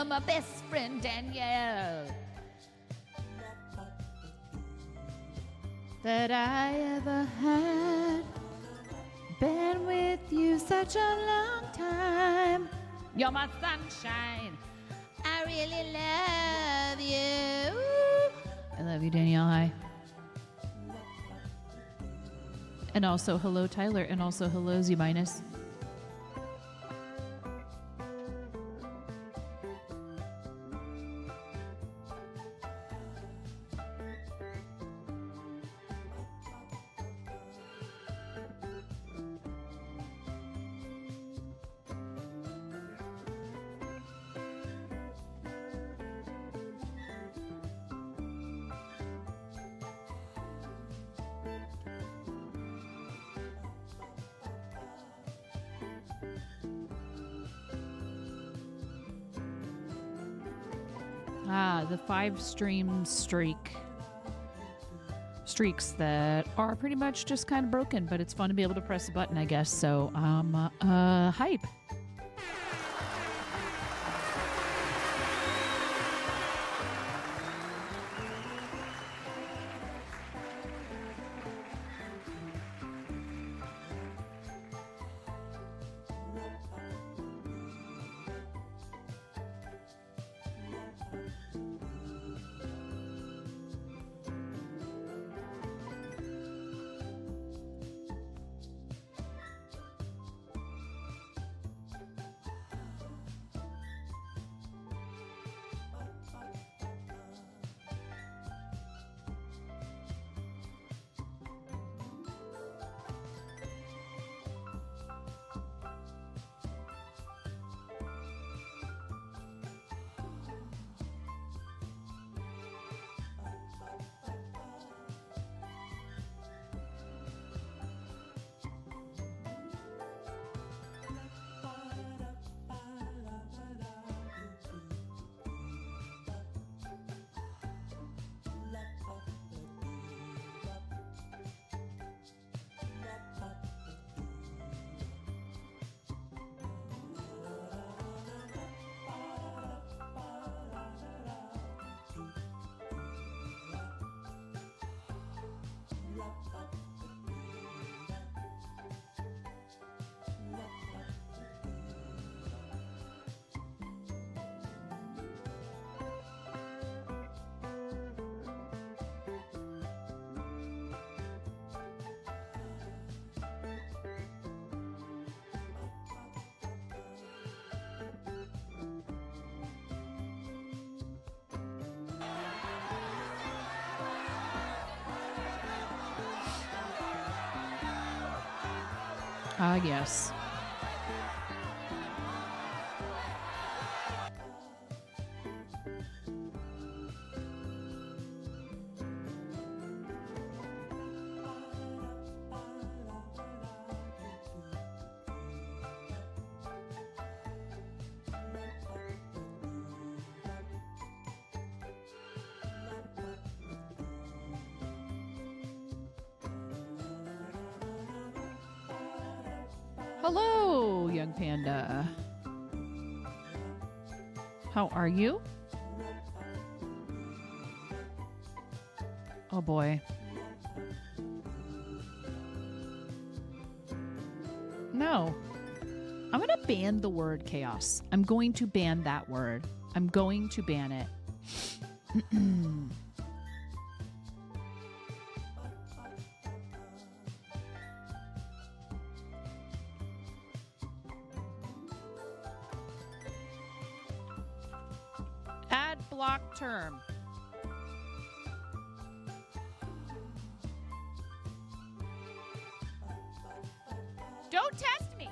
my best friend Danielle that I ever had. Been with you such a long time. You're my sunshine. I really love you. I love you, Danielle. Hi. And also, hello, Tyler. And also, hello, Z-. The 5-stream streaks that are pretty much just kind of broken, but it's fun to be able to press a button, I guess. So, hype. Yes. Hello, young panda. How are you? Oh boy. No. I'm going to ban the word chaos. I'm going to ban that word. I'm going to ban it. Add block term. Don't test me.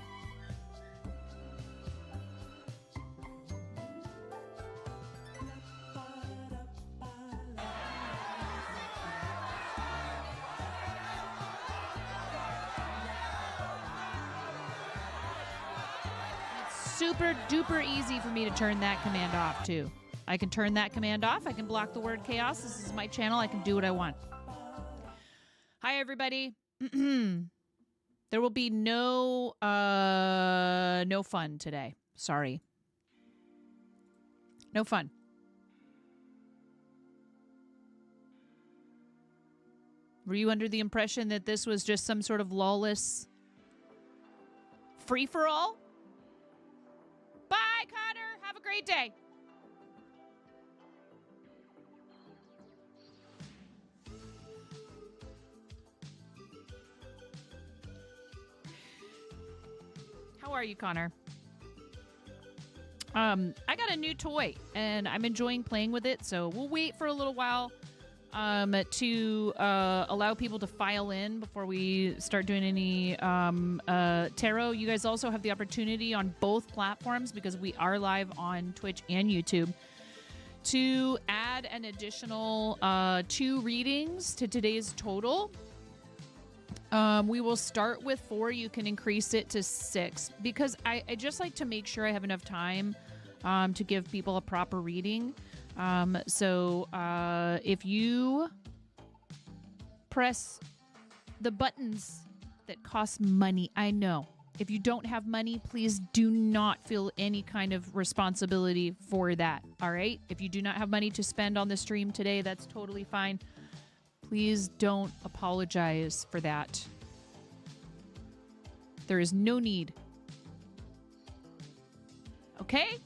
Super duper easy for me to turn that command off too. I can turn that command off. I can block the word chaos. This is my channel. I can do what I want. Hi, everybody. There will be no fun today. Sorry. No fun. Were you under the impression that this was just some sort of lawless free-for-all? Bye, Connor. Have a great day. How are you, Connor? I got a new toy, and I'm enjoying playing with it, so we'll wait for a little while to allow people to file in before we start doing any tarot. You guys also have the opportunity on both platforms, because we are live on Twitch and YouTube, to add an additional 2 readings to today's total. We will start with 4. You can increase it to 6, because I just like to make sure I have enough time to give people a proper reading. So if you press the buttons that cost money, I know. If you don't have money, please do not feel any kind of responsibility for that, all right? If you do not have money to spend on the stream today, that's totally fine. Please don't apologize for that. There is no need. Okay?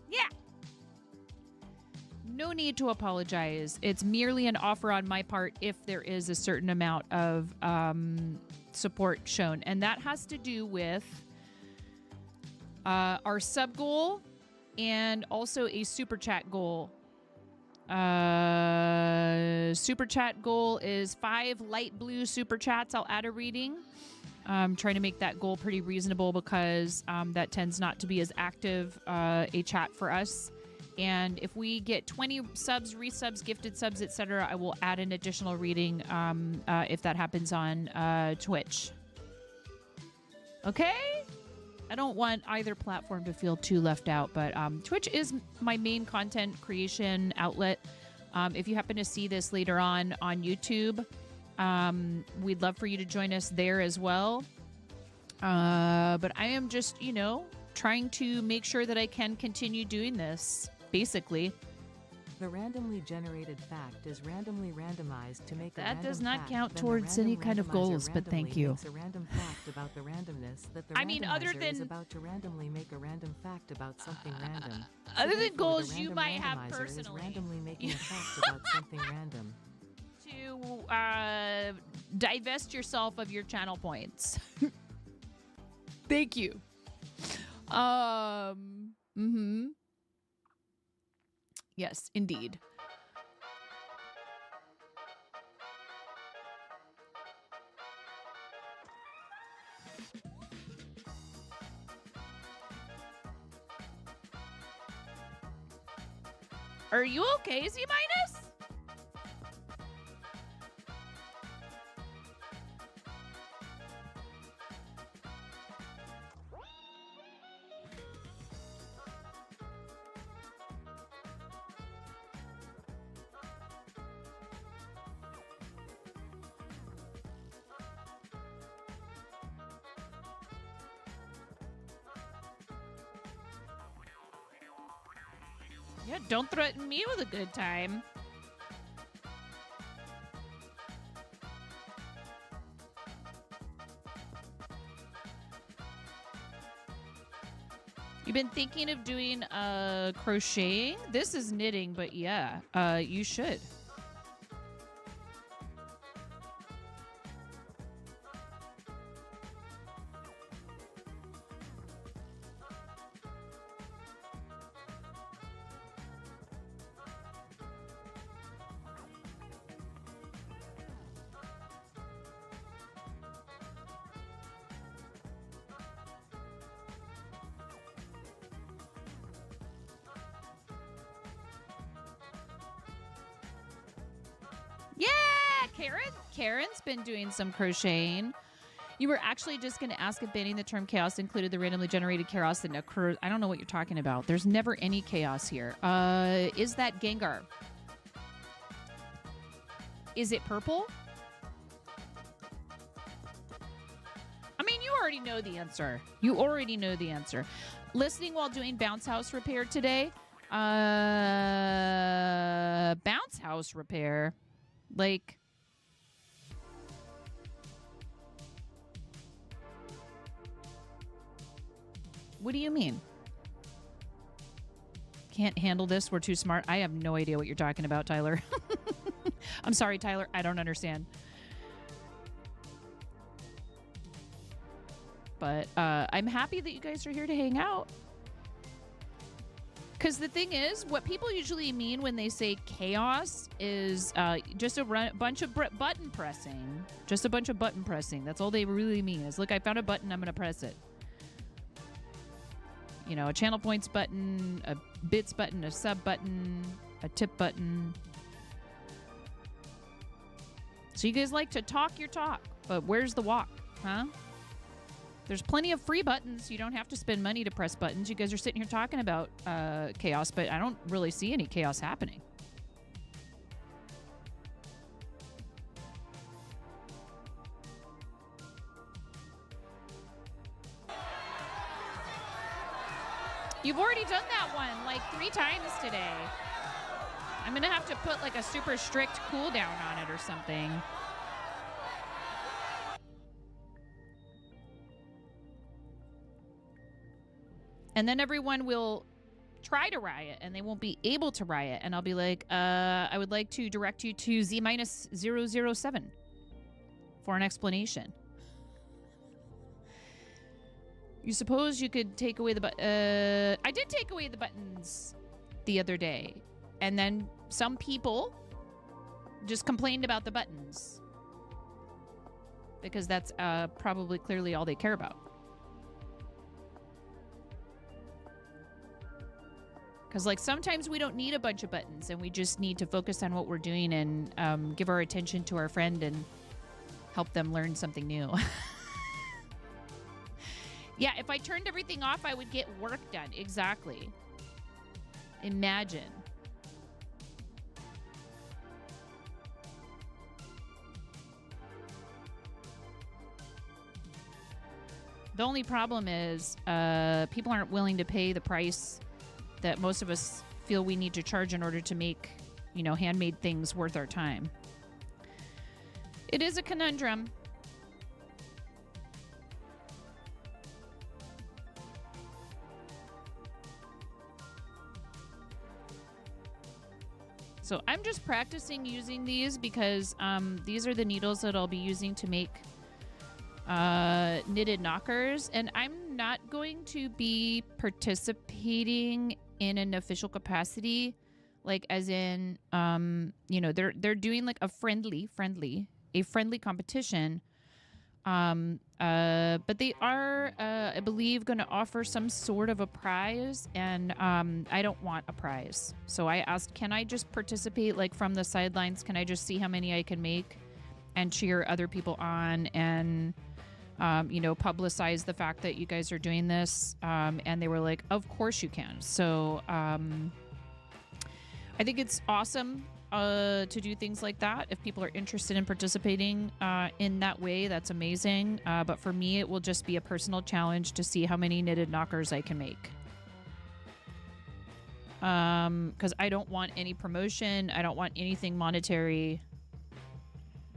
Yeah. No need to apologize. It's merely an offer on my part if there is a certain amount of support shown. And that has to do with our sub goal and also a super chat goal. Super chat goal is 5 light blue super chats. I'll add a reading. I'm trying to make that goal pretty reasonable, because that tends not to be as active a chat for us. And if we get 20 subs, resubs, gifted subs, etc., I will add an additional reading if that happens on Twitch. Okay? I don't want either platform to feel too left out, but Twitch is my main content creation outlet. If you happen to see this later on YouTube, we'd love for you to join us there as well. But I am just, trying to make sure that I can continue doing this, basically. The randomly generated fact is randomly randomized to make a That random does not fact, count then the towards any random kind of randomizer goals, but thank randomly you. makes a random fact about the randomness that the I mean, other randomizer is than- about to randomly make a random fact about something random. Other than Therefore, goals the you random might have randomizer is personally. randomly making a fact about something random. To divest yourself of your channel points. Thank you. Yes, indeed. Are you okay, Z minus? Yeah, don't threaten me with a good time. You've been thinking of doing crocheting? This is knitting, but yeah, you should. Karen's been doing some crocheting. You were actually just going to ask if banning the term chaos included the randomly generated chaos that occurs. I don't know what you're talking about. There's never any chaos here. Is that Gengar? Is it purple? I mean, you already know the answer. You already know the answer. Listening while doing bounce house repair today. Bounce house repair. Like, what do you mean? Can't handle this. We're too smart. I have no idea what you're talking about, Tyler. I'm sorry, Tyler. I don't understand. But I'm happy that you guys are here to hang out. Because the thing is, what people usually mean when they say chaos is just a bunch of button pressing. Just a bunch of button pressing. That's all they really mean is, look, I found a button, I'm going to press it. You know, a channel points button, a bits button, a sub button, a tip button. So you guys like to talk your talk, but where's the walk, huh? There's plenty of free buttons. You don't have to spend money to press buttons. You guys are sitting here talking about chaos, but I don't really see any chaos happening. You've already done that one like 3 times today. I'm going to have to put like a super strict cooldown on it or something. And then everyone will try to riot and they won't be able to riot. And I'll be like, I would like to direct you to Z-007 for an explanation. You suppose you could take away the I did take away the buttons the other day. And then some people just complained about the buttons. Because that's probably clearly all they care about. Because, like, sometimes we don't need a bunch of buttons and we just need to focus on what we're doing and give our attention to our friend and help them learn something new. Yeah, if I turned everything off, I would get work done. Exactly. Imagine. The only problem is people aren't willing to pay the price that most of us feel we need to charge in order to make, you know, handmade things worth our time. It is a conundrum. So I'm just practicing using these because these are the needles that I'll be using to make knitted knockers. And I'm not going to be participating in an official capacity, like as in, you know, they're doing like a friendly competition. But they are, I believe, going to offer some sort of a prize, and I don't want a prize. So I asked, can I just participate like from the sidelines? Can I just see how many I can make and cheer other people on and, you know, publicize the fact that you guys are doing this? And they were like, of course you can. So I think it's awesome to do things like that. If people are interested in participating in that way, that's amazing. But for me, it will just be a personal challenge to see how many knitted knockers I can make. Because I don't want any promotion. I don't want anything monetary.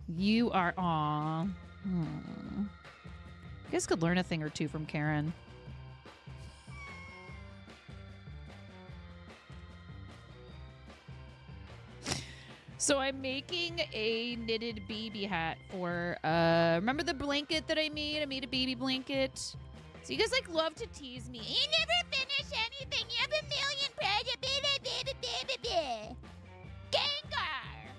You are on. You guys could learn a thing or two from Karen. So I'm making a knitted baby hat for, remember the blanket that I made? I made a baby blanket. So you guys like love to tease me. You never finish anything. You have a million projects. Gengar.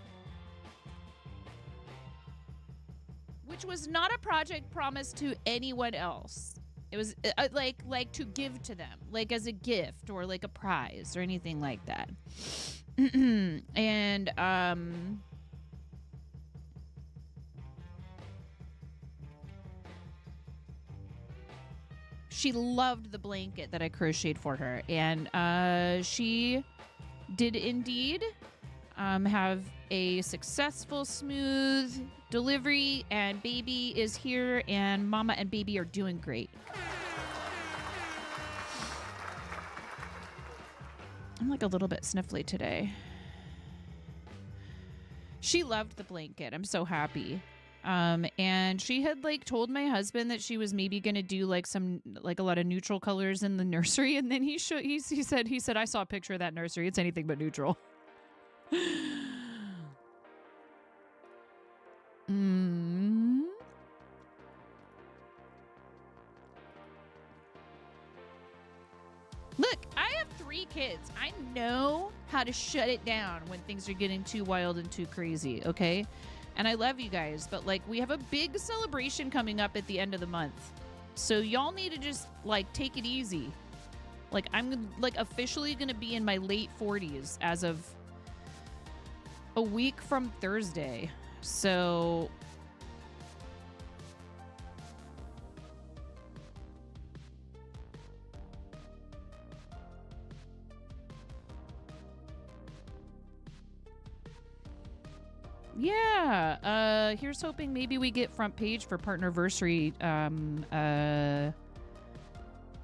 Which was not a project promised to anyone else. It was like to give to them, like as a gift or like a prize or anything like that. And she loved the blanket that I crocheted for her, and she did indeed have a successful, smooth delivery, and baby is here, and mama and baby are doing great. I'm like a little bit sniffly today. She loved the blanket. I'm so happy. And she had like told my husband that she was maybe going to do like a lot of neutral colors in the nursery. And then he said, I saw a picture of that nursery. It's anything but neutral. Look, I have 3 kids. I know how to shut it down when things are getting too wild and too crazy, okay? And I love you guys, but like we have a big celebration coming up at the end of the month. So y'all need to just like take it easy. Like I'm like officially going to be in my late 40s as of a week from Thursday. So yeah, here's hoping maybe we get front page for Partnerversary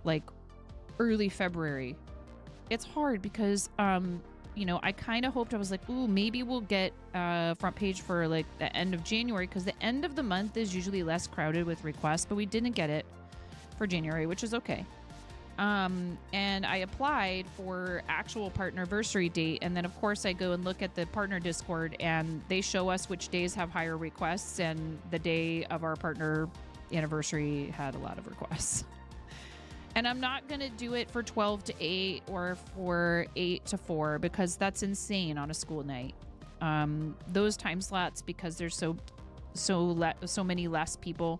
like early February. It's hard because you know, I kind of hoped, I was like, ooh, maybe we'll get front page for like the end of January, because the end of the month is usually less crowded with requests, but we didn't get it for January, which is okay. And I applied for actual Partnerversary date, and then of course I go and look at the partner Discord, and they show us which days have higher requests, and the day of our partner anniversary had a lot of requests. And I'm not going to do it for 12 to 8 or for 8 to 4 because that's insane on a school night. Those time slots, because there's so many less people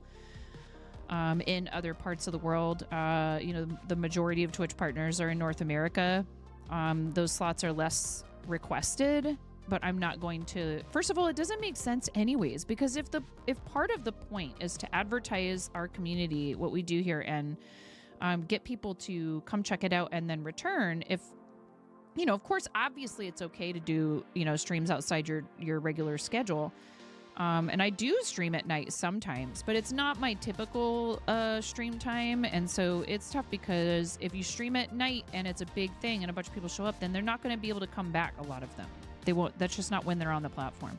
in other parts of the world. You know, the majority of Twitch partners are in North America. Those slots are less requested, but I'm not going to. First of all, it doesn't make sense anyways, because if part of the point is to advertise our community, what we do here, and get people to come check it out and then return. If, you know, of course, obviously it's okay to do, you know, streams outside your regular schedule. And I do stream at night sometimes, but it's not my typical stream time. And so it's tough because if you stream at night and it's a big thing and a bunch of people show up, then they're not going to be able to come back, a lot of them. They won't. That's just not when they're on the platform.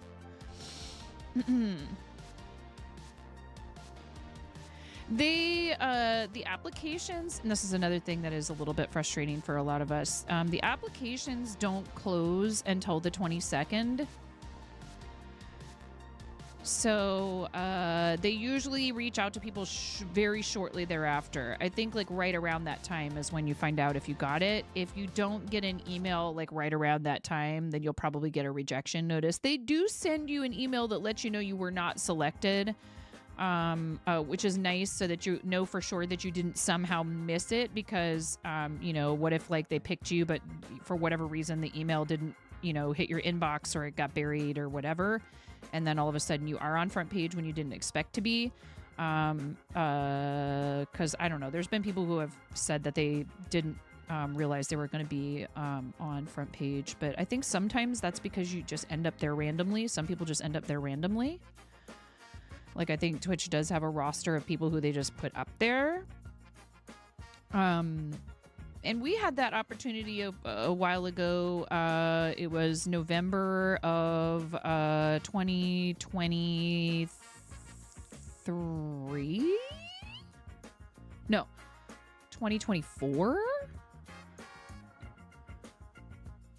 The applications, and this is another thing that is a little bit frustrating for a lot of us. The applications don't close until the 22nd. So they usually reach out to people very shortly thereafter. I think like right around that time is when you find out if you got it. If you don't get an email like right around that time, then you'll probably get a rejection notice. They do send you an email that lets you know you were not selected. Which is nice, so that you know for sure that you didn't somehow miss it, because, you know, what if like they picked you, but for whatever reason, the email didn't, you know, hit your inbox, or it got buried or whatever. And then all of a sudden you are on front page when you didn't expect to be. Cause I don't know, there's been people who have said that they didn't, realize they were going to be, on front page, but I think sometimes that's because you just end up there randomly. Some people just end up there randomly. Like, I think Twitch does have a roster of people who they just put up there. And we had that opportunity a while ago. It was November of 2023? No, 2024?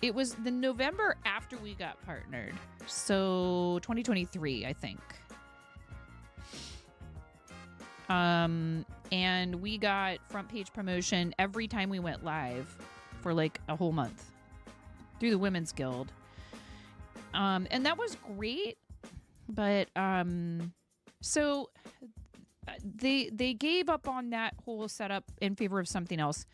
It was the November after we got partnered. So 2023, I think. And we got front page promotion every time we went live for like a whole month through the Women's Guild. And that was great, but, so they gave up on that whole setup in favor of something else.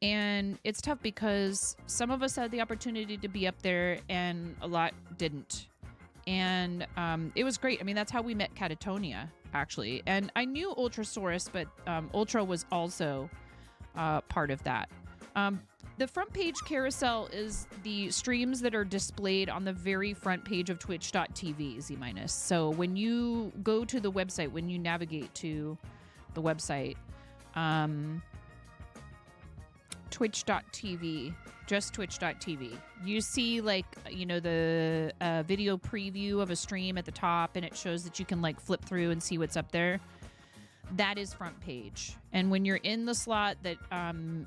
And it's tough because some of us had the opportunity to be up there and a lot didn't. And, it was great. I mean, that's how we met Catatonia, actually. And I knew Ultrasaurus, but Ultra was also part of that. The front page carousel is the streams that are displayed on the very front page of twitch.tv, Z-. So when you go to the website, when you navigate to the website, twitch.tv, just twitch.tv. You see like, you know, the video preview of a stream at the top, and it shows that you can like flip through and see what's up there. That is front page. And when you're in the slot that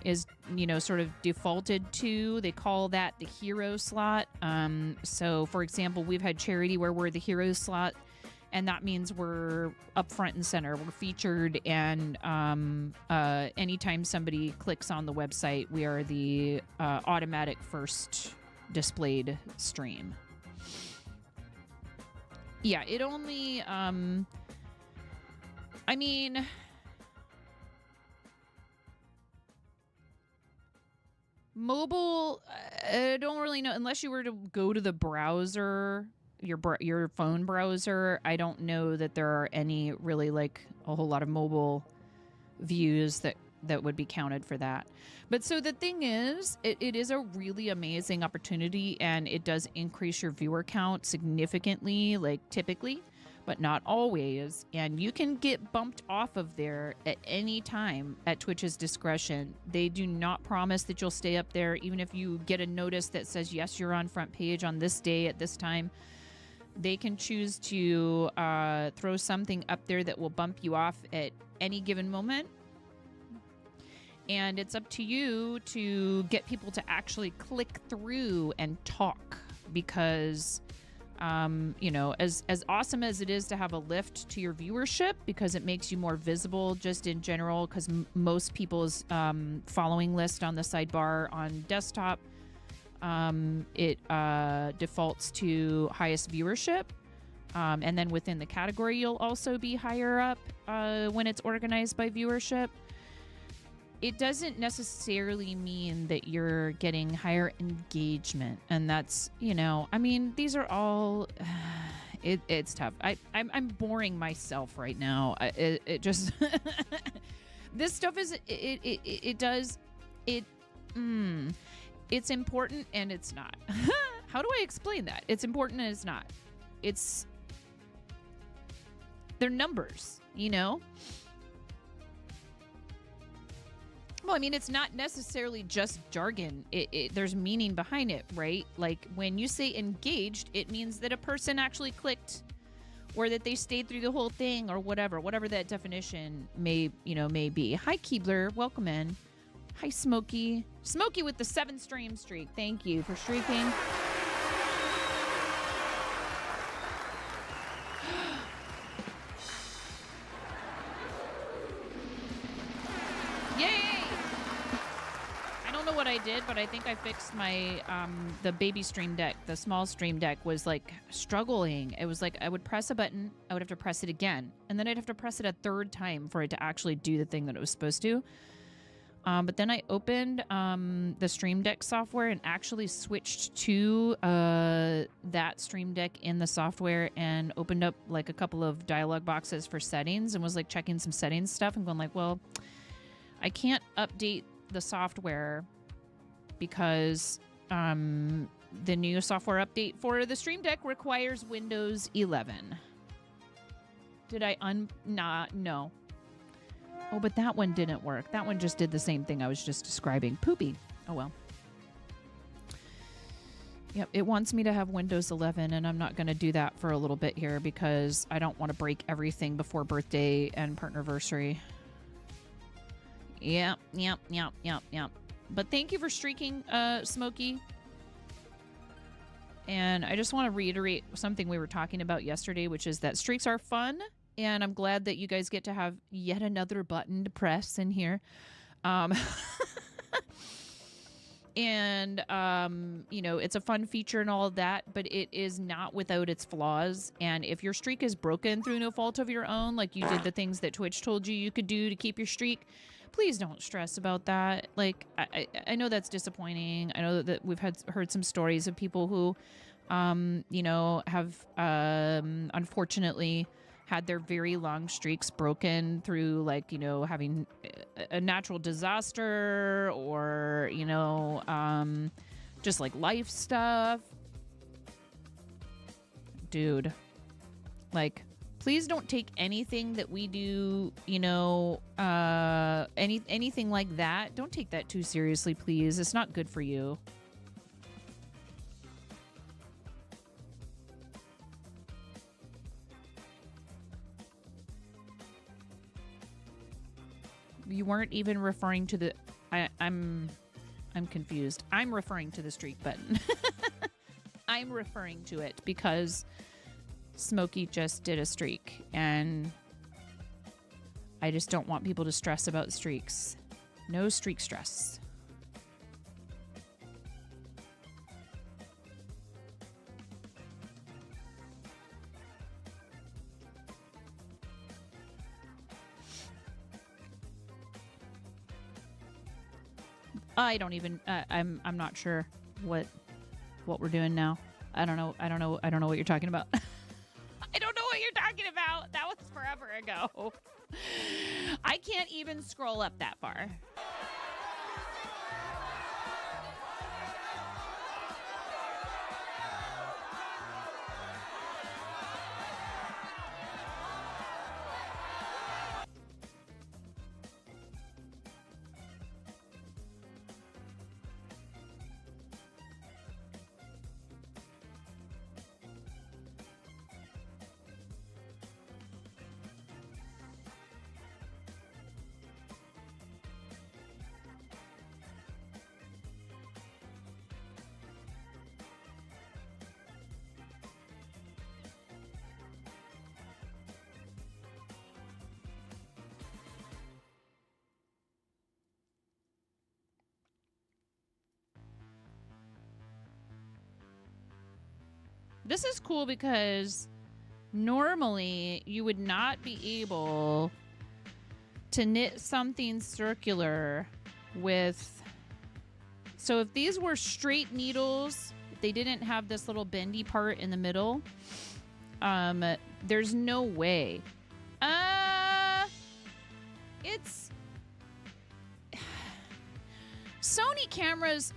is, you know, sort of defaulted to, they call that the hero slot. So for example, we've had charity where we're the hero slot, and that means we're up front and center. We're featured, and anytime somebody clicks on the website, we are the automatic first displayed stream. Yeah, it only... I mean, mobile, I don't really know. Unless you were to go to the browser, your phone browser, I don't know that there are any really like a whole lot of mobile views that would be counted for that. But so the thing is, it is a really amazing opportunity, and it does increase your viewer count significantly, like typically, but not always. And you can get bumped off of there at any time at Twitch's discretion. They do not promise that you'll stay up there, even if you get a notice that says, yes, you're on front page on this day at this time. They can choose to throw something up there that will bump you off at any given moment. And it's up to you to get people to actually click through and talk, because... you know, as awesome as it is to have a lift to your viewership, because it makes you more visible just in general, because most people's following list on the sidebar on desktop, it defaults to highest viewership. And then within the category, you'll also be higher up when it's organized by viewership. It doesn't necessarily mean that you're getting higher engagement. And that's, you know, I mean, these are all, it's tough. I'm boring myself right now. It just, this stuff is, it's important and it's not. How do I explain that? It's important and it's not. They're numbers, you know? Well, I mean, it's not necessarily just jargon. There's meaning behind it, right? Like when you say engaged, it means that a person actually clicked, or that they stayed through the whole thing, or whatever that definition may be. Hi, Keebler. Welcome in. Hi, Smokey. Smokey with the 7 stream streak. Thank you for streaking. I did, but I think I fixed my the baby stream deck. The small stream deck was like struggling. It was like I would press a button, I would have to press it again, and then I'd have to press it a third time for it to actually do the thing that it was supposed to. But then I opened the stream deck software and actually switched to that stream deck in the software, and opened up like a couple of dialog boxes for settings, and was like checking some settings stuff and going like, well, I can't update the software because the new software update for the Stream Deck requires Windows 11. Did I no. Oh, but that one didn't work. That one just did the same thing I was just describing. Poopy. Oh, well. Yep, it wants me to have Windows 11, and I'm not going to do that for a little bit here because I don't want to break everything before birthday and partnerversary. Yep. But thank you for streaking, Smokey. And I just want to reiterate something we were talking about yesterday, which is that streaks are fun. And I'm glad that you guys get to have yet another button to press in here. And, you know, it's a fun feature and all of that, but it is not without its flaws. And if your streak is broken through no fault of your own, like you did the things that Twitch told you could do to keep your streak, please don't stress about that. Like, I know that's disappointing. I know that we've heard some stories of people who, you know, have unfortunately had their very long streaks broken through, like, you know, having a natural disaster or, you know, just like life stuff. Dude, like, Please don't take anything that we do, you know, anything like that. Don't take that too seriously, please. It's not good for you. You weren't even referring to the... I'm confused. I'm referring to the streak button. I'm referring to it because Smokey just did a streak, and I just don't want people to stress about streaks. No streak stress. I don't even. I'm not sure what we're doing now. I don't know what you're talking about. I don't know what you're talking about. That was forever ago. I can't even scroll up that far. This is cool because normally you would not be able to knit something circular with... So if these were straight needles, they didn't have this little bendy part in the middle, there's no way. It's... Sony cameras...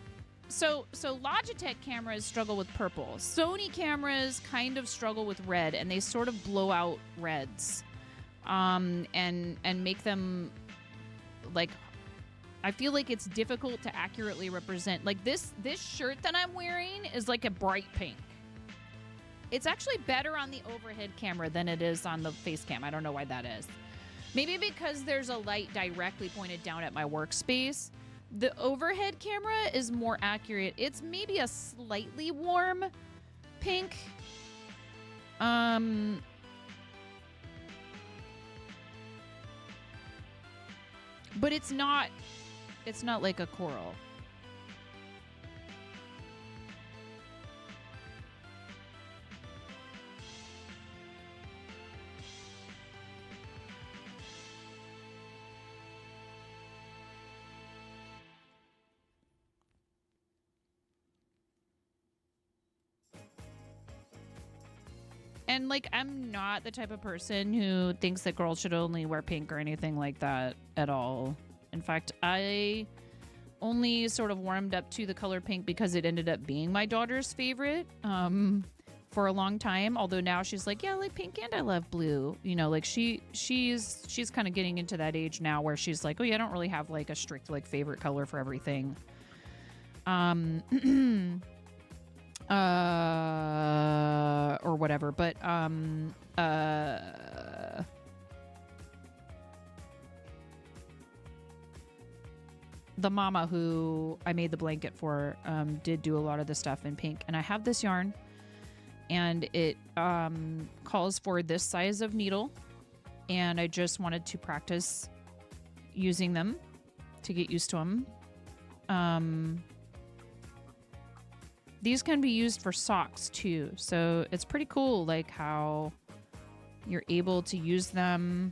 So Logitech cameras struggle with purple. Sony cameras kind of struggle with red, and they sort of blow out reds, and make them like. I feel like it's difficult to accurately represent. Like this shirt that I'm wearing is like a bright pink. It's actually better on the overhead camera than it is on the face cam. I don't know why that is. Maybe because there's a light directly pointed down at my workspace. The overhead camera is more accurate. It's maybe a slightly warm pink. But it's not like a coral. And, like, I'm not the type of person who thinks that girls should only wear pink or anything like that at all. In fact, I only sort of warmed up to the color pink because it ended up being my daughter's favorite for a long time. Although now she's like, yeah, I like pink and I love blue. You know, like she's kind of getting into that age now where she's like, oh, yeah, I don't really have, like, a strict, like, favorite color for everything. Or whatever, but the mama who I made the blanket for did do a lot of the stuff in pink, and I have this yarn, and it calls for this size of needle, and I just wanted to practice using them to get used to them. These can be used for socks too, so it's pretty cool, like how you're able to use them.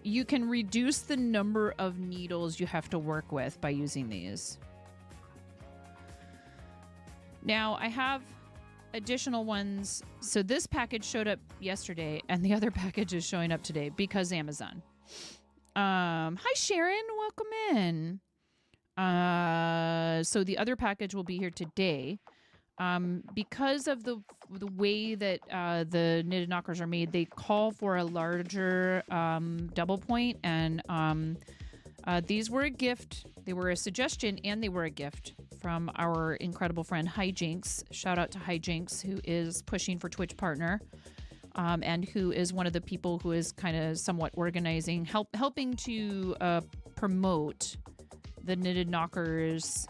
You can reduce the number of needles you have to work with by using these. Now, I have additional ones. So this package showed up yesterday, and the other package is showing up today because Amazon. Hi, Sharon. Welcome in. So the other package will be here today. because of the way that the knitted knockers are made, they call for a larger double point, and these were a gift. They were a suggestion, and they were a gift from our incredible friend Hijinks. Shout out to Hijinks, who is pushing for Twitch partner, and who is one of the people who is kind of somewhat organizing, helping to promote the knitted knockers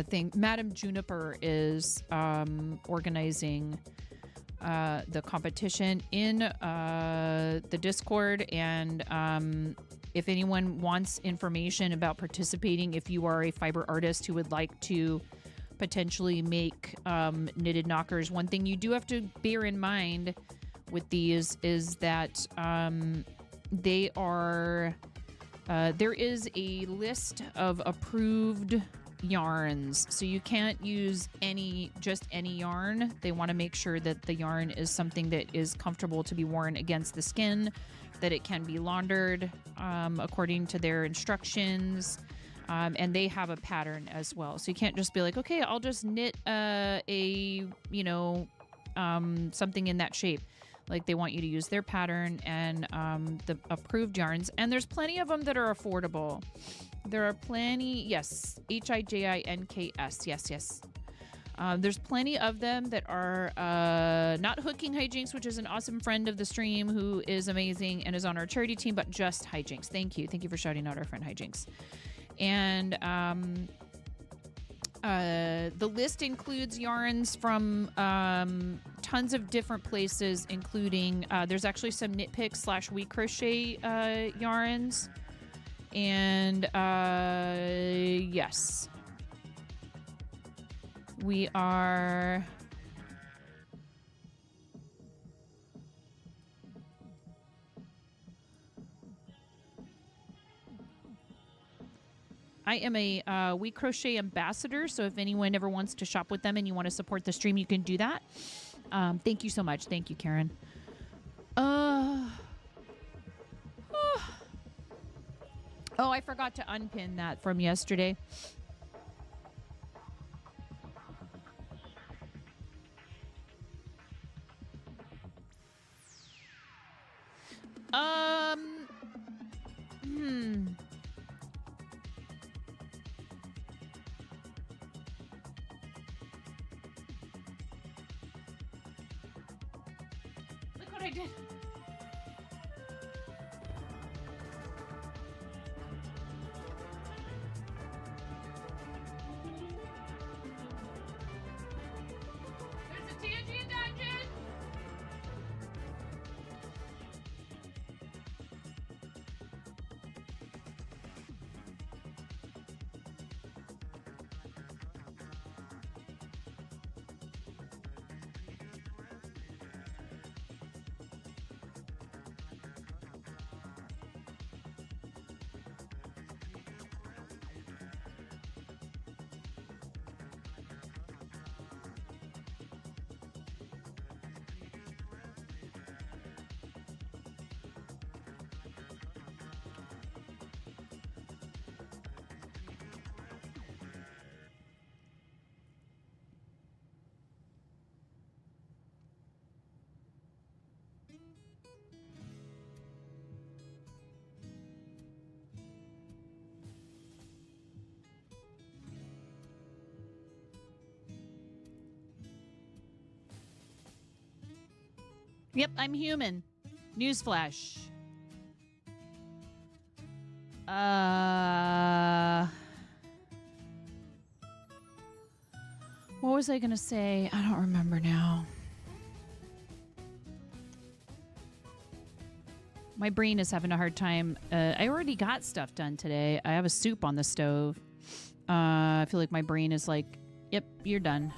thing. Madam Juniper is organizing the competition in the Discord, and if anyone wants information about participating, if you are a fiber artist who would like to potentially make knitted knockers, one thing you do have to bear in mind with these is that they are there is a list of approved yarns, so you can't use just any yarn. They want to make sure that the yarn is something that is comfortable to be worn against the skin, that it can be laundered according to their instructions, and they have a pattern as well. So you can't just be like, okay, I'll just knit something in that shape. Like, they want you to use their pattern and the approved yarns, and there's plenty of them that are affordable. There are plenty, yes, Hijinks, yes. There's plenty of them that are not Hooking Hijinks, which is an awesome friend of the stream who is amazing and is on our charity team, but just Hijinks. Thank you for shouting out our friend Hijinks. And the list includes yarns from tons of different places, including there's actually some knit picks / we crochet yarns. And yes, we are I am a We Crochet ambassador, so if anyone ever wants to shop with them and you want to support the stream, you can do that. Thank you so much. Thank you, Karen. Oh, I forgot to unpin that from yesterday. Look what I did. There's a TNG dungeon. Yep, I'm human. Newsflash. What was I gonna say? I don't remember now. My brain is having a hard time. I already got stuff done today. I have a soup on the stove. I feel like my brain is like, yep, you're done.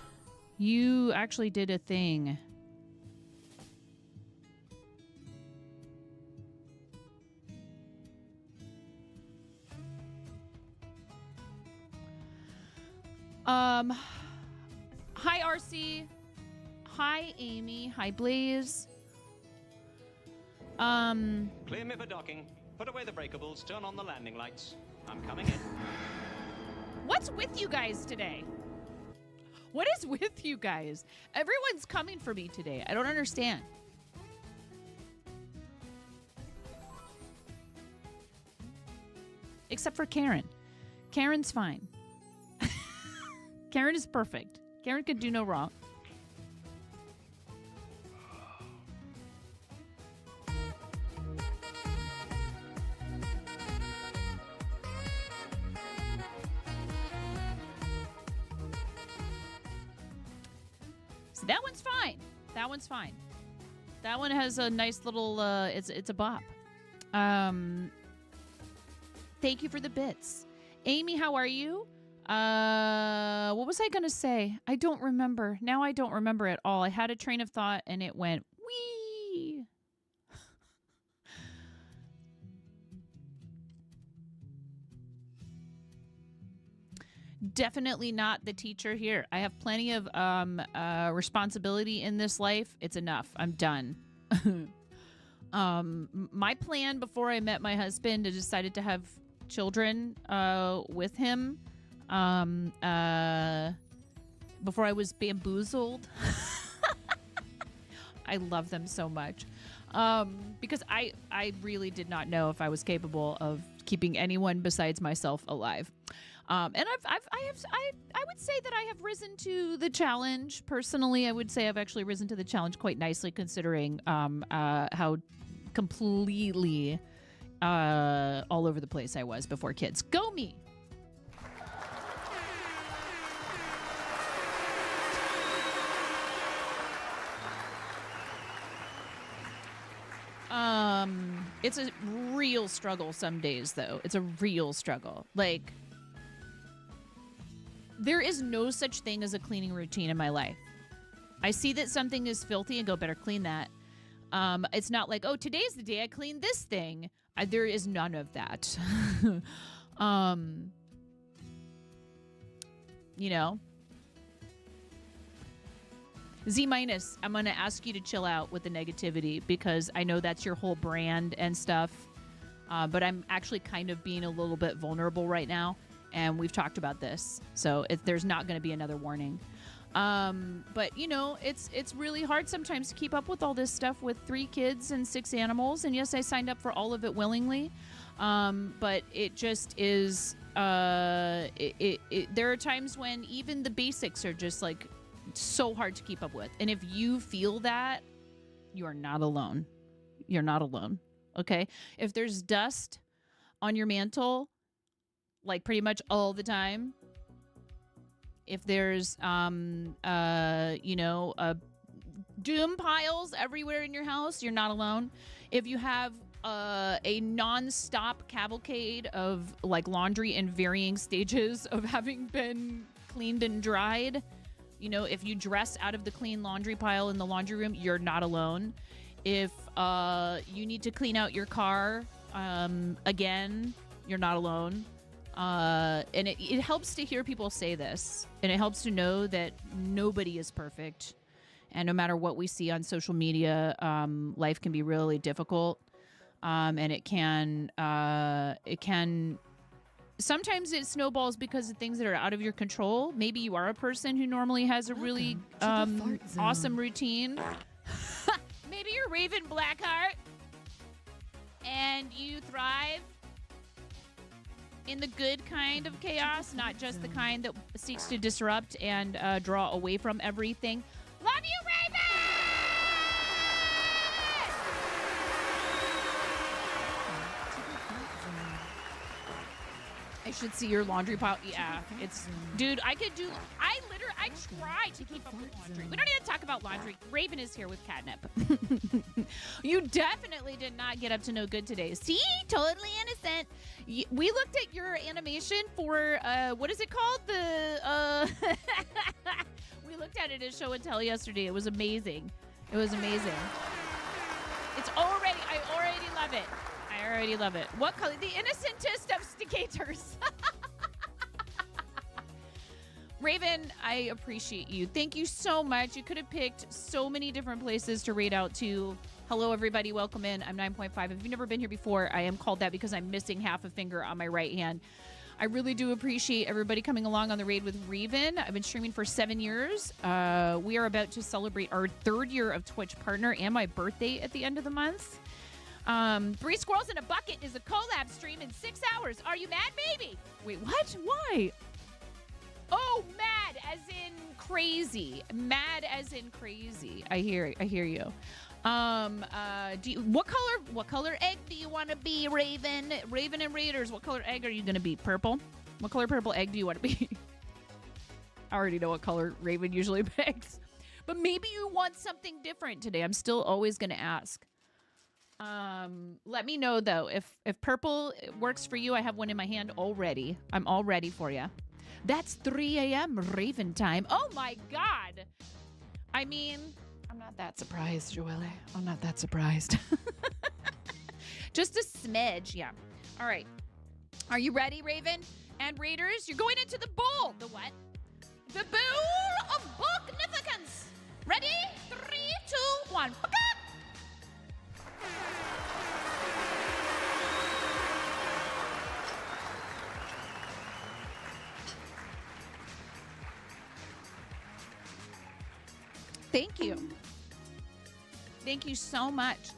You actually did a thing. Hi, RC. Hi, Amy. Hi, Blaze. Clear me for docking. Put away the breakables. Turn on the landing lights. I'm coming in. What's with you guys today? What is with you guys? Everyone's coming for me today. I don't understand. Except for Karen. Karen's fine. Karen is perfect. Karen could do no wrong. So that one's fine. That one's fine. That one has a nice little, it's a bop. Thank you for the bits. Amy, how are you? What was I going to say? I don't remember. Now I don't remember at all. I had a train of thought and it went, wee. Definitely not the teacher here. I have plenty of responsibility in this life. It's enough. I'm done. My plan before I met my husband, I decided to have children with him before I was bamboozled. I love them so much because I really did not know if I was capable of keeping anyone besides myself alive. And I would say that I have risen to the challenge. Personally, I would say I've actually risen to the challenge quite nicely, considering how completely all over the place I was before kids. Go me! It's a real struggle some days, though. It's a real struggle. Like, there is no such thing as a cleaning routine in my life. I see that something is filthy and go, better clean that. It's not like, oh, today's the day I clean this thing. There is none of that. You know? Z minus, I'm going to ask you to chill out with the negativity because I know that's your whole brand and stuff. But I'm actually kind of being a little bit vulnerable right now. And we've talked about this. So there's not going to be another warning. But, you know, it's really hard sometimes to keep up with all this stuff with 3 kids and 6 animals. And yes, I signed up for all of it willingly. But it just is, there are times when even the basics are just like so hard to keep up with. And if you feel that, you are not alone. You're not alone. Okay. If there's dust on your mantle, like pretty much all the time, if there's, doom piles everywhere in your house, you're not alone. If you have a non-stop cavalcade of like laundry in varying stages of having been cleaned and dried, you know, if you dress out of the clean laundry pile in the laundry room, you're not alone. If you need to clean out your car, again, you're not alone. And it helps to hear people say this, and it helps to know that nobody is perfect. And no matter what we see on social media, life can be really difficult. And it can sometimes it snowballs because of things that are out of your control. Maybe you are a person who normally has a really awesome routine. Maybe you're Raven Blackheart and you thrive in the good kind of chaos, not just the kind that seeks to disrupt and draw away from everything. Love you, Raven! I should see your laundry pile. Yeah, it's, dude, I try to keep up with laundry. We don't need to talk about laundry. Raven is here with catnip. You definitely did not get up to no good today. See? Totally innocent. We looked at your animation for, what is it called? We looked at it at Show and Tell yesterday. It was amazing. It was amazing. I already love it. I already love it. What color? The innocentest of sticators. Raven, I appreciate you. Thank you so much. You could have picked so many different places to raid out to. Hello, everybody. Welcome in. I'm 9.5. If you've never been here before, I am called that because I'm missing half a finger on my right hand. I really do appreciate everybody coming along on the raid with Raven. I've been streaming for 7 years. We are about to celebrate our 3rd year of Twitch partner and my birthday at the end of the month. 3 Squirrels in a Bucket is a collab stream in 6 hours. Are you mad, baby? Wait, what? Why? Oh, mad as in crazy. Mad as in crazy. I hear you. What color egg do you want to be, Raven? Raven and Raiders, what color egg are you going to be? Purple? What color purple egg do you want to be? I already know what color Raven usually picks. But maybe you want something different today. I'm still always going to ask. Let me know, though. If purple works for you, I have one in my hand already. I'm all ready for you. That's 3 a.m. Raven time. Oh, my God. I mean... I'm not that surprised, Joelle. I'm not that surprised. Just a smidge, yeah. All right. Are you ready, Raven and Raiders? You're going into the bowl. The what? The bowl of booknificence. Ready? 3, 2, 1. Thank you. Thank you so much.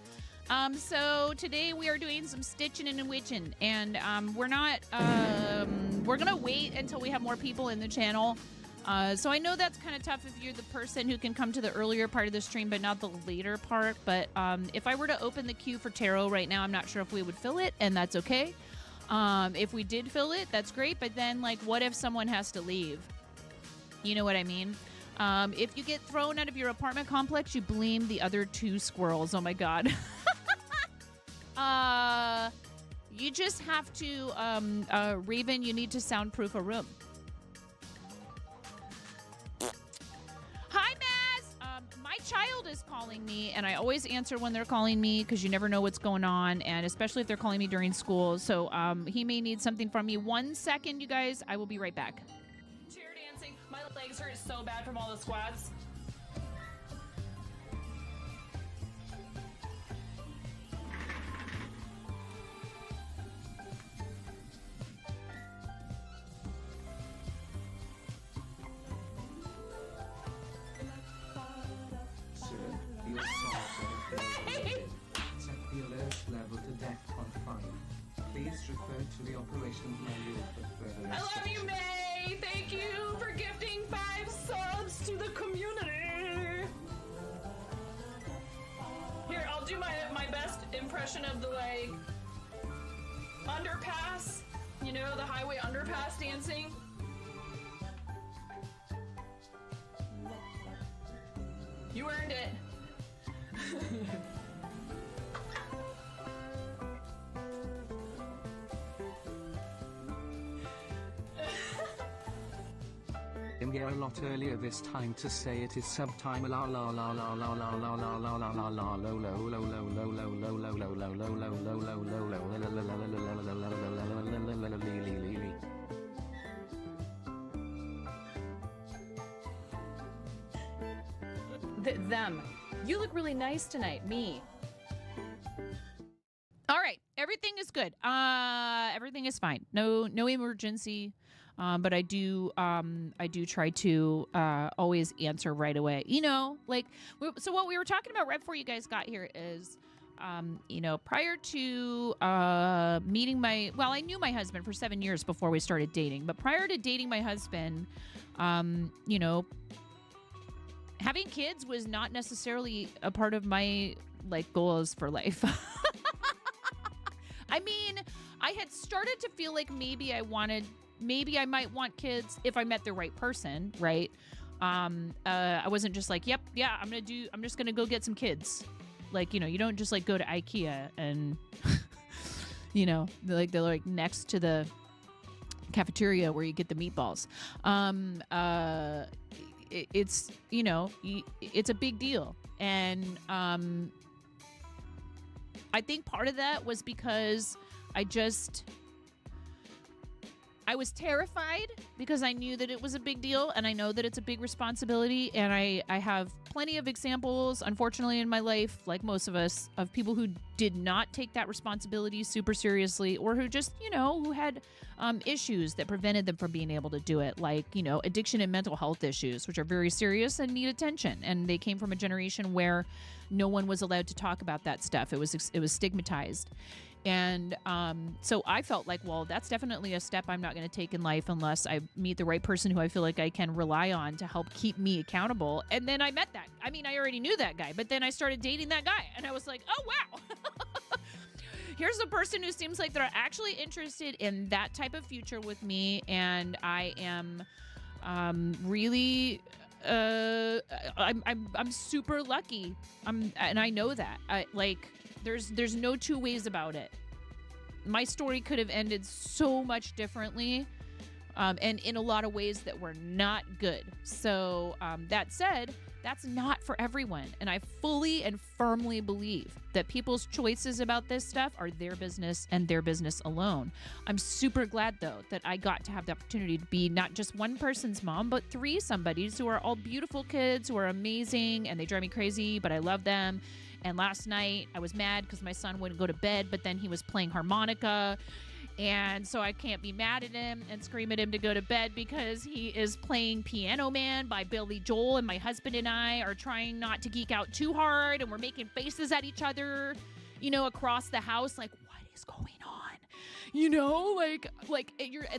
So today we are doing some stitching and witching, and we're gonna wait until we have more people in the channel. So I know that's kind of tough if you're the person who can come to the earlier part of the stream, but not the later part. But if I were to open the queue for tarot right now, I'm not sure if we would fill it, and that's okay. If we did fill it, that's great. But then, like, what if someone has to leave? You know what I mean? If you get thrown out of your apartment complex, you blame the other 2 squirrels. Oh, my God. You just have to, Raven, you need to soundproof a room. Hi, Maz. My child is calling me, and I always answer when they're calling me because you never know what's going on, and especially if they're calling me during school. So he may need something from me. 1 second, you guys. I will be right back. My legs hurt so bad from all the squats. Sir, the assault set the alert level to DEFCON 5. Please refer to the operations manual for further I love instructions. you, May! Thank you for gifting 5 subs to the community! Here, I'll do my best impression of the, like, underpass. You know, the highway underpass dancing. You earned it. I'm here a lot earlier this time to say it is subtime la la la la la la la la la la la la lo lo lo lo lo lo lo lo lo lo lo lo lo lo. Them. You look really nice tonight. Me. All right. Everything is good. Everything is fine. No emergency. But I do try to always answer right away. You know, like, so what we were talking about right before you guys got here is, you know, prior to meeting I knew my husband for 7 years before we started dating. But prior to dating my husband, you know, having kids was not necessarily a part of my, like, goals for life. I mean, I had started to feel like maybe I might want kids if I met the right person, right? I wasn't just like, I'm just gonna go get some kids. Like, you know, you don't just like go to IKEA and, you know, they're like next to the cafeteria where you get the meatballs. It's, you know, it's a big deal. And I think part of that was because I I was terrified because I knew that it was a big deal, and I know that it's a big responsibility, and I have plenty of examples, unfortunately, in my life, like most of us, of people who did not take that responsibility super seriously, or who just, who had issues that prevented them from being able to do it, like, addiction and mental health issues, which are very serious and need attention. And they came from a generation where no one was allowed to talk about that stuff. It was stigmatized. And so I felt like, well, that's definitely a step I'm not going to take in life unless I meet the right person who I feel like I can rely on to help keep me accountable. And then I met that. I mean, I already knew that guy, but then I started dating that guy, and I was like, oh, wow. Here's a person who seems like they're actually interested in that type of future with me, and I am really I'm super lucky. And I know that. There's no two ways about it. My story could have ended so much differently, and in a lot of ways that were not good. So that said, that's not for everyone. And I fully and firmly believe that people's choices about this stuff are their business and their business alone. I'm super glad, though, that I got to have the opportunity to be not just one person's mom, but 3 somebody's who are all beautiful kids who are amazing, and they drive me crazy, but I love them. And last night I was mad because my son wouldn't go to bed, but then he was playing harmonica. And so I can't be mad at him and scream at him to go to bed because he is playing Piano Man by Billy Joel, and my husband and I are trying not to geek out too hard, and we're making faces at each other, across the house, like, what is going on?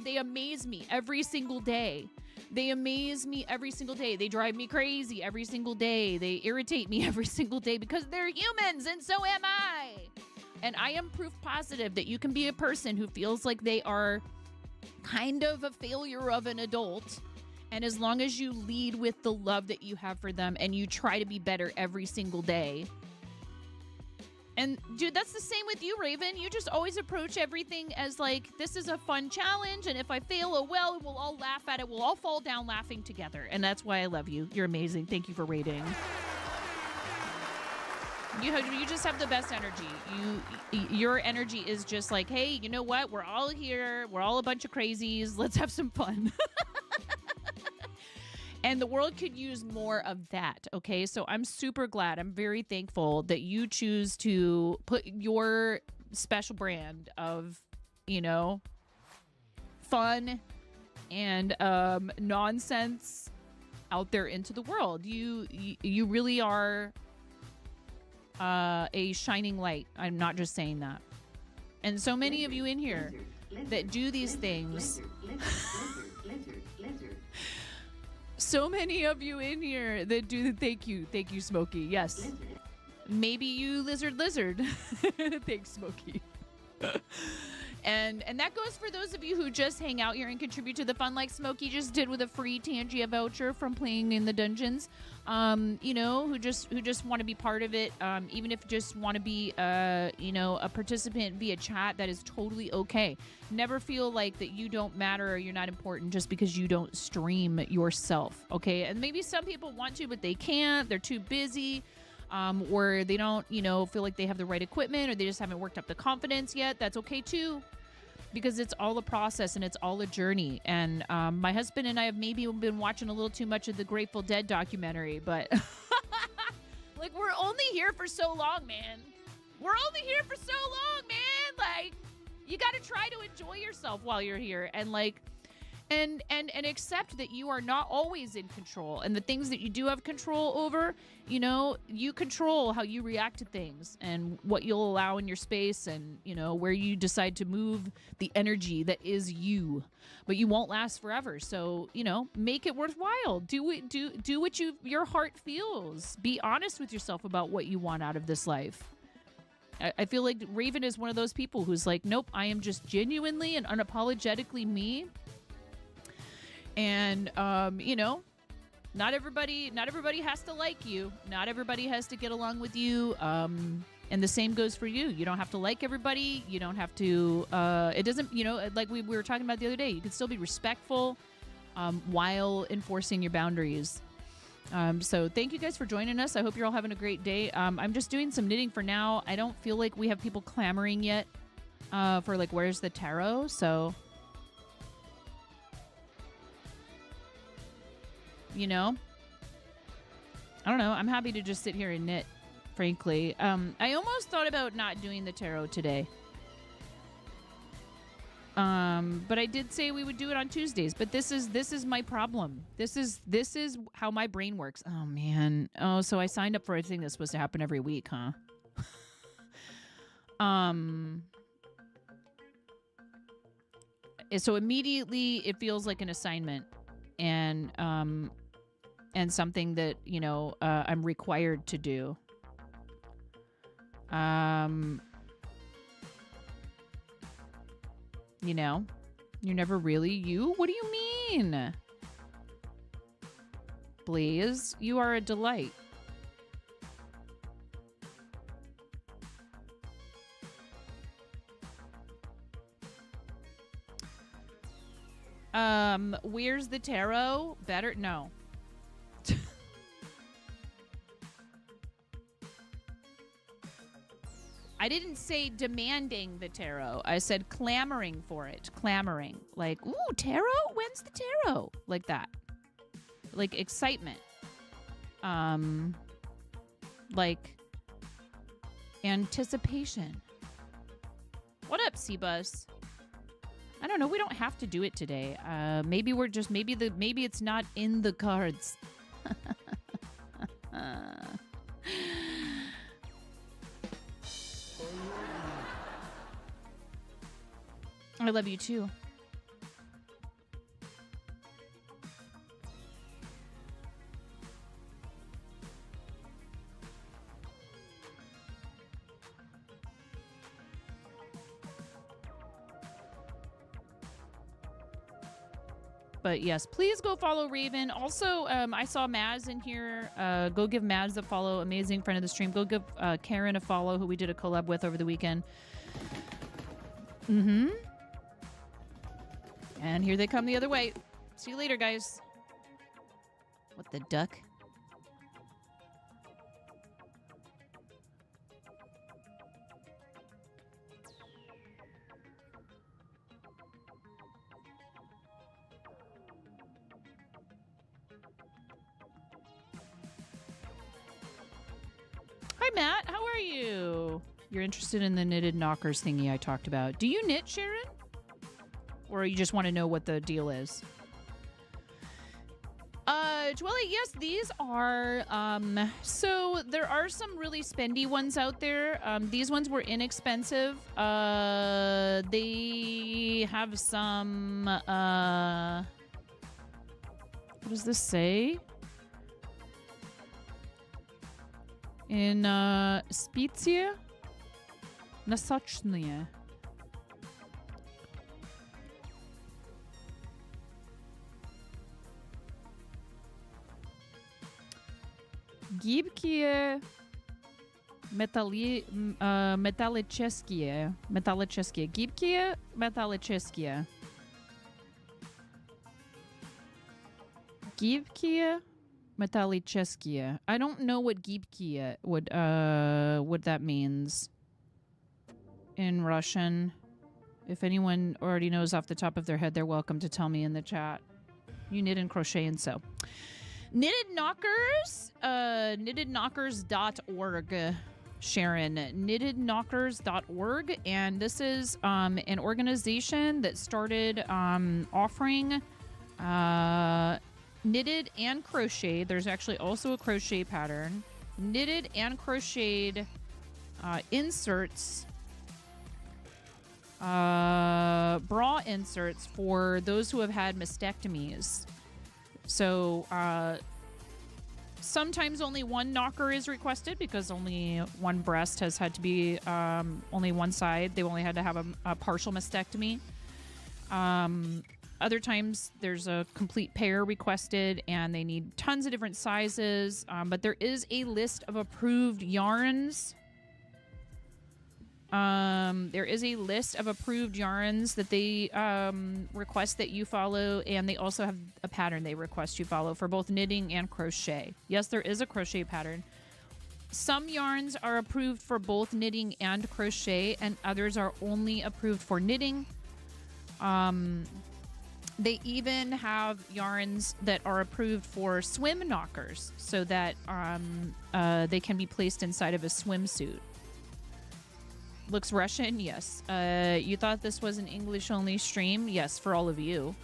They amaze me every single day. They amaze me every single day. They drive me crazy every single day. They irritate me every single day because they're humans, and so am I. And I am proof positive that you can be a person who feels like they are kind of a failure of an adult. And as long as you lead with the love that you have for them and you try to be better every single day. And dude, that's the same with you, Raven. You just always approach everything as like, this is a fun challenge, and if I fail, oh well, we'll all laugh at it. We'll all fall down laughing together. And that's why I love you. You're amazing. Thank you for rating. You just have the best energy. Your energy is just like, hey, you know what? We're all here. We're all a bunch of crazies. Let's have some fun. And the world could use more of that, okay? So I'm super glad. I'm very thankful that you choose to put your special brand of, fun and nonsense out there into the world. You really are a shining light. I'm not just saying that. And so many of you in here that do these things... So many of you in here that do the thank you, Smokey. Yes. Maybe you lizard. Thanks, Smokey. And that goes for those of you who just hang out here and contribute to the fun, like Smokey just did with a free Tangia voucher from playing in the dungeons. Who just want to be part of it. Even if you just want to be a participant via chat, that is totally okay. Never feel like that you don't matter or you're not important just because you don't stream yourself. Okay. And maybe some people want to, but they can't. They're too busy. Or they don't, feel like they have the right equipment, or they just haven't worked up the confidence yet. That's okay too, because it's all a process and it's all a journey. And my husband and I have maybe been watching a little too much of the Grateful Dead documentary, but like, we're only here for so long, man. We're only here for so long, man. Like, you got to try to enjoy yourself while you're here, and like, and accept that you are not always in control, and the things that you do have control over, you control how you react to things and what you'll allow in your space, and where you decide to move the energy that is you. But you won't last forever, so make it worthwhile. Do what your heart feels. Be honest with yourself about what you want out of this life. I feel like Raven is one of those people who's like, nope, I am just genuinely and unapologetically me. And not everybody has to like you. Not everybody has to get along with you. And the same goes for you. You don't have to like everybody. You don't have to. It doesn't. Like we were talking about the other day. You can still be respectful while enforcing your boundaries. So thank you guys for joining us. I hope you're all having a great day. I'm just doing some knitting for now. I don't feel like we have people clamoring yet for like, where's the tarot? So you know? I don't know. I'm happy to just sit here and knit, frankly. I almost thought about not doing the tarot today. But I did say we would do it on Tuesdays. But this is my problem. This is how my brain works. Oh man. Oh, so I signed up for a thing that's supposed to happen every week, huh? So immediately it feels like an assignment, and something that I'm required to do. You're never really you? What do you mean? Blaze, you are a delight. Where's the tarot? Better? No. I didn't say demanding the tarot. I said clamoring for it. Clamoring. Like, ooh, tarot? When's the tarot? Like that. Like excitement. Like anticipation. What up, Seabus? I don't know. We don't have to do it today. Maybe it's not in the cards. I love you too. But yes, please go follow Raven. Also, I saw Maz in here. Go give Maz a follow. Amazing friend of the stream. Go give Karen a follow, who we did a collab with over the weekend. Mm-hmm. And here they come the other way. See you later, guys. What the duck? Hi, Matt. How are you? You're interested in the knitted knockers thingy I talked about. Do you knit, Sharon? Or you just want to know what the deal is? Joelle, yes, these are, so there are some really spendy ones out there. These ones were inexpensive. They have some, what does this say? In, Spizie? Nasochnie. Gibkie metallические. Gibkie metallические. Gibkie metallические. I don't know what gibkie what that means in Russian. If anyone already knows off the top of their head, they're welcome to tell me in the chat. You knit and crochet and sew. Knitted Knockers, knittedknockers.org, Sharon, knittedknockers.org, and this is an organization that started offering knitted and crocheted. There's actually also a crochet pattern, knitted and crocheted inserts, bra inserts for those who have had mastectomies. So sometimes only one knocker is requested because only one breast has had to be only one side. They've only had to have a partial mastectomy. Other times there's a complete pair requested and they need tons of different sizes. But there is a list of approved yarns. There is a list of approved yarns that they request that you follow, and they also have a pattern they request you follow for both knitting and crochet. Yes, there is a crochet pattern. Some yarns are approved for both knitting and crochet, and others are only approved for knitting. They even have yarns that are approved for swim knockers so that they can be placed inside of a swimsuit. Looks Russian? Yes. You thought this was an English-only stream? Yes, for all of you.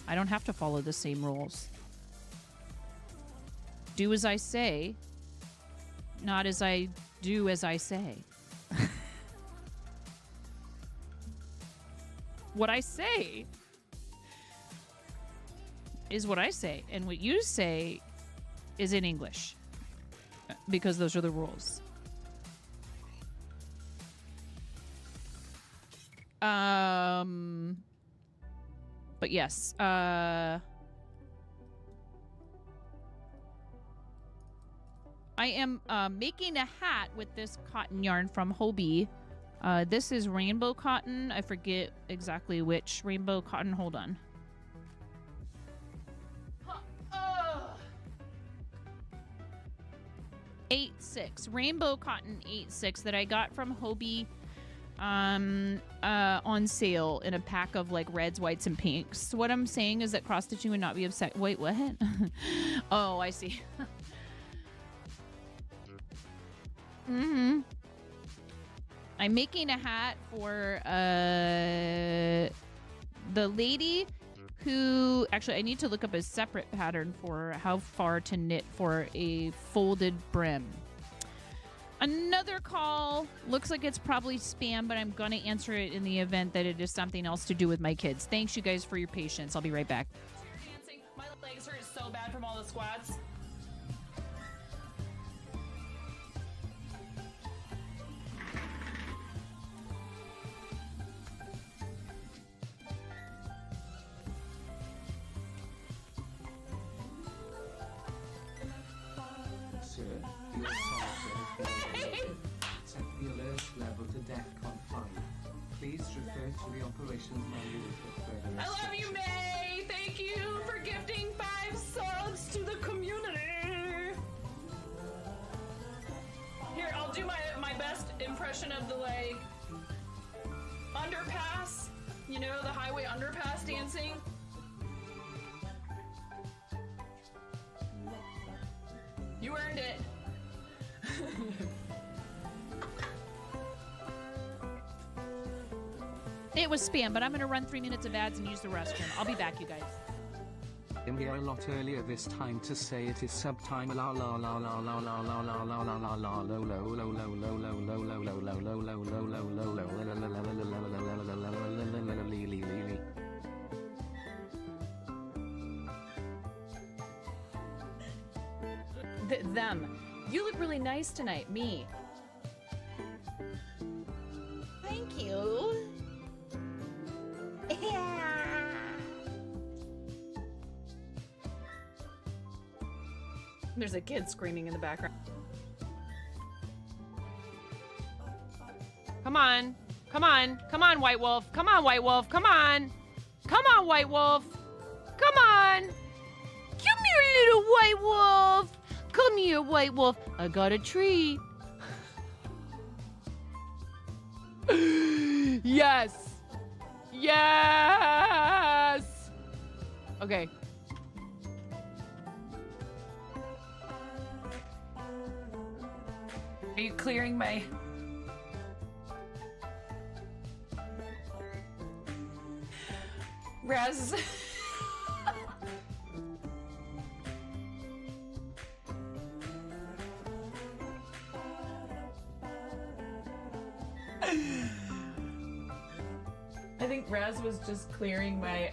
I don't have to follow the same rules. Do as I say, not as I do as I say. What I say is what I say, and what you say is in English, because those are the rules. But yes, I am making a hat with this cotton yarn from Hobie. This is rainbow cotton. I forget exactly which rainbow cotton. Hold on. 8/6 rainbow cotton 8/6 that I got from Hobie on sale in a pack of like reds, whites, and pinks. So what I'm saying is that cross stitching would not be upset. Wait, what? Oh, I see. I'm making a hat for the lady who... Actually, I need to look up a separate pattern for how far to knit for a folded brim. Another call. Looks like it's probably spam, but I'm going to answer it in the event that it is something else to do with my kids. Thanks, you guys, for your patience. I'll be right back. Dancing. My legs hurt so bad from all the squats. Sir, your saucer set the alert level to DEFCON 5. Please refer to the operations manual for further I love you, instructions. May! Thank you for gifting 5 subs to the community! Here, I'll do my best impression of the, like, underpass. You know, the highway underpass dancing. You earned it. It was spam, but I'm going to run 3 minutes of ads and use the restroom. I'll be back, you guys. I'm here a lot earlier this time to say it is sub time. La la la la la la la la la la la la low low low low low low low low low low low low low low low. Them. You look really nice tonight. Me. Thank you. There's a kid screaming in the background. Come on. Come on. Come on, White Wolf. Come on, White Wolf. Come on. Come on, White Wolf. Come on. Come here, little White Wolf. Come here, White Wolf. I got a treat. Yes. Yes. Okay. Are you clearing my... Raz... I think Raz was just clearing my,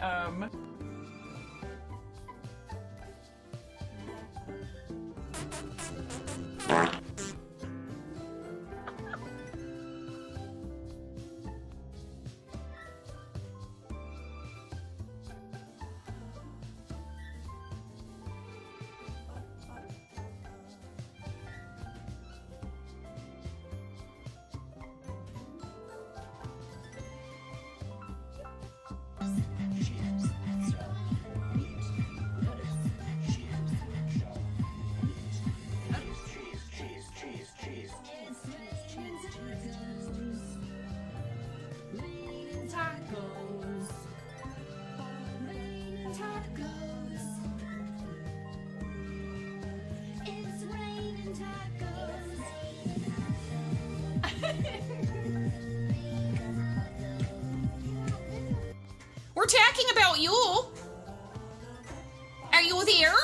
We're talking about you. Are you there?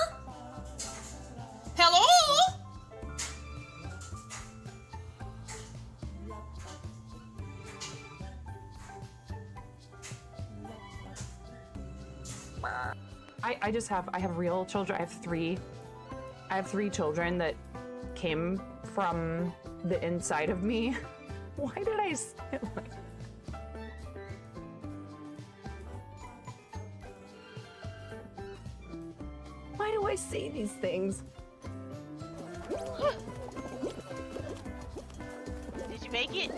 Hello? I have real children. I have three children that came from the inside of me. Why did I say it like that? Why do I say these things? Did you make it?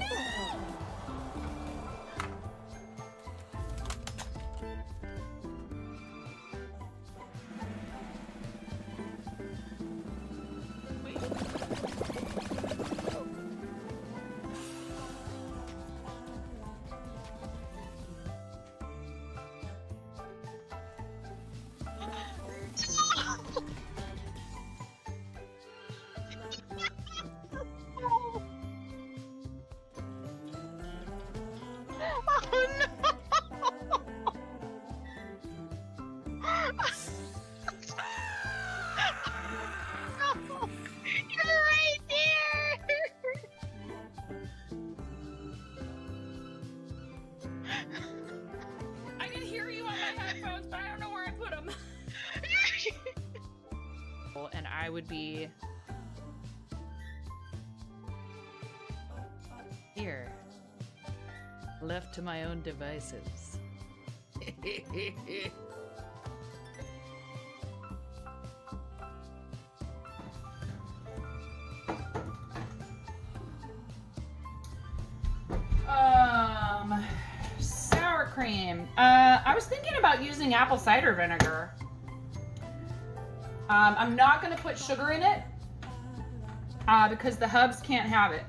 And I would be here, left to my own devices. Sour cream. I was thinking about using apple cider vinegar. I'm not going to put sugar in it because the hubs can't have it.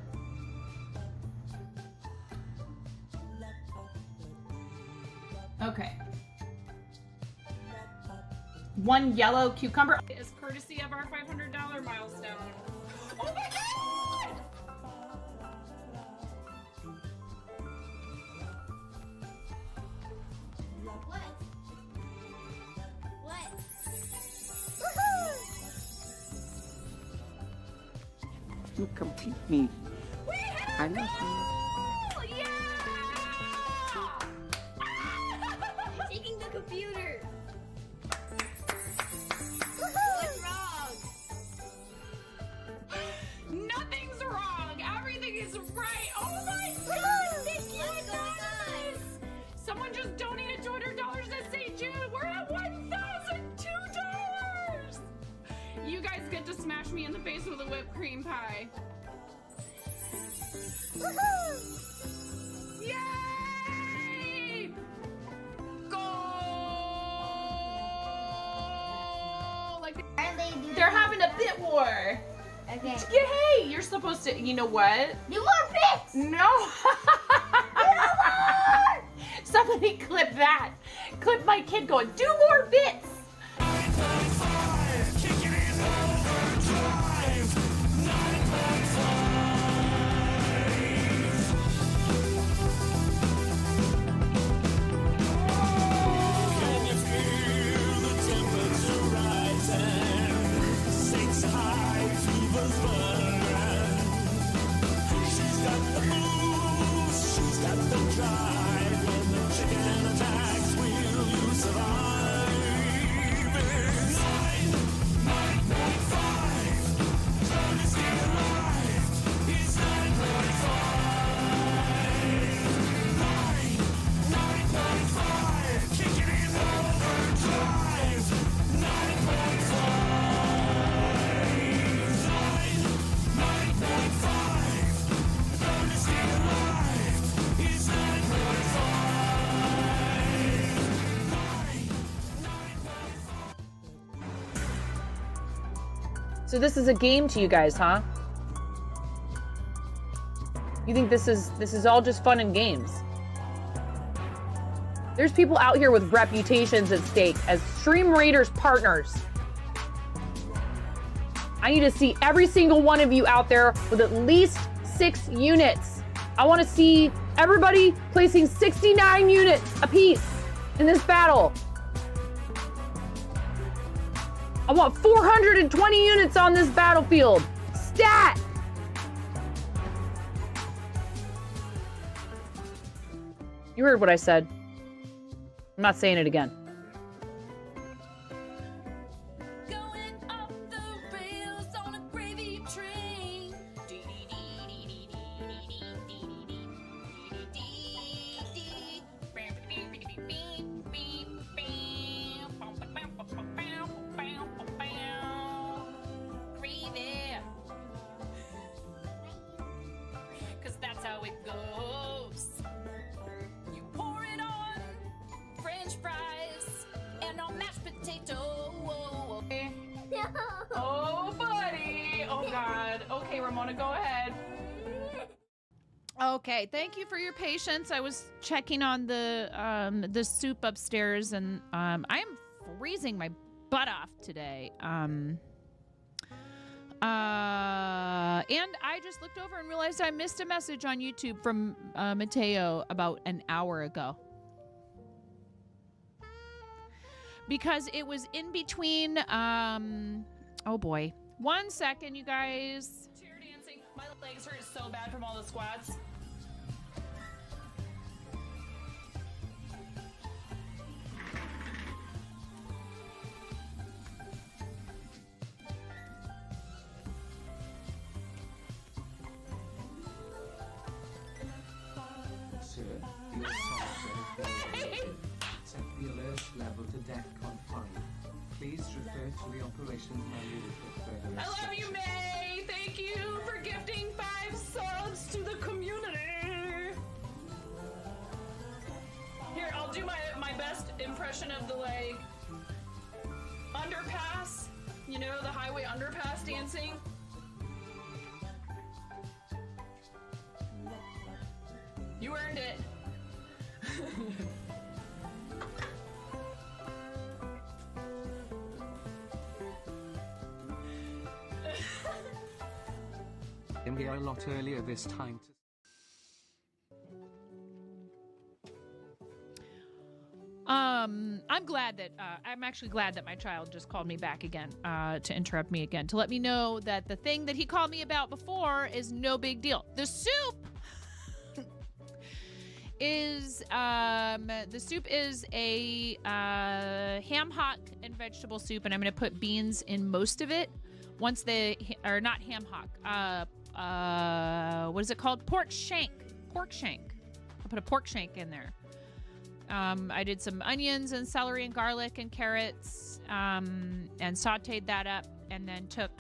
Okay. 1 yellow cucumber is courtesy of our $500 milestone. Oh my god! You complete me. I love you. Yeah! Taking the computer. What's wrong? Nothing's wrong. Everything is right. Oh my god! Thank you guys. Someone just donated $200 to St. Jude. We're at $1,002. You guys get to smash me in the face with a whipped cream pie. Yay! Go! Like they're having a bit war. Okay. Hey, you're supposed to. You know what? Do more bits. No. Somebody clip that. Clip my kid going, do more bits. So this is a game to you guys, huh? You think this is all just fun and games? There's people out here with reputations at stake as Stream Raiders partners. I need to see every single one of you out there with at least 6 units. I want to see everybody placing 69 units apiece. in this battle. I want 420 units on this battlefield. Stat! You heard what I said. I'm not saying it again. Going off the rails on a gravy train. Gravy. 'Cause that's how it goes. You pour it on French fries and on mashed potato. Oh, buddy. Oh, God. Okay, Ramona, go ahead. Okay, thank you for your patience. I was checking on the soup upstairs, and I am freezing my butt off today. And I just looked over and realized I missed a message on YouTube from Mateo about an hour ago. Because it was in between, oh boy. 1 second, you guys. Chair dancing. My legs hurt so bad from all the squats. Sir, your saucer has been set the alert level to DEFCON 5. Please refer to the operations manual for further I love you, instructions. May. Thank you for gifting 5 subs to the community. Here, I'll do my best impression of the, like, underpass. You know, the highway underpass dancing. You earned it. I'm here a lot earlier this time. I'm glad that I'm actually glad that my child just called me back again to interrupt me again to let me know that the thing that he called me about before is no big deal. The soup is a ham hock and vegetable soup, and I'm going to put beans in most of it. Once they are not ham hock, what is it called? Pork shank. I'll put a pork shank in there. I did some onions and celery and garlic and carrots, and sauteed that up, and then took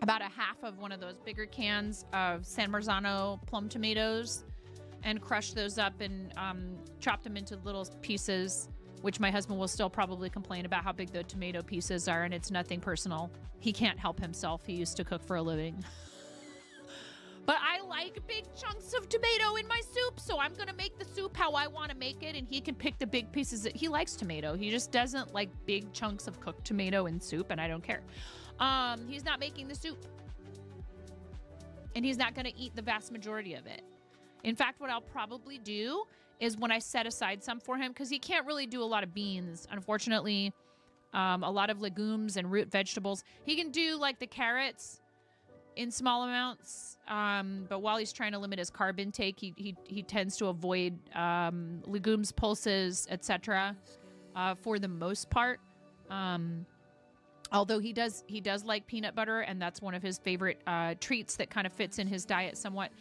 about a half of one of those bigger cans of San Marzano plum tomatoes and crushed those up and chopped them into little pieces, which my husband will still probably complain about how big the tomato pieces are, and it's nothing personal. He can't help himself. He used to cook for a living. But I like big chunks of tomato in my soup, so I'm going to make the soup how I want to make it, and he can pick the big pieces. He likes tomato. He just doesn't like big chunks of cooked tomato in soup, and I don't care. He's not making the soup. And he's not going to eat the vast majority of it. In fact, what I'll probably do is when I set aside some for him, because he can't really do a lot of beans, unfortunately, a lot of legumes and root vegetables. He can do like the carrots in small amounts, but while he's trying to limit his carb intake, he tends to avoid legumes, pulses, etc. For the most part. Although he does like peanut butter, and that's one of his favorite treats that kind of fits in his diet somewhat.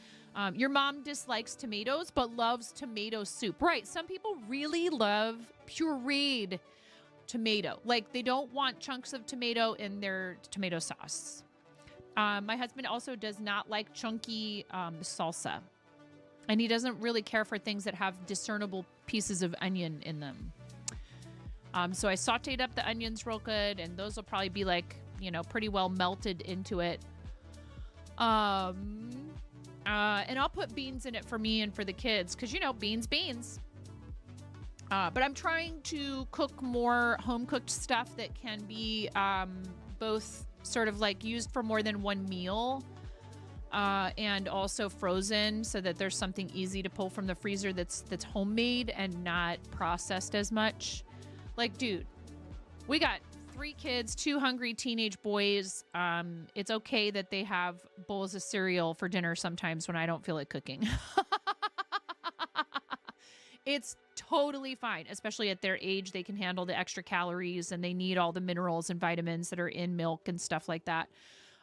Your mom dislikes tomatoes but loves tomato soup. Right, some people really love pureed tomato. Like, they don't want chunks of tomato in their tomato sauce. My husband also does not like chunky salsa. And he doesn't really care for things that have discernible pieces of onion in them. So I sauteed up the onions real good, and those will probably be like, pretty well melted into it. And I'll put beans in it for me and for the kids, because, beans. But I'm trying to cook more home-cooked stuff that can be both sort of like used for more than one meal. and also frozen, so that there's something easy to pull from the freezer that's homemade and not processed as much. Like, dude, we got 3 kids, 2 hungry teenage boys. It's okay that they have bowls of cereal for dinner sometimes when I don't feel like cooking. It's totally fine, especially at their age. They can handle the extra calories and they need all the minerals and vitamins that are in milk and stuff like that.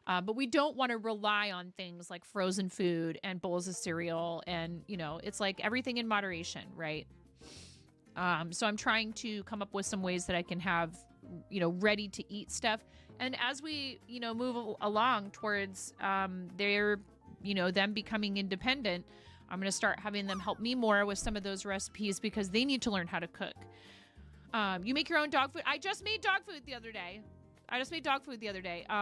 But we don't want to rely on things like frozen food and bowls of cereal. And, you know, it's like everything in moderation, right? So I'm trying to come up with some ways that I can have, you know, ready to eat stuff. And as we, you know, move along towards their, you know, them becoming independent, I'm going to start having them help me more with some of those recipes because they need to learn how to cook. You make your own dog food. I just made dog food the other day.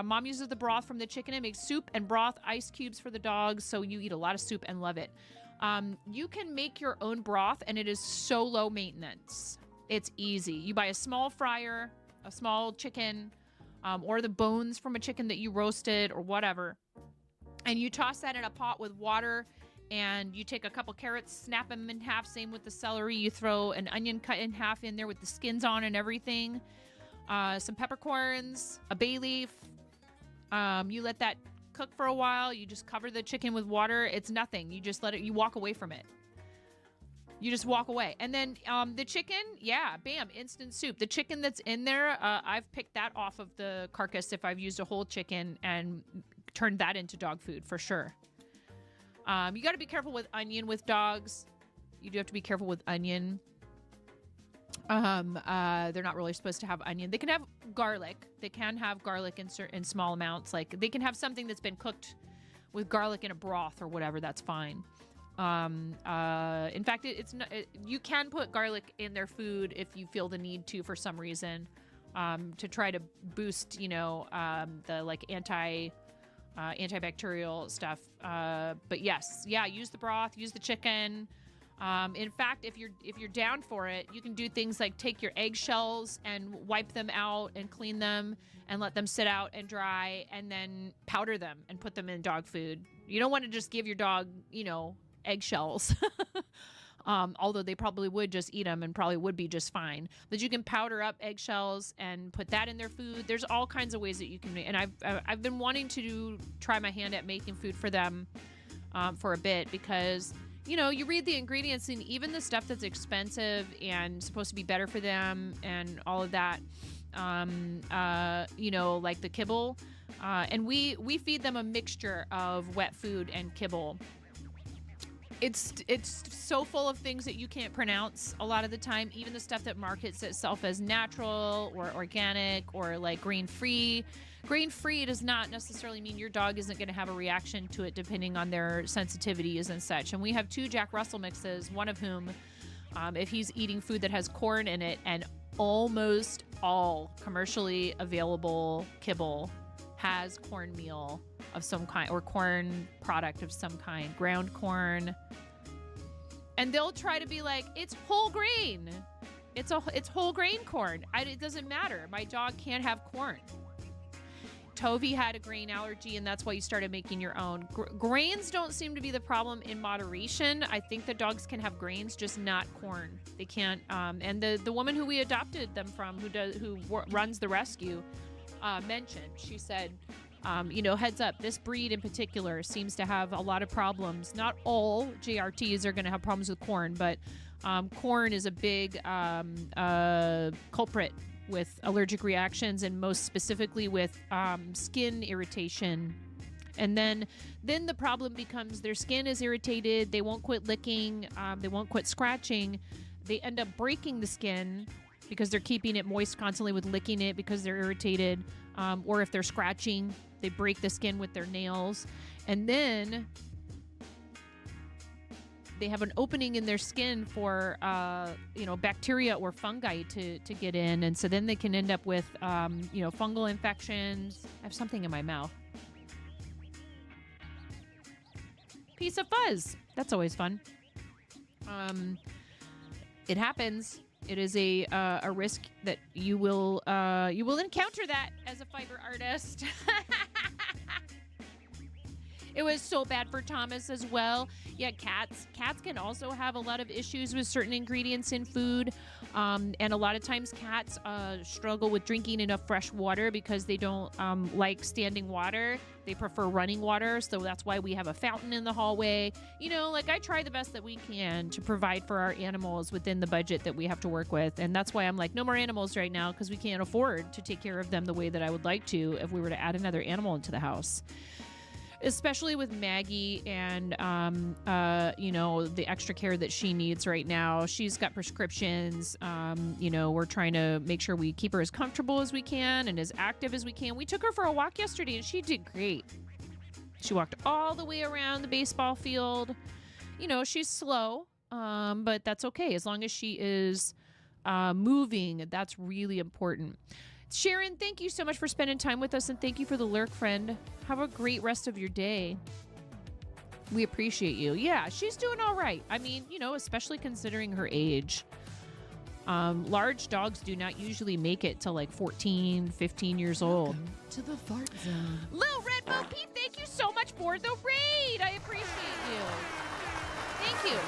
Mom uses the broth from the chicken and makes soup and broth, ice cubes for the dogs. So you eat a lot of soup and love it. You can make your own broth and it is so low maintenance. It's easy. You buy a small fryer, a small chicken, or the bones from a chicken that you roasted or whatever. And you toss that in a pot with water. And you take a couple carrots, snap them in half. Same with the celery. You throw an onion cut in half in there with the skins on and everything. Some peppercorns, a bay leaf. You let that cook for a while. You just cover the chicken with water. It's nothing. You just let it, you walk away from it. You just walk away. And then the chicken, yeah, bam, instant soup. The chicken that's in there, I've picked that off of the carcass if I've used a whole chicken and turned that into dog food for sure. You got to be careful with onion with dogs. You do have to be careful with onion. They're not really supposed to have onion. They can have garlic. They can have garlic in small amounts. Like they can have something that's been cooked with garlic in a broth or whatever. That's fine. In fact, you can put garlic in their food if you feel the need to for some reason, to try to boost, you know, the like antibacterial stuff. But yes, yeah, use the broth, use the chicken. In fact, if you're down for it, you can do things like take your eggshells and wipe them out and clean them and let them sit out and dry and then powder them and put them in dog food. You don't want to just give your dog, you know, eggshells. Although they probably would just eat them and probably would be just fine. But you can powder up eggshells and put that in their food. There's all kinds of ways that you can make. And I've been wanting to try my hand at making food for them for a bit because, you know, you read the ingredients and even the stuff that's expensive and supposed to be better for them and all of that, you know, like the kibble. And we feed them a mixture of wet food and kibble. It's so full of things that you can't pronounce a lot of the time. Even the stuff that markets itself as natural or organic or like grain-free. Grain-free does not necessarily mean your dog isn't going to have a reaction to it depending on their sensitivities and such. And we have 2 Jack Russell mixes, one of whom, if he's eating food that has corn in it, and almost all commercially available kibble has cornmeal of some kind or corn product of some kind, ground corn. And they'll try to be like, it's whole grain. It's whole grain corn. It doesn't matter. My dog can't have corn. Tovi had a grain allergy, and that's why you started making your own. Grains don't seem to be the problem in moderation. I think that dogs can have grains, just not corn. They can't. And the woman who we adopted them from, who runs the rescue, mentioned, she said, you know, heads up, this breed in particular seems to have a lot of problems. Not all JRTs are going to have problems with corn, but corn is a big culprit with allergic reactions, and most specifically with skin irritation. And then the problem becomes their skin is irritated. They won't quit licking. They won't quit scratching. They end up breaking the skin because they're keeping it moist constantly with licking it because they're irritated. Or if they're scratching, they break the skin with their nails. And then they have an opening in their skin for, you know, bacteria or fungi to get in. And so then they can end up with, you know, fungal infections. I have something in my mouth. Piece of fuzz. That's always fun. It happens. It is a risk that you will encounter that as a fiber artist. It was so bad for Thomas as well. Yeah, cats can also have a lot of issues with certain ingredients in food. And a lot of times cats struggle with drinking enough fresh water because they don't like standing water. They prefer running water. So that's why we have a fountain in the hallway. You know, like I try the best that we can to provide for our animals within the budget that we have to work with. And that's why I'm like, no more animals right now because we can't afford to take care of them the way that I would like to if we were to add another animal into the house. Especially with Maggie and, you know, the extra care that she needs right now. She's got prescriptions. You know, we're trying to make sure we keep her as comfortable as we can and as active as we can. We took her for a walk yesterday, and she did great. She walked all the way around the baseball field. You know, she's slow, but that's okay. As long as she is moving, that's really important. Sharon, thank you so much for spending time with us, and thank you for the lurk, friend. Have a great rest of your day. We appreciate you. Yeah, she's doing all right. I mean, you know, especially considering her age. Large dogs do not usually make it to like 14, 15 years old. Welcome to the fart zone. Lil Red Bo Peep, thank you so much for the raid. I appreciate you. Thank you.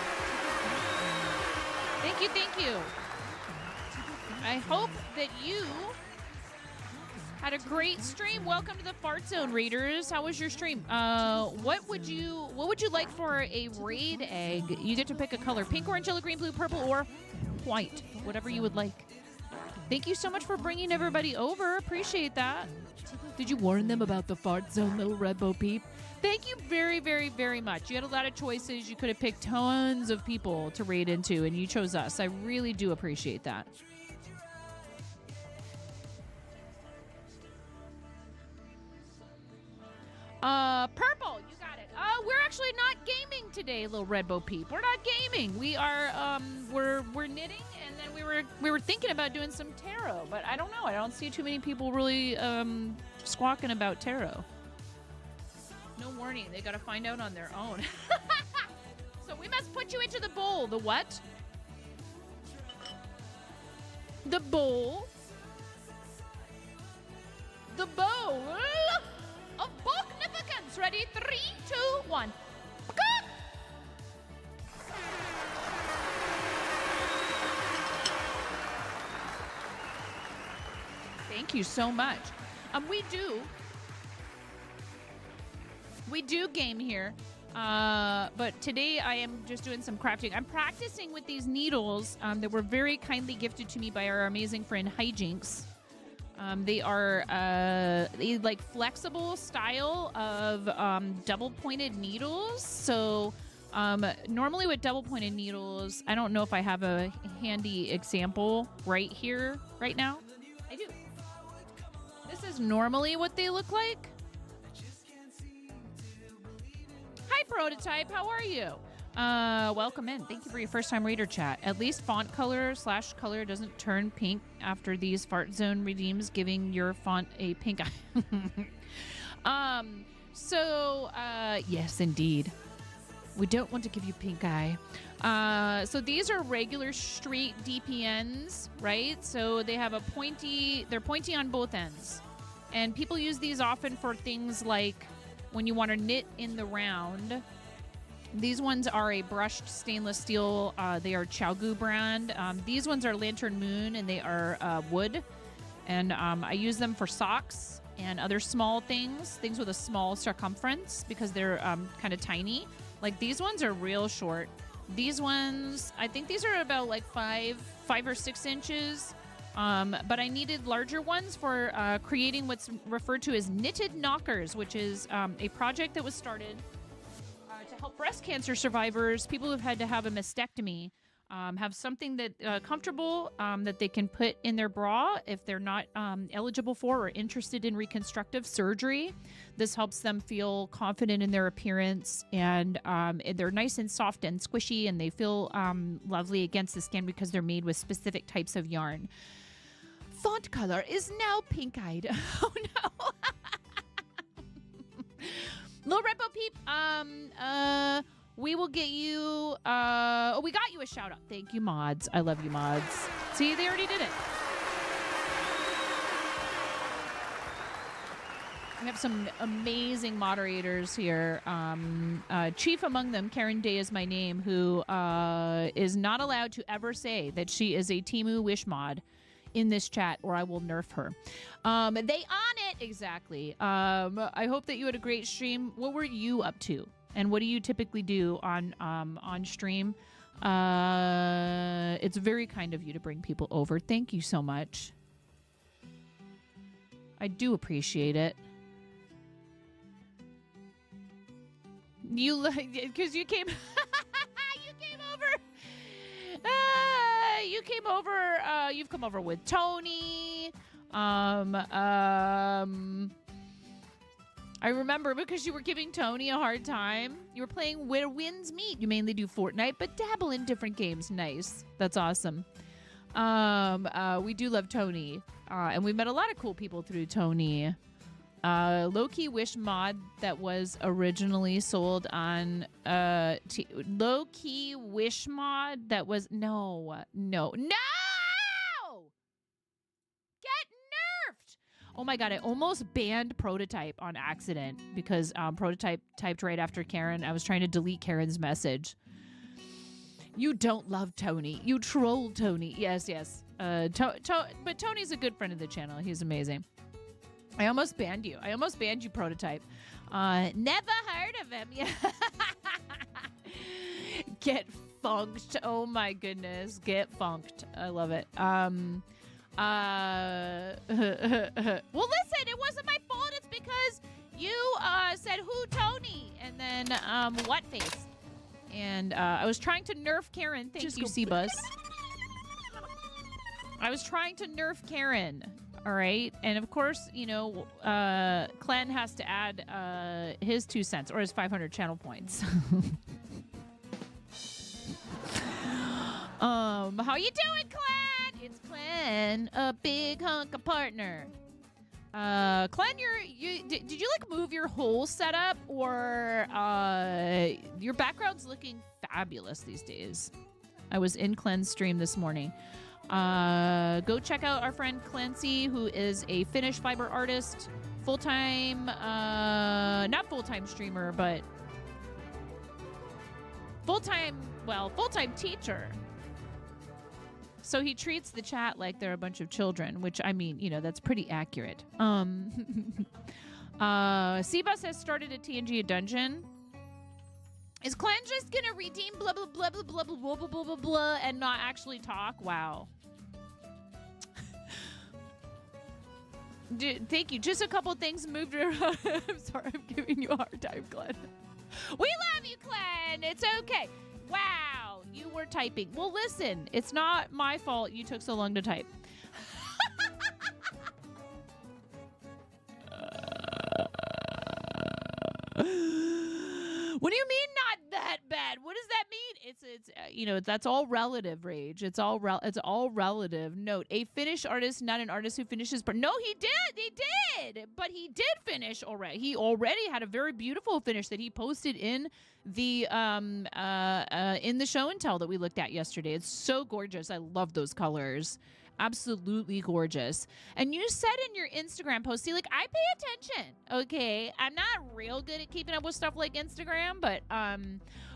Thank you, thank you. I hope that you had a great stream. Welcome to the Fart Zone, Raiders. How was your stream? What would you like for a raid egg? You get to pick a color: pink, orange, yellow, green, blue, purple, or white. Whatever you would like. Thank you so much for bringing everybody over. Appreciate that. Did you warn them about the fart zone, Little Red Bo Peep? Thank you very, very, very much. You had a lot of choices. You could have picked tons of people to raid into, and you chose us. I really do appreciate that. Purple, you got it. We're actually not gaming today, Little Red Bo Peep. We're not gaming. We are, we're knitting, and then we were thinking about doing some tarot, but I don't know. I don't see too many people really, squawking about tarot. No warning. They got to find out on their own. So we must put you into the bowl. The what? The bowl. The bowl of significance. Ready? 3, 2, 1. Thank you so much. We do game here, but today I am just doing some crafting. I'm practicing with these needles that were very kindly gifted to me by our amazing friend Hijinks. They are a like flexible style of double-pointed needles. So normally with double-pointed needles, I don't know if I have a handy example right here, right now. I do. This is normally what they look like. Hi, Prototype. How are you? Welcome in. Thank you for your first time reader chat. At least font color/color doesn't turn pink after these fart zone redeems, giving your font a pink eye. Yes, indeed. We don't want to give you pink eye. So these are regular straight DPNs, right? So they have they're pointy on both ends. And people use these often for things like when you want to knit in the round. These ones are a brushed stainless steel. They are Chaogu brand. These ones are Lantern Moon, and they are wood. And I use them for socks and other small things with a small circumference because they're kind of tiny. Like these ones are real short. These ones, I think these are about like 5 or 6 inches. But I needed larger ones for creating what's referred to as knitted knockers, which is a project that was started to help breast cancer survivors, people who've had to have a mastectomy, have something that comfortable that they can put in their bra if they're not eligible for or interested in reconstructive surgery. This helps them feel confident in their appearance, and they're nice and soft and squishy, and they feel lovely against the skin because they're made with specific types of yarn. Font color is now pink-eyed. Oh no. Little Red Bo Peep, we will get you, we got you a shout out. Thank you, mods. I love you, mods. See, they already did it. We have some amazing moderators here. Chief among them, Karen Day is my name, who is not allowed to ever say that she is a Temu Wish mod in this chat, or I will nerf her. They on it, exactly. I hope that you had a great stream. What were you up to? And what do you typically do on stream? It's very kind of you to bring people over. Thank you so much. I do appreciate it. You because you came you came over. You came over. You've come over with Tony. I remember because you were giving Tony a hard time. You were playing Where Winds Meet. You mainly do Fortnite, but dabble in different games. Nice. That's awesome. We do love Tony. And we met a lot of cool people through Tony. Low-key Wish mod that was originally sold on Low-key Wish mod that was no get nerfed. Oh my god, I almost banned Prototype on accident because Prototype typed right after Karen. I was trying to delete Karen's message. You don't love Tony. You troll Tony. Yes. But Tony's a good friend of the channel. He's amazing. I almost banned you. Prototype. Never heard of him. Yeah. Get funked. Oh my goodness. Get funked. I love it. Well, listen, it wasn't my fault. It's because you said who Tony and then what face. And I was trying to nerf Karen. Thank you, Seabus. I was trying to nerf Karen. All right. And of course, you know, Clan has to add his 2 cents or his 500 channel points. How you doing, Clan? It's Clan, a big hunk of partner. Clan, did you like move your whole setup, or your background's looking fabulous these days? I was in Clan's stream this morning. Go check out our friend Clancy, who is a Finnish fiber artist, full-time, not full-time streamer, but full-time teacher. So he treats the chat like they're a bunch of children, which, I mean, you know, that's pretty accurate. Seabus has started a TNG dungeon. Is Clan just gonna redeem blah blah blah blah blah blah blah blah blah blah blah and not actually talk? Wow. Thank you. Just a couple things moved around. I'm sorry, I'm giving you a hard time, Clan. We love you, Clan. It's okay. Wow, you were typing. Well, listen, it's not my fault you took so long to type. What do you mean not that bad? What does that mean? It's you know, that's all relative, Rage. It's all relative. Note, a Finnish artist, not an artist who finishes. No, he did. But he did finish already. He already had a very beautiful finish that he posted in the show and tell that we looked at yesterday. It's so gorgeous. I love those colors. Absolutely gorgeous. And you said in your Instagram post, see, like, I pay attention, okay? I'm not real good at keeping up with stuff like Instagram, but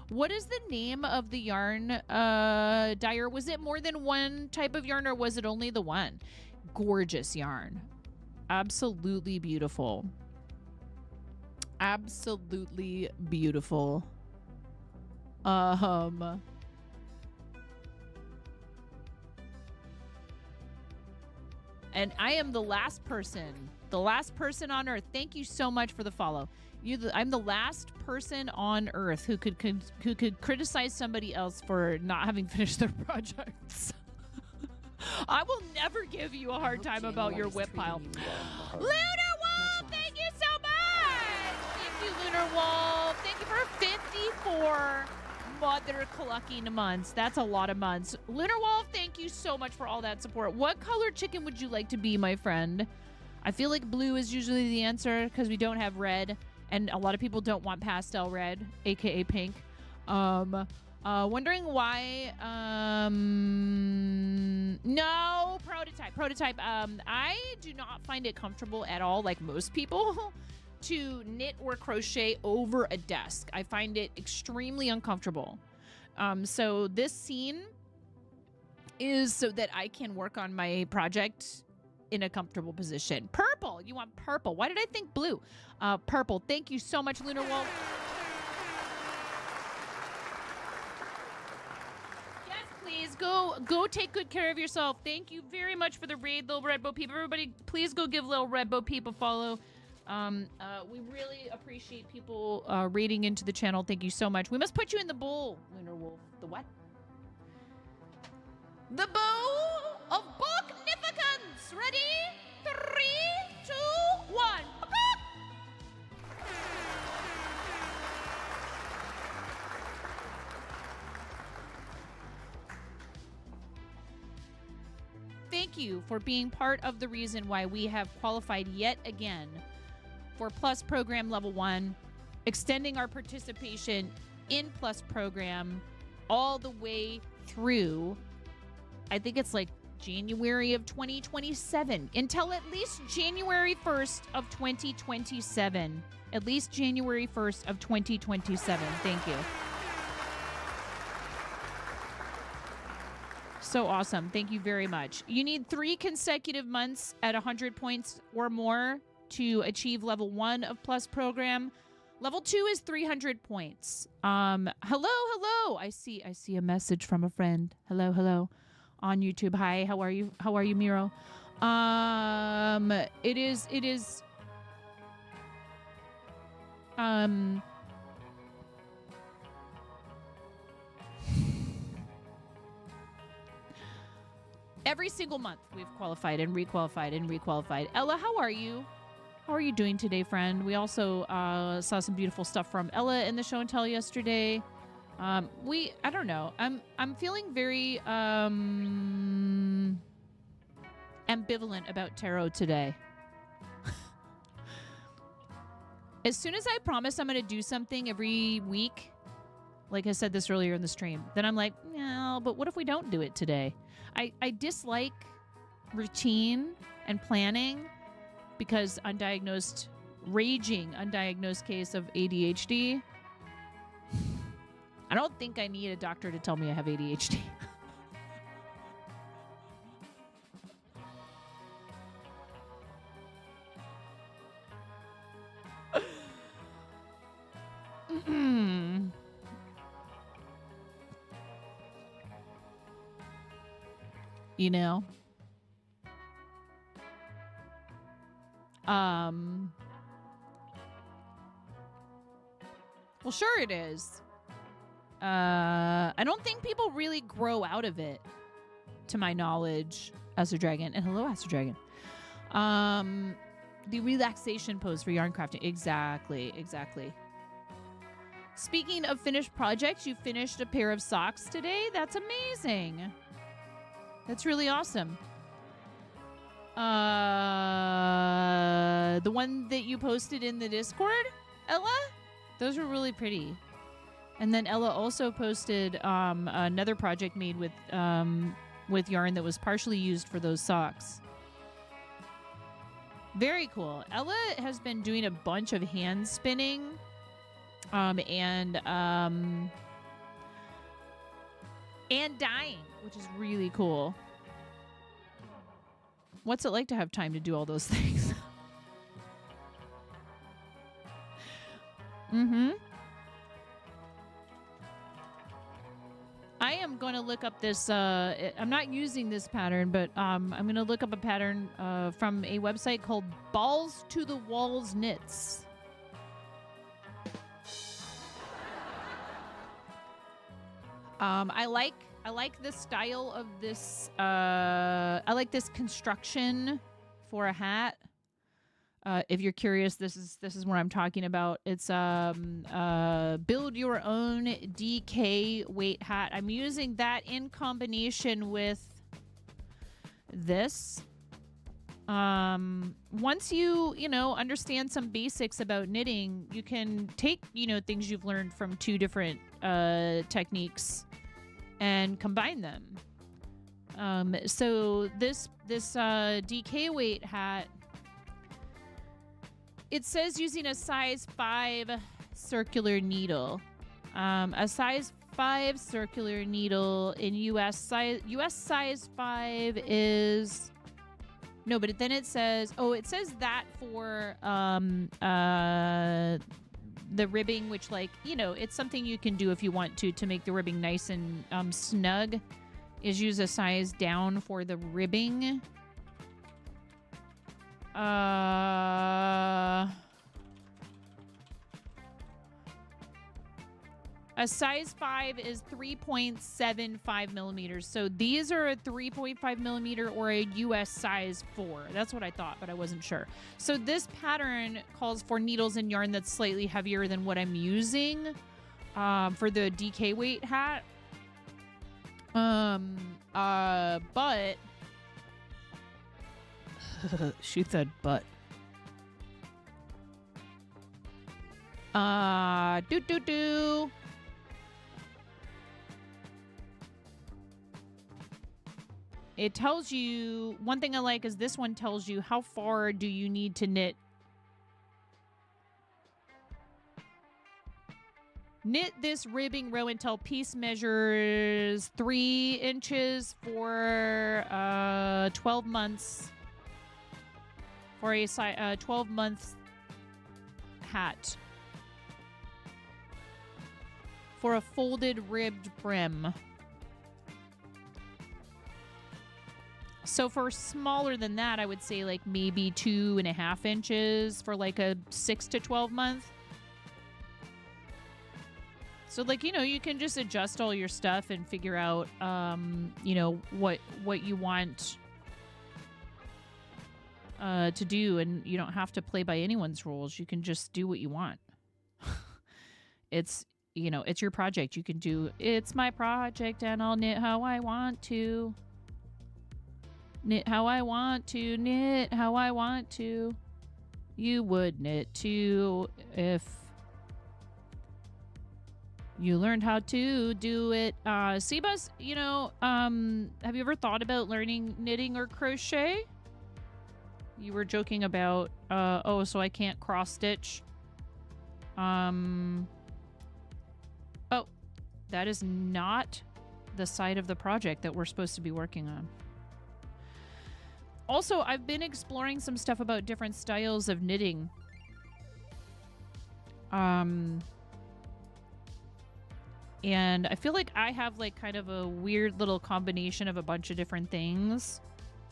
what is the name of the yarn dyer? Was it more than one type of yarn, or was it only the one? Gorgeous yarn. Absolutely beautiful. Absolutely beautiful. And I am the last person on earth. Thank you so much for the follow. I'm the last person on earth who could criticize somebody else for not having finished their projects. I will never give you a hard time about your whip pile. Lunar Wolf, thank you so much. Thank you, Lunar Wolf. Thank you for 54 mother clucking months. That's a lot of months. Lunar Wolf, thank you so much for all that support. What color chicken would you like to be, my friend? I feel like blue is usually the answer because we don't have red, and a lot of people don't want pastel red, aka pink. Wondering why no Prototype. Prototype. I do not find it comfortable at all, like most people, to knit or crochet over a desk. I find it extremely uncomfortable. So this scene is so that I can work on my project in a comfortable position. Purple. You want purple. Why did I think blue? Purple. Thank you so much, Lunar Wolf. Yes, please go take good care of yourself. Thank you very much for the raid, Little Red Bo Peep. Everybody, please go give Little Red Bo Peep a follow. We really appreciate people raiding into the channel. Thank you so much. We must put you in the bowl, Lunar Wolf. The what? The bow of Bognificence. Ready? 3, 2, 1. Thank you for being part of the reason why we have qualified yet again for Plus Program Level 1, extending our participation in Plus Program all the way through, I think it's like January of 2027, until at least January 1st of 2027. At least January 1st of 2027. Thank you. So awesome. Thank you very much. You need 3 consecutive months at 100 points or more to achieve level 1 of Plus Program. Level 2 is 300 points. Hello. I see a message from a friend. Hello. On YouTube. Hi, how are you? How are you, Miro? It is every single month we've qualified and requalified and requalified. Ella, how are you? How are you doing today, friend? We also saw some beautiful stuff from Ella in the show and tell yesterday. I don't know. I'm feeling very ambivalent about tarot today. As soon as I promise I'm going to do something every week, like I said this earlier in the stream, then I'm like, no, but what if we don't do it today? I dislike routine and planning because raging undiagnosed case of ADHD. I don't think I need a doctor to tell me I have ADHD. You know? Well, sure it is. I don't think people really grow out of it, to my knowledge, Astro Dragon. And hello, Astro Dragon. The relaxation pose for yarn crafting. Exactly. Speaking of finished projects, you finished a pair of socks today. That's amazing. That's really awesome. The one that you posted in the Discord, Ella? Those were really pretty. And then Ella also posted another project made with yarn that was partially used for those socks. Very cool. Ella has been doing a bunch of hand spinning and dyeing, which is really cool. What's it like to have time to do all those things? I am going to look up this. I'm not using this pattern, but I'm going to look up a pattern from a website called Balls to the Walls Knits. I like the style of this. I like this construction for a hat. If you're curious, this is what I'm talking about. It's build your own DK weight hat. I'm using that in combination with this. Once you understand some basics about knitting, you can take things you've learned from 2 different techniques and combine them. So this DK weight hat, it says using a size 5 circular needle. A size 5 circular needle in US size 5 is no, but then it says, oh, it says that for the ribbing, which, like, you know, it's something you can do if you want to make the ribbing nice and snug, is use a size down for the ribbing. A size 5 is 3.75 millimeters. So these are a 3.5 millimeter or a US size 4. That's what I thought, but I wasn't sure. So this pattern calls for needles and yarn that's slightly heavier than what I'm using for the DK weight hat. But she said but. It tells you, one thing I like is this one tells you how far do you need to knit. Knit this ribbing row until piece measures 3 inches for 12 months. For a 12 months hat. For a folded ribbed brim. So for smaller than that, I would say like maybe 2.5 inches for like a 6 to 12 month. So, like, you know, you can just adjust all your stuff and figure out, you know, what you want to do, and you don't have to play by anyone's rules. You can just do what you want. It's, you know, it's your project. You can do, it's my project and I'll knit how I want to. Knit how I want to, knit how I want to. You would knit too if you learned how to do it. Sebas, you know, have you ever thought about learning knitting or crochet? You were joking about, oh, so I can't cross stitch. Oh, that is not the side of the project that we're supposed to be working on. Also, I've been exploring some stuff about different styles of knitting. And I feel like I have like kind of a weird little combination of a bunch of different things.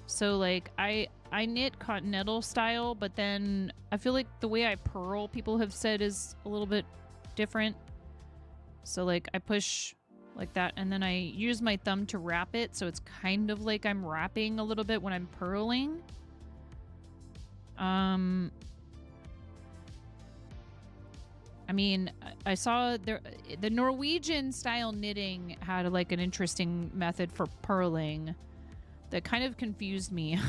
So like I knit continental style, but then I feel like the way I purl, people have said, is a little bit different. So like I push like that, and then I use my thumb to wrap it, so it's kind of like I'm wrapping a little bit when I'm purling. I mean, I saw the Norwegian style knitting had like an interesting method for purling that kind of confused me.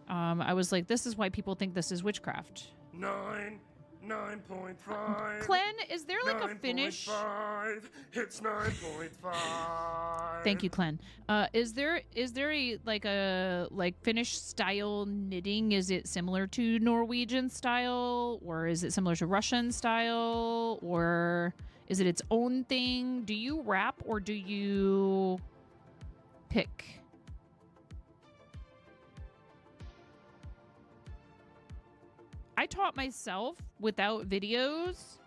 I was like, this is why people think this is witchcraft. 9.5. Clen, is there like a Finnish? 9.5. It's 9.5. Thank you, Clen. Is there a like Finnish style knitting? Is it similar to Norwegian style, or is it similar to Russian style, or is it its own thing? Do you wrap or do you pick? I taught myself without videos.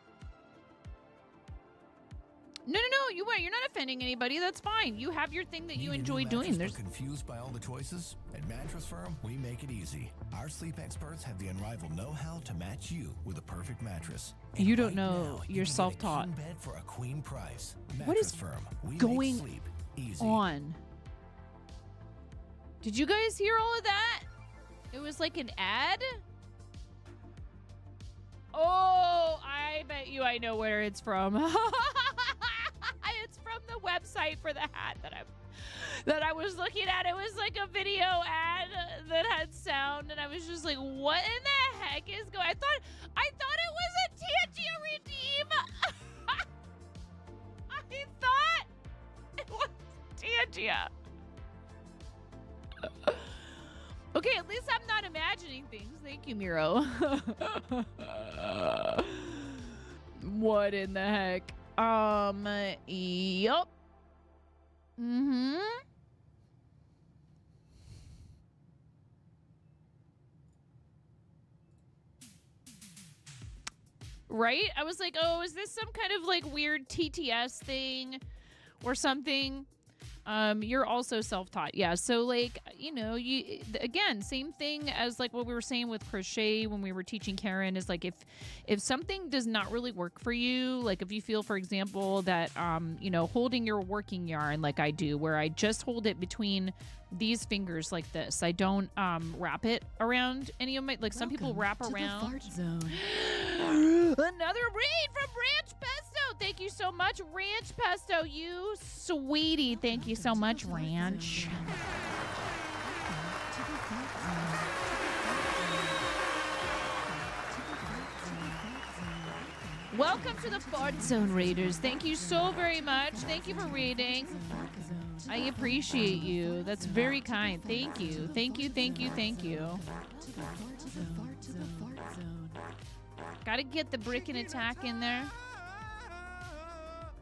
No, you wait. You're not offending anybody. That's fine. You have your thing that you enjoy doing. There's confused by all the choices? At Mattress Firm, we make it easy. Our sleep experts have the unrivaled know-how to match you with a perfect mattress. And you don't right know. now, You're self-taught. King bed for a queen price. What is Firm, we going make sleep easy. on? Did you guys hear all of that? It was like an ad. Oh, I bet you I know where it's from. It's from the website for the hat that I was looking at. It was like a video ad that had sound, and I was just like, what in the heck is going? I thought it was a Tangia Redeem. I thought it was Tangia. at least I'm not imagining things. Thank you, Miro. What in the heck? Yup. Mm-hmm. Right? I was like, oh, is this some kind of like weird TTS thing or something? You're also self-taught. Yeah. So like, you know, again, same thing as like what we were saying with crochet when we were teaching Karen is like, if something does not really work for you, like if you feel, for example, that, you know, holding your working yarn like I do, where I just hold it between these fingers like this. I don't, wrap it around any of my, like some people wrap around. Fart zone. Another read from Ranch Pesto. Thank you so much, Ranch Pesto. You sweetie. Thank you so much, Ranch. Welcome to the Fart Zone Raiders. Thank you so very much. Thank you for reading. I appreciate you. That's very kind. Thank you. Thank you, thank you, thank you. Gotta get the brick and attack in there.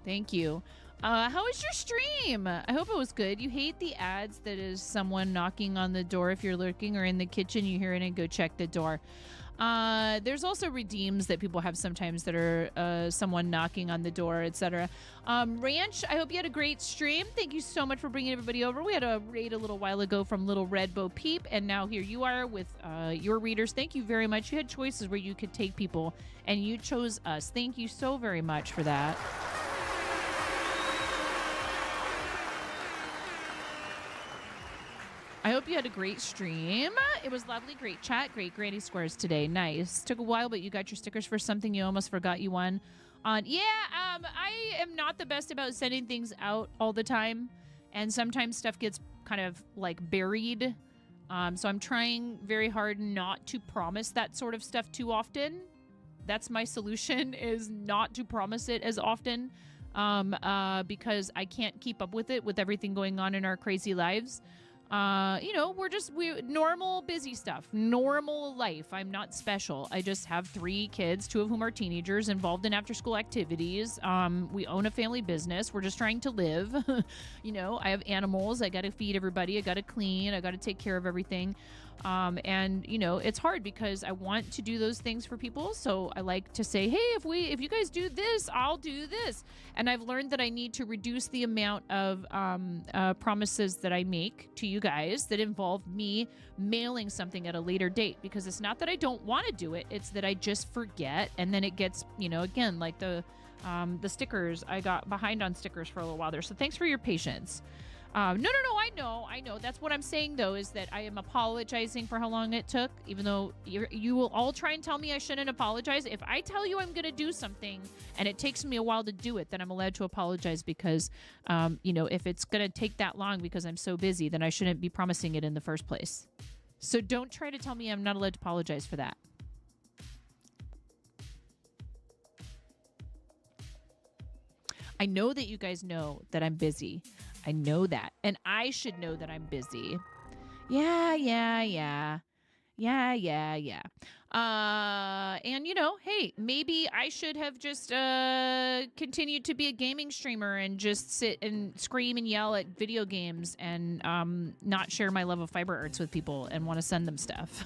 Thank you. How was your stream? I hope it was good. You hate the ads that is someone knocking on the door if you're lurking or in the kitchen, you hear it and go check the door. There's also redeems that people have sometimes that are someone knocking on the door, etc. Ranch, I hope you had a great stream. Thank you so much for bringing everybody over. We had a raid a little while ago from Little Red Bo Peep, and now here you are with your readers. Thank you very much. You had choices where you could take people, and you chose us. Thank you so very much for that. I hope you had a great stream. It was lovely, great chat, great granny squares today. Nice. Took a while, but you got your stickers for something you almost forgot you won. I am not the best about sending things out all the time, and sometimes stuff gets kind of like buried. So I'm trying very hard not to promise that sort of stuff too often. That's my solution, is not to promise it as often, because I can't keep up with it with everything going on in our crazy lives. You know, we're normal busy stuff, normal life. I'm not special. I just have 3 kids, 2 of whom are teenagers involved in after school activities. We own a family business. We're just trying to live. You know, I have animals. I got to feed everybody. I got to clean. I got to take care of everything. And you know, it's hard because I want to do those things for people. So I like to say, hey, if you guys do this, I'll do this. And I've learned that I need to reduce the amount of promises that I make to you guys that involve me mailing something at a later date, because it's not that I don't want to do it. It's that I just forget. And then it gets, you know, again, like the stickers, I got behind on stickers for a little while there. So thanks for your patience. No, I know. That's what I'm saying, though, is that I am apologizing for how long it took, even though you will all try and tell me I shouldn't apologize. If I tell you I'm going to do something and it takes me a while to do it, then I'm allowed to apologize because, you know, if it's going to take that long because I'm so busy, then I shouldn't be promising it in the first place. So don't try to tell me I'm not allowed to apologize for that. I know that you guys know that I'm busy. I know that. And I should know that I'm busy. Yeah. And, you know, hey, maybe I should have just continued to be a gaming streamer and just sit and scream and yell at video games and not share my love of fiber arts with people and want to send them stuff.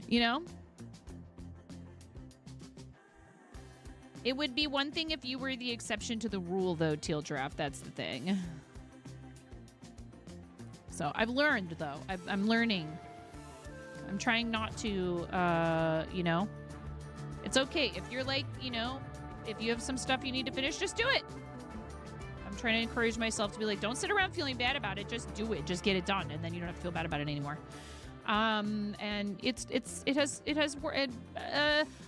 You know? It would be one thing if you were the exception to the rule, though, Teal Giraffe. That's the thing. So I've learned, though. I'm learning. I'm trying not to, you know. It's okay. If you're like, you know, if you have some stuff you need to finish, just do it. I'm trying to encourage myself to be like, don't sit around feeling bad about it. Just do it. Just get it done. And then you don't have to feel bad about it anymore. And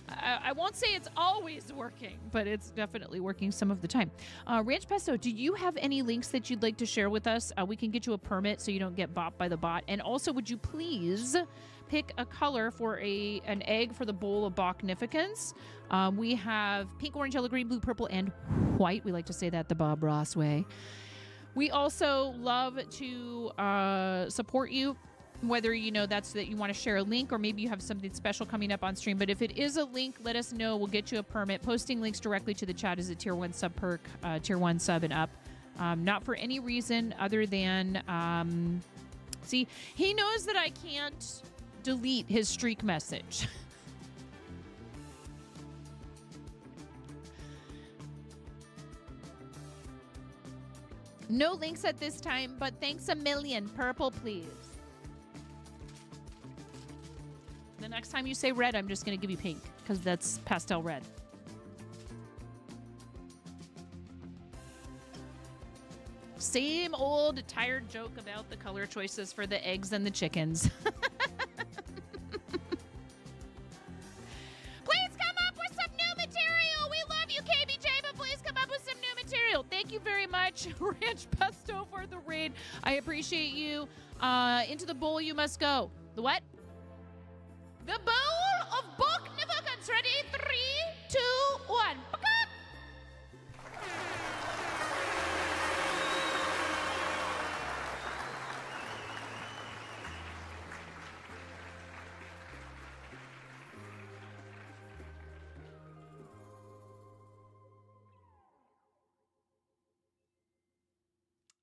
I won't say it's always working, but it's definitely working some of the time. Ranch Pesto, do you have any links that you'd like to share with us? We can get you a permit so you don't get bought by the bot. And also, would you please pick a color for an egg for the bowl of Bachnificence? We have pink, orange, yellow, green, blue, purple, and white. We like to say that the Bob Ross way. We also love to support you, whether that's that you want to share a link or maybe you have something special coming up on stream. But if it is a link, let us know. We'll get you a permit. Posting links directly to the chat is a tier 1 sub perk, tier 1 sub and up. Not for any reason other than, see, he knows that I can't delete his streak message. No links at this time, but thanks a million. Purple, please. The next time you say red, I'm just going to give you pink because that's pastel red. Same old tired joke about the color choices for the eggs and the chickens. Please come up with some new material. We love you, KBJ, but please come up with some new material. Thank you very much, Ranch Pesto, for the raid. I appreciate you. Into the bowl you must go. The what? The bowl of Boknifakans. Ready? 3, 2, 1.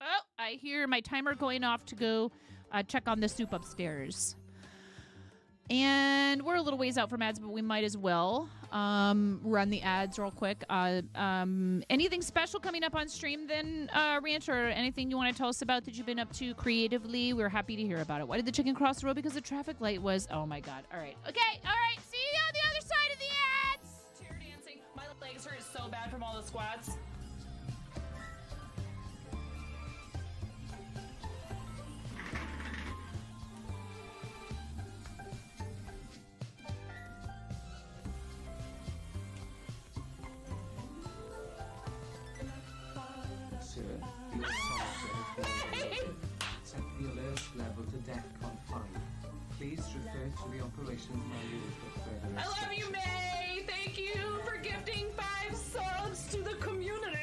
Oh, I hear my timer going off to go check on the soup upstairs. And we're a little ways out from ads, but we might as well run the ads real quick. Anything special coming up on stream then, Ranch, or anything you want to tell us about that you've been up to creatively? We're happy to hear about it. Why did the chicken cross the road? Because the traffic light was... Oh, my God. All right. Okay. All right. See you on the other side of the ads. Chair dancing. My legs hurt so bad from all the squats. Sir, the assault set the alert level to DEFCON 5. Please refer to the operations manual for further I love you, May! Thank you for gifting 5 subs to the community!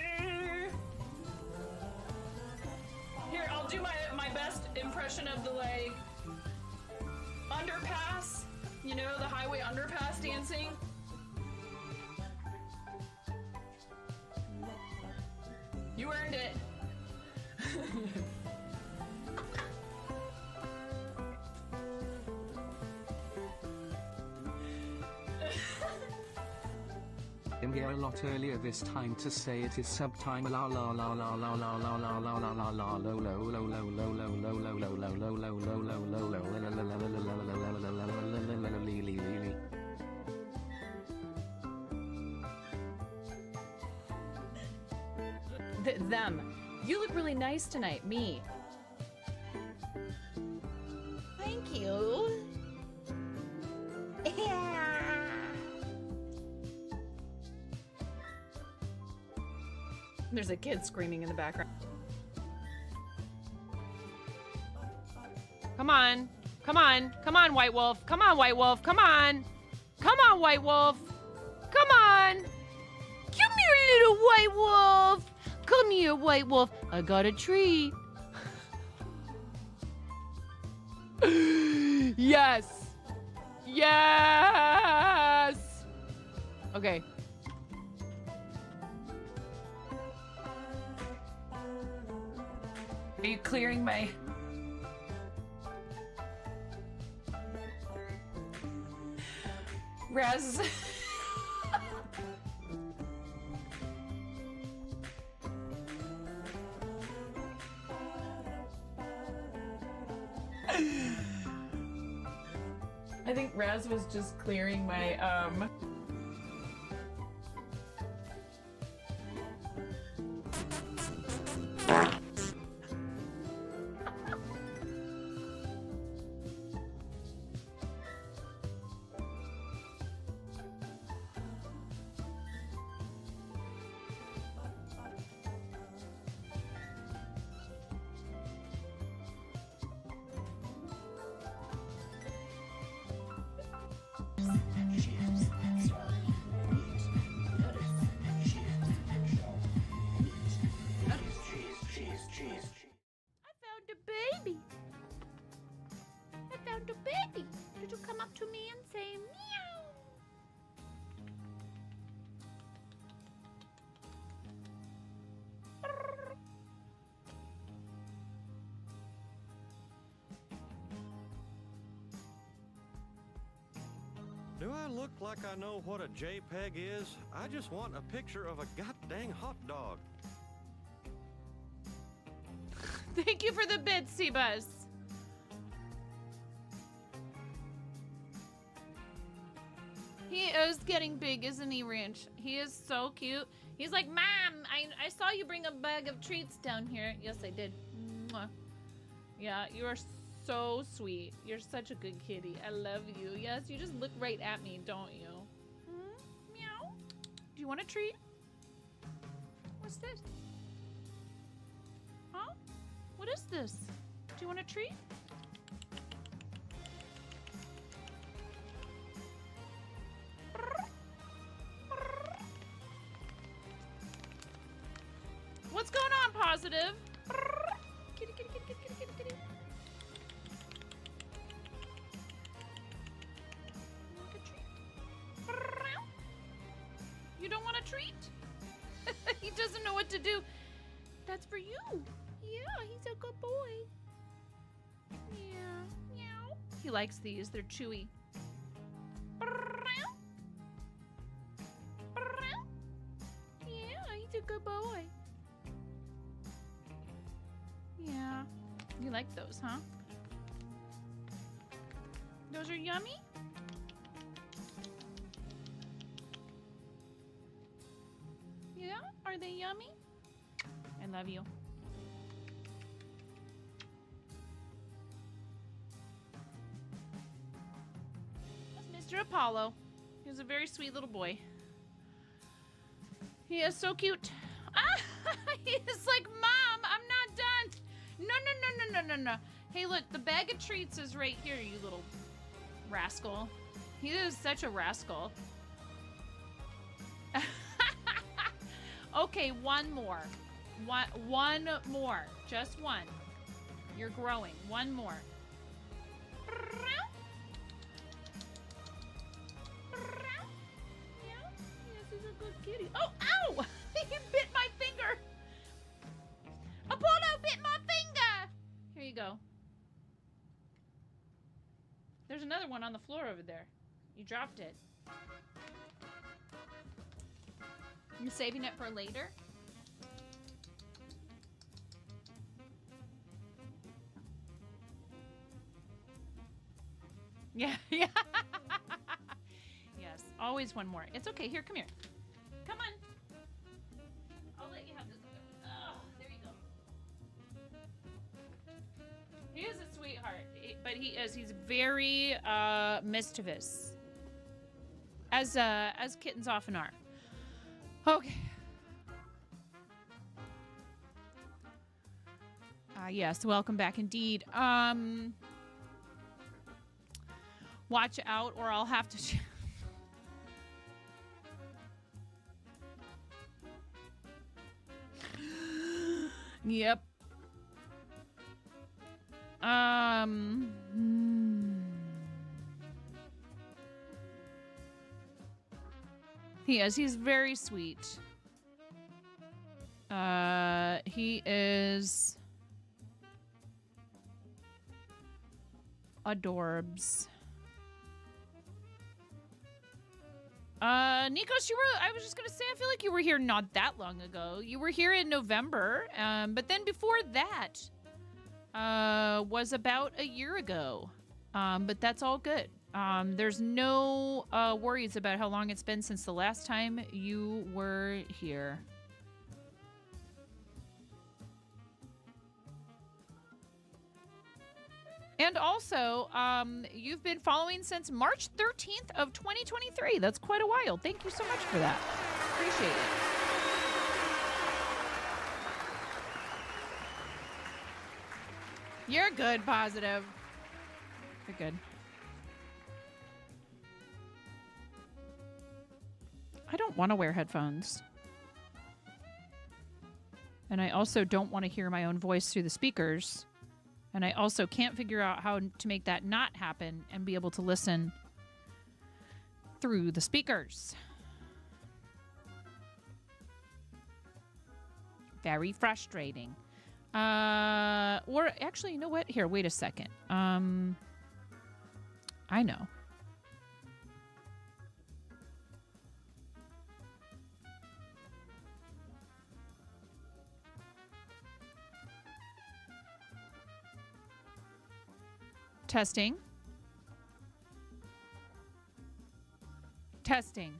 Here, I'll do my best impression of the, like, underpass. You know, the highway underpass dancing. You earned it. I'm here a lot earlier this time to say it is subtime la la la la la la la la la la la la lo lo lo lo lo lo lo lo lo lo lo lo lo lo lo. Them. You look really nice tonight. Me. Thank you. Yeah. There's a kid screaming in the background. Come on. Come on. Come on, White Wolf. Come on, White Wolf. Come on. Come on, White Wolf. Come on. Come here, little White Wolf. Come here, White Wolf. I got a treat. Yes. Yes. Okay. Are you clearing my... Raz... I think Raz was just clearing my, a baby. I found a baby. Did you come up to me and say meow? Do I look like I know what a JPEG is? I just want a picture of a goddamn hot dog. Thank you for the bits, Seabuzz. He is getting big, isn't he, Ranch? He is so cute. He's like, Mom, I saw you bring a bag of treats down here. Yes, I did. Mwah. Yeah, you are so sweet. You're such a good kitty. I love you. Yes, you just look right at me, don't you? Meow. Do you want a treat? What's this? Huh? What is this? Do you want a treat? What's going on, Positive? Kitty, kitty, kitty, kitty, kitty, kitty. Want a treat? You don't want a treat? He doesn't know what to do. That's for you. Yeah, he's a good boy. Yeah, meow. He likes these. They're chewy. Yeah, he's a good boy. Yeah. You like those, huh? Those are yummy? Yeah? Are they yummy? I love you. That's Mr. Apollo. He's a very sweet little boy. He is so cute. Ah! He's like, Mom, I'm not done. No, no, no, no, no, no, no. Hey, look, the bag of treats is right here, you little rascal. He is such a rascal. Okay, one more. One more. Just one. You're growing. One more. Yes, he's a good kitty. Oh, ow! He bit my finger. Apollo bit my finger. Here you go. There's another one on the floor over there. You dropped it. You saving it for later? Yeah, yeah. Yes, always one more. It's okay. Here, come here. Come on. I'll let you have this other one. Oh, there you go. He is a sweetheart, but he's very mischievous. As kittens often are. Okay. Yes, welcome back indeed. Watch out or I'll have to... Yep. He's very sweet. He is adorbs. Nikos, I was just gonna say, I feel like you were here not that long ago. You were here in November, but then before that, was about a year ago. But that's all good. There's no, worries about how long it's been since the last time you were here. And also, you've been following since March 13th of 2023. That's quite a while. Thank you so much for that. Appreciate it. You're good, Positive. You're good. I don't want to wear headphones. And I also don't want to hear my own voice through the speakers. And I also can't figure out how to make that not happen and be able to listen through the speakers. Very frustrating. Or actually, you know what? Here, wait a second. I know. Testing. Testing.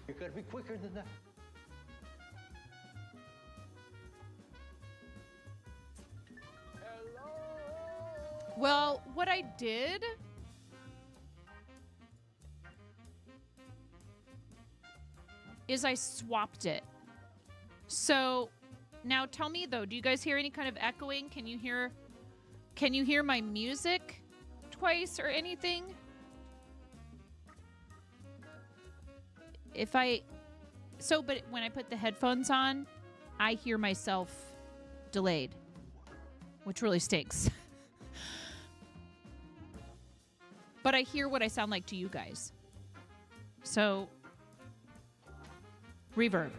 You gotta be quicker than that. Well, what I did is I swapped it. So now tell me though, do you guys hear any kind of echoing? Can you hear my music twice or anything? But when I put the headphones on, I hear myself delayed, which really stinks. But I hear what I sound like to you guys. So, reverb.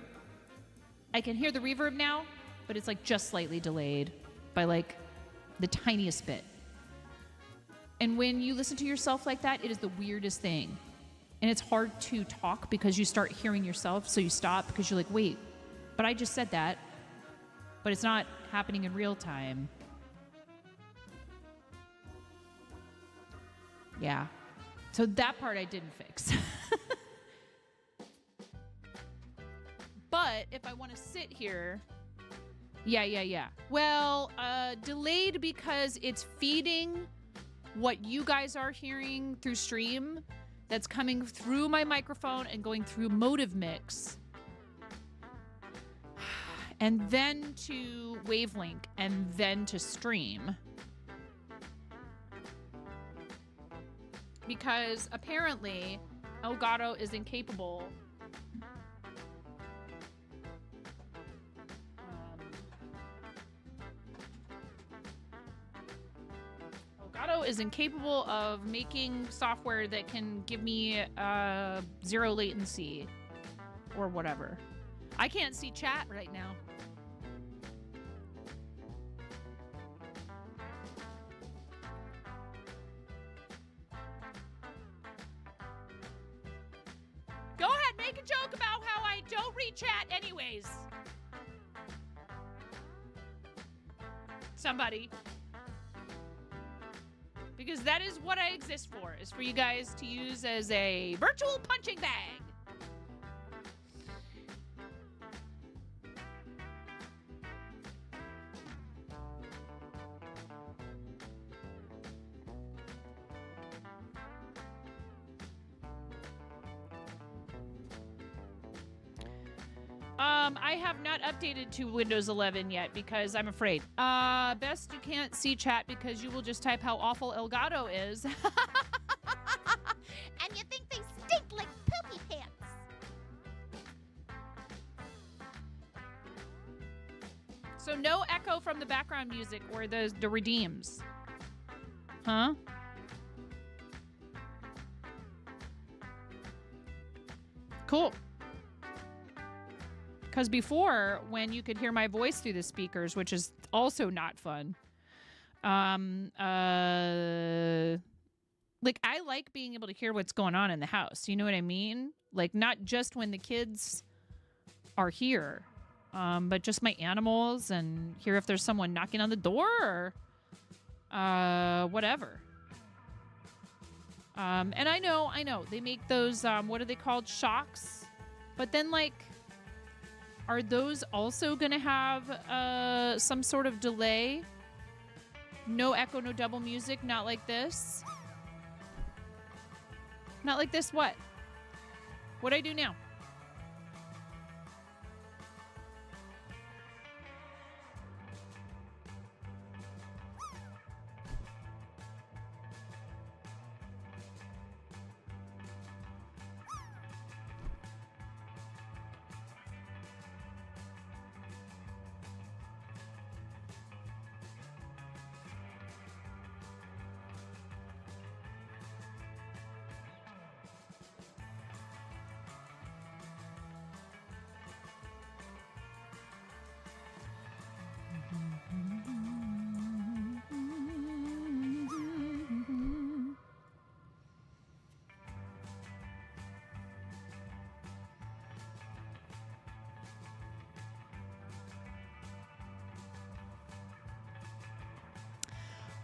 I can hear the reverb now, but it's like just slightly delayed by like the tiniest bit. And when you listen to yourself like that, it is the weirdest thing. And it's hard to talk because you start hearing yourself, so you stop because you're like, wait, but I just said that, but it's not happening in real time. Yeah. So that part I didn't fix. But if I want to sit here, yeah. Well, delayed because it's feeding what you guys are hearing through stream. That's coming through my microphone and going through Motive Mix. And then to Wavelink and then to stream. Because apparently Elgato is incapable of making software that can give me zero latency or whatever. I can't see chat right now. Go ahead, make a joke about how I don't read chat anyways. Somebody. Because that is what I exist for, is for you guys to use as a virtual punching bag. I have not updated to Windows 11 yet because I'm afraid. Best you can't see chat because you will just type how awful Elgato is. And you think they stink like poopy pants. So no echo from the background music or the redeems. Huh? Cool. Because before, when you could hear my voice through the speakers, which is also not fun, like, I like being able to hear what's going on in the house. You know what I mean? Like, not just when the kids are here, but just my animals and hear if there's someone knocking on the door or whatever. And I know, they make those, what are they called? Shocks. But then, like, are those also going to have some sort of delay? No echo, no double music, not like this. Not like this, what? What'd I do now?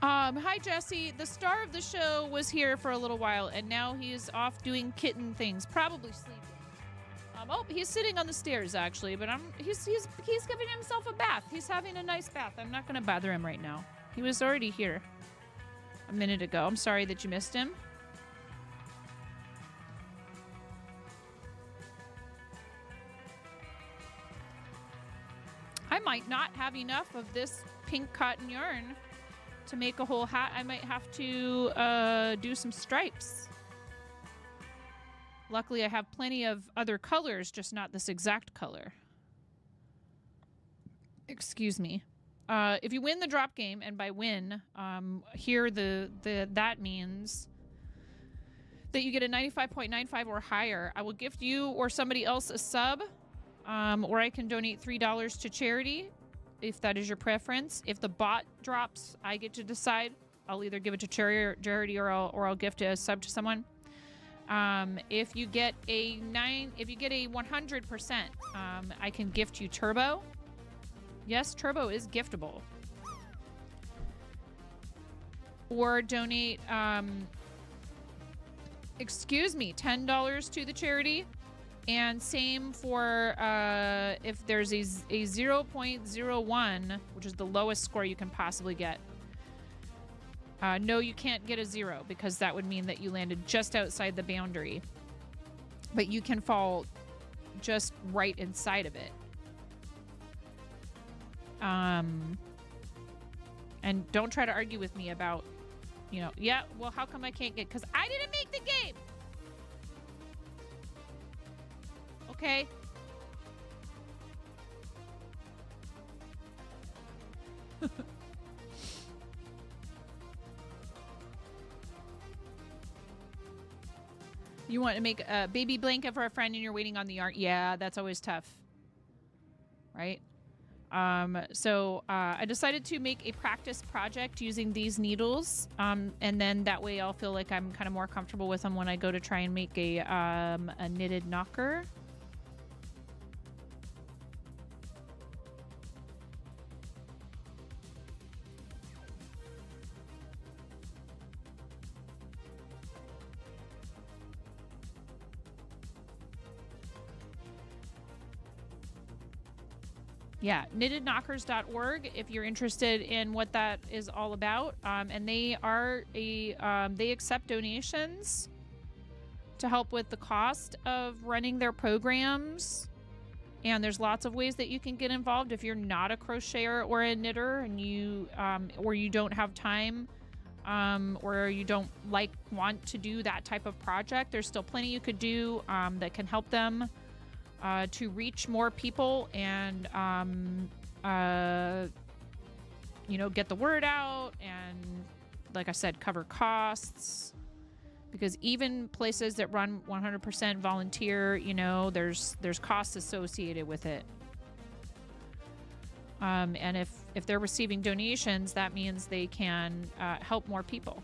Hi, Jesse. The star of the show was here for a little while, and now he's off doing kitten things, probably sleeping. Oh, he's sitting on the stairs, actually, but he's giving himself a bath. He's having a nice bath. I'm not going to bother him right now. He was already here a minute ago. I'm sorry that you missed him. I might not have enough of this pink cotton yarn to make a whole hat. I might have to do some stripes. Luckily, I have plenty of other colors, just not this exact color. Excuse me. If you win the drop game, and by win, here that means that you get a 95.95 or higher. I will gift you or somebody else a sub, or I can donate $3 to charity, if that is your preference. If the bot drops, I get to decide. I'll either give it to charity or I'll gift a sub to someone. If you get a 100%, I can gift you Turbo. Yes, Turbo is giftable. Or donate, $10 to the charity. And same for if there's a 0.01, which is the lowest score you can possibly get. No, you can't get a 0 because that would mean that you landed just outside the boundary. But you can fall just right inside of it. And don't try to argue with me about, yeah, well, how come I can't get, because I didn't make the game. Okay. You want to make a baby blanket for a friend and you're waiting on the yarn. Yeah, that's always tough. Right? So I decided to make a practice project using these needles. And then that way I'll feel like I'm kind of more comfortable with them when I go to try and make a knitted knocker. Yeah, knittedknockers.org if you're interested in what that is all about. And they are they accept donations to help with the cost of running their programs. And there's lots of ways that you can get involved if you're not a crocheter or a knitter and you or you don't have time or you don't want to do that type of project. There's still plenty you could do that can help them to reach more people and get the word out and, like I said, cover costs, because even places that run 100% volunteer, there's costs associated with it. And if they're receiving donations, that means they can help more people.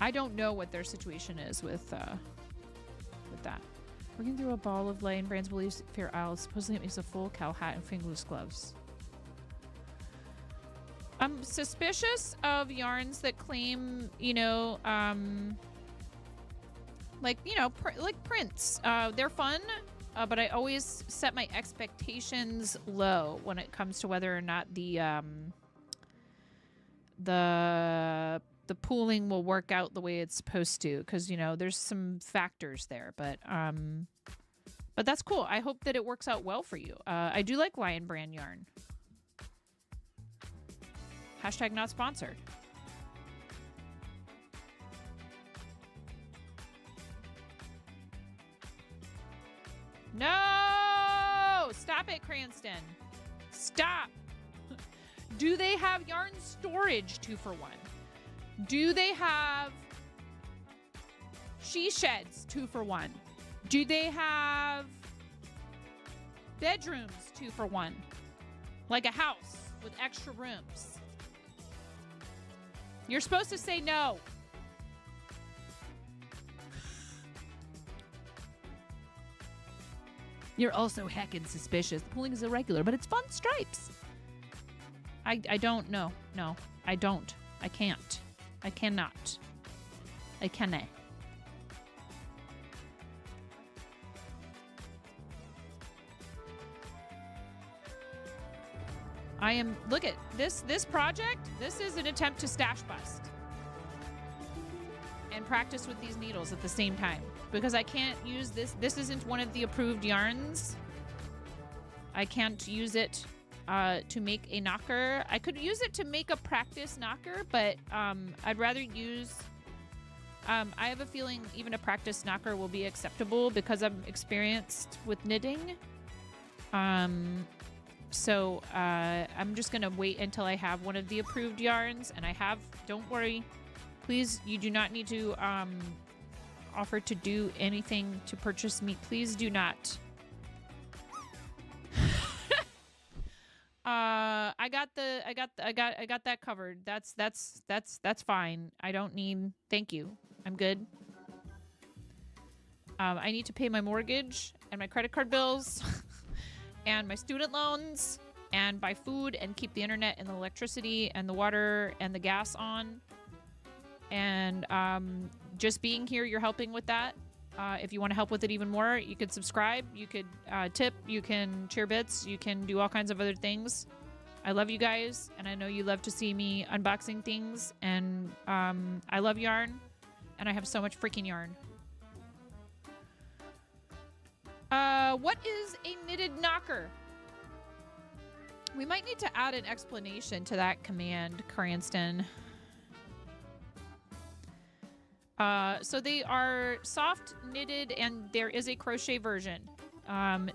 I don't know what their situation is with that. Working through a ball of light and brands believes fair aisle. Supposedly it makes a full cowl hat and fingerless gloves. I'm suspicious of yarns that claim, like prints. They're fun, but I always set my expectations low when it comes to whether or not the pooling will work out the way it's supposed to, because there's some factors there, but that's cool. I hope that it works out well for you. I do like Lion Brand yarn. Hashtag not sponsored. No! Stop it, Cranston. Stop. Do they have yarn storage 2-for-1? Do they have she sheds 2-for-1? Do they have bedrooms 2-for-1? Like a house with extra rooms? You're supposed to say no. You're also heckin' suspicious. The pulling is irregular, but it's fun stripes. I don't know. No, I don't. I can't. I cannot. I cannot. I am, look at this project. This is an attempt to stash bust and practice with these needles at the same time because I can't use this. This isn't one of the approved yarns. I can't use it to make a knocker. I could use it to make a practice knocker, but I'd rather use, I have a feeling even a practice knocker will be acceptable because I'm experienced with knitting. So I'm just gonna wait until I have one of the approved yarns, and I have, don't worry, please, you do not need to offer to do anything to purchase meat. Please do not. I got that covered. That's fine. I don't need, thank you. I'm good. I need to pay my mortgage and my credit card bills and my student loans and buy food and keep the internet and the electricity and the water and the gas on. And just being here, you're helping with that. If you want to help with it even more, you could subscribe, you could tip, you can share bits, you can do all kinds of other things. I love you guys, and I know you love to see me unboxing things, and I love yarn, and I have so much freaking yarn. What is a knitted knocker? We might need to add an explanation to that command, Cranston. So they are soft knitted, and there is a crochet version.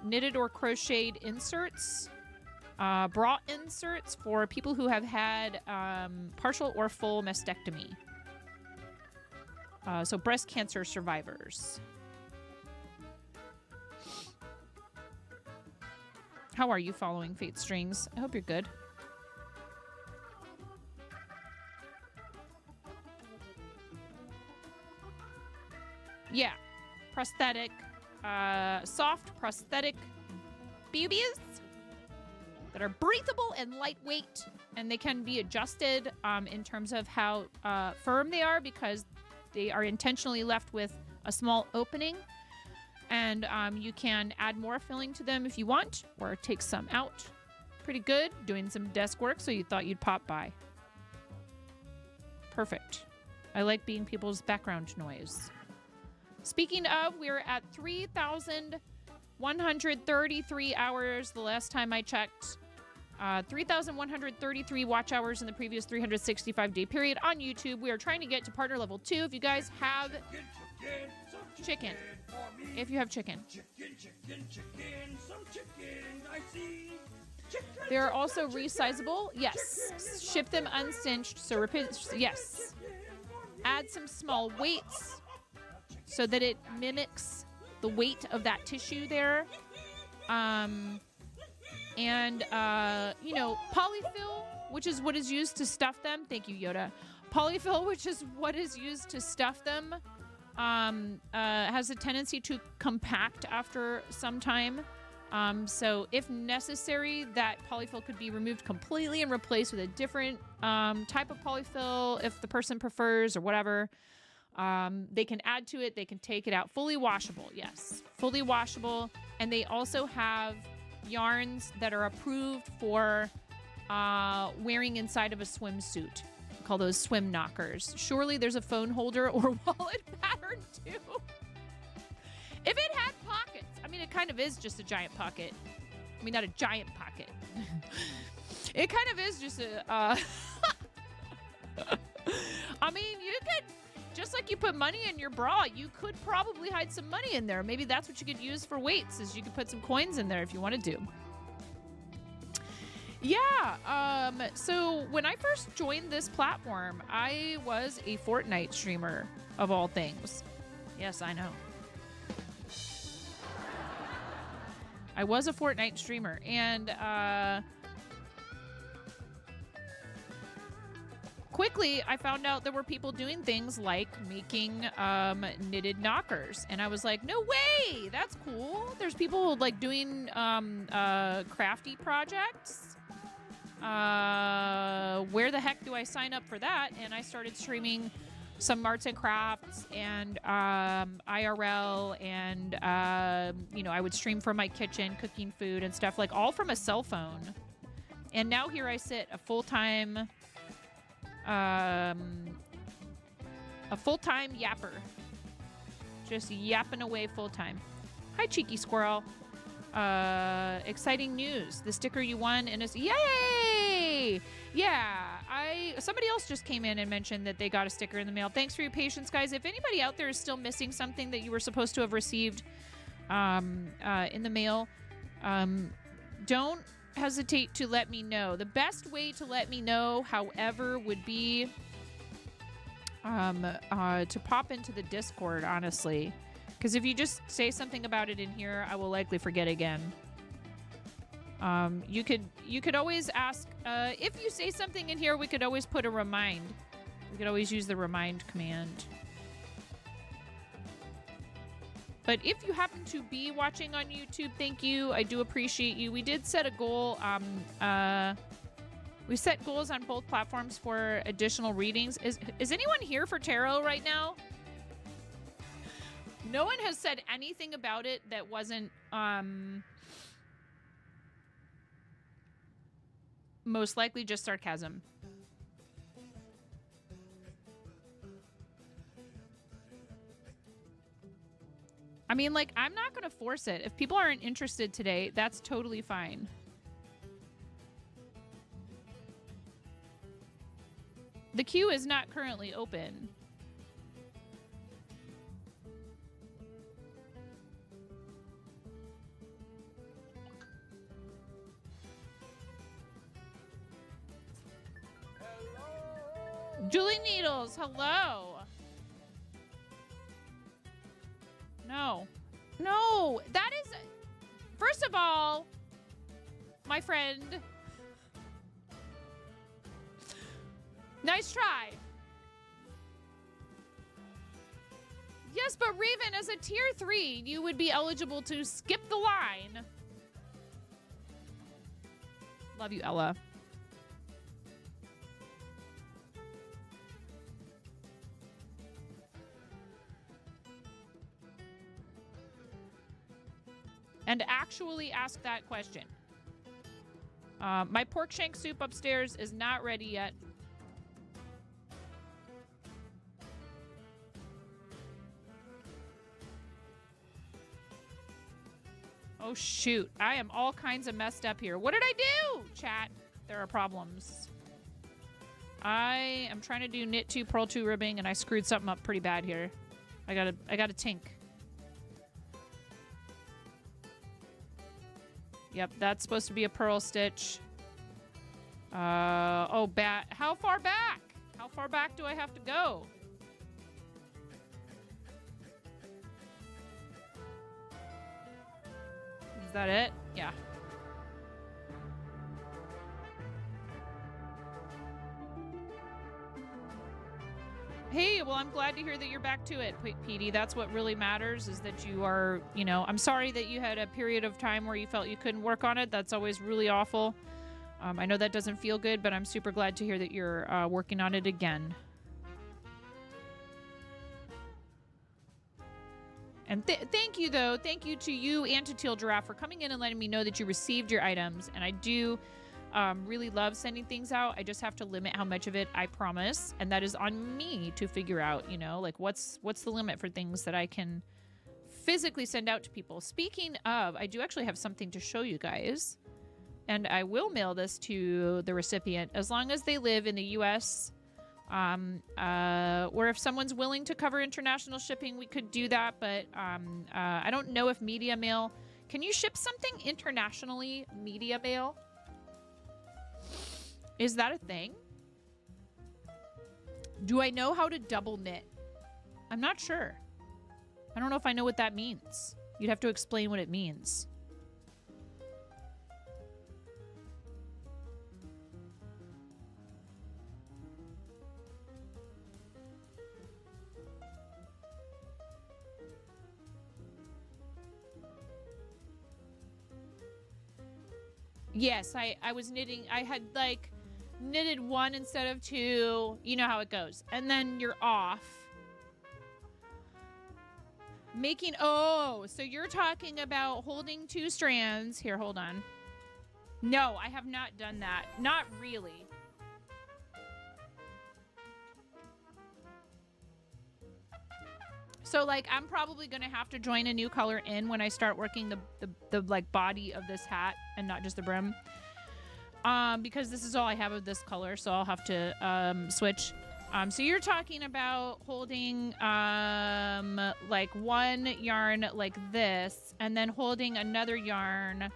Knitted or crocheted inserts, bra inserts for people who have had partial or full mastectomy. So breast cancer survivors. How are you following Fate Strings? I hope you're good. Yeah, prosthetic, soft prosthetic boobies that are breathable and lightweight, and they can be adjusted in terms of how firm they are because they are intentionally left with a small opening. And you can add more filling to them if you want, or take some out. Pretty good. Doing some desk work, so you thought you'd pop by. Perfect. I like being people's background noise. Speaking of, we're at 3,133 hours the last time I checked. 3,133 watch hours in the previous 365-day period on YouTube. We are trying to get to partner level 2. If you guys have chicken. If you have chicken. They're also resizable. Yes. Ship them uncinched. So yes. Add some small weights so that it mimics the weight of that tissue there. And you know, polyfill, which is what is used to stuff them. Thank you, Yoda. Polyfill, which is what is used to stuff them, has a tendency to compact after some time. So if necessary, that polyfill could be removed completely and replaced with a different type of polyfill if the person prefers or whatever. They can add to it. They can take it out. Fully washable. Yes. Fully washable. And they also have yarns that are approved for wearing inside of a swimsuit. We call those swim knockers. Surely there's a phone holder or wallet pattern too. If it had pockets. I mean, it kind of is just a giant pocket. I mean, not a giant pocket. It kind of is just a... I mean, you could... Just like you put money in your bra, you could probably hide some money in there. Maybe that's what you could use for weights, is you could put some coins in there if you wanted to. Yeah, so when I first joined this platform, I was a Fortnite streamer, of all things. Yes, I know. I was a Fortnite streamer, and quickly, I found out there were people doing things like making knitted knockers. And I was like, no way! That's cool. There's people like doing crafty projects. Where the heck do I sign up for that? And I started streaming some arts and crafts and IRL, and you know, I would stream from my kitchen, cooking food and stuff, like all from a cell phone. And now here I sit, a full-time yapper, just yapping away full-time. Hi, cheeky squirrel. Exciting news. The sticker you won and it's yay! Yeah, somebody else just came in and mentioned that they got a sticker in the mail. Thanks for your patience, guys. If anybody out there is still missing something that you were supposed to have received in the mail, don't hesitate to let me know. The best way to let me know, however, would be to pop into the Discord, honestly. Because if you just say something about it in here, I will likely forget again. You could always ask, if you say something in here, we could always put a remind. We could always use the remind command. But if you happen to be watching on YouTube, thank you. I do appreciate you. We did set a goal. We set goals on both platforms for additional readings. Is anyone here for tarot right now? No one has said anything about it that wasn't most likely just sarcasm. I mean, like, I'm not going to force it. If people aren't interested today, that's totally fine. The queue is not currently open. Julie Needles, hello. No. No, that is... First of all, my friend... Nice try. Yes, but Raven, as a tier 3, you would be eligible to skip the line. Love you, Ella. And actually ask that question. My pork shank soup upstairs is not ready yet. Oh, shoot. I am all kinds of messed up here. What did I do, chat? There are problems. I am trying to do knit 2, purl 2 ribbing, and I screwed something up pretty bad here. I gotta tink. Yep, that's supposed to be a purl stitch. Oh, how far back? How far back do I have to go? Is that it? Yeah. Hey, well, I'm glad to hear that you're back to it, Petey. That's what really matters, is that you are, you know, I'm sorry that you had a period of time where you felt you couldn't work on it. That's always really awful. I know that doesn't feel good, but I'm super glad to hear that you're working on it again. And thank you, though. Thank you to you and to Teal Giraffe for coming in and letting me know that you received your items. And I do really love sending things out. I just have to limit how much of it I promise. And that is on me to figure out, you know, like what's the limit for things that I can physically send out to people. Speaking of, I do actually have something to show you guys. And I will mail this to the recipient as long as they live in the U.S., or if someone's willing to cover international shipping, we could do that. But I don't know if media mail, can you ship something internationally, media mail? Is that a thing? Do I know how to double knit? I'm not sure. I don't know if I know what that means. You'd have to explain what it means. Yes, I was knitting. I had like knitted 1 instead of 2. You know how it goes. And then you're off. Making, oh, so you're talking about holding 2 strands. Here, hold on. No, I have not done that. Not really. So like I'm probably gonna have to join a new color in when I start working the like body of this hat and not just the brim. Because this is all I have of this color, so I'll have to switch. So you're talking about holding like 1 yarn like this and then holding another yarn.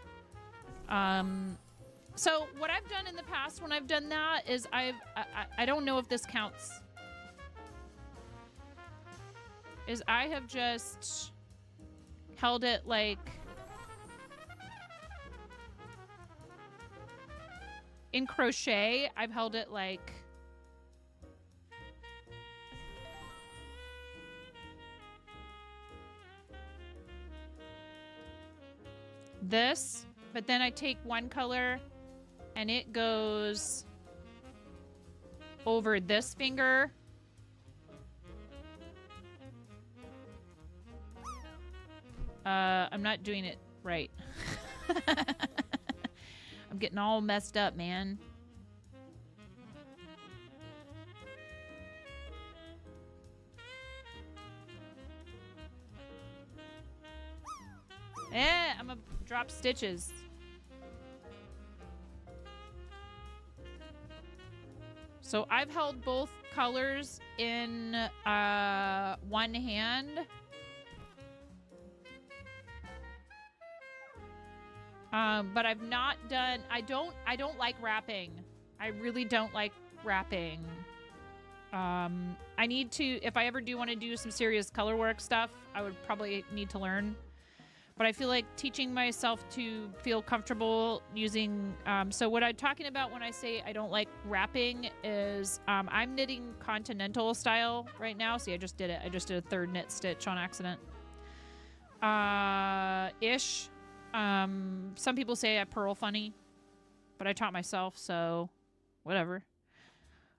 So what I've done in the past when I've done that is I don't know if this counts. Is I have just held it like in crochet. I've held it like this, but then I take 1 color and it goes over this finger. I'm not doing it right. I'm getting all messed up, man. I'm gonna drop stitches. So I've held both colors in 1 hand. But I've not done, I don't like wrapping. I really don't like wrapping. I need to, if I ever do want to do some serious color work stuff, I would probably need to learn. But I feel like teaching myself to feel comfortable using, so what I'm talking about when I say I don't like wrapping is, I'm knitting continental style right now. See, I just did it. I just did a 3rd knit stitch on accident. Ish. Some people say I purl funny, but I taught myself, so whatever.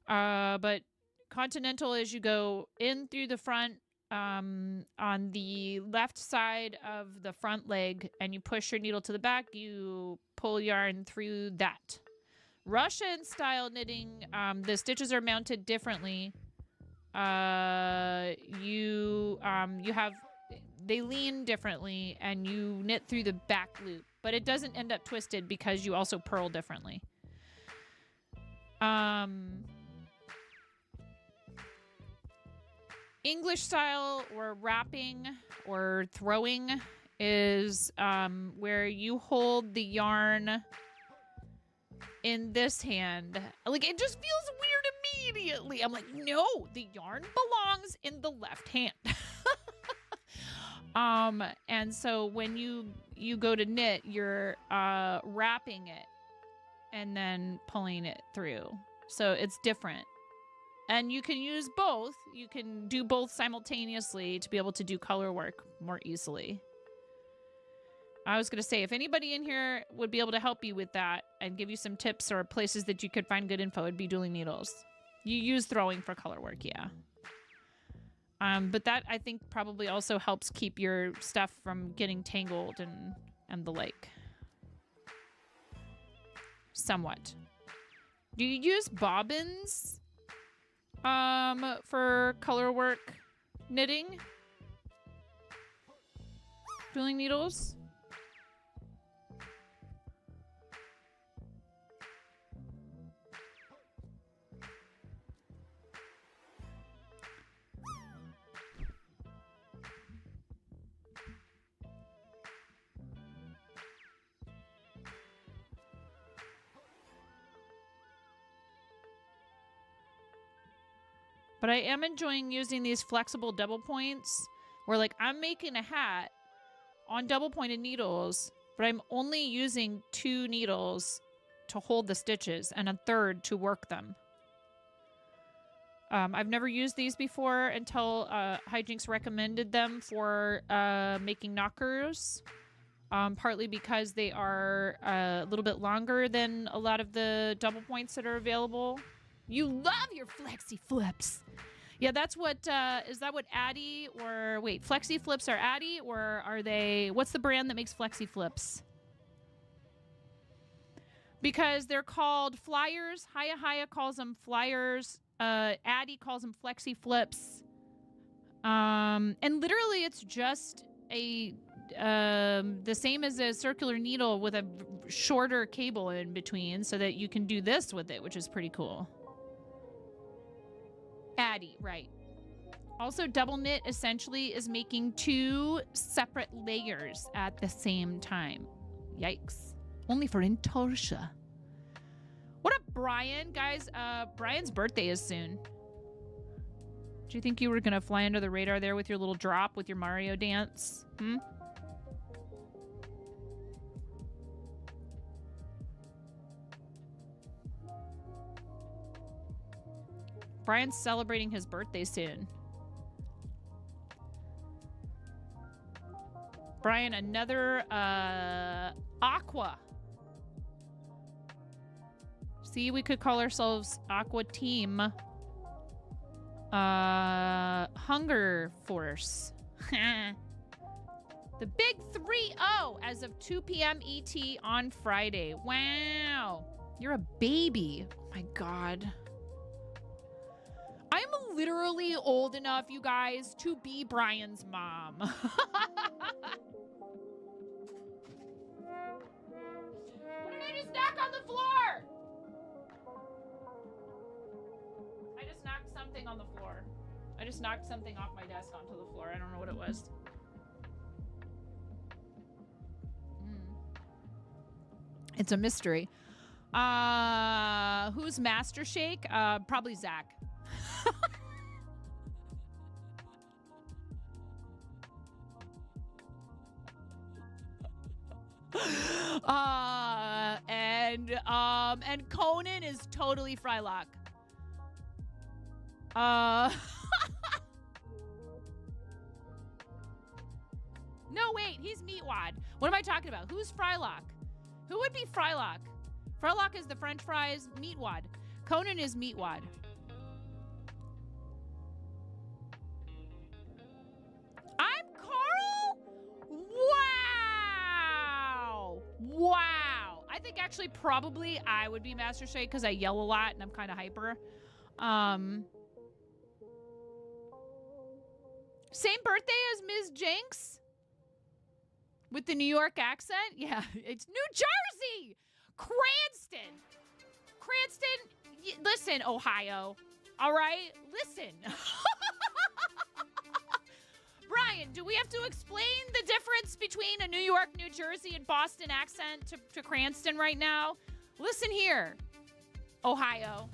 But continental is you go in through the front, on the left side of the front leg, and you push your needle to the back, you pull yarn through that. Russian style knitting, the stitches are mounted differently. You have, they lean differently and you knit through the back loop, but it doesn't end up twisted because you also purl differently. English style or wrapping or throwing is where you hold the yarn in this hand. Like, it just feels weird immediately. I'm like, no, the yarn belongs in the left hand. And so when you go to knit, you're wrapping it and then pulling it through. So it's different. And you can use both. You can do both simultaneously to be able to do color work more easily. I was going to say, if anybody in here would be able to help you with that and give you some tips or places that you could find good info, it'd be Dueling Needles. You use throwing for color work, yeah. But that, I think, probably also helps keep your stuff from getting tangled and the like. Somewhat. Do you use bobbins for color work knitting? Dueling Needles? But I am enjoying using these flexible double points where, like, I'm making a hat on double pointed needles, but I'm only using 2 needles to hold the stitches and a 3rd to work them. I've never used these before until Hijinks recommended them for making knockers. partly because they are a little bit longer than a lot of the double points that are available. You love your Flexi Flips. Yeah, that's what, is that what Addy or, wait, Flexi Flips are Addy or are they, what's the brand that makes Flexi Flips? Because they're called Flyers. Hiya calls them Flyers. Addy calls them Flexi Flips. And literally it's just a, the same as a circular needle with a shorter cable in between so that you can do this with it, which is pretty cool. Addy, right. Also, double knit essentially is making 2 separate layers at the same time. Yikes. Only for Intorsha. What up, Brian? Guys, Brian's birthday is soon. Do you think you were going to fly under the radar there with your little drop with your Mario dance? Hmm? Brian's celebrating his birthday soon. Brian, another Aqua. See, we could call ourselves Aqua Team. Hunger Force. The big 3-0 as of 2 p.m. ET on Friday. Wow. You're a baby. Oh my God. I'm literally old enough, you guys, to be Brian's mom. What did I just knock on the floor? I just knocked something on the floor. I just knocked something off my desk onto the floor. I don't know what it was. It's a mystery. Who's Master Shake? Probably Zach. And Conan is totally Frylock. No, wait, he's Meatwad. What am I talking about? Who's Frylock? Who would be Frylock? Frylock is the French fries. Meatwad. Conan is Meatwad. I'm Carl? Wow. Wow. I think actually probably I would be Master Shake because I yell a lot and I'm kind of hyper. Same birthday as Ms. Jinx? With the New York accent? Yeah, it's New Jersey! Cranston! Listen, Ohio. All right? Listen. Brian, do we have to explain the difference between a New York, New Jersey, and Boston accent to Cranston right now? Listen here, Ohio.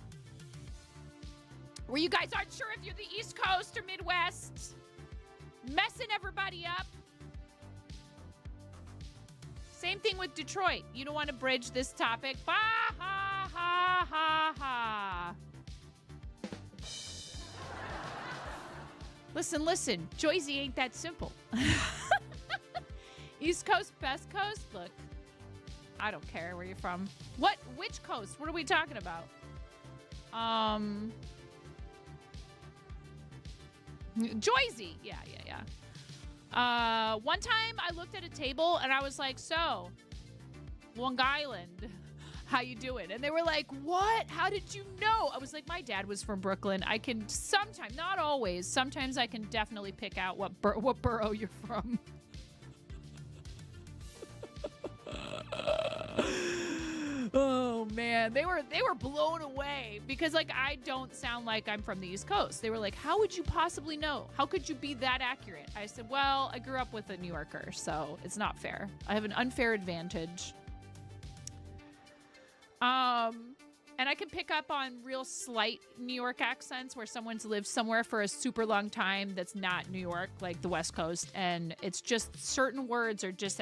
Where you guys aren't sure if you're the East Coast or Midwest. Messing everybody up. Same thing with Detroit. You don't want to bridge this topic. Bah, ha, ha, ha, ha. Listen. Joyzy ain't that simple. East Coast, West Coast? Look, I don't care where you're from. Which coast? What are we talking about? Joyzy. Yeah. One time I looked at a table and I was like, so, Long Island, how you doing? And they were like, what? How did you know? I was like, my dad was from Brooklyn. I can sometimes, not always, sometimes I can definitely pick out what borough you're from. Oh man, they were blown away because like I don't sound like I'm from the East Coast. They were like, how would you possibly know? How could you be that accurate? I said, well, I grew up with a New Yorker, so it's not fair. I have an unfair advantage. And I can pick up on real slight New York accents where someone's lived somewhere for a super long time that's not New York, like the West Coast, and it's just certain words are just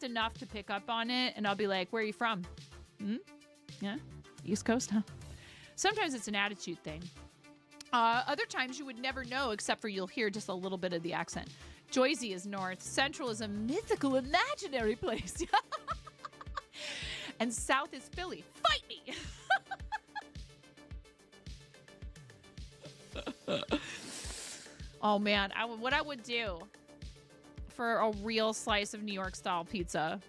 enough to pick up on it, and I'll be like, where are you from? Yeah? East Coast, huh? Sometimes it's an attitude thing. Other times you would never know except for you'll hear just a little bit of the accent. Joyzy is north. Central is a mythical, imaginary place. And south is Philly. Fight me! Oh man, what I would do for a real slice of New York style pizza.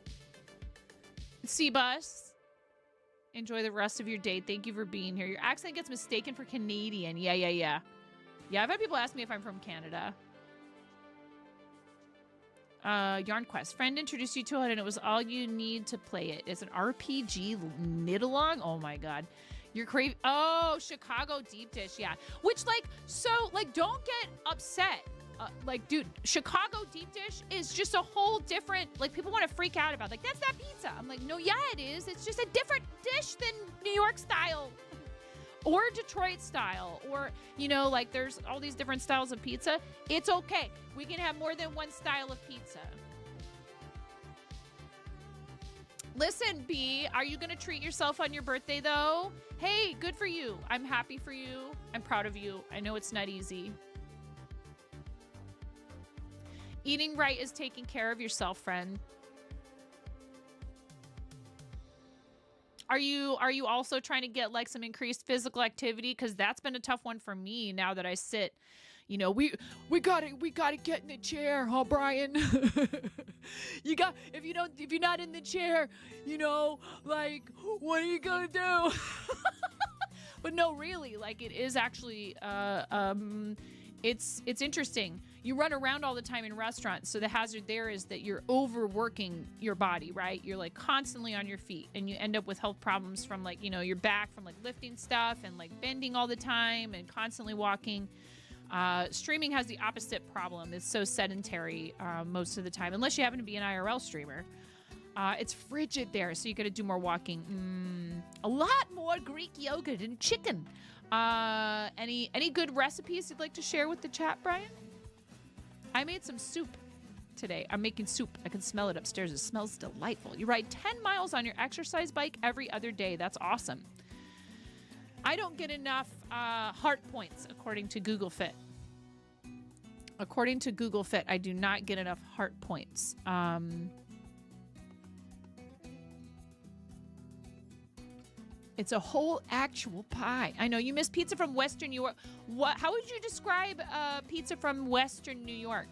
C-Bus, enjoy the rest of your day. Thank you for being here. Your accent gets mistaken for Canadian. Yeah. Yeah, I've had people ask me if I'm from Canada. Yarn Quest. Friend introduced you to it and it was all you need to play it. It's an RPG knit-along. Oh my god. You're craving. Oh, Chicago deep dish. Yeah. Which, don't get upset. Dude, Chicago deep dish is just a whole different, people want to freak out about, that's not pizza. I'm like, no, yeah, it is. It's just a different dish than New York style or Detroit style or, there's all these different styles of pizza. It's okay. We can have more than one style of pizza. Listen, B, are you going to treat yourself on your birthday, though? Hey, good for you. I'm happy for you. I'm proud of you. I know it's not easy. Eating right is taking care of yourself, friend. Are you also trying to get some increased physical activity? Because that's been a tough one for me now that I sit. We gotta get in the chair, huh, Brian? If you're not in the chair, what are you gonna do? But no, really, it is actually it's interesting. You run around all the time in restaurants, so the hazard there is that you're overworking your body, right? You're constantly on your feet, and you end up with health problems from your back from lifting stuff and bending all the time and constantly walking. Streaming has the opposite problem. It's so sedentary most of the time, unless you happen to be an IRL streamer. It's frigid there, so you got to do more walking. A lot more Greek yogurt and chicken. Any good recipes you'd like to share with the chat, Brian? I made some soup today. I'm making soup. I can smell it upstairs. It smells delightful. You ride 10 miles on your exercise bike every other day. That's awesome. I don't get enough heart points, according to Google Fit. According to Google Fit, I do not get enough heart points. It's a whole actual pie. I know you miss pizza from Western New York. How would you describe pizza from Western New York,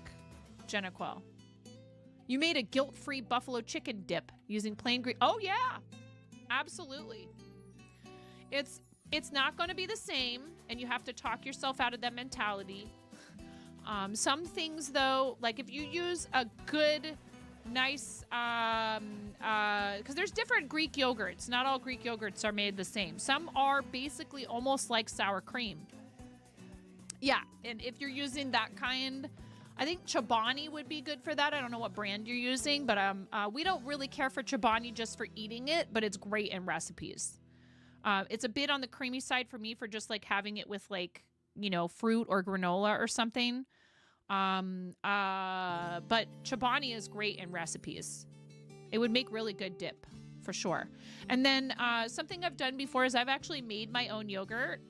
Jenna Quell? You made a guilt-free buffalo chicken dip using plain green. Oh yeah, absolutely. It's not going to be the same, and you have to talk yourself out of that mentality. Some things, though, if you use a good, nice, because there's different Greek yogurts. Not all Greek yogurts are made the same. Some are basically almost like sour cream. Yeah, and if you're using that kind, I think Chobani would be good for that. I don't know what brand you're using, but we don't really care for Chobani just for eating it, but it's great in recipes. It's a bit on the creamy side for me for just having it with fruit or granola or something. But Chobani is great in recipes. It would make really good dip for sure. And then something I've done before is I've actually made my own yogurt.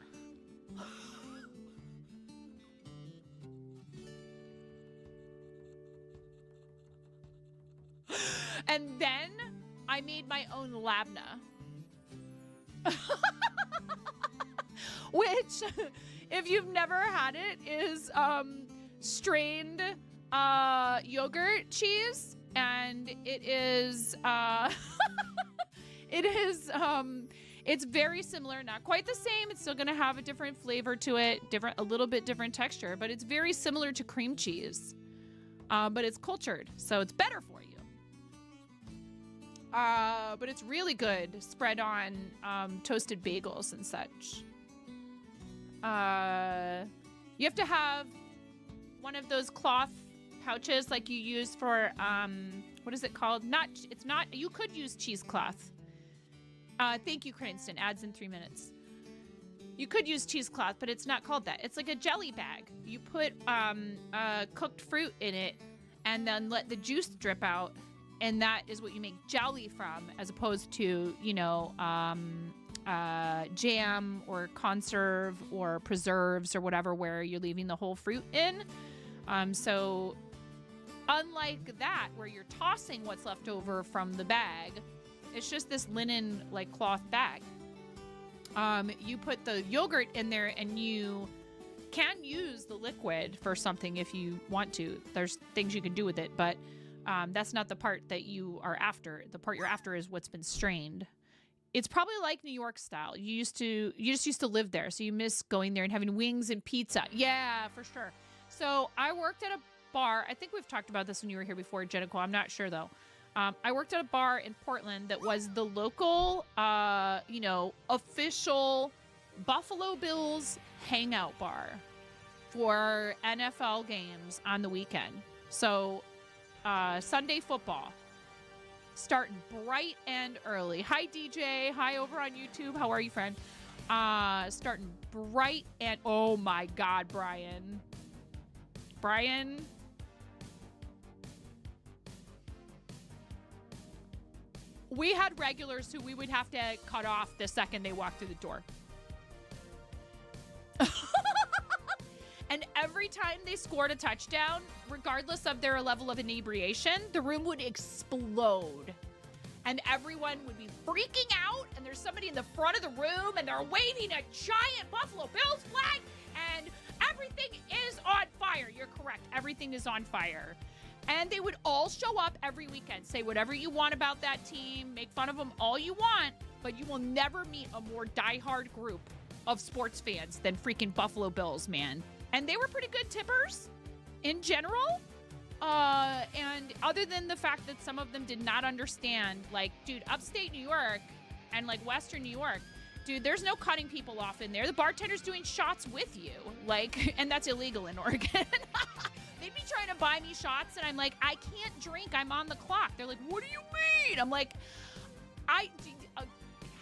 And then I made my own labna. Which, if you've never had it, is strained yogurt cheese, and it is it's very similar, not quite the same. It's still gonna have a different flavor to it, a little bit different texture, but it's very similar to cream cheese. But it's cultured, so it's better for you. But it's really good spread on toasted bagels and such. You have to have one of those cloth pouches like you use for what is it called? You could use cheesecloth. Thank you, Cranston. Ads in 3 minutes. You could use cheesecloth, but it's not called that. It's like a jelly bag. You put cooked fruit in it and then let the juice drip out, and that is what you make jelly from, as opposed to, jam or conserve or preserves or whatever, where you're leaving the whole fruit in. So Unlike that, where you're tossing what's left over from the bag, it's just this linen, like, cloth bag. You put the yogurt in there, and you can use the liquid for something if you want to. There's things you can do with it, but that's not the part that you are after. The part you're after is what's been strained. It's probably like New York style. You just used to live there, so you miss going there and having wings and pizza. Yeah, for sure. So I worked at a bar. I think we've talked about this when you were here before, Jenico. I'm not sure though. I worked at a bar in Portland that was the local, official Buffalo Bills hangout bar for NFL games on the weekend. So Sunday football, starting bright and early. Hi, DJ. Hi, over on YouTube. How are you, friend? Starting bright and... Oh, my God, Brian. Brian... We had regulars who we would have to cut off the second they walked through the door. And every time they scored a touchdown, regardless of their level of inebriation, the room would explode. And everyone would be freaking out, and there's somebody in the front of the room, and they're waving a giant Buffalo Bills flag, and everything is on fire. You're correct. Everything is on fire. And they would all show up every weekend, say whatever you want about that team, make fun of them all you want, but you will never meet a more diehard group of sports fans than freaking Buffalo Bills, man. And they were pretty good tippers in general. And other than the fact that some of them did not understand, like, dude, upstate New York and like Western New York, dude, there's no cutting people off in there. The bartender's doing shots with you, like, and that's illegal in Oregon. They'd be trying to buy me shots, and I'm like, I can't drink. I'm on the clock. They're like, what do you mean? I'm like, how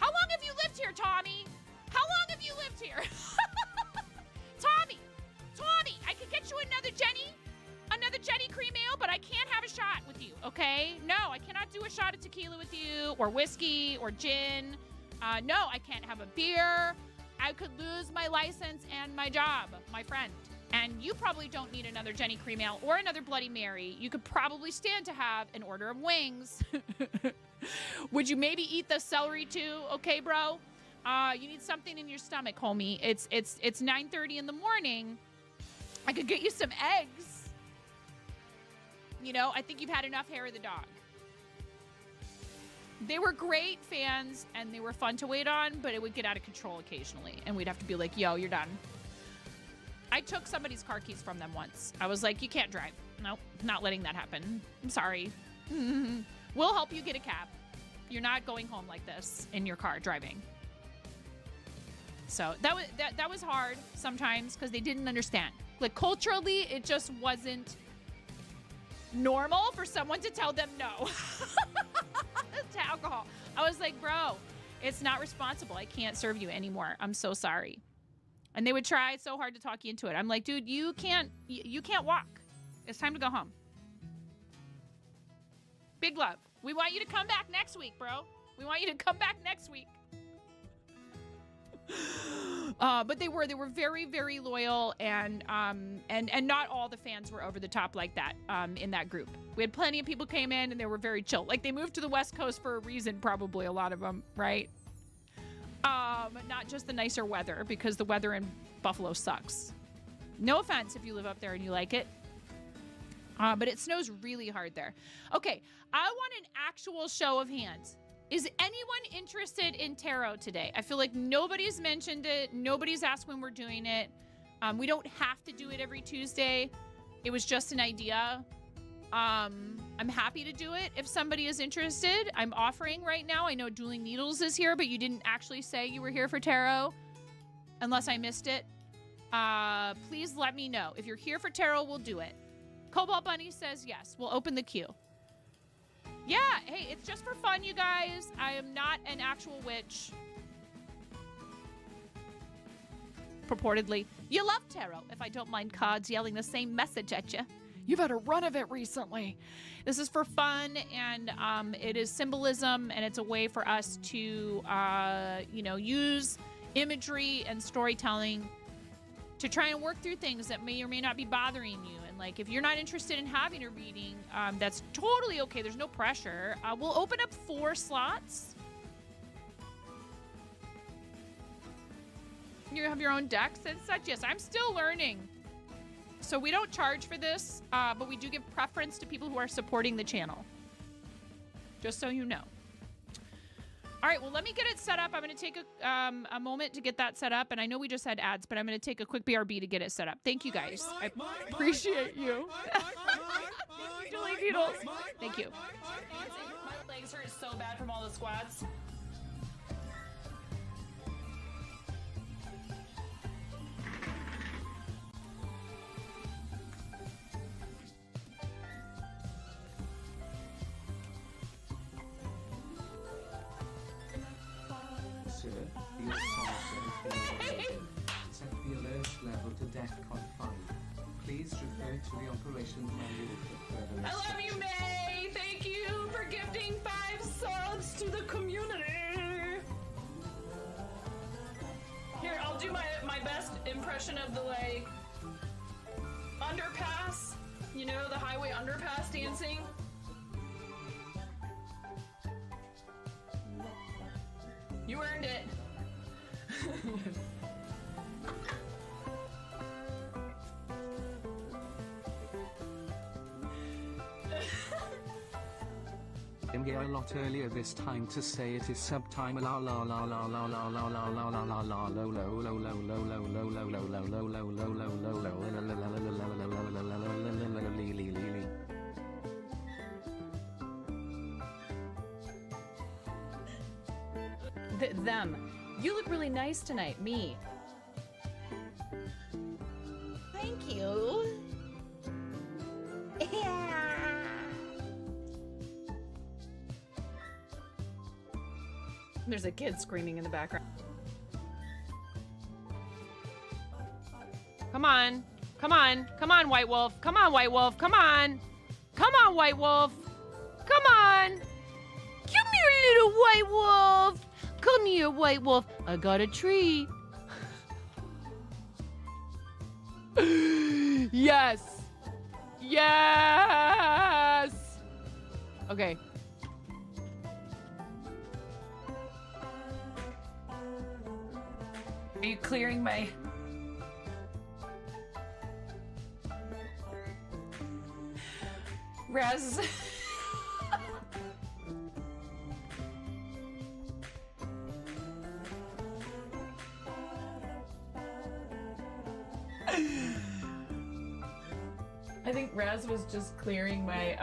long have you lived here, Tommy? How long have you lived here? Tommy, I could get you another Jenny cream ale, but I can't have a shot with you, okay? No, I cannot do a shot of tequila with you, or whiskey, or gin. No, I can't have a beer. I could lose my license and my job, my friend. And you probably don't need another Jenny cream ale or another Bloody Mary. You could probably stand to have an order of wings. Would you maybe eat the celery too? Okay, bro. You need something in your stomach, homie. It's 9:30 in the morning. I could get you some eggs. You know, I think you've had enough hair of the dog. They were great fans, and they were fun to wait on, but it would get out of control occasionally, and we'd have to be like, yo, you're done. I took somebody's car keys from them once. I was like, you can't drive. Nope, not letting that happen. I'm sorry. We'll help you get a cab. You're not going home like this in your car driving. So that was hard sometimes because they didn't understand. Like, culturally, it just wasn't normal for someone to tell them no to alcohol. I was like, bro, it's not responsible. I can't serve you anymore. I'm so sorry. And they would try so hard to talk you into it. I'm like, dude, you can't walk. It's time to go home. Big love. We want you to come back next week, bro. We want you to come back next week. But they were very, very loyal, and not all the fans were over the top like that in that group. We had plenty of people came in, and they were very chill. Like, they moved to the West Coast for a reason, probably, a lot of them, right? Not just the nicer weather, because the weather in Buffalo sucks. No offense if you live up there and you like it. But it snows really hard there. Okay, I want an actual show of hands. Is anyone interested in tarot today? I feel like nobody's mentioned it. Nobody's asked when we're doing it. We don't have to do it every Tuesday. It was just an idea. I'm happy to do it if somebody is interested. I'm offering right now. I know Dueling Needles is here, but you didn't actually say you were here for tarot, unless I missed it. Please let me know. If you're here for tarot, we'll do it. Cobalt Bunny says yes. We'll open the queue. Yeah, hey, it's just for fun, you guys. I am not an actual witch. Purportedly. You love tarot, if I don't mind cards yelling the same message at you. You've had a run of it recently. This is for fun, and it is symbolism, and it's a way for us to, use imagery and storytelling to try and work through things that may or may not be bothering you, and Like, if you're not interested in having a reading, that's totally okay. There's no pressure. We'll open up 4 slots. You have your own decks and such. Yes, I'm still learning. So we don't charge for this, but we do give preference to people who are supporting the channel. Just so you know. All right, well, let me get it set up. I'm going to take a moment to get that set up. And I know we just had ads, but I'm going to take a quick BRB to get it set up. Thank you, guys. I appreciate you. Julie Needles. Thank you. My legs hurt so bad from all the squats. Sir, the assault set the alert level to DEFCON 5. Please refer to the operations manual for further I love you, May! Thank you for gifting 5 subs to the community! Here, I'll do my best impression of the, like, underpass. You know, the highway underpass dancing. You earned it. Here a lot earlier this time to say it is subtime la la la la la la la la la la la la low low low low low low low low low low low low low low Them. You look really nice tonight. Me. Thank you. Yeah. There's a kid screaming in the background. Come on. Come on. Come on, White Wolf. Come on, White Wolf. Come on. Come on, White Wolf. Come on. Come here, little White Wolf. Come here, White Wolf. I got a tree. Yes. Yes. Okay. Are you clearing my... Raz... I think Raz was just clearing my,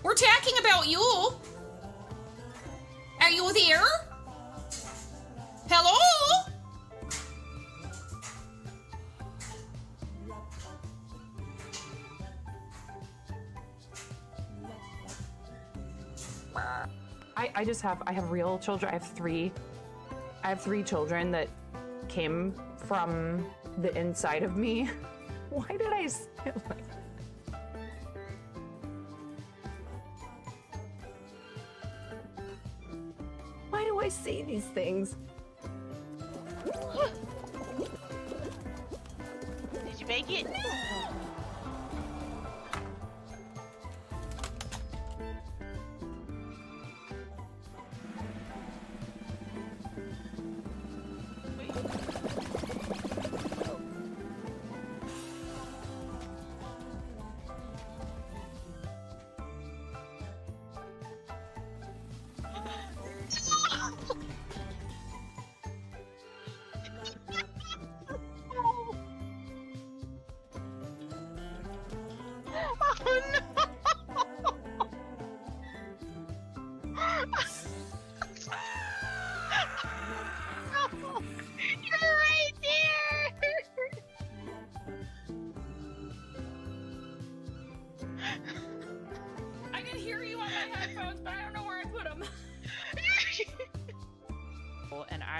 We're talking about you. Are you there? Hello? I have real children. I have three children that came from the inside of me. Why did I say it like that? Why do I say these things? Did you make it?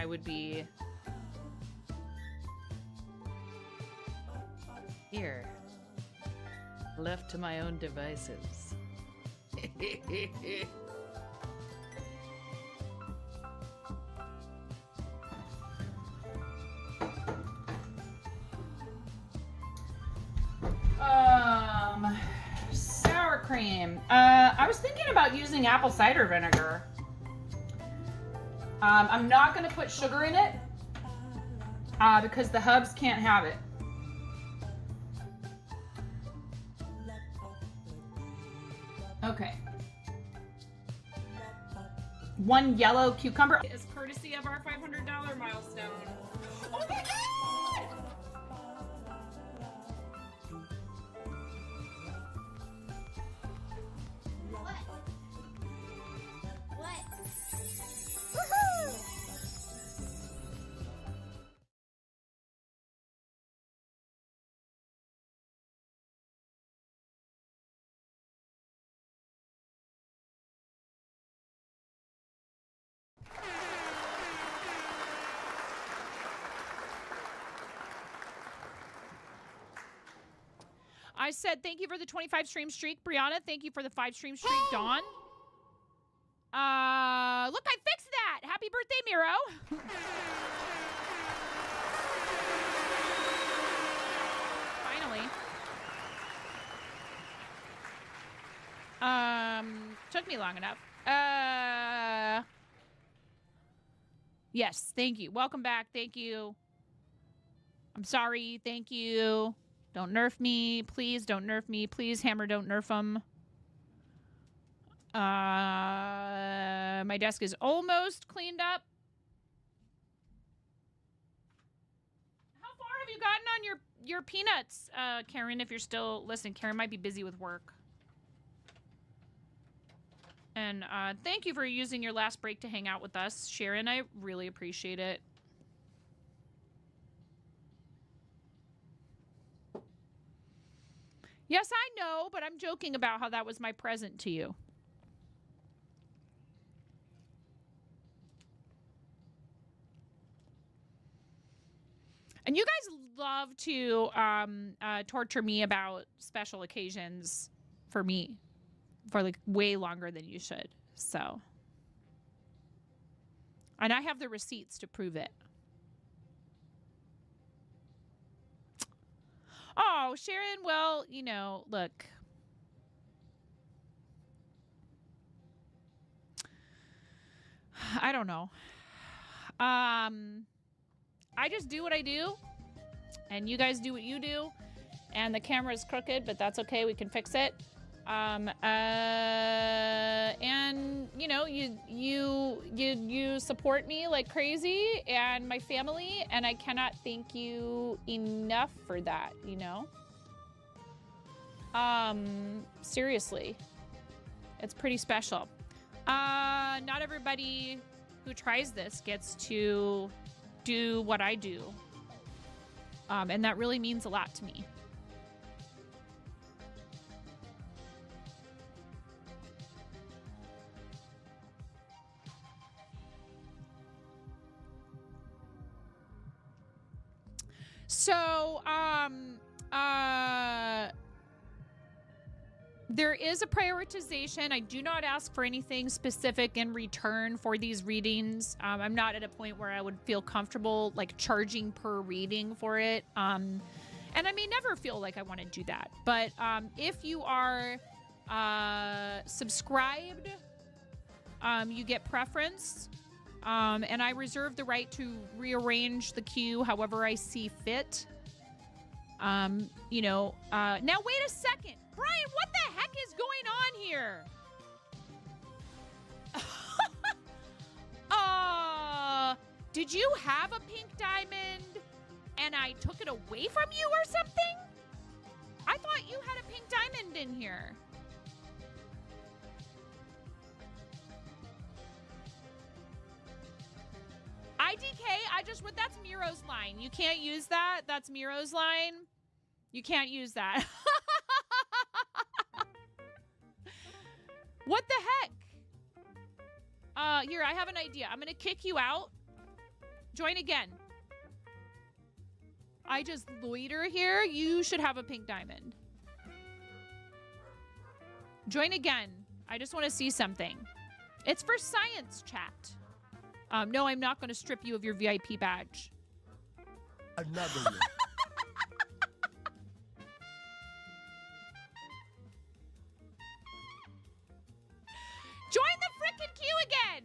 I would be... Here. Left to my own devices. Sour cream. I was thinking about using apple cider vinegar. I'm not gonna put sugar in it because the hubs can't have it. Okay. 1 yellow cucumber is courtesy of our $500 milestone. Oh my god! What? Woohoo! I said thank you for the 25 stream streak, Brianna. Thank you for the 5 stream streak, Dawn. Look, I fixed that. Happy birthday, Miro. Finally. Took me long enough. Yes, thank you. Welcome back. Thank you. I'm sorry. Thank you. Don't nerf me. Please don't nerf me. Please, Hammer, don't nerf them. My desk is almost cleaned up. How far have you gotten on your peanuts, Karen, if you're still listening? Karen might be busy with work. And thank you for using your last break to hang out with us, Sharon. I really appreciate it. Yes, I know, but I'm joking about how that was my present to you. And you guys love to torture me about special occasions for me for like way longer than you should. So, and I have the receipts to prove it. Oh, Sharon, well, you know, look. I don't know. I just do what I do, and you guys do what you do, and the camera's crooked, but that's okay. We can fix it. And you know, you support me like crazy and my family, and I cannot thank you enough for that, you know? Seriously. It's pretty special. Not everybody who tries this gets to do what I do. And that really means a lot to me. So, there is a prioritization. I do not ask for anything specific in return for these readings. I'm not at a point where I would feel comfortable like charging per reading for it. And I may never feel like I want to do that. But if you are subscribed, you get preference. And I reserve the right to rearrange the queue however I see fit. You know, now wait a second. Brian, what the heck is going on here? Did you have a pink diamond and I took it away from you or something? I thought you had a pink diamond in here. IDK, that's Miro's line. You can't use that. That's Miro's line. You can't use that. What the heck? Here, I have an idea. I'm going to kick you out. Join again. I just loiter here. You should have a pink diamond. Join again. I just want to see something. It's for science chat. No, I'm not going to strip you of your VIP badge. Another one. Join the frickin' queue again.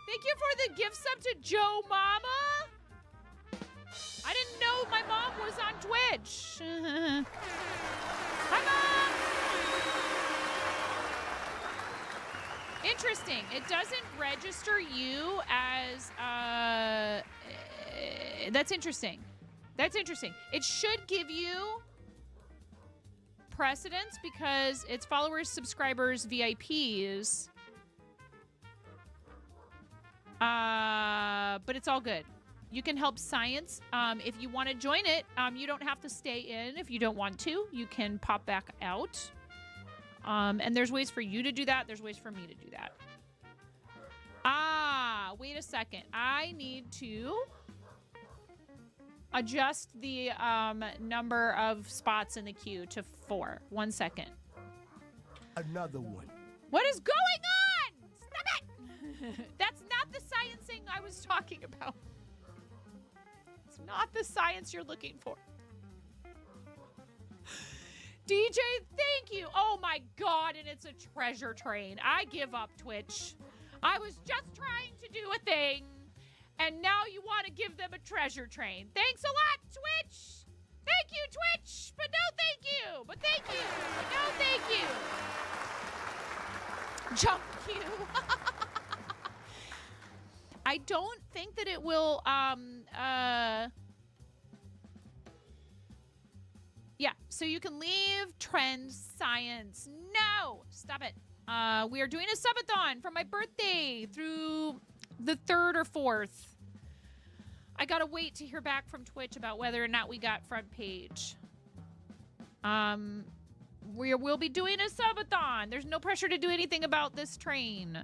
Thank you for the gift sub to Joe Mama. I didn't know my mom was on Twitch. Hi, Mom. Interesting. It doesn't register you as, that's interesting. That's interesting. It should give you precedence because it's followers, subscribers, VIPs. But it's all good. You can help science. If you want to join it, you don't have to stay in if you don't want to. You can pop back out. And there's ways for you to do that. There's ways for me to do that. Wait a second. I need to adjust the number of spots in the queue to 4. 1 second. Another one. What is going on? Stop it! That's not the sciencing I was talking about. It's not the science you're looking for. DJ, thank you. Oh my God, and it's a treasure train. I give up, Twitch. I was just trying to do a thing, and now you want to give them a treasure train. Thanks a lot, Twitch. Thank you, Twitch. But no thank you. But thank you. But no thank you. Jump queue. I don't think that it will, yeah, so you can leave trend science. No, stop it. We are doing a subathon from my birthday through the 3rd or 4th. I gotta wait to hear back from Twitch about whether or not we got front page. We will be doing a subathon. There's no pressure to do anything about this train.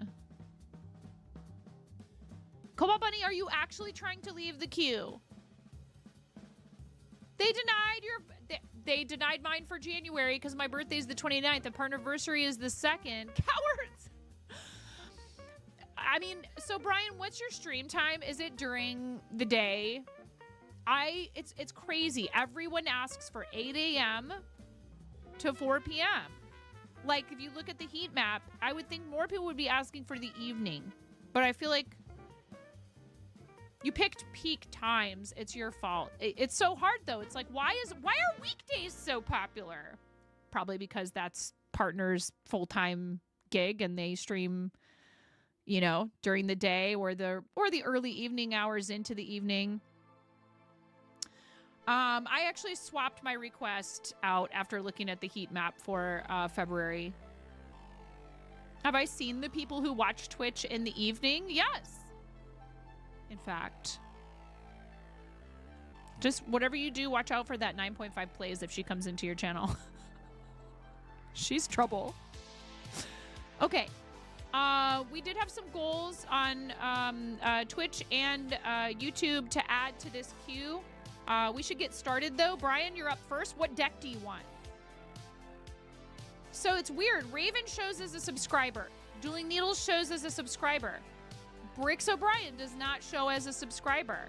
Cobalt Bunny, are you actually trying to leave the queue? They denied they denied mine for January because my birthday is the 29th. The anniversary is the 2nd. Cowards! I mean, so Brian, what's your stream time? Is it during the day? It's crazy. Everyone asks for 8 a.m. to 4 p.m. Like, if you look at the heat map, I would think more people would be asking for the evening. But I feel like you picked peak times. It's your fault. It's so hard, though. It's like, why are weekdays so popular? Probably because that's partner's full-time gig and they stream, you know, during the day or the early evening hours into the evening. I actually swapped my request out after looking at the heat map for February. Have I seen the people who watch Twitch in the evening? Yes. In fact. Just whatever you do, watch out for that 9.5 plays if she comes into your channel. She's trouble. Okay. We did have some goals on Twitch and YouTube to add to this queue. We should get started, though. Brian, you're up first. What deck do you want? So it's weird. Raven shows as a subscriber. Dueling Needles shows as a subscriber. Bricks O'Brien does not show as a subscriber.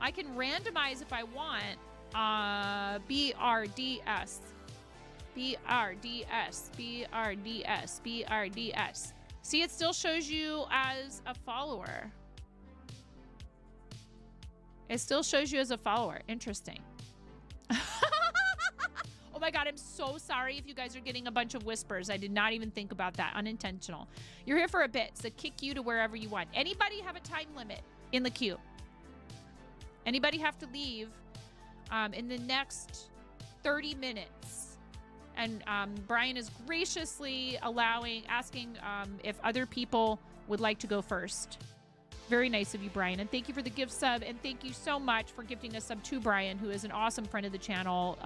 I can randomize if I want. BRDS. BRDS. BRDS. BRDS. See, it still shows you as a follower. It still shows you as a follower. Interesting. Oh my God, I'm so sorry if you guys are getting a bunch of whispers. I did not even think about that. Unintentional. You're here for a bit, so kick you to wherever you want. Anybody have a time limit in the queue? Anybody have to leave in the next 30 minutes? And Brian is graciously asking if other people would like to go first. Very nice of you, Brian. And thank you for the gift sub. And thank you so much for gifting a sub to Brian, who is an awesome friend of the channel.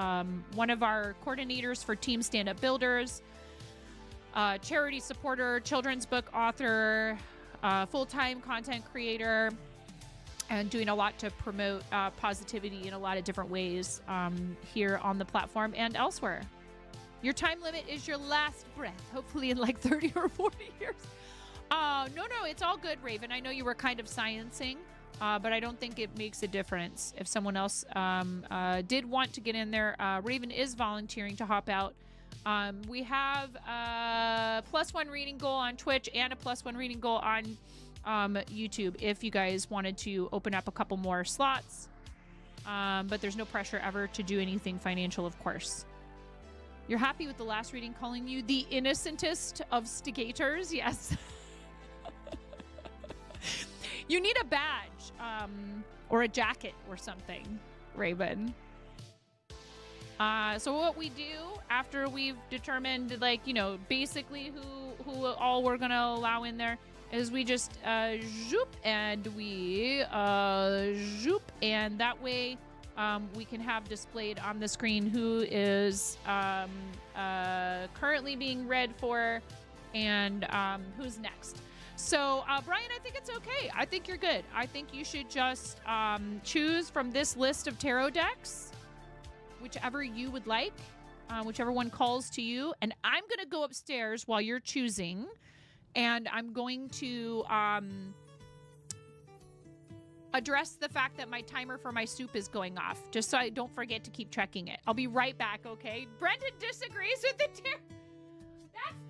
One of our coordinators for Team Stand Up Builders, charity supporter, children's book author, full-time content creator. and doing a lot to promote positivity in a lot of different ways here on the platform and elsewhere. Your time limit is your last breath, hopefully in like 30 or 40 years. No, it's all good, Raven. I know you were kind of sciencing, but I don't think it makes a difference. If someone else did want to get in there, Raven is volunteering to hop out. We have a +1 reading goal on Twitch and a +1 reading goal on YouTube if you guys wanted to open up a couple more slots. But there's no pressure ever to do anything financial, of course. You're happy with the last reading calling you the innocentest of stigators? Yes. You need a badge or a jacket or something, Raven. So what we do after we've determined, like, you know, basically who all we're gonna allow in there is we just zoop and we zoop, and that way we can have displayed on the screen who is currently being read for and who's next. So, Brian, I think it's okay. I think you're good. I think you should just choose from this list of tarot decks, whichever you would like, whichever one calls to you. And I'm going to go upstairs while you're choosing, and I'm going to address the fact that my timer for my soup is going off, just so I don't forget to keep checking it. I'll be right back, okay? Brenda disagrees with the tarot.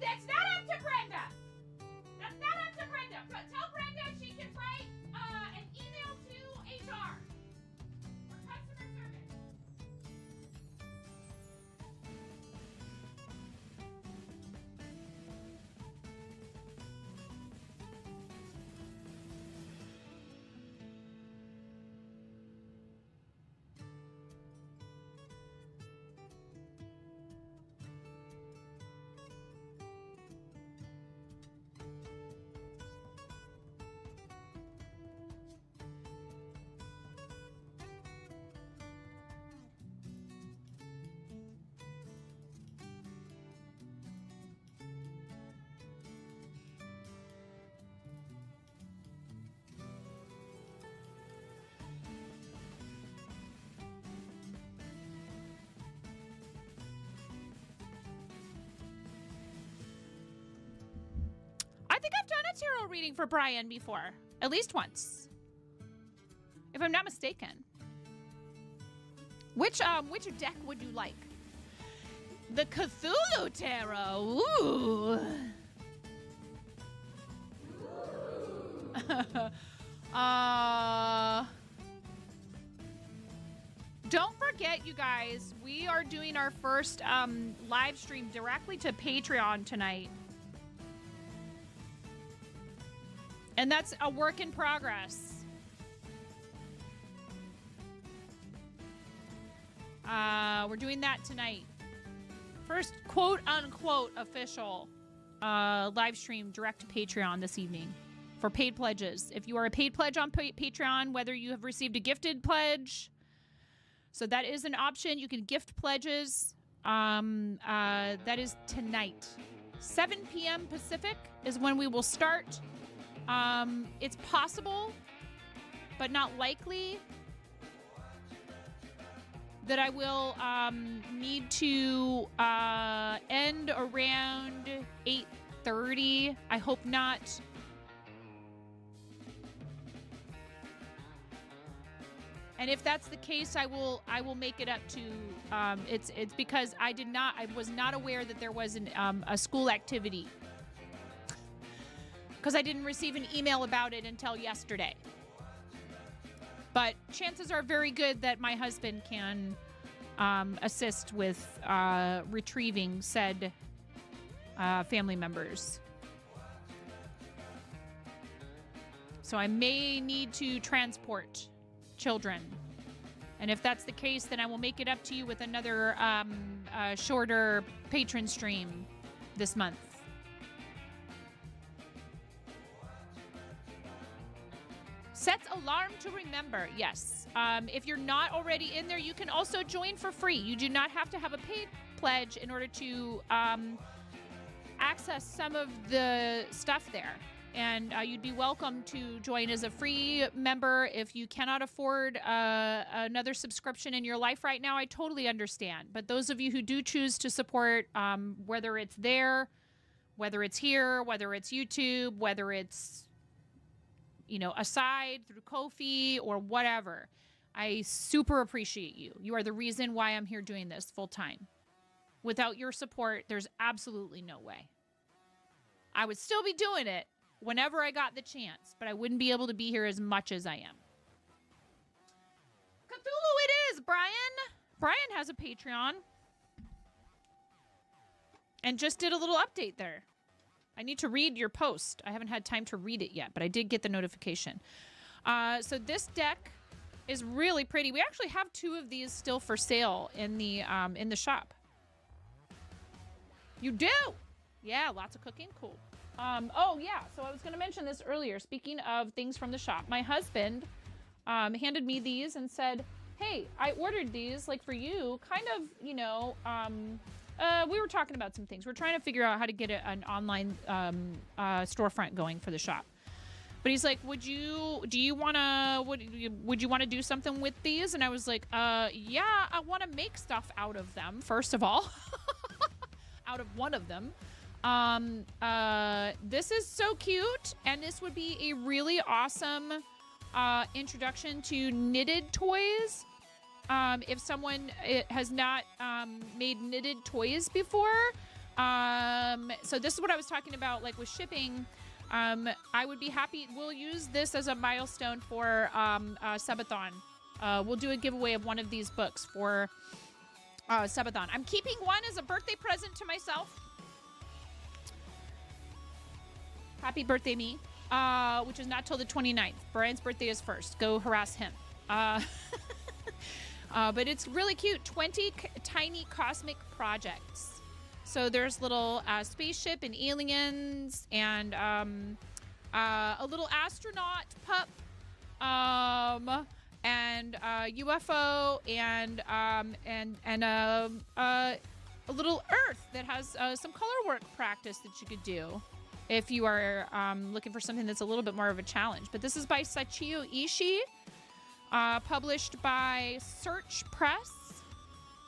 That's not up to Brenda. That's not up to Brenda. But tell Brenda she can write an email to HR for customer service. I think I've done a tarot reading for Brian before, at least once, if I'm not mistaken. Which deck would you like? The Cthulhu Tarot. Ooh. Don't forget, you guys, we are doing our first live stream directly to Patreon tonight. And that's a work in progress. We're doing that tonight. First quote-unquote official live stream direct to Patreon this evening for paid pledges. If you are a paid pledge on Patreon, whether you have received a gifted pledge, so that is an option. You can gift pledges. That is tonight. 7 p.m. Pacific is when we will start. It's possible, but not likely, that I will need to end around 8:30. I hope not. And if that's the case, I will make it up to. It's because I was not aware that there was a school activity, because I didn't receive an email about it until yesterday. But chances are very good that my husband can assist with retrieving said family members. So I may need to transport children. And if that's the case, then I will make it up to you with another shorter patron stream this month. Sets alarm to remember. Yes. If you're not already in there, you can also join for free. You do not have to have a paid pledge in order to access some of the stuff there. And you'd be welcome to join as a free member. If you cannot afford another subscription in your life right now, I totally understand. But those of you who do choose to support, whether it's there, whether it's here, whether it's YouTube, whether it's, you know, aside through Ko-fi or whatever, I super appreciate you. You are the reason why I'm here doing this full time. Without your support, there's absolutely no way. I would still be doing it whenever I got the chance, but I wouldn't be able to be here as much as I am. Cthulhu it is, Brian. Brian has a Patreon. And just did a little update there. I need to read your post. I haven't had time to read it yet, but I did get the notification. So this deck is really pretty. We actually have 2 of these still for sale in the shop. You do? Yeah, lots of cooking. Cool. Oh, yeah. So I was going to mention this earlier. Speaking of things from the shop, my husband handed me these and said, hey, I ordered these like for you. Kind of, you know, we were talking about some things. We're trying to figure out how to get an online storefront going for the shop. But he's like, would you want to do something with these? And I was like, yeah, I want to make stuff out of them, first of all. Out of one of them. This is so cute, and this would be a really awesome introduction to knitted toys. If someone has not made knitted toys before. So this is what I was talking about, like with shipping. I would be happy. We'll use this as a milestone for Subathon. We'll do a giveaway of one of these books for Subathon. I'm keeping one as a birthday present to myself. Happy birthday, me. Which is not till the 29th. Brian's birthday is first. Go harass him. But it's really cute. 20 tiny cosmic projects. So there's little spaceship and aliens and a little astronaut pup and UFO and a little Earth that has some color work practice that you could do if you are looking for something that's a little bit more of a challenge. But this is by Sachio Ishii, published by Search Press.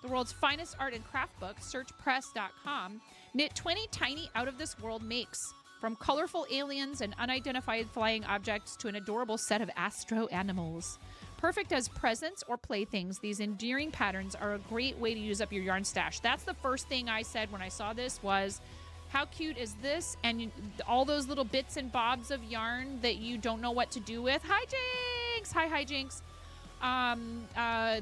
The world's finest art and craft book, searchpress.com. Knit 20 tiny out-of-this-world makes, from colorful aliens and unidentified flying objects to an adorable set of astro animals. Perfect as presents or playthings, these endearing patterns are a great way to use up your yarn stash. That's the first thing I said when I saw this was, how cute is this? And all those little bits and bobs of yarn that you don't know what to do with. Hi, Jinx! Hi, Jinx.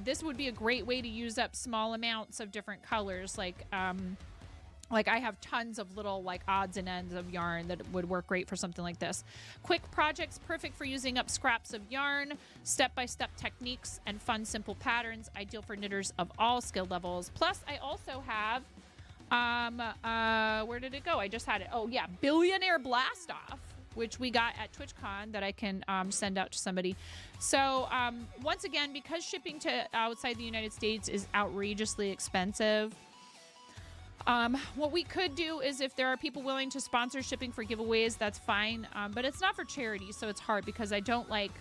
This would be a great way to use up small amounts of different colors. Like I have tons of little like odds and ends of yarn that would work great for something like this. Quick projects, perfect for using up scraps of yarn, step-by-step techniques, and fun, simple patterns, ideal for knitters of all skill levels. Plus, I also have, where did it go? I just had it. Oh yeah, Billionaire Blast Off, which we got at TwitchCon that I can send out to somebody. So once again, because shipping to outside the United States is outrageously expensive, what we could do is if there are people willing to sponsor shipping for giveaways, that's fine. But it's not for charity, so it's hard because I don't like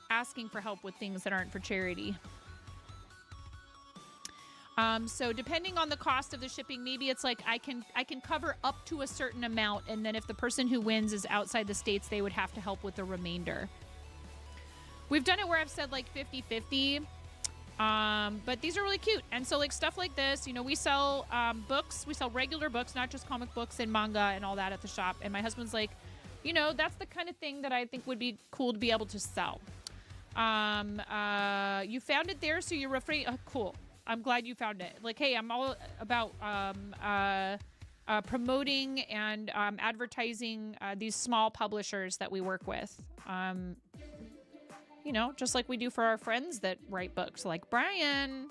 asking for help with things that aren't for charity. So depending on the cost of the shipping, maybe it's like I can cover up to a certain amount, and then if the person who wins is outside the States, they would have to help with the remainder. We've done it where I've said like 50-50, but these are really cute. And so like stuff like this, you know, we sell books, we sell regular books, not just comic books and manga and all that at the shop. And my husband's like, you know, that's the kind of thing that I think would be cool to be able to sell. You found it there, so you're referring, cool. I'm glad you found it. Like, hey, I'm all about promoting and advertising these small publishers that we work with. You know, just like we do for our friends that write books, like Brian.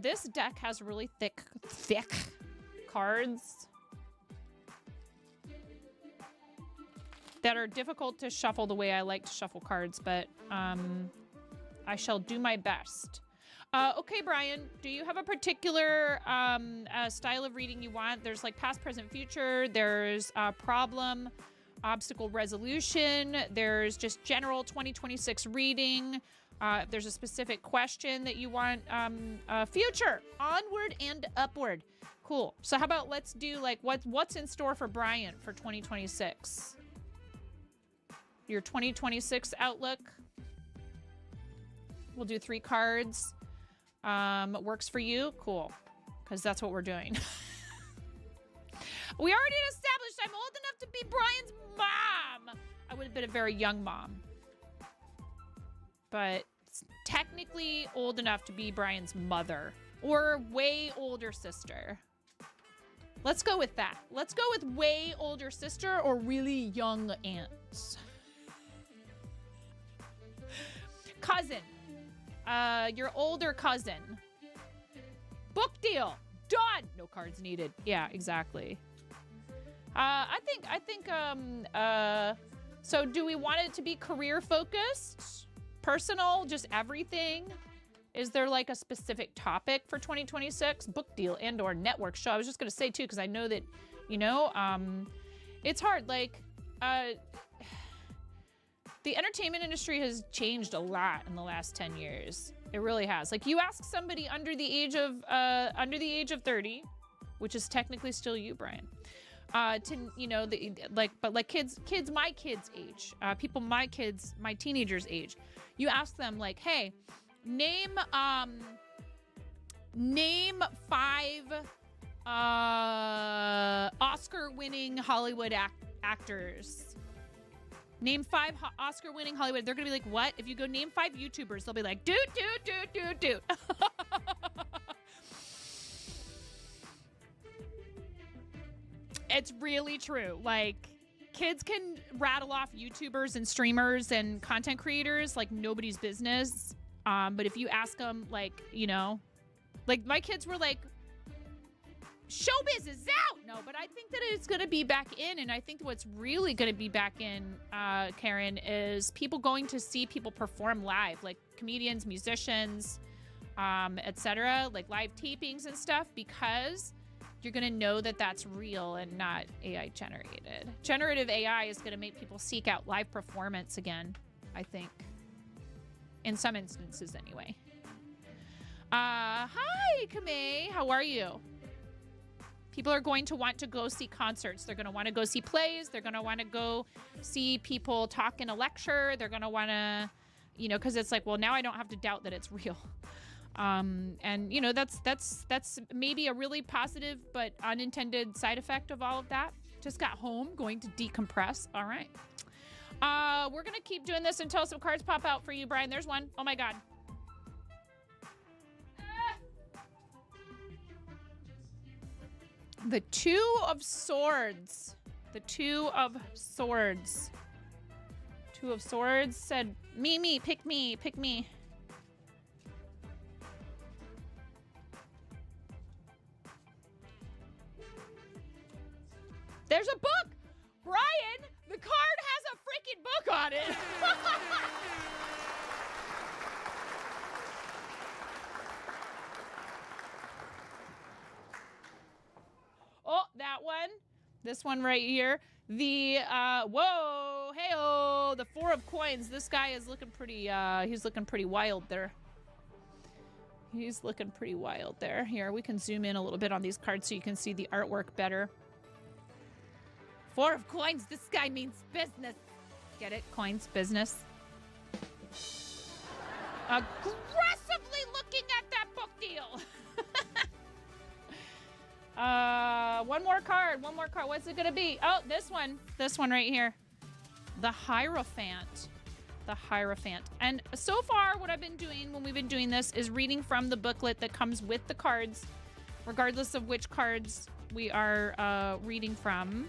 This deck has really thick cards that are difficult to shuffle the way I like to shuffle cards, but I shall do my best. Okay, Brian, do you have a particular style of reading you want? There's like past, present, future. There's problem, obstacle resolution. There's just general 2026 reading. If there's a specific question that you want, future, onward and upward. Cool. So how about let's do like what's in store for Brian for 2026? Your 2026 outlook. We'll do 3 cards. Works for you? Cool. Because that's what we're doing. We already established I'm old enough to be Brian's mom. I would have been a very young mom. But technically old enough to be Brian's mother. Or way older sister. Let's go with that. Let's go with way older sister or really young aunt. Cousin. Your older cousin. Book deal. Done. No cards needed. Yeah, exactly. I think, so do we want it to be career focused? Personal? Just everything? Is there like a specific topic for 2026? Book deal and or network show. I was just going to say too, because I know that, you know, it's hard. Like, the entertainment industry has changed a lot in the last 10 years. It really has. Like, you ask somebody under the age of 30, which is technically still you, Brian, to, you know, but like kids my kids' age, people my teenagers' age, you ask them like, hey, name 5 Oscar-winning Hollywood actors. Name 5 Oscar-winning Hollywood. They're gonna be like, what? If you go name 5 YouTubers, they'll be like, dude. It's really true. Like, kids can rattle off YouTubers and streamers and content creators like nobody's business. But if you ask them, like, you know, like my kids were like, showbiz is out. No, but I think that it's going to be back in. And I think what's really going to be back in, Karen, is people going to see people perform live, like comedians, musicians, etc., like live tapings and stuff, because you're going to know that that's real and not AI generated. Generative AI is going to make people seek out live performance again, I think. In some instances, anyway. Hi, Kamei. How are you? People are going to want to go see concerts. They're going to want to go see plays. They're going to want to go see people talk in a lecture. They're going to want to, you know, because it's like, well, now I don't have to doubt that it's real. And, you know, that's maybe a really positive but unintended side effect of all of that. Just got home, going to decompress. All right. We're going to keep doing this until some cards pop out for you, Brian. There's one. Oh, my God. The 2 of Swords. The 2 of Swords. 2 of Swords said, me, pick me, pick me. There's a book! Brian, the card has a freaking book on it! Oh, that one. This one right here. The, whoa, hey-oh, the 4 of Coins. This guy is looking pretty, he's looking pretty wild there. He's looking pretty wild there. Here, we can zoom in a little bit on these cards so you can see the artwork better. 4 of Coins. This guy means business. Get it? Coins, business. Aggressively looking at that book deal. One more card. What's it gonna be? Oh, this one right here. The Hierophant. The Hierophant. And so far, what I've been doing when we've been doing this is reading from the booklet that comes with the cards, regardless of which cards we are reading from.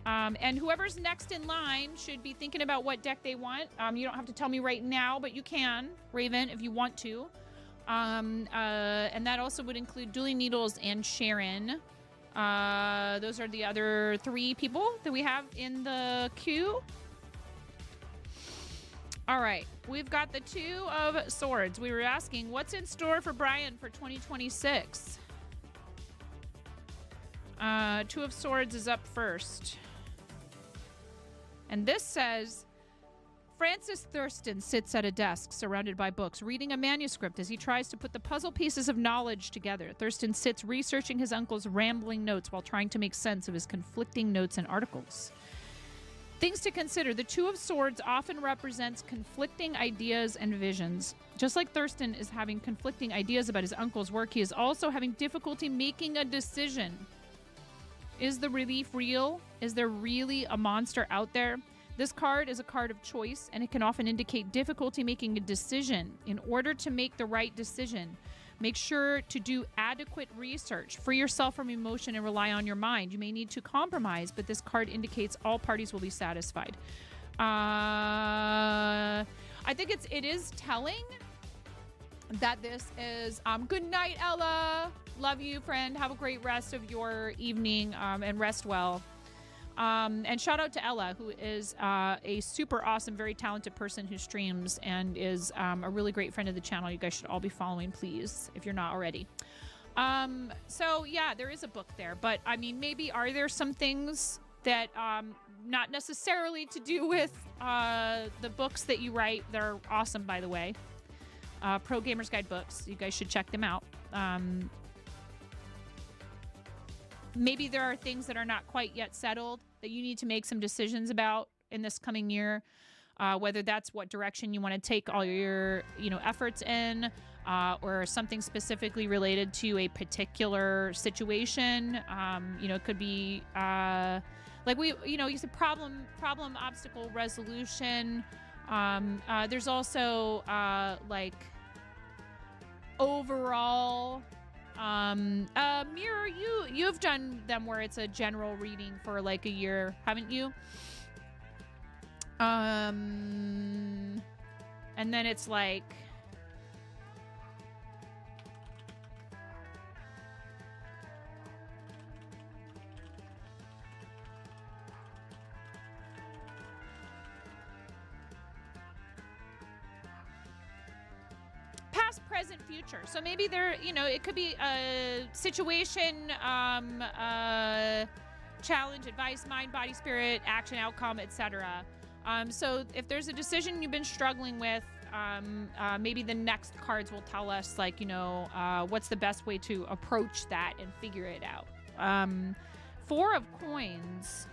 And whoever's next in line should be thinking about what deck they want. You don't have to tell me right now, but you can, Raven, if you want to. And that also would include Dueling Needles and Sharon. Those are the other 3 people that we have in the queue. All right, we've got the Two of Swords. We were asking, what's in store for Brian for 2026? Two of Swords is up first. And this says, Francis Thurston sits at a desk surrounded by books, reading a manuscript as he tries to put the puzzle pieces of knowledge together. Thurston sits researching his uncle's rambling notes while trying to make sense of his conflicting notes and articles. Things to consider. The Two of Swords often represents conflicting ideas and visions. Just like Thurston is having conflicting ideas about his uncle's work, he is also having difficulty making a decision. Is the relief real? Is there really a monster out there? This card is a card of choice, and it can often indicate difficulty making a decision. In order to make the right decision, make sure to do adequate research. Free yourself from emotion and rely on your mind. You may need to compromise, but this card indicates all parties will be satisfied. I think it is telling that this is good night, Ella. Love you, friend. Have a great rest of your evening, and rest well. And shout out to Ella, who is a super awesome, very talented person who streams and is a really great friend of the channel. You guys should all be following, please, if you're not already. So yeah, there is a book there, but I mean, maybe are there some things that not necessarily to do with the books that you write? They're awesome, by the way. Pro Gamers Guide books. You guys should check them out. Maybe there are things that are not quite yet settled that you need to make some decisions about in this coming year, whether that's what direction you want to take all your, efforts in, or something specifically related to a particular situation. It could be like you said, problem, obstacle resolution. There's also like overall. Mirror, you've done them where it's a general reading for like a year, haven't you? And then it's like past, present, future. So maybe there, it could be a situation, challenge, advice, mind, body, spirit, action, outcome, etc. So if there's a decision you've been struggling with, maybe the next cards will tell us, like, what's the best way to approach that and figure it out. Four of Coins.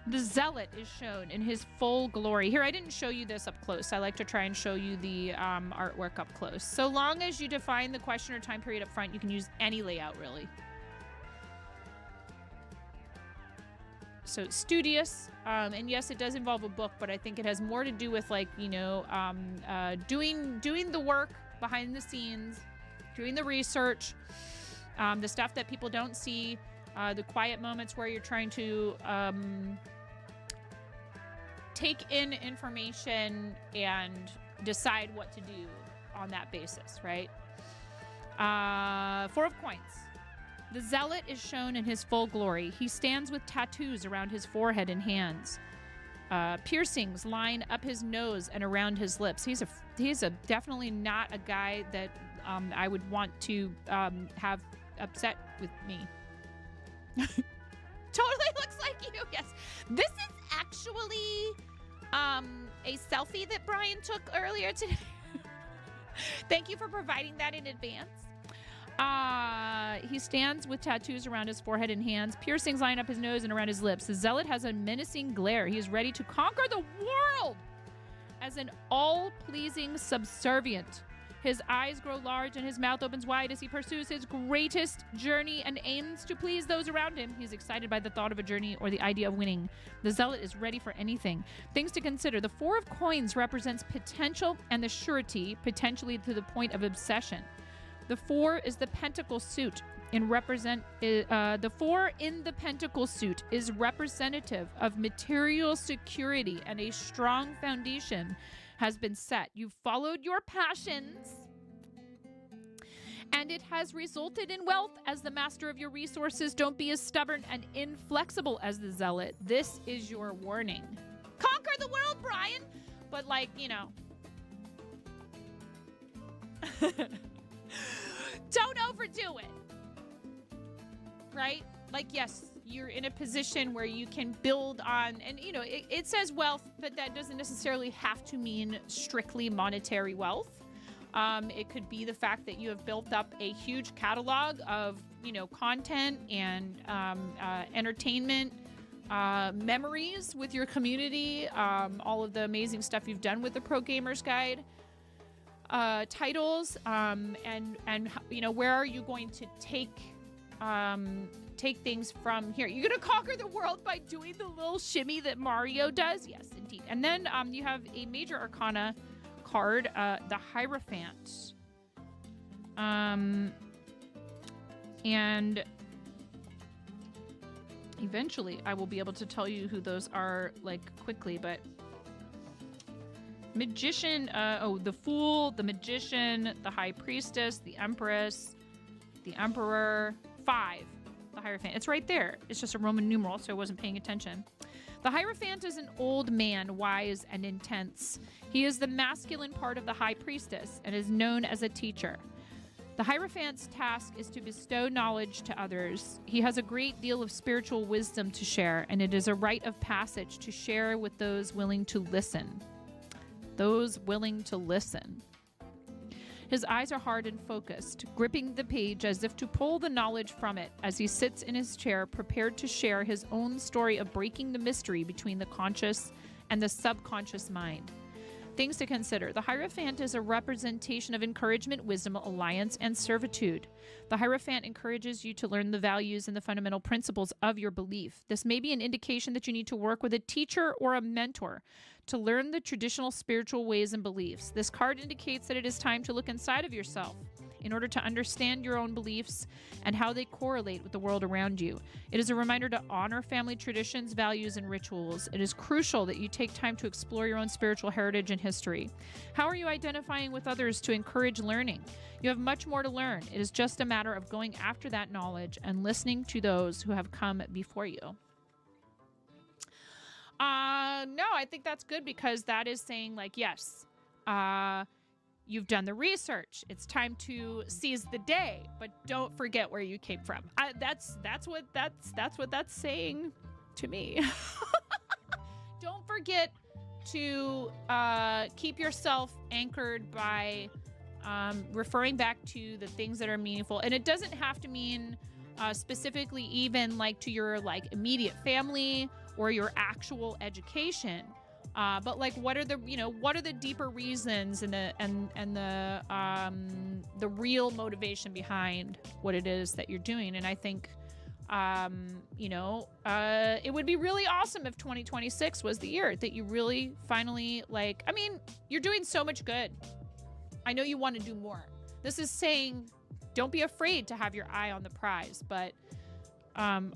The Zealot is shown in his full glory. Here, I didn't show you this up close. I like to try and show you the artwork up close. So long as you define the question or time period up front, you can use any layout, really. So studious, and yes, it does involve a book, but I think it has more to do with, like, doing the work behind the scenes, doing the research, the stuff that people don't see, the quiet moments where you're trying to take in information and decide what to do on that basis, right? Four of Coins. The Zealot is shown in his full glory. He stands with tattoos around his forehead and hands. Piercings line up his nose and around his lips. He's definitely not a guy that I would want to have upset with me. Totally looks like you. Yes. This is actually a selfie that Brian took earlier today. Thank you for providing that in advance. He stands with tattoos around his forehead and hands. Piercings line up his nose and around his lips. The Zealot has a menacing glare. He is ready to conquer the world as an all-pleasing subservient. His eyes grow large and his mouth opens wide as he pursues his greatest journey and aims to please those around him. He's excited by the thought of a journey or the idea of winning. The Zealot is ready for anything. Things to consider. The Four of Coins represents potential and the surety, potentially to the point of obsession. The Four is the Pentacle suit. The Four in the Pentacle suit is representative of material security, and a strong foundation has been set. You've followed your passions, and it has resulted in wealth. As the master of your resources, don't be as stubborn and inflexible as the Zealot. This is your warning. Conquer the world, Brian! But, like, you know. Don't overdo it. Right? Like, yes, you're in a position where you can build on, and, you know, it says wealth, but that doesn't necessarily have to mean strictly monetary wealth. It could be the fact that you have built up a huge catalog of, you know, content and entertainment memories with your community, all of the amazing stuff you've done with the Pro Gamers Guide titles, and you know, where are you going to take things from here? You're gonna conquer the world by doing the little shimmy that Mario does? Yes, indeed. And then you have a major arcana card, the Hierophant. And eventually I will be able to tell you who those are, like, quickly, but Magician, the Fool, the Magician, the High Priestess, the Empress, the Emperor, 5. The Hierophant. It's right there. It's just a Roman numeral, so I wasn't paying attention. The Hierophant is an old man, wise and intense. He is the masculine part of the High Priestess and is known as a teacher. The Hierophant's task is to bestow knowledge to others. He has a great deal of spiritual wisdom to share, and it is a rite of passage to share with those willing to listen. Those willing to listen. His eyes are hard and focused, gripping the page as if to pull the knowledge from it as he sits in his chair, prepared to share his own story of breaking the mystery between the conscious and the subconscious mind. Things to consider. The Hierophant is a representation of encouragement, wisdom, alliance, and servitude. The Hierophant encourages you to learn the values and the fundamental principles of your belief. This may be an indication that you need to work with a teacher or a mentor to learn the traditional spiritual ways and beliefs. This card indicates that it is time to look inside of yourself in order to understand your own beliefs and how they correlate with the world around you. It is a reminder to honor family traditions, values, and rituals. It is crucial that you take time to explore your own spiritual heritage and history. How are you identifying with others to encourage learning? You have much more to learn. It is just a matter of going after that knowledge and listening to those who have come before you. No, I think that's good, because that is saying, like, yes, you've done the research. It's time to seize the day, but don't forget where you came from. That's what that's saying to me. Don't forget to keep yourself anchored by referring back to the things that are meaningful, and it doesn't have to mean specifically even like to your like immediate family or your actual education. But like, what are the deeper reasons and the real motivation behind what it is that you're doing? And I think, it would be really awesome if 2026 was the year that you really finally, like, I mean, you're doing so much good. I know you want to do more. This is saying, don't be afraid to have your eye on the prize, but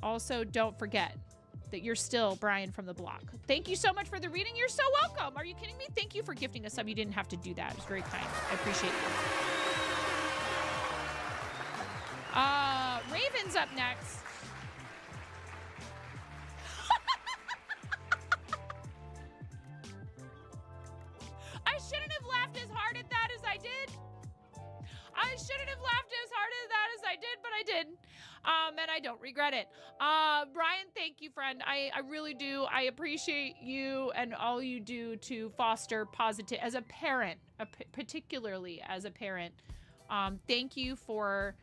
also don't forget that you're still Brian from the block. Thank you so much for the reading. You're so welcome. Are you kidding me? Thank you for gifting a sub. You didn't have to do that. It was very kind. I appreciate you. Raven's up next. I shouldn't have laughed as hard at that as I did. I shouldn't have laughed as hard at that as I did, but I did. And I don't regret it. Brian, thank you, friend. I really do. I appreciate you and all you do to foster positive, as a parent, particularly as a parent. Thank you for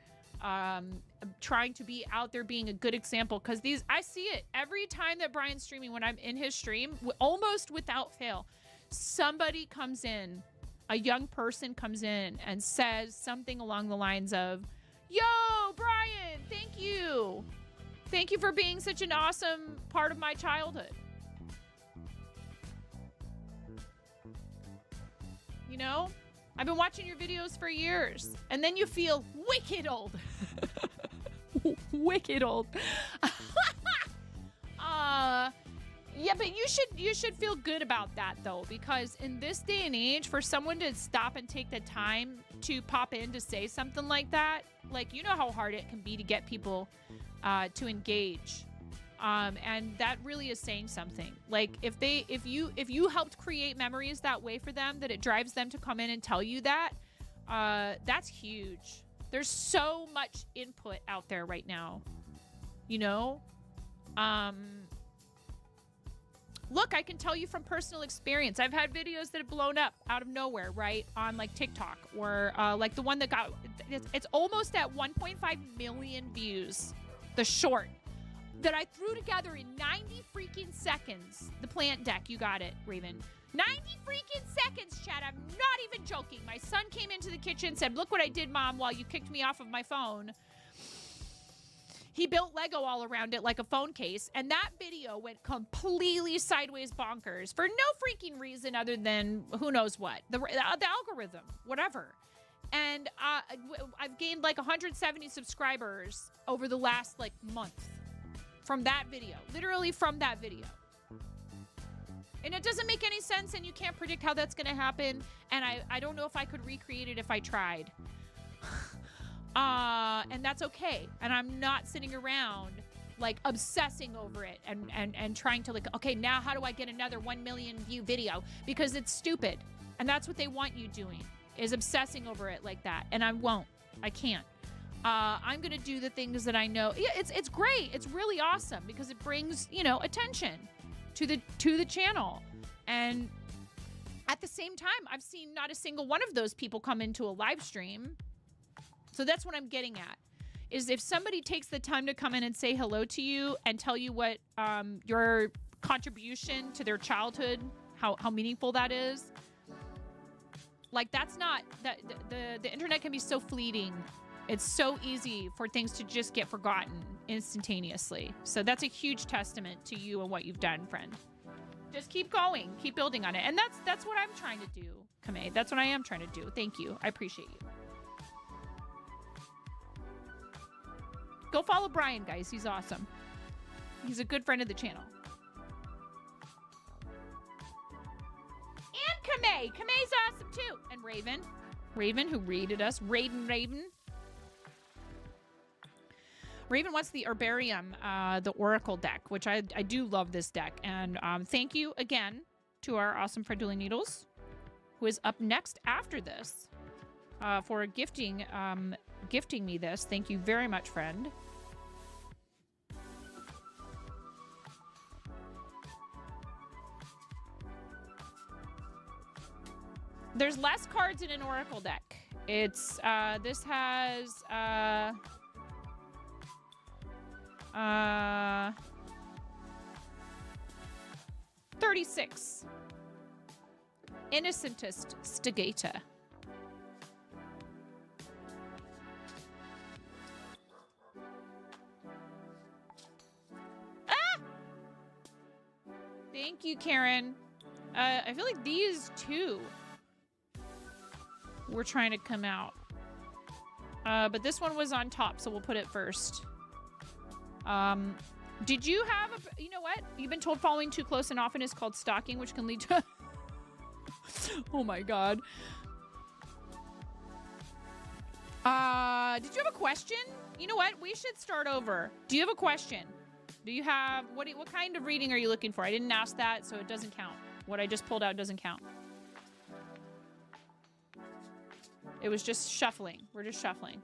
trying to be out there, being a good example, because I see it every time that Brian's streaming. When I'm in his stream, almost without fail, somebody comes in, a young person comes in and says something along the lines of, "Yo, Brian, thank you. Thank you for being such an awesome part of my childhood." You know, I've been watching your videos for years, and then you feel wicked old. Wicked old. Yeah, but you should feel good about that, though, because in this day and age, for someone to stop and take the time to pop in to say something like that, like, you know how hard it can be to get people to engage And that really is saying something. Like if you helped create memories that way for them, that it drives them to come in and tell you that, that's huge. There's so much input out there right now, you know? Look, I can tell you from personal experience. I've had videos that have blown up out of nowhere, right? On like TikTok or like the one that got, it's almost at 1.5 million views. The short that I threw together in 90 freaking seconds. The plant deck, you got it, Raven. 90 freaking seconds, chat. I'm not even joking. My son came into the kitchen and said, look what I did, Mom, while you kicked me off of my phone. He built Lego all around it like a phone case, and that video went completely sideways bonkers for no freaking reason other than who knows what. The algorithm, whatever. And I've gained like 170 subscribers over the last like month from that video. Literally from that video. And it doesn't make any sense, and you can't predict how that's going to happen, and I don't know if I could recreate it if I tried. And that's okay. And I'm not sitting around like obsessing over it and trying to like, okay, now how do I get another 1 million view video? Because it's stupid. And that's what they want you doing, is obsessing over it like that. And I won't. I can't. I'm going to do the things that I know. Yeah, it's great. It's really awesome because it brings, you know, attention to the channel. And at the same time, I've seen not a single one of those people come into a live stream. So that's what I'm getting at, is if somebody takes the time to come in and say hello to you and tell you what your contribution to their childhood, how meaningful that is, like that's not, that the internet can be so fleeting. It's so easy for things to just get forgotten instantaneously. So that's a huge testament to you and what you've done, friend. Just keep going, keep building on it. And that's what I'm trying to do, Kame. That's what I am trying to do. Thank you. I appreciate you. Go follow Brian, guys. He's awesome. He's a good friend of the channel. And Kame. Kame's awesome, too. And Raven. Raven, who raided us. Raven. Raven wants the Herbarium, the Oracle deck, which I do love this deck. And thank you again to our awesome friend Dueling Needles, who is up next after this for gifting me this. Thank you very much, friend. There's less cards in an Oracle deck. It's this has 36. Innocentest Stegata. Thank you, Karen. I feel like these two were trying to come out. But this one was on top, so we'll put it first. Did you have a... You know what? You've been told following too close and often is called stalking, which can lead to... Oh my god. Did you have a question? You know what? We should start over. Do you have a question? Do you have... What kind of reading are you looking for? I didn't ask that, so it doesn't count. What I just pulled out doesn't count. It was just shuffling. We're just shuffling.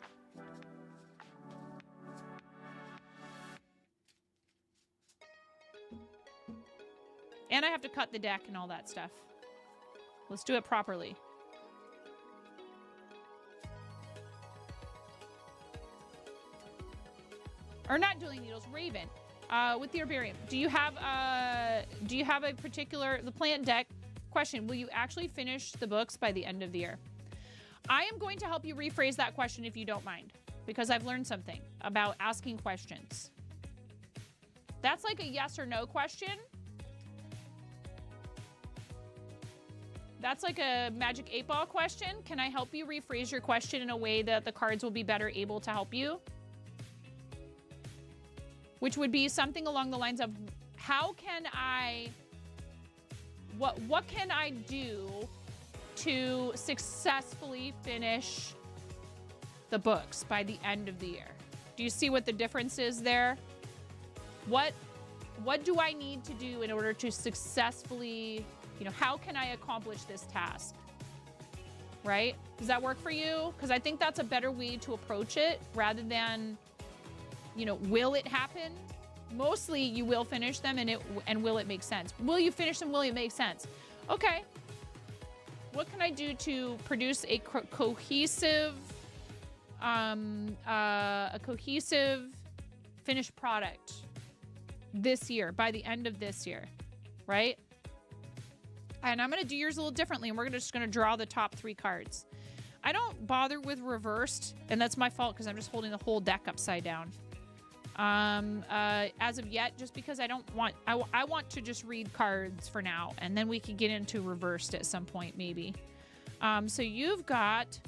And I have to cut the deck and all that stuff. Let's do it properly. Or not Dueling Needles, Raven. With the Herbarium. Do you have a particular... The plant deck question. Will you actually finish the books by the end of the year? I am going to help you rephrase that question if you don't mind, because I've learned something about asking questions. That's like a yes or no question. That's like a Magic 8-Ball question. Can I help you rephrase your question in a way that the cards will be better able to help you? Which would be something along the lines of, how can I... What can I do to successfully finish the books by the end of the year? Do you see what the difference is there? What What do I need to do in order to successfully, how can I accomplish this task? Right? Does that work for you? Because I think that's a better way to approach it rather than, will it happen? Mostly you will finish them and will it make sense? Will you finish them? Will it make sense? Okay. What can I do to produce a cohesive finished product this year, by the end of this year, right? And I'm going to do yours a little differently, and we're just going to draw the top 3 cards. I don't bother with reversed, and that's my fault because I'm just holding the whole deck upside down. As of yet, just because I want to just read cards for now, and then we can get into reversed at some point, maybe. So you've got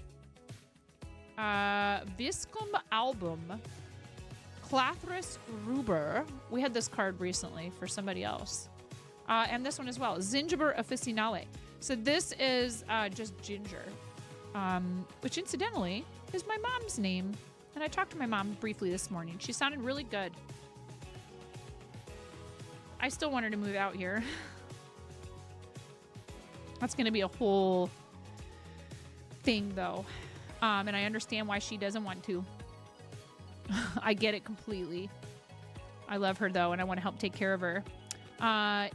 Viscum Album, Clathris Ruber. We had this card recently for somebody else. And this one as well, Zingiber Officinale. So this is just ginger, which incidentally is my mom's name. And I talked to my mom briefly this morning. She sounded really good. I still want her to move out here. That's going to be a whole thing, though. And I understand why she doesn't want to. I get it completely. I love her, though, and I want to help take care of her.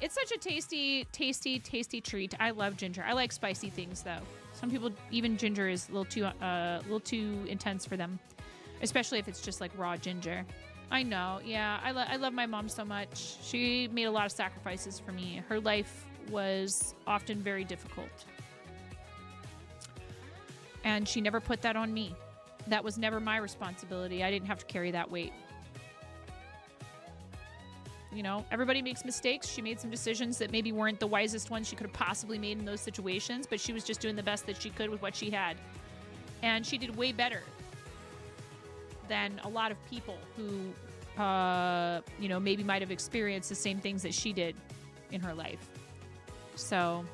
It's such a tasty, tasty, tasty treat. I love ginger. I like spicy things, though. Some people, even ginger is a little too intense for them, especially if it's just like raw ginger. I know. Yeah, I love my mom so much. She made a lot of sacrifices for me. Her life was often very difficult, and she never put that on me. That was never my responsibility. I didn't have to carry that weight. Everybody makes mistakes. She made some decisions that maybe weren't the wisest ones she could have possibly made in those situations, but she was just doing the best that she could with what she had. And she did way better than a lot of people who, maybe might have experienced the same things that she did in her life. So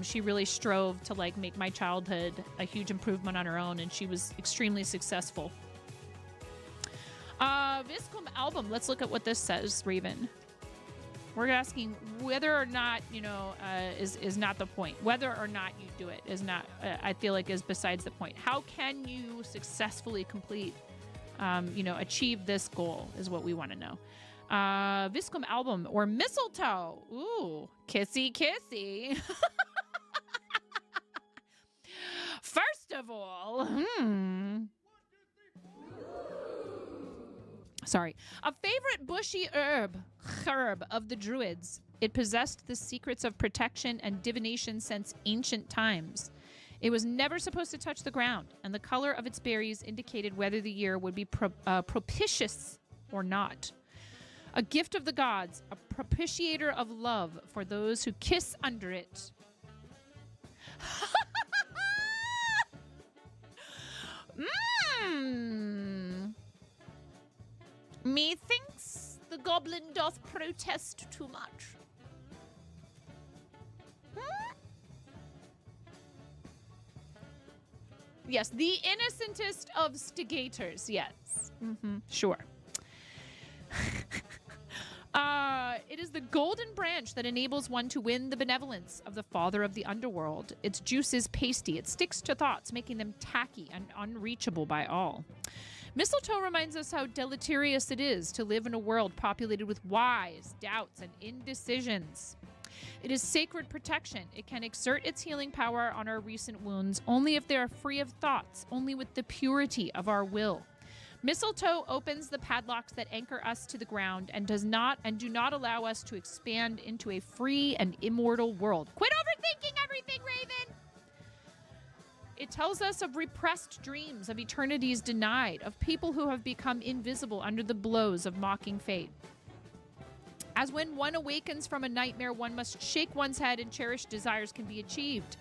she really strove to make my childhood a huge improvement on her own, and she was extremely successful. Viscum Album. Let's look at what this says, Raven. We're asking whether or not, is not the point. Whether or not you do it is not, I feel like, is besides the point. How can you successfully complete, achieve this goal is what we want to know. Viscum Album or Mistletoe. Ooh, kissy, kissy. First of all, sorry. A favorite bushy herb of the Druids. It possessed the secrets of protection and divination since ancient times. It was never supposed to touch the ground, and the color of its berries indicated whether the year would be propitious or not. A gift of the gods, a propitiator of love for those who kiss under it. Methinks the goblin doth protest too much. Yes, the innocentest of stigators, yes. Sure. It is the golden branch that enables one to win the benevolence of the father of the underworld. Its juice is pasty. It sticks to thoughts, making them tacky and unreachable by all. Mistletoe reminds us how deleterious it is to live in a world populated with whys, doubts, and indecisions. It is sacred protection. It can exert its healing power on our recent wounds only if they are free of thoughts, only with the purity of our will. Mistletoe opens the padlocks that anchor us to the ground and do not allow us to expand into a free and immortal world. Quit overthinking everything, Raven! It tells us of repressed dreams, of eternities denied, of people who have become invisible under the blows of mocking fate. As when one awakens from a nightmare, one must shake one's head and cherished desires can be achieved.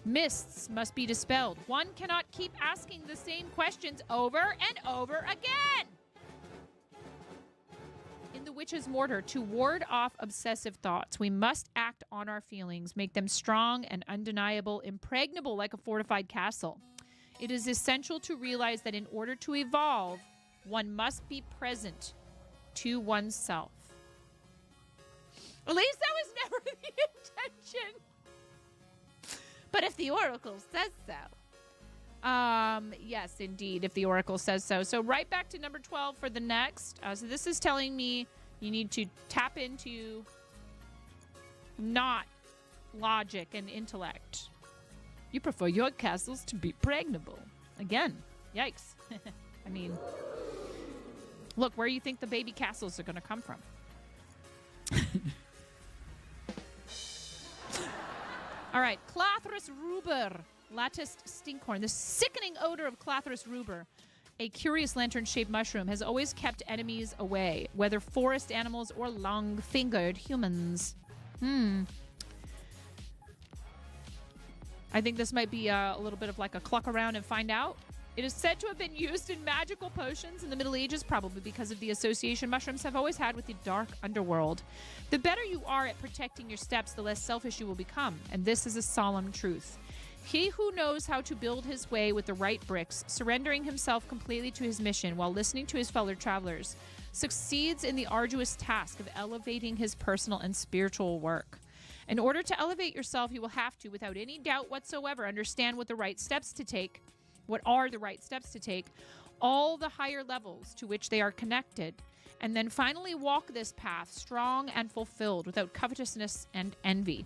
Mists must be dispelled. One cannot keep asking the same questions over and over again. In the witch's mortar, to ward off obsessive thoughts, we must act on our feelings, make them strong and undeniable, impregnable like a fortified castle. It is essential to realize that in order to evolve, one must be present to oneself. At least that was never the intention. But if the oracle says so. Yes, indeed, if the oracle says so. So right back to number 12 for the next. So this is telling me you need to tap into not logic and intellect. You prefer your castles to be pregnable. Again, yikes. I mean, look, where you think the baby castles are going to come from? All right, Clathrus ruber, latticed stinkhorn. The sickening odor of Clathrus ruber, a curious lantern-shaped mushroom, has always kept enemies away, whether forest animals or long-fingered humans. I think this might be a little bit of like a cluck around and find out. It is said to have been used in magical potions in the Middle Ages, probably because of the association mushrooms have always had with the dark underworld. The better you are at protecting your steps, the less selfish you will become, and this is a solemn truth. He who knows how to build his way with the right bricks, surrendering himself completely to his mission while listening to his fellow travelers, succeeds in the arduous task of elevating his personal and spiritual work. In order to elevate yourself, you will have to, without any doubt whatsoever, understand what the right steps to take. What are the right steps to take, all the higher levels to which they are connected, and then finally walk this path strong and fulfilled without covetousness and envy.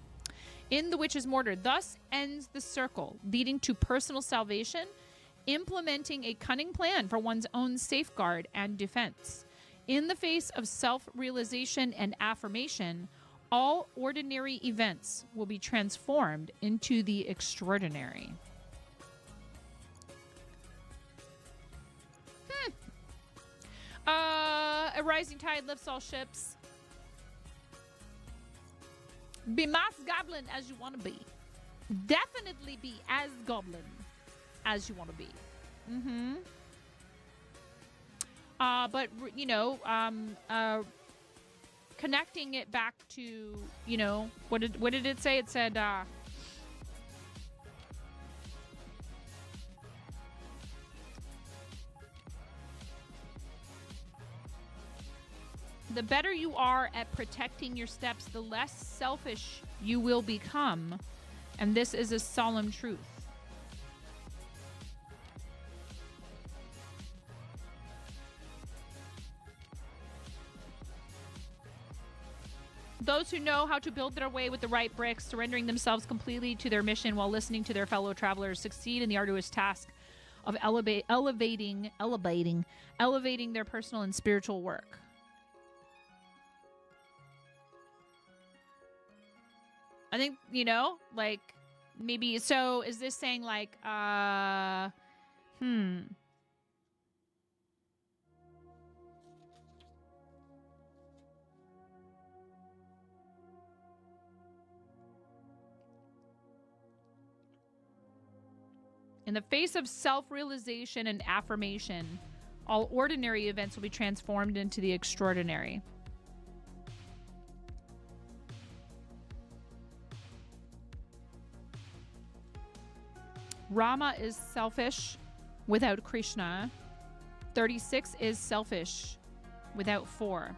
In the witch's mortar, thus ends the circle, leading to personal salvation, implementing a cunning plan for one's own safeguard and defense. In the face of self-realization and affirmation, all ordinary events will be transformed into the extraordinary. A rising tide lifts all ships. Be mass goblin as you want to be. Definitely be as goblin as you want to be. But, you know, connecting it back to, you know, what did it say? It said, the better you are at protecting your steps, the less selfish you will become. And this is a solemn truth. Those who know how to build their way with the right bricks, surrendering themselves completely to their mission while listening to their fellow travelers, succeed in the arduous task of elevating their personal and spiritual work. I think, you know, like, maybe, so is this saying, like, in the face of self-realization and affirmation, all ordinary events will be transformed into the extraordinary. Rama is selfish without Krishna. 36 is selfish without 4.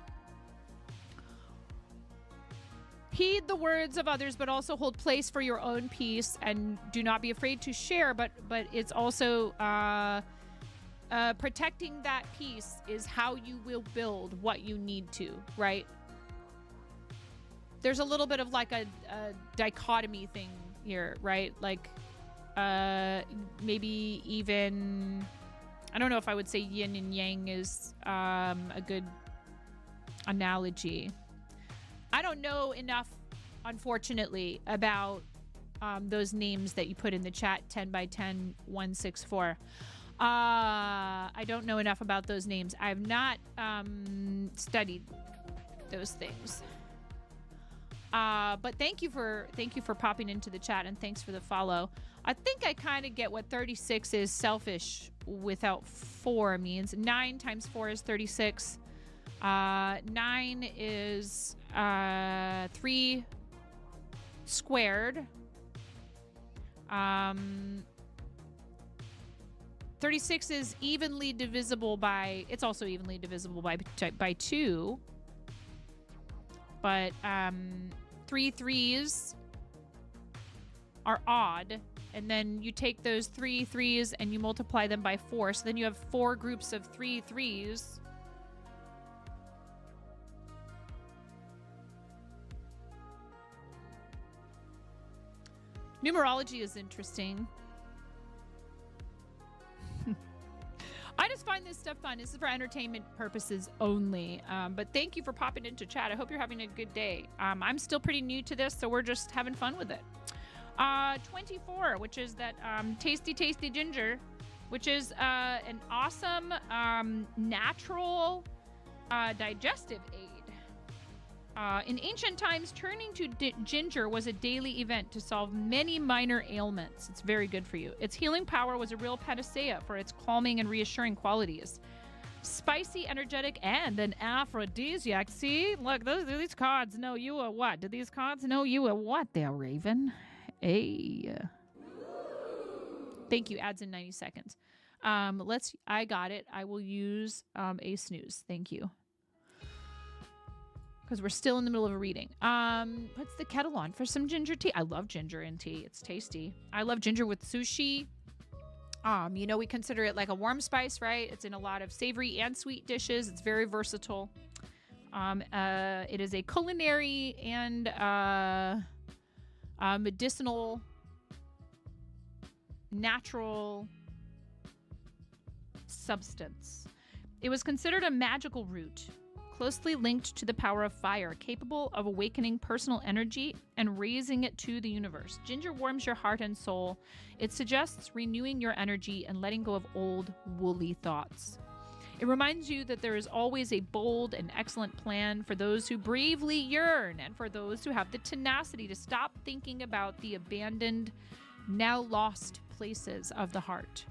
Heed the words of others, but also hold place for your own peace, and do not be afraid to share. But it's also protecting that peace is how you will build what you need to, right? There's a little bit of like a dichotomy thing here, right? Like, maybe even, I don't know if I would say yin and yang is a good analogy. I don't know enough, unfortunately, about those names that you put in the chat, 10 by 10 164. I don't know enough about those names. I've not studied those things. But thank you for popping into the chat, and thanks for the follow. I think I kind of get what 36 is selfish without 4 means. 9 times 4 is 36. 9 is 3 squared. 36 is evenly divisible by, it's also evenly divisible by 2. but 3 3s are odd, and then you take those 3 3s and you multiply them by 4, so then you have 4 groups of 3 3s. Numerology is interesting. I just find this stuff fun. This is for entertainment purposes only. But thank you for popping into chat. I hope you're having a good day. I'm still pretty new to this, so we're just having fun with it. 24, which is that tasty ginger, which is an awesome natural digestive aid. In ancient times, turning to ginger was a daily event to solve many minor ailments. It's very good for you. Its healing power was a real panacea for its calming and reassuring qualities. Spicy, energetic, and an aphrodisiac. See? Look, these cards know you are what? Do these cards know you are what there, Raven? Hey. Thank you. Adds in 90 seconds. I got it. I will use a snooze. Thank you. Because we're still in the middle of a reading. Puts the kettle on for some ginger tea. I love ginger in tea. It's tasty. I love ginger with sushi. You know, we consider it like a warm spice, right? It's in a lot of savory and sweet dishes. It's very versatile. It is a culinary and medicinal, natural substance. It was considered a magical root, closely linked to the power of fire, capable of awakening personal energy and raising it to the universe. Ginger warms your heart and soul. It suggests renewing your energy and letting go of old, woolly thoughts. It reminds you that there is always a bold and excellent plan for those who bravely yearn and for those who have the tenacity to stop thinking about the abandoned, now lost places of the heart.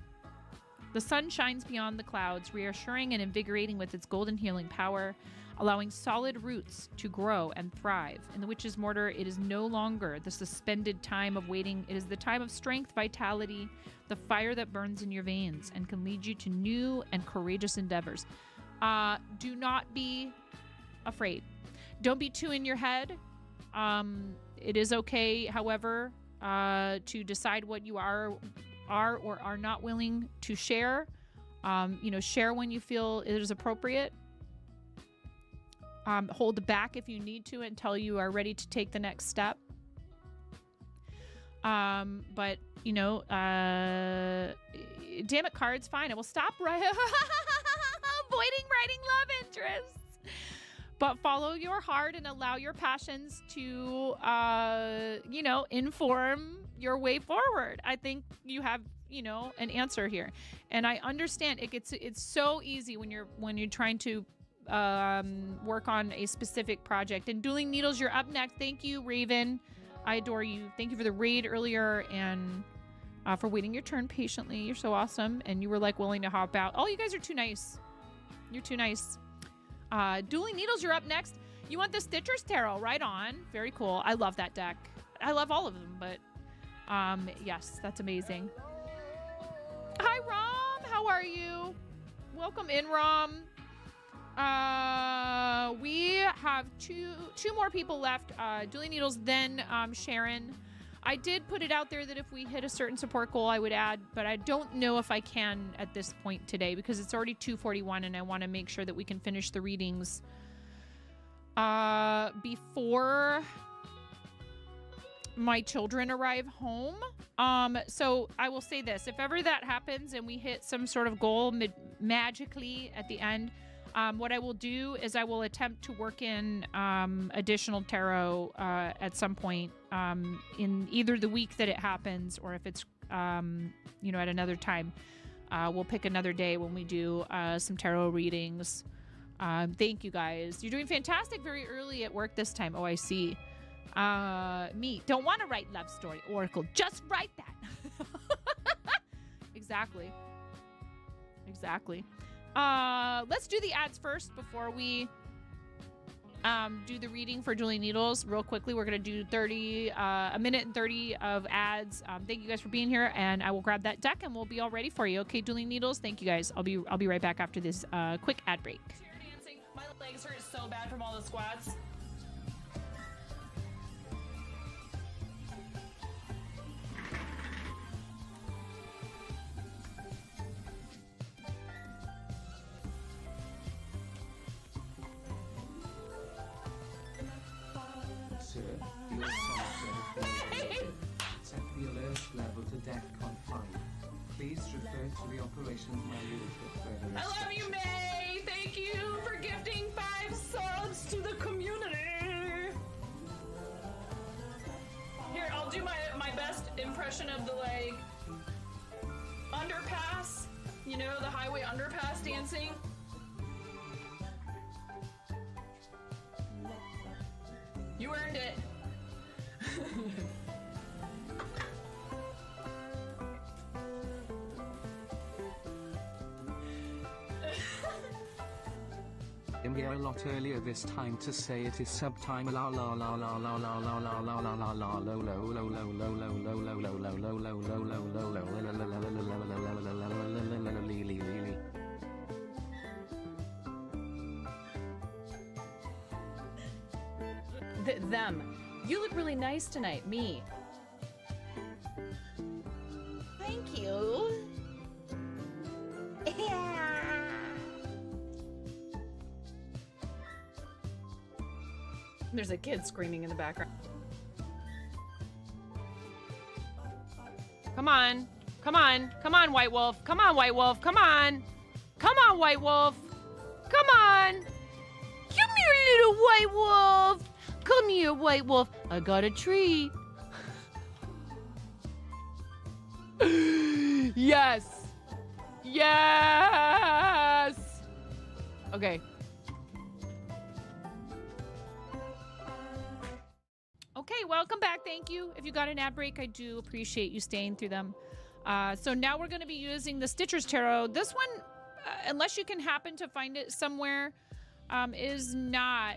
The sun shines beyond the clouds, reassuring and invigorating with its golden healing power, allowing solid roots to grow and thrive. In the witch's mortar, it is no longer the suspended time of waiting. It is the time of strength, vitality, the fire that burns in your veins and can lead you to new and courageous endeavors. Do not be afraid. Don't be too in your head. It is okay, however, to decide what you are or are not willing to share. Share when you feel it is appropriate. Hold back if you need to until you are ready to take the next step. But damn it, cards, fine. I will stop avoiding writing love interests. But follow your heart and allow your passions to, inform your way forward. I think you have, an answer here. And I understand it's so easy when you're trying to work on a specific project. And Dueling Needles, you're up next. Thank you, Raven. I adore you. Thank you for the raid earlier and for waiting your turn patiently. You're so awesome. And you were willing to hop out. Oh, you guys are too nice. You're too nice. Dueling Needles, you're up next. You want the Stitcher's Tarot? Right on. Very cool. I love that deck. I love all of them, but yes, that's amazing. Hi, Rom. How are you? Welcome in, Rom. We have two more people left. Dueling Needles, then Sharon. I did put it out there that if we hit a certain support goal, I would add, but I don't know if I can at this point today because it's already 2:41 and I want to make sure that we can finish the readings before my children arrive home. So I will say this, if ever that happens and we hit some sort of goal magically at the end, what I will do is I will attempt to work in additional tarot at some point in either the week that it happens or if it's, at another time. We'll pick another day when we do some tarot readings. Thank you, guys. You're doing fantastic very early at work this time. Oh, I see. Me. Don't want to write love story, Oracle. Just write that. Exactly. Let's do the ads first before we do the reading for Dueling Needles. Real quickly, we're going to do a minute and 30 of ads. Thank you guys for being here, and I will grab that deck and we'll be all ready for you. Okay, Dueling Needles, thank you guys. I'll be right back after this quick ad break. Dancing. My legs hurt so bad from all the squats. deck confined. Please refer to the operations manual for further I love you, May! Thank you for gifting 5 subs to the community! Here, I'll do my best impression of the, like, underpass. You know, the highway underpass dancing. You earned it. I'm here a lot earlier this time to say it is subtime la la la la la la la la la la la la lo lo lo lo lo lo lo lo lo lo lo lo lo lo Them. You look really nice tonight. Me. Thank you. There's a kid screaming in the background. Come on. Come on. Come on, White Wolf. Come on, White Wolf. Come on. Come on, White Wolf. Come on. Come here, little White Wolf. Come here, White Wolf. I got a treat. Yes. Yes. Okay. Okay, welcome back. Thank you. If you got an ad break, I do appreciate you staying through them. So now we're going to be using the Stitcher's Tarot. This one, unless you can happen to find it somewhere, is not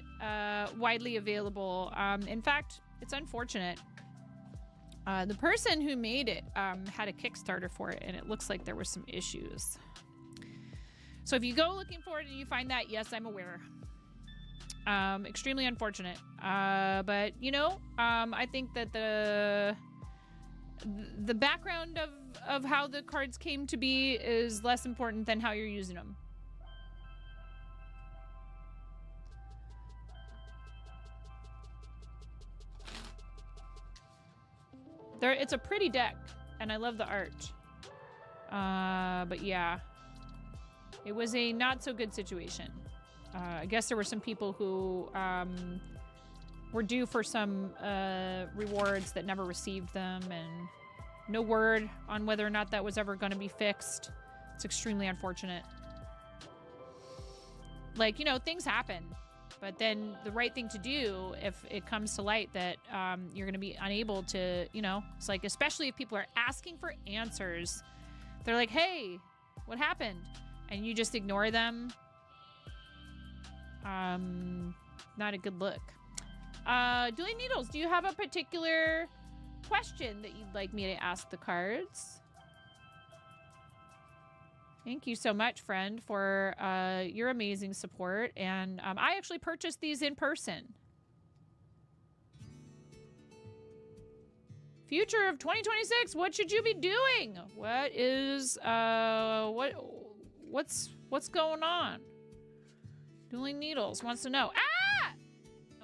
widely available. In fact, it's unfortunate. The person who made it had a Kickstarter for it, and it looks like there were some issues. So if you go looking for it and you find that, yes, I'm aware. Extremely unfortunate. But, you know, I think that the background of how the cards came to be is less important than how you're using them. It's a pretty deck, and I love the art. But yeah, it was a not so good situation. I guess there were some people who were due for some rewards that never received them, and no word on whether or not that was ever going to be fixed. It's extremely unfortunate. Like, you know, things happen. But then the right thing to do, if it comes to light that you're going to be unable to, you know, it's like, especially if people are asking for answers, they're like, hey, what happened? And you just ignore them. Not a good look. Dueling Needles, do you have a particular question that you'd like me to ask the cards? Thank you so much, friend, for your amazing support. And I actually purchased these in person. Future of 2026, what should you be doing? What is what's going on? Dueling Needles wants to know. Ah!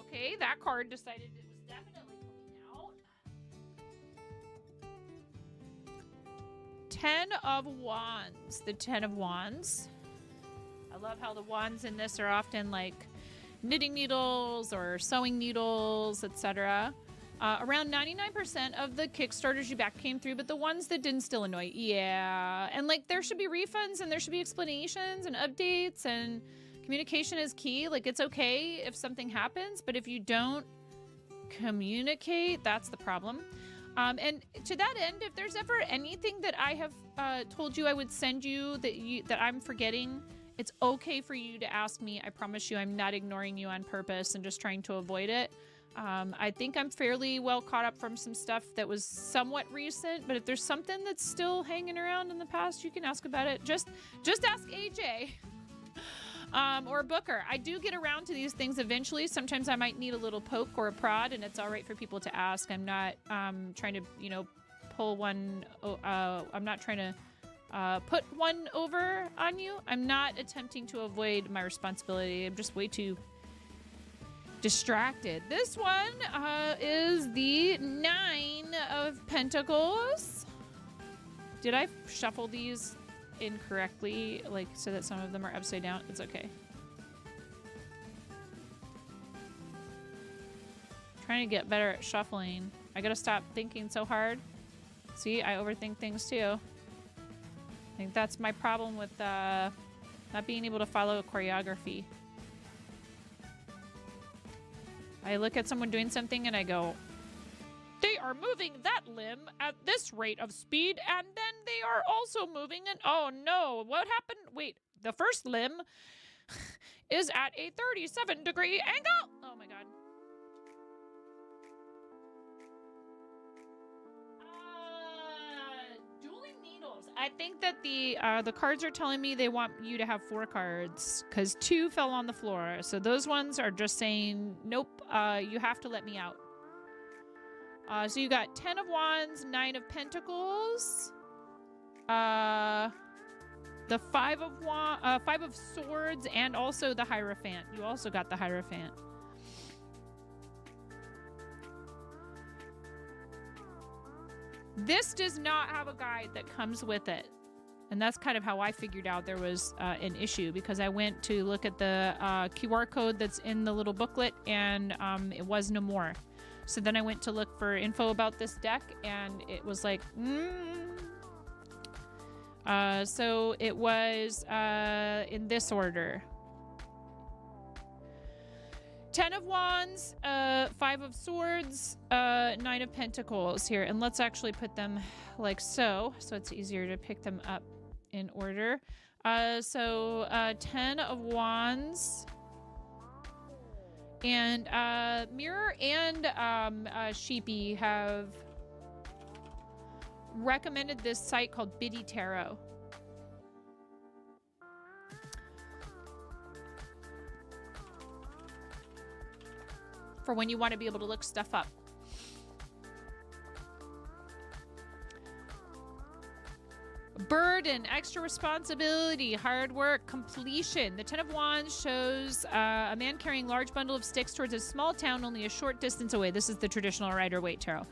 Okay, that card decided it was definitely coming out. 10 of Wands. The 10 of Wands. I love how the wands in this are often like knitting needles or sewing needles, etc. Around 99% of the Kickstarters you back came through, but the ones that didn't still annoy. Yeah. And like there should be refunds and there should be explanations and updates, and communication is key. Like, it's okay if something happens, but if you don't communicate, that's the problem. And to that end, if there's ever anything that I have told you I would send you that I'm forgetting, it's okay for you to ask me. I promise you I'm not ignoring you on purpose and just trying to avoid it. I think I'm fairly well caught up from some stuff that was somewhat recent, but if there's something that's still hanging around in the past, you can ask about it. Just ask AJ. Or Booker. I do get around to these things eventually. Sometimes I might need a little poke or a prod, and it's all right for people to ask. I'm not trying to, you know, pull one. I'm not trying to put one over on you. I'm not attempting to avoid my responsibility. I'm just way too distracted. This one is the 9 of Pentacles. Did I shuffle these incorrectly, like so that some of them are upside down? It's okay. Trying to get better at shuffling. I gotta stop thinking so hard. See, I overthink things too. I think that's my problem with not being able to follow a choreography. I look at someone doing something and I go, they are moving that limb at this rate of speed, and then they are also moving and oh no, what happened? Wait, the first limb is at a 37-degree angle. Oh my god. Dueling needles. I think that the cards are telling me they want you to have 4 cards because 2 fell on the floor. So those ones are just saying, nope, you have to let me out. So you got 10 of Wands, 9 of Pentacles, the 5 of Swords, and also the Hierophant. You also got the Hierophant. This does not have a guide that comes with it. And that's kind of how I figured out there was an issue, because I went to look at the QR code that's in the little booklet, and it was no more. So then I went to look for info about this deck, and it was like, so it was in this order. 10 of Wands, 5 of Swords, 9 of Pentacles here. And let's actually put them like so it's easier to pick them up in order. 10 of Wands. And Mirror and Sheepy have recommended this site called Biddy Tarot. For when you want to be able to look stuff up. Burden, extra responsibility, hard work, completion. The 10 of Wands shows a man carrying a large bundle of sticks towards a small town only a short distance away. This is the traditional Rider-Waite tarot.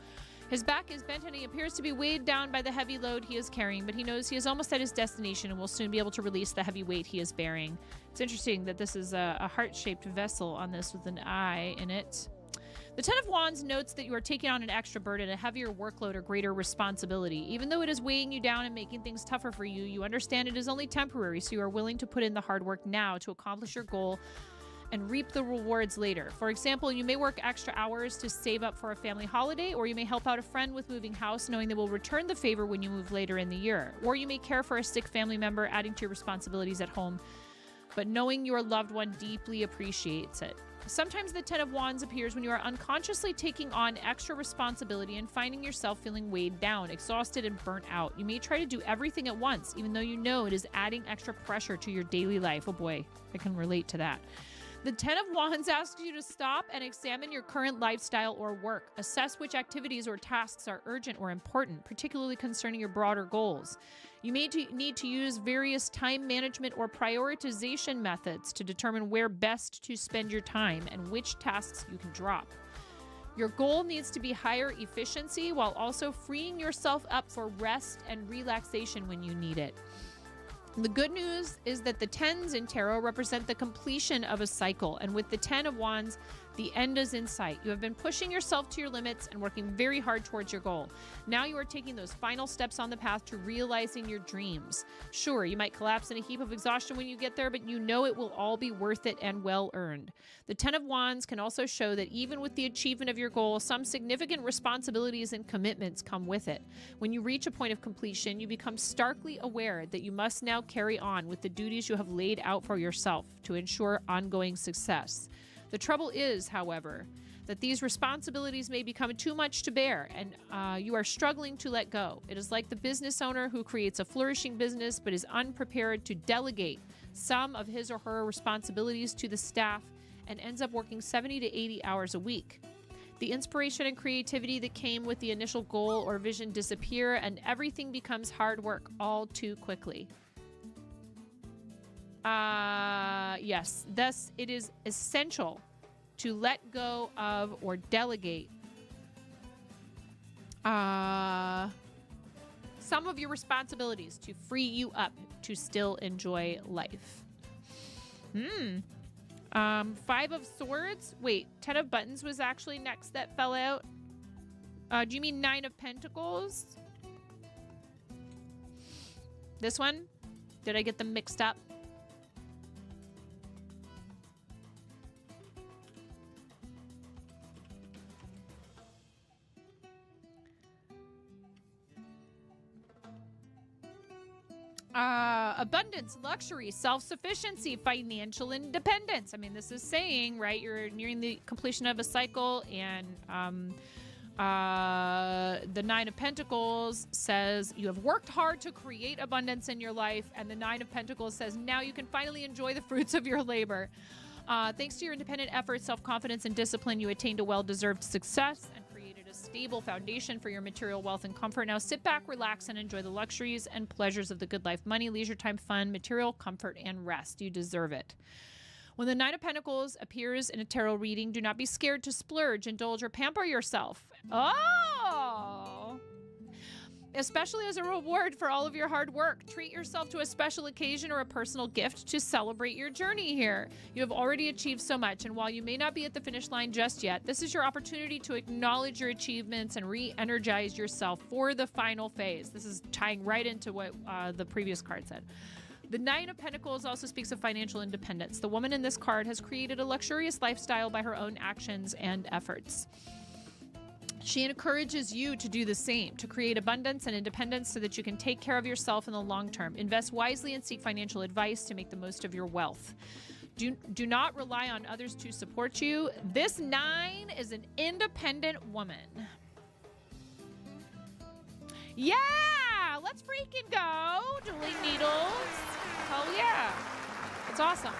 His back is bent and he appears to be weighed down by the heavy load he is carrying, but he knows he is almost at his destination and will soon be able to release the heavy weight he is bearing. It's interesting that this is a heart-shaped vessel on this with an eye in it. The 10 of Wands notes that you are taking on an extra burden, a heavier workload, or greater responsibility. Even though it is weighing you down and making things tougher for you, you understand it is only temporary, so you are willing to put in the hard work now to accomplish your goal and reap the rewards later. For example, you may work extra hours to save up for a family holiday, or you may help out a friend with moving house, knowing they will return the favor when you move later in the year. Or you may care for a sick family member, adding to your responsibilities at home, but knowing your loved one deeply appreciates it. Sometimes the 10 of Wands appears when you are unconsciously taking on extra responsibility and finding yourself feeling weighed down, exhausted, and burnt out. You may try to do everything at once, even though you know it is adding extra pressure to your daily life. Oh boy, I can relate to that. The 10 of Wands asks you to stop and examine your current lifestyle or work. Assess which activities or tasks are urgent or important, particularly concerning your broader goals. You may need to use various time management or prioritization methods to determine where best to spend your time and which tasks you can drop. Your goal needs to be higher efficiency while also freeing yourself up for rest and relaxation when you need it. The good news is that the 10s in tarot represent the completion of a cycle, and with the 10 of Wands, the end is in sight. You have been pushing yourself to your limits and working very hard towards your goal. Now you are taking those final steps on the path to realizing your dreams. Sure, you might collapse in a heap of exhaustion when you get there, but you know it will all be worth it and well earned. The 10 of Wands can also show that even with the achievement of your goal, some significant responsibilities and commitments come with it. When you reach a point of completion, you become starkly aware that you must now carry on with the duties you have laid out for yourself to ensure ongoing success. The trouble is, however, that these responsibilities may become too much to bear, and you are struggling to let go. It is like the business owner who creates a flourishing business but is unprepared to delegate some of his or her responsibilities to the staff and ends up working 70 to 80 hours a week. The inspiration and creativity that came with the initial goal or vision disappear, and everything becomes hard work all too quickly. Yes, thus it is essential to let go of some of your responsibilities to free you up to still enjoy life. 5 of Swords. Wait, 10 of Buttons was actually next that fell out. Do you mean 9 of Pentacles? This one? Did I get them mixed up? Abundance, luxury, self-sufficiency, financial independence. I mean, this is saying, right, you're nearing the completion of a cycle, and the 9 of Pentacles says you have worked hard to create abundance in your life, and the 9 of Pentacles says now you can finally enjoy the fruits of your labor. Thanks to your independent efforts, self-confidence, and discipline, you attained a well-deserved success and created a stable foundation for your material wealth and comfort. Now sit back, relax, and enjoy the luxuries and pleasures of the good life. Money, leisure time, fun, material, comfort, and rest. You deserve it. When the 9 of Pentacles appears in a tarot reading, do not be scared to splurge, indulge, or pamper yourself. Oh! Especially as a reward for all of your hard work. Treat yourself to a special occasion or a personal gift to celebrate your journey here. You have already achieved so much, and while you may not be at the finish line just yet, this is your opportunity to acknowledge your achievements and re-energize yourself for the final phase. This is tying right into what the previous card said. The 9 of Pentacles also speaks of financial independence. The woman in this card has created a luxurious lifestyle by her own actions and efforts. She encourages you to do the same, to create abundance and independence so that you can take care of yourself in the long term. Invest wisely and seek financial advice to make the most of your wealth. Do not rely on others to support you. This 9 is an independent woman. Yeah! Let's freaking go! Dueling needles. Hell yeah. It's awesome.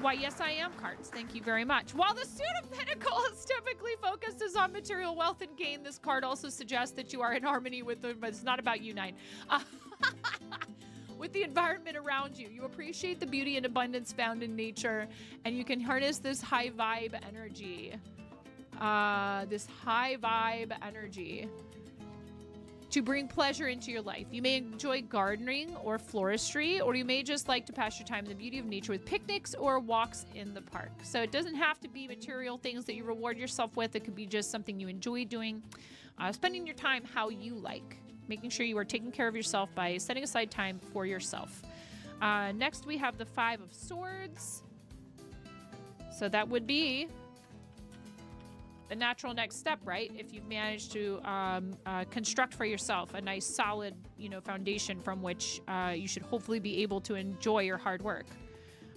Why, yes, I am cards. Thank you very much. While the Suit of Pentacles typically focuses on material wealth and gain, this card also suggests that you are in harmony with the, but it's not about you, 9. With the environment around you. You appreciate the beauty and abundance found in nature, and you can harness this high vibe energy. To bring pleasure into your life. You may enjoy gardening or floristry, or you may just like to pass your time in the beauty of nature with picnics or walks in the park. So it doesn't have to be material things that you reward yourself with. It could be just something you enjoy doing, spending your time how you like, making sure you are taking care of yourself by setting aside time for yourself. Next, we have the 5 of Swords. So that would be the natural next step, right? If you've managed to construct for yourself a nice solid, foundation from which you should hopefully be able to enjoy your hard work.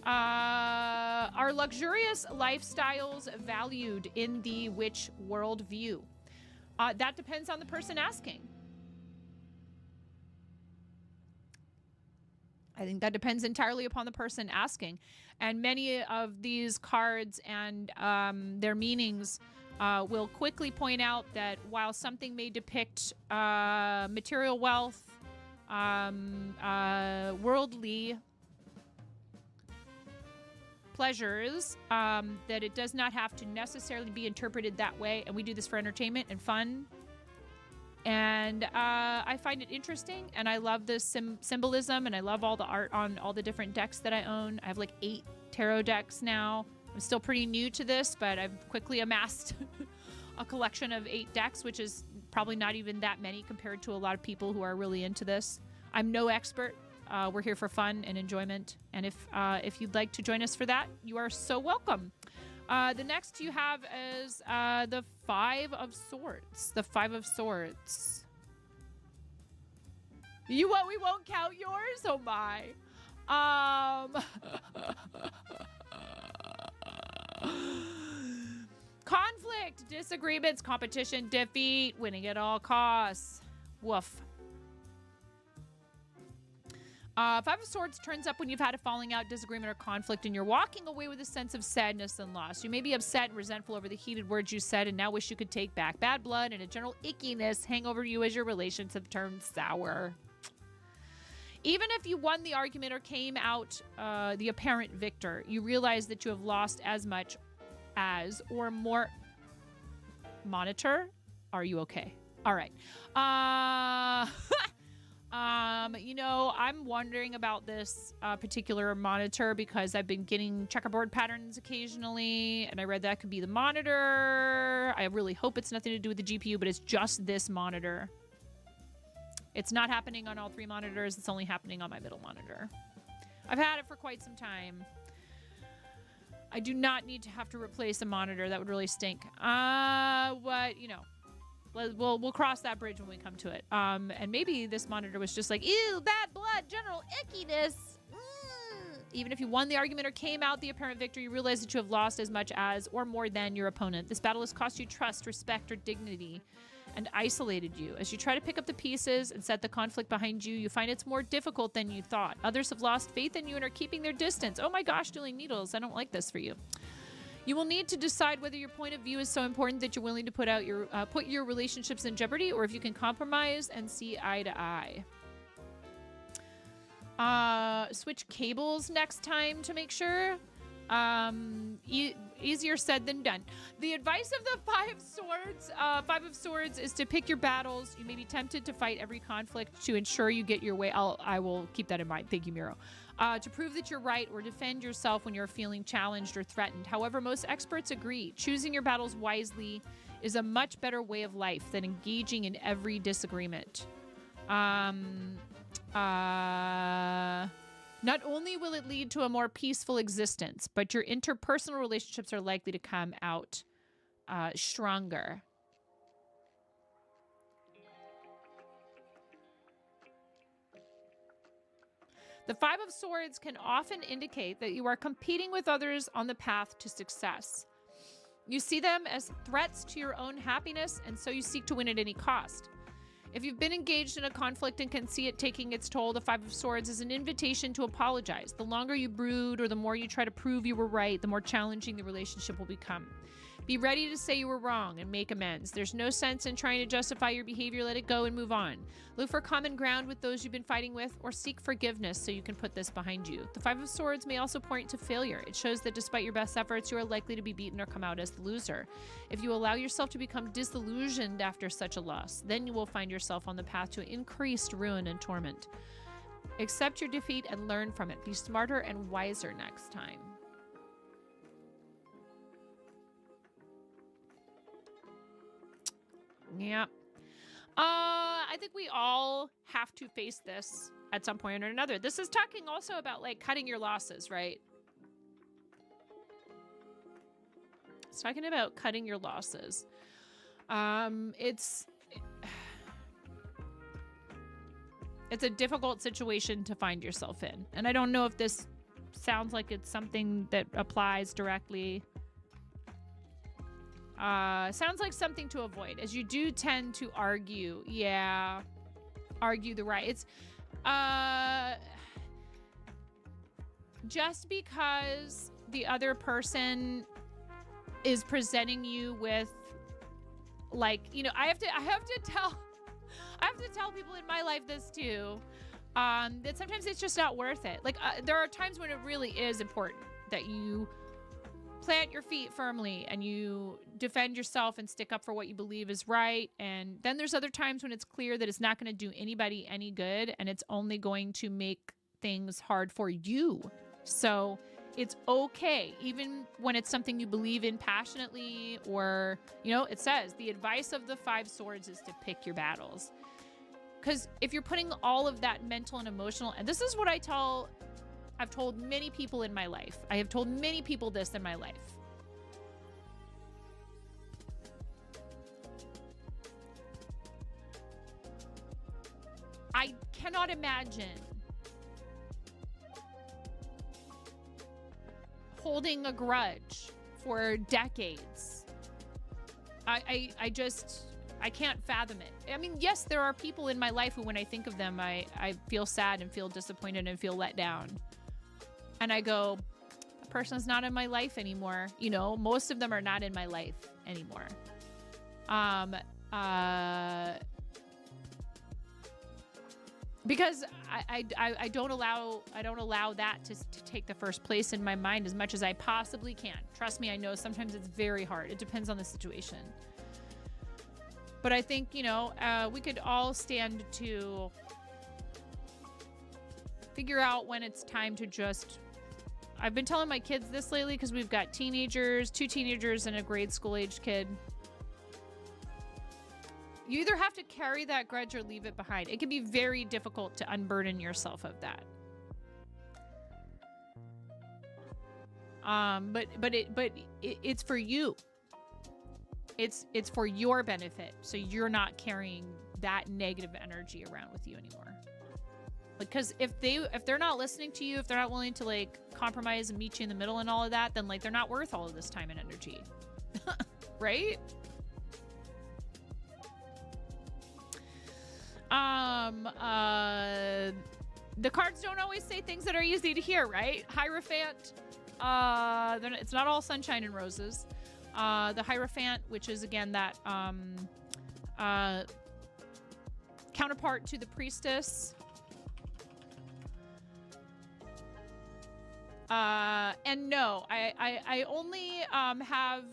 Are luxurious lifestyles valued in the which worldview? That depends on the person asking. I think that depends entirely upon the person asking. And many of these cards and their meanings will quickly point out that while something may depict material wealth, worldly pleasures, that it does not have to necessarily be interpreted that way. And we do this for entertainment and fun. And I find it interesting, and I love the symbolism, and I love all the art on all the different decks that I own. I have like 8 tarot decks now. I'm still pretty new to this, but I've quickly amassed a collection of 8 decks, which is probably not even that many compared to a lot of people who are really into this. I'm no expert. We're here for fun and enjoyment. And if you'd like to join us for that, you are so welcome. The next you have is the 5 of Swords. The 5 of Swords. We won't count yours? Oh my. Conflict, disagreements, competition, defeat, winning at all costs. Woof. 5 of Swords turns up when you've had a falling out, disagreement, or conflict, and you're walking away with a sense of sadness and loss. You may be upset and resentful over the heated words you said and now wish you could take back. Bad blood and a general ickiness hang over you as your relations have turned sour. Even if you won the argument or came out the apparent victor, you realize that you have lost as much as or more. Monitor, are you okay? All right. I'm wondering about this particular monitor because I've been getting checkerboard patterns occasionally, and I read that could be the monitor. I really hope it's nothing to do with the GPU, but it's just this monitor. It's not happening on all 3 monitors. It's only happening on my middle monitor. I've had it for quite some time. I do not need to have to replace a monitor. That would really stink. What, you know, we'll cross that bridge when we come to it. And maybe this monitor was just like, ew, bad blood, general ickiness. Even if you won the argument or came out the apparent victory, you realize that you have lost as much as or more than your opponent. This battle has cost you trust, respect, or dignity, and isolated you. As you try to pick up the pieces and set the conflict behind you, you find it's more difficult than you thought. Others have lost faith in you and are keeping their distance. Oh my gosh, dueling needles. I don't like this for you. You will need to decide whether your point of view is so important that you're willing to put your relationships in jeopardy, or if you can compromise and see eye to eye. Switch cables next time to make sure. Easier said than done. The advice of the Five of Swords is to pick your battles. You may be tempted to fight every conflict to ensure you get your way. I will keep that in mind. Thank you, Miro. To prove that you're right or defend yourself when you're feeling challenged or threatened. However, most experts agree choosing your battles wisely is a much better way of life than engaging in every disagreement. Not only will it lead to a more peaceful existence, but your interpersonal relationships are likely to come out stronger. The Five of Swords can often indicate that you are competing with others on the path to success. You see them as threats to your own happiness, and so you seek to win at any cost. If you've been engaged in a conflict and can see it taking its toll, the Five of Swords is an invitation to apologize. The longer you brood or the more you try to prove you were right, the more challenging the relationship will become. Be ready to say you were wrong and make amends. There's no sense in trying to justify your behavior. Let it go and move on. Look for common ground with those you've been fighting with, or seek forgiveness so you can put this behind you. The Five of Swords may also point to failure. It shows that despite your best efforts, you are likely to be beaten or come out as the loser. If you allow yourself to become disillusioned after such a loss, then you will find yourself on the path to increased ruin and torment. Accept your defeat and learn from it. Be smarter and wiser next time. Yeah. I think we all have to face this at some point or another. This is talking also about like cutting your losses, right? It's talking about cutting your losses. It's a difficult situation to find yourself in. And I don't know if this sounds like it's something that applies directly. Sounds like something to avoid, as you do tend to argue. Yeah. Argue the right. It's, just because the other person is presenting you with, like, you know, I have to tell people in my life this too, that sometimes it's just not worth it. Like, there are times when it really is important that you plant your feet firmly and you defend yourself and stick up for what you believe is right. And then there's other times when it's clear that it's not going to do anybody any good and it's only going to make things hard for you. So it's okay, even when it's something you believe in passionately, or, you know, it says the advice of the Five Swords is to pick your battles. Because if you're putting all of that mental and emotional, and this is what I've told many people in my life. I have told many people this in my life. I cannot imagine holding a grudge for decades. I can't fathom it. I mean, yes, there are people in my life who, when I think of them, I feel sad and feel disappointed and feel let down. And I go, a person's not in my life anymore. You know, most of them are not in my life anymore. Because I don't allow that to take the first place in my mind as much as I possibly can. Trust me, I know sometimes it's very hard. It depends on the situation. But I think, you know, we could all stand to Figure out when it's time to just... I've been telling my kids this lately because we've got teenagers, 2 teenagers and a grade school aged kid. You either have to carry that grudge or leave it behind. It can be very difficult to unburden yourself of that. But it's for you. It's for your benefit, so you're not carrying that negative energy around with you anymore. Because if they're not listening to you, if they're not willing to like compromise and meet you in the middle and all of that, then like they're not worth all of this time and energy. Right? The cards don't always say things that are easy to hear, right? Hierophant, it's not all sunshine and roses. The Hierophant, which is again that counterpart to the Priestess. And no, I only have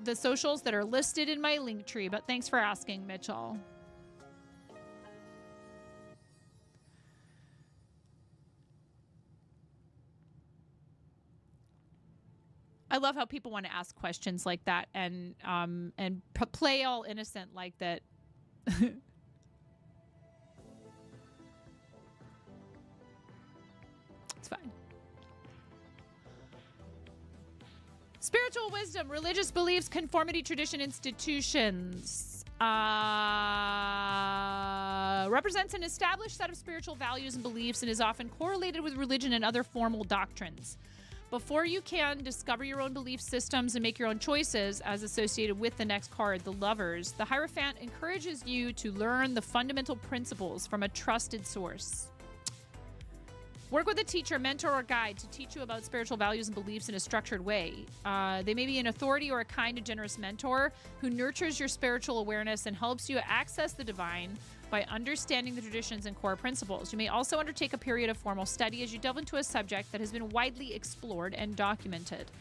the socials that are listed in my link tree, but thanks for asking, Mitchell. I love how people want to ask questions like that and play all innocent like that. It's fine. Spiritual wisdom, religious beliefs, conformity, tradition, institutions. Represents an established set of spiritual values and beliefs and is often correlated with religion and other formal doctrines. Before you can discover your own belief systems and make your own choices, as associated with the next card, the Lovers, the Hierophant encourages you to learn the fundamental principles from a trusted source. Work with a teacher, mentor, or guide to teach you about spiritual values and beliefs in a structured way. They may be an authority or a kind and generous mentor who nurtures your spiritual awareness and helps you access the divine by understanding the traditions and core principles. You may also undertake a period of formal study as you delve into a subject that has been widely explored and documented.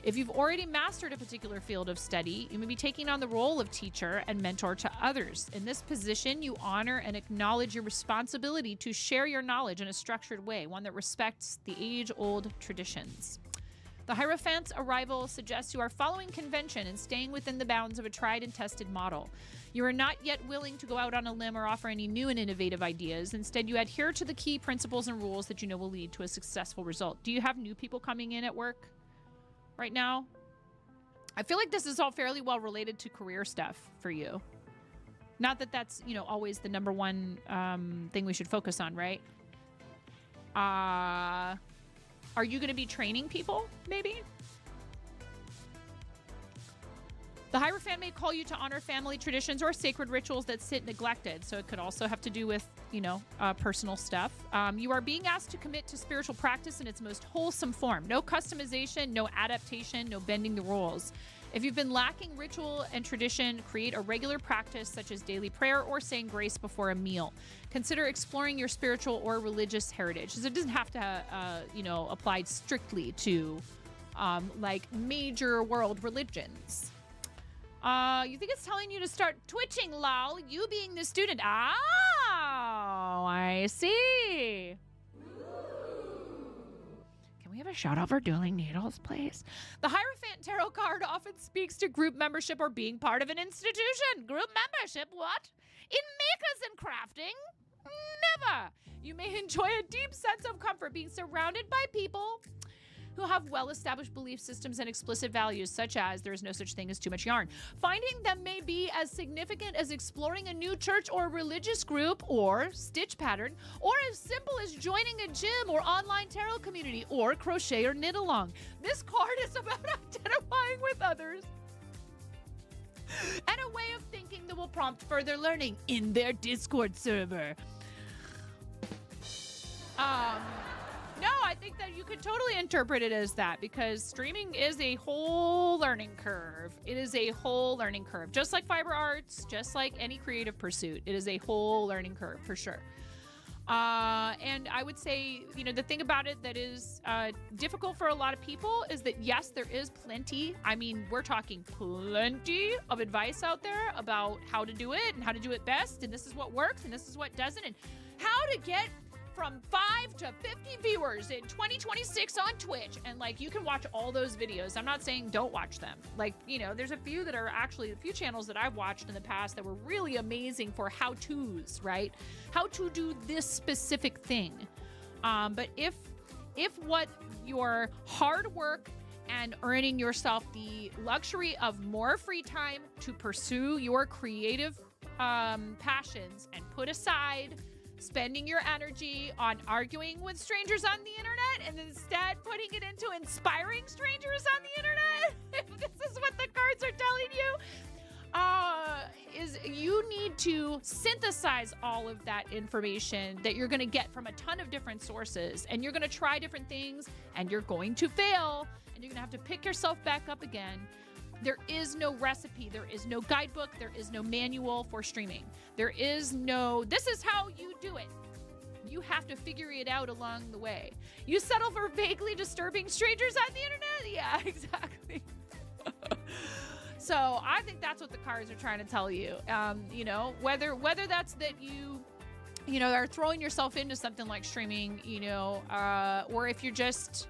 If you've already mastered a particular field of study, you may be taking on the role of teacher and mentor to others. In this position, you honor and acknowledge your responsibility to share your knowledge in a structured way, one that respects the age-old traditions. The Hierophant's arrival suggests you are following convention and staying within the bounds of a tried and tested model. You are not yet willing to go out on a limb or offer any new and innovative ideas. Instead, you adhere to the key principles and rules that you know will lead to a successful result. Do you have new people coming in at work right now? I feel like this is all fairly well related to career stuff for you. Not that that's, always the number one thing we should focus on, right? Are you going to be training people, maybe? The Hierophant may call you to honor family traditions or sacred rituals that sit neglected. So it could also have to do with, personal stuff. You are being asked to commit to spiritual practice in its most wholesome form. No customization, no adaptation, no bending the rules. If you've been lacking ritual and tradition, create a regular practice such as daily prayer or saying grace before a meal. Consider exploring your spiritual or religious heritage. So it doesn't have to, apply strictly to, major world religions. You think it's telling you to start twitching, lol, you being the student. Oh, I see. Can we have a shout out for dueling needles, please? The Hierophant Tarot card often speaks to group membership or being part of an institution. Group membership, what? In makers and crafting? Never. You may enjoy a deep sense of comfort being surrounded by people who have well-established belief systems and explicit values, such as there is no such thing as too much yarn. Finding them may be as significant as exploring a new church or religious group or stitch pattern, or as simple as joining a gym or online tarot community, or crochet or knit along. This card is about identifying with others and a way of thinking that will prompt further learning in their Discord server. No, I think that you could totally interpret it as that, because streaming is a whole learning curve. It is a whole learning curve. Just like fiber arts, just like any creative pursuit. It is a whole learning curve for sure. And I would say, the thing about it that is difficult for a lot of people is that, yes, there is plenty. I mean, we're talking plenty of advice out there about how to do it and how to do it best. And this is what works and this is what doesn't. And how to get from 5 to 50 viewers in 2026 on Twitch. And like, you can watch all those videos. I'm not saying don't watch them. Like, you know, there's a few that are actually, a few channels that I've watched in the past that were really amazing for how-tos, right? How to do this specific thing. But if what your hard work and earning yourself the luxury of more free time to pursue your creative passions and put aside spending your energy on arguing with strangers on the internet and instead putting it into inspiring strangers on the internet, if this is what the cards are telling you, is you need to synthesize all of that information that you're going to get from a ton of different sources, and you're going to try different things, and you're going to fail, and you're going to have to pick yourself back up again. There is no recipe. There is no guidebook. There is no manual for streaming. There is no, this is how you do it. You have to figure it out along the way. You settle for vaguely disturbing strangers on the internet? Yeah, exactly. So I think that's what the cards are trying to tell you. You know, whether that's that you know, are throwing yourself into something like streaming, you know, or if you're just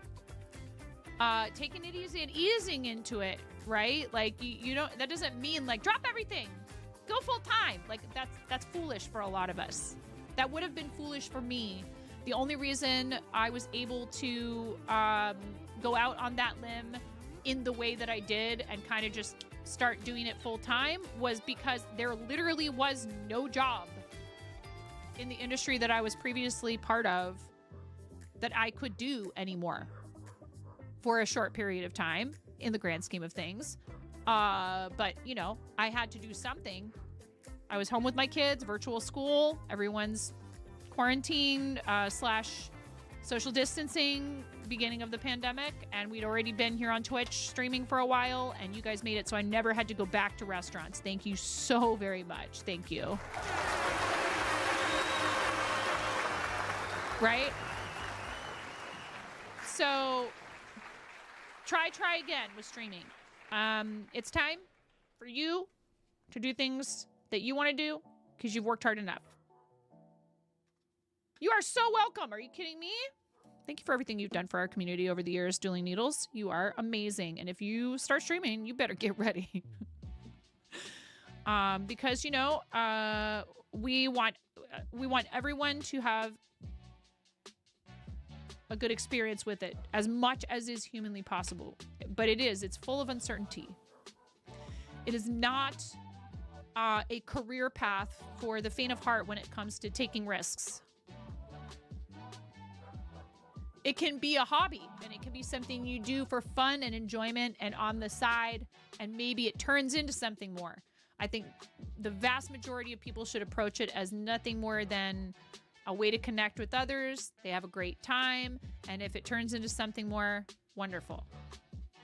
taking it easy and easing into it, right? Like you don't, that doesn't mean like drop everything, go full time. Like that's foolish for a lot of us. That would have been foolish for me. The only reason I was able to go out on that limb in the way that I did and kind of just start doing it full time was because there literally was no job in the industry that I was previously part of that I could do anymore for a short period of time in the grand scheme of things. But, you know, I had to do something. I was home with my kids, virtual school, everyone's quarantine slash social distancing, beginning of the pandemic, and we'd already been here on Twitch streaming for a while, and you guys made it so I never had to go back to restaurants. Thank you so very much. Thank you. Right? So try again with streaming. It's time for you to do things that you want to do because you've worked hard enough. You are so welcome. Are you kidding me? Thank you for everything you've done for our community over the years, Dueling Needles. You are amazing. And if you start streaming, you better get ready. Because, you know, we want everyone to have a good experience with it as much as is humanly possible. But it's full of uncertainty. It is not a career path for the faint of heart when it comes to taking risks. It can be a hobby, and it can be something you do for fun and enjoyment and on the side, and maybe it turns into something more. I think the vast majority of people should approach it as nothing more than a way to connect with others. They have a great time, and if it turns into something more, wonderful.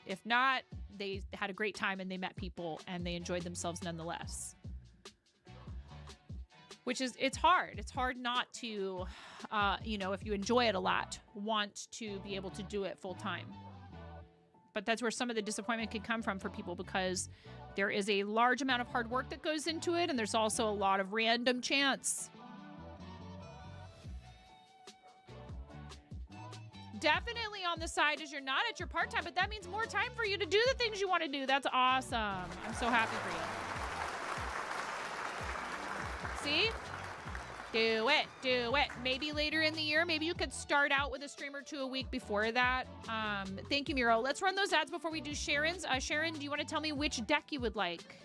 If not, they had a great time and they met people and they enjoyed themselves nonetheless. Which is, it's hard. It's hard not to, you know, if you enjoy it a lot, want to be able to do it full time. But that's where some of the disappointment can come from for people, because there is a large amount of hard work that goes into it, and there's also a lot of random chance. Definitely on the side as you're not at your part-time, but that means more time for you to do the things you want to do. That's awesome. I'm so happy for you. See? Do it. Do it. Maybe later in the year, maybe you could start out with a stream or two a week before that. Thank you, Miro. Let's run those ads before we do Sharon's. Sharon, do you want to tell me which deck you would like?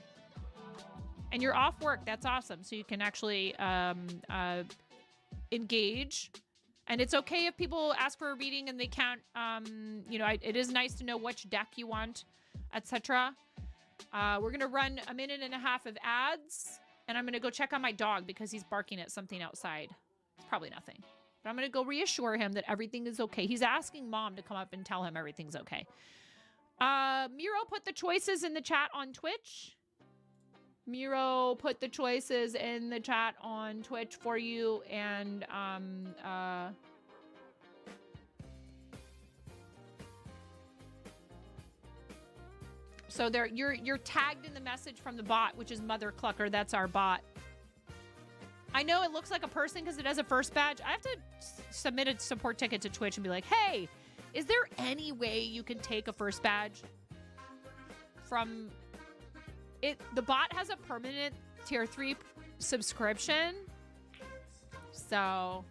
And you're off work. That's awesome. So you can actually engage. And it's okay if people ask for a reading and they can't, you know, it is nice to know which deck you want, etc. We're going to run a minute and a half of ads. And I'm going to go check on my dog because he's barking at something outside. It's probably nothing. But I'm going to go reassure him that everything is okay. He's asking Mom to come up and tell him everything's okay. Miro put the choices in the chat on Twitch. Miro put the choices in the chat on Twitch for you. And so there, you're tagged in the message from the bot, which is Mother Clucker. That's our bot. I know it looks like a person because it has a first badge. I have to submit a support ticket to Twitch and be like, hey, is there any way you can take a first badge from it? The bot has a permanent tier 3 subscription. So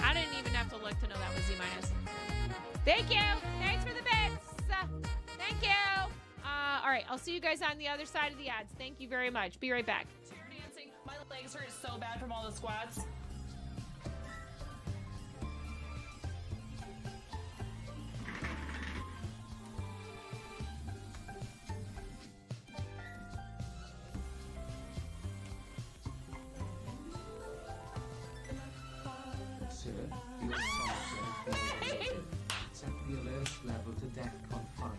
I didn't even have to look to know that was Z-. Thank you. Thanks for the bits. Thank you. All right, I'll see you guys on the other side of the ads. Thank you very much. Be right back. Chair dancing. My legs hurt so bad from all the squats. Sir, your software set the alert level to DEFCON 5.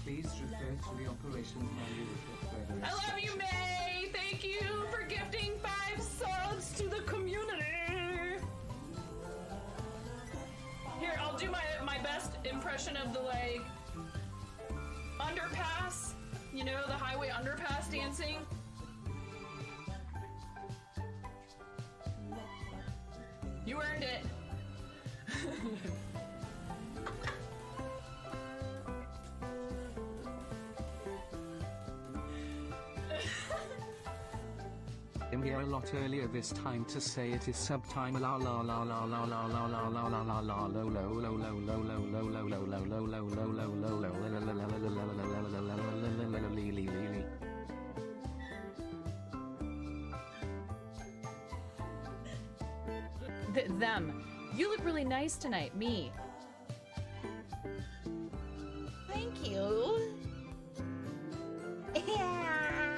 Please refer to the operations manual for further I love you, May. Thank you for gifting 5 subs to the community. Here, I'll do my best impression of the like underpass. You know, the highway underpass dancing. You earned it. I'm here a lot earlier this time to say it is subtime la la la la la la la la la la la la low low low low low low low low low low low low low low low. Them. You look really nice tonight. Me. Thank you. Yeah.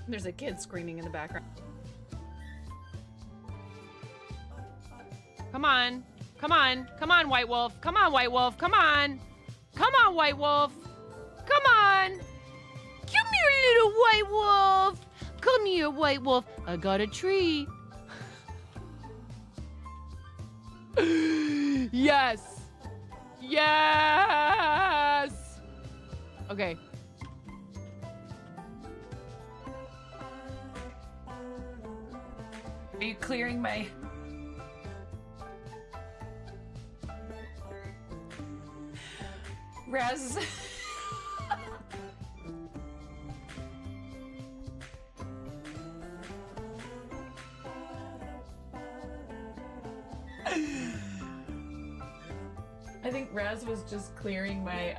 There's a kid screaming in the background. Come on. Come on. Come on, White Wolf. Come on, White Wolf. Come on. Come on, White Wolf. Come on. Come here, little White Wolf. Come here, White Wolf. I got a tree. Yes. Yes. Okay. Are you clearing my... Raz... I think Raz was just clearing my,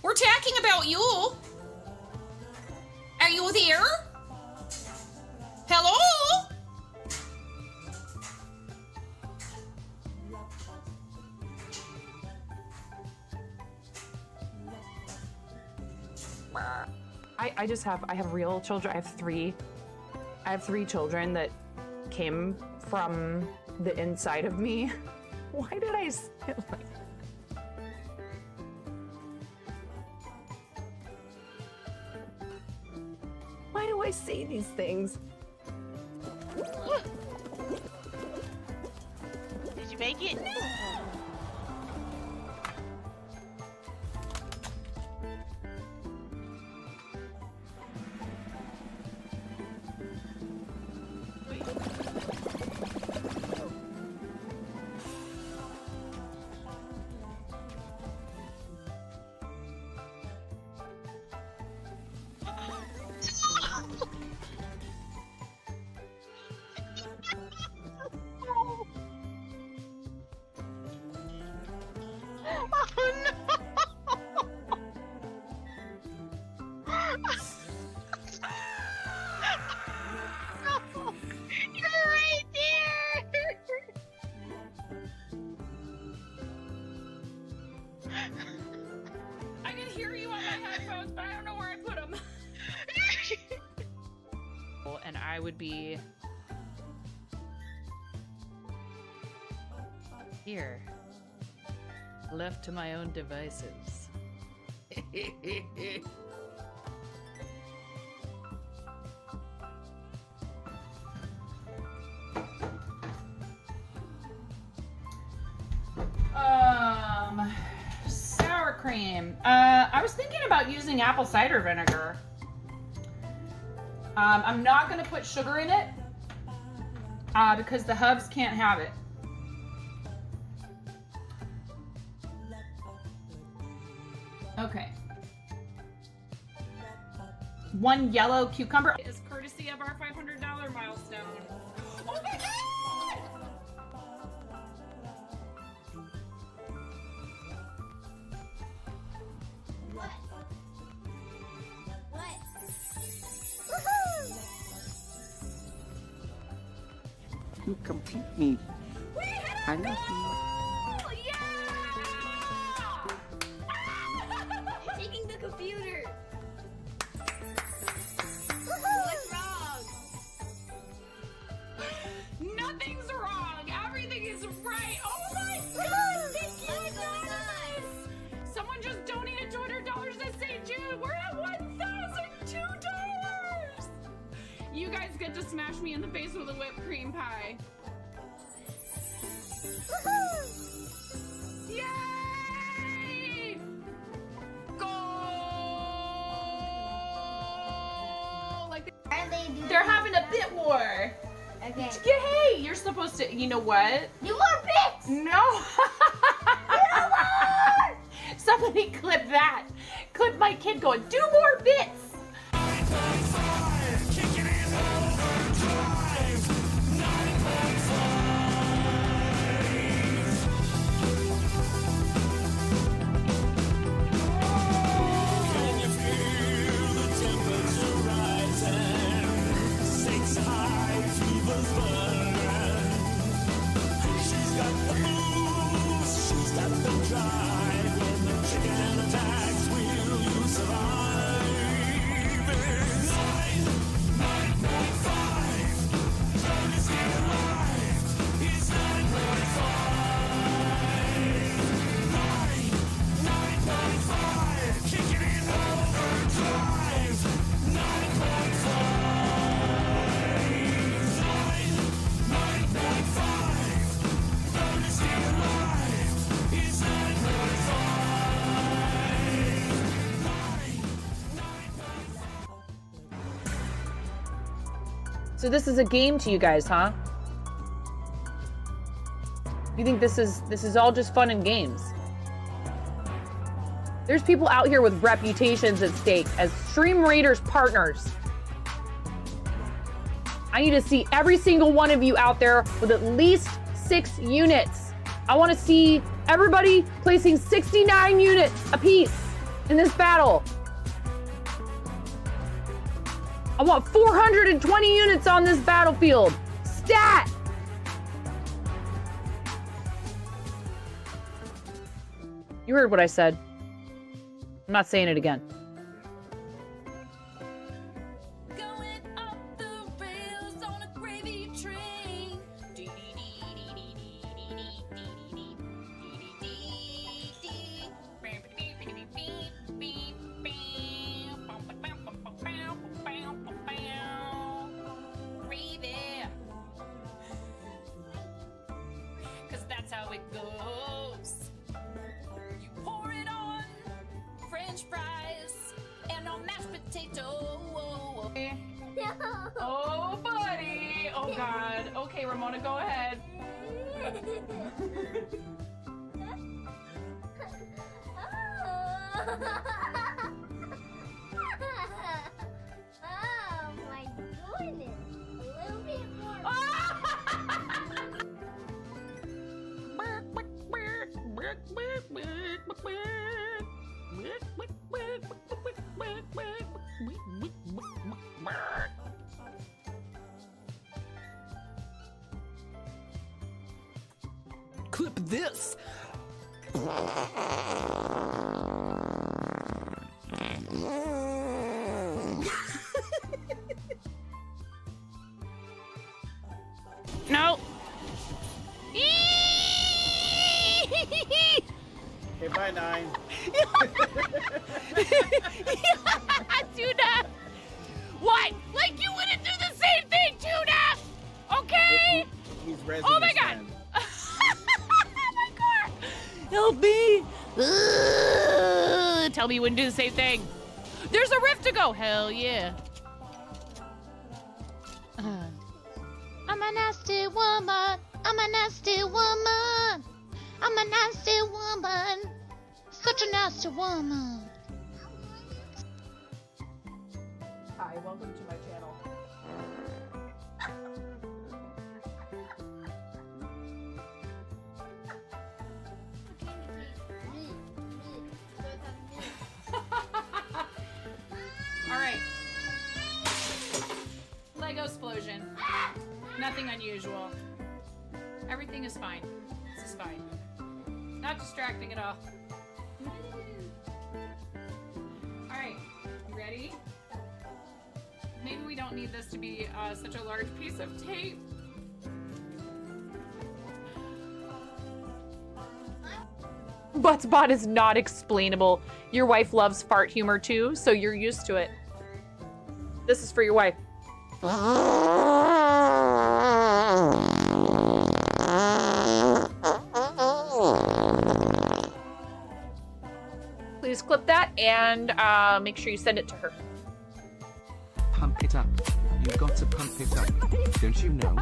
We're talking about you. Are you there? Hello? I have real children. I have three children that came from the inside of me. Why did I say it like that? Why do I say these things? Did you make it? You're right there. I can hear you on my headphones, but I don't know where I put them. And I would be here, left to my own devices. Sour cream. I was thinking about using apple cider vinegar. I'm not gonna put sugar in it because the hubs can't have it. Okay. 1 yellow cucumber. Is courtesy of our $500 milestone. Oh my god! What? What? Woohoo! You complete me. I love you. Taking the computer. What's wrong? Nothing's wrong. Everything is right. Oh my god! Thank you guys. Someone just donated $200 to St. Jude. We're at $1,002. You guys get to smash me in the face with a whipped cream pie. Yay! Goal! Like They're having a bit war. Okay. Hey, you're supposed to. You know what? Do more bits! No. Somebody clip that. Clip my kid going, do more bits. So this is a game to you guys, huh? You think this is all just fun and games? There's people out here with reputations at stake as Stream Raiders partners. I need to see every single one of you out there with at least 6 units. I want to see everybody placing 69 units apiece in this battle. I want 420 units on this battlefield. Stat! You heard what I said. I'm not saying it again. going up the rails on a gravy train. Gravy. 'Cause that's how it goes. You pour it on French fries and on mashed potato. Oh, buddy. Oh, God. Okay, Ramona, go ahead. Oh my goodness. A little bit more. this. No. Okay, bye, 9. Tuna! What? Like you wouldn't do the same thing, Tuna! Okay? He's resin Oh my his god! friend. My car! Help me! Tell me you wouldn't do the same thing. There's a rift to go. Hell yeah. I'm a nasty woman. I'm a nasty woman. I'm a nasty woman. Such a nasty woman. Hi, welcome to my channel. All right. Lego explosion. Nothing unusual. Everything is fine. This is fine. Not distracting at all. All right, you ready? Maybe we don't need this to be such a large piece of tape. Buttsbot is not explainable. Your wife loves fart humor too, so you're used to it. This is for your wife. Please clip that and make sure you send it to her. Pump it up. You got to pump it up. Don't you know?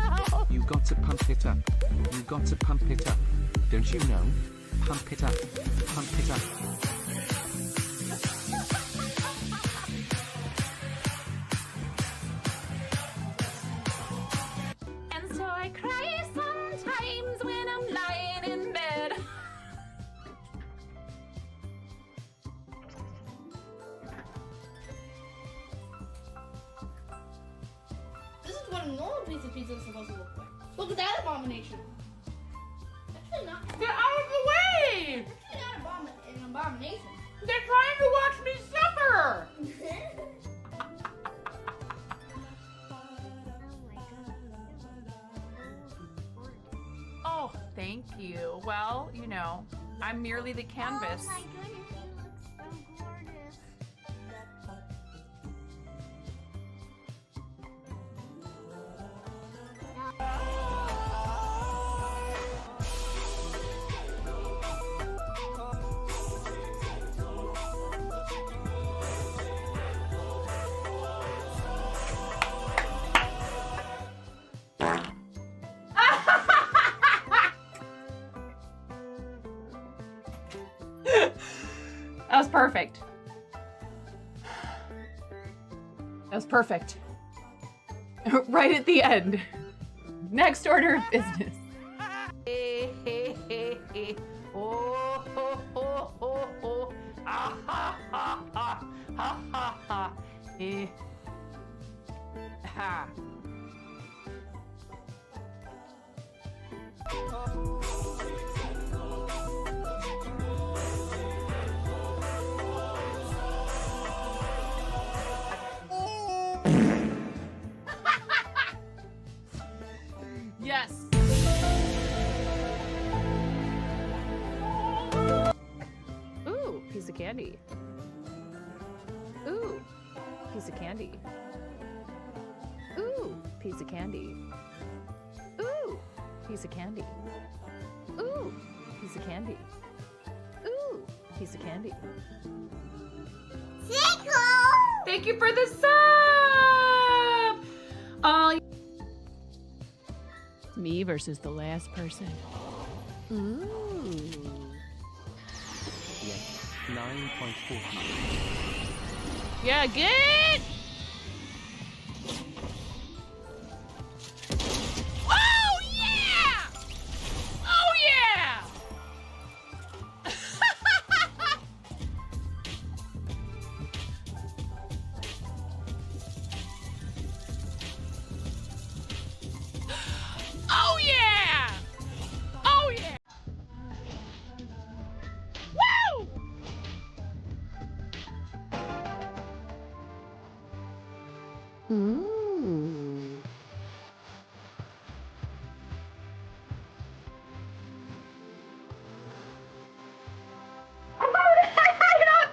You got to pump it up. You got to pump it up. Don't you know? Pump it up. Pump it up. And so I cry sometimes when I'm lying in bed. This is what a normal piece of pizza is supposed to look like. Look at that abomination. Actually not. Get out of the way! Actually not an abomination. They're trying to watch me suffer! Oh, thank you. Well, you know, I'm merely the canvas. Oh my goodness, he looks so gorgeous. That was perfect. That was perfect. Right at the end. Next order of business. Oh, ho, ho, ho, ho. Ah, ha, ha, ha. Ha, ha, ha. Ha. Yes. Ooh, piece of candy. Ooh, piece of candy. Ooh, piece of candy. Ooh, piece of candy. Ooh, piece of candy. Ooh, piece of candy. Thank you for the sub! Oh, Me versus the last person. Ooh. Yes, 9.40. Yeah, good. Oh yeah! Oh yeah! Oh yeah! Oh yeah! Mm.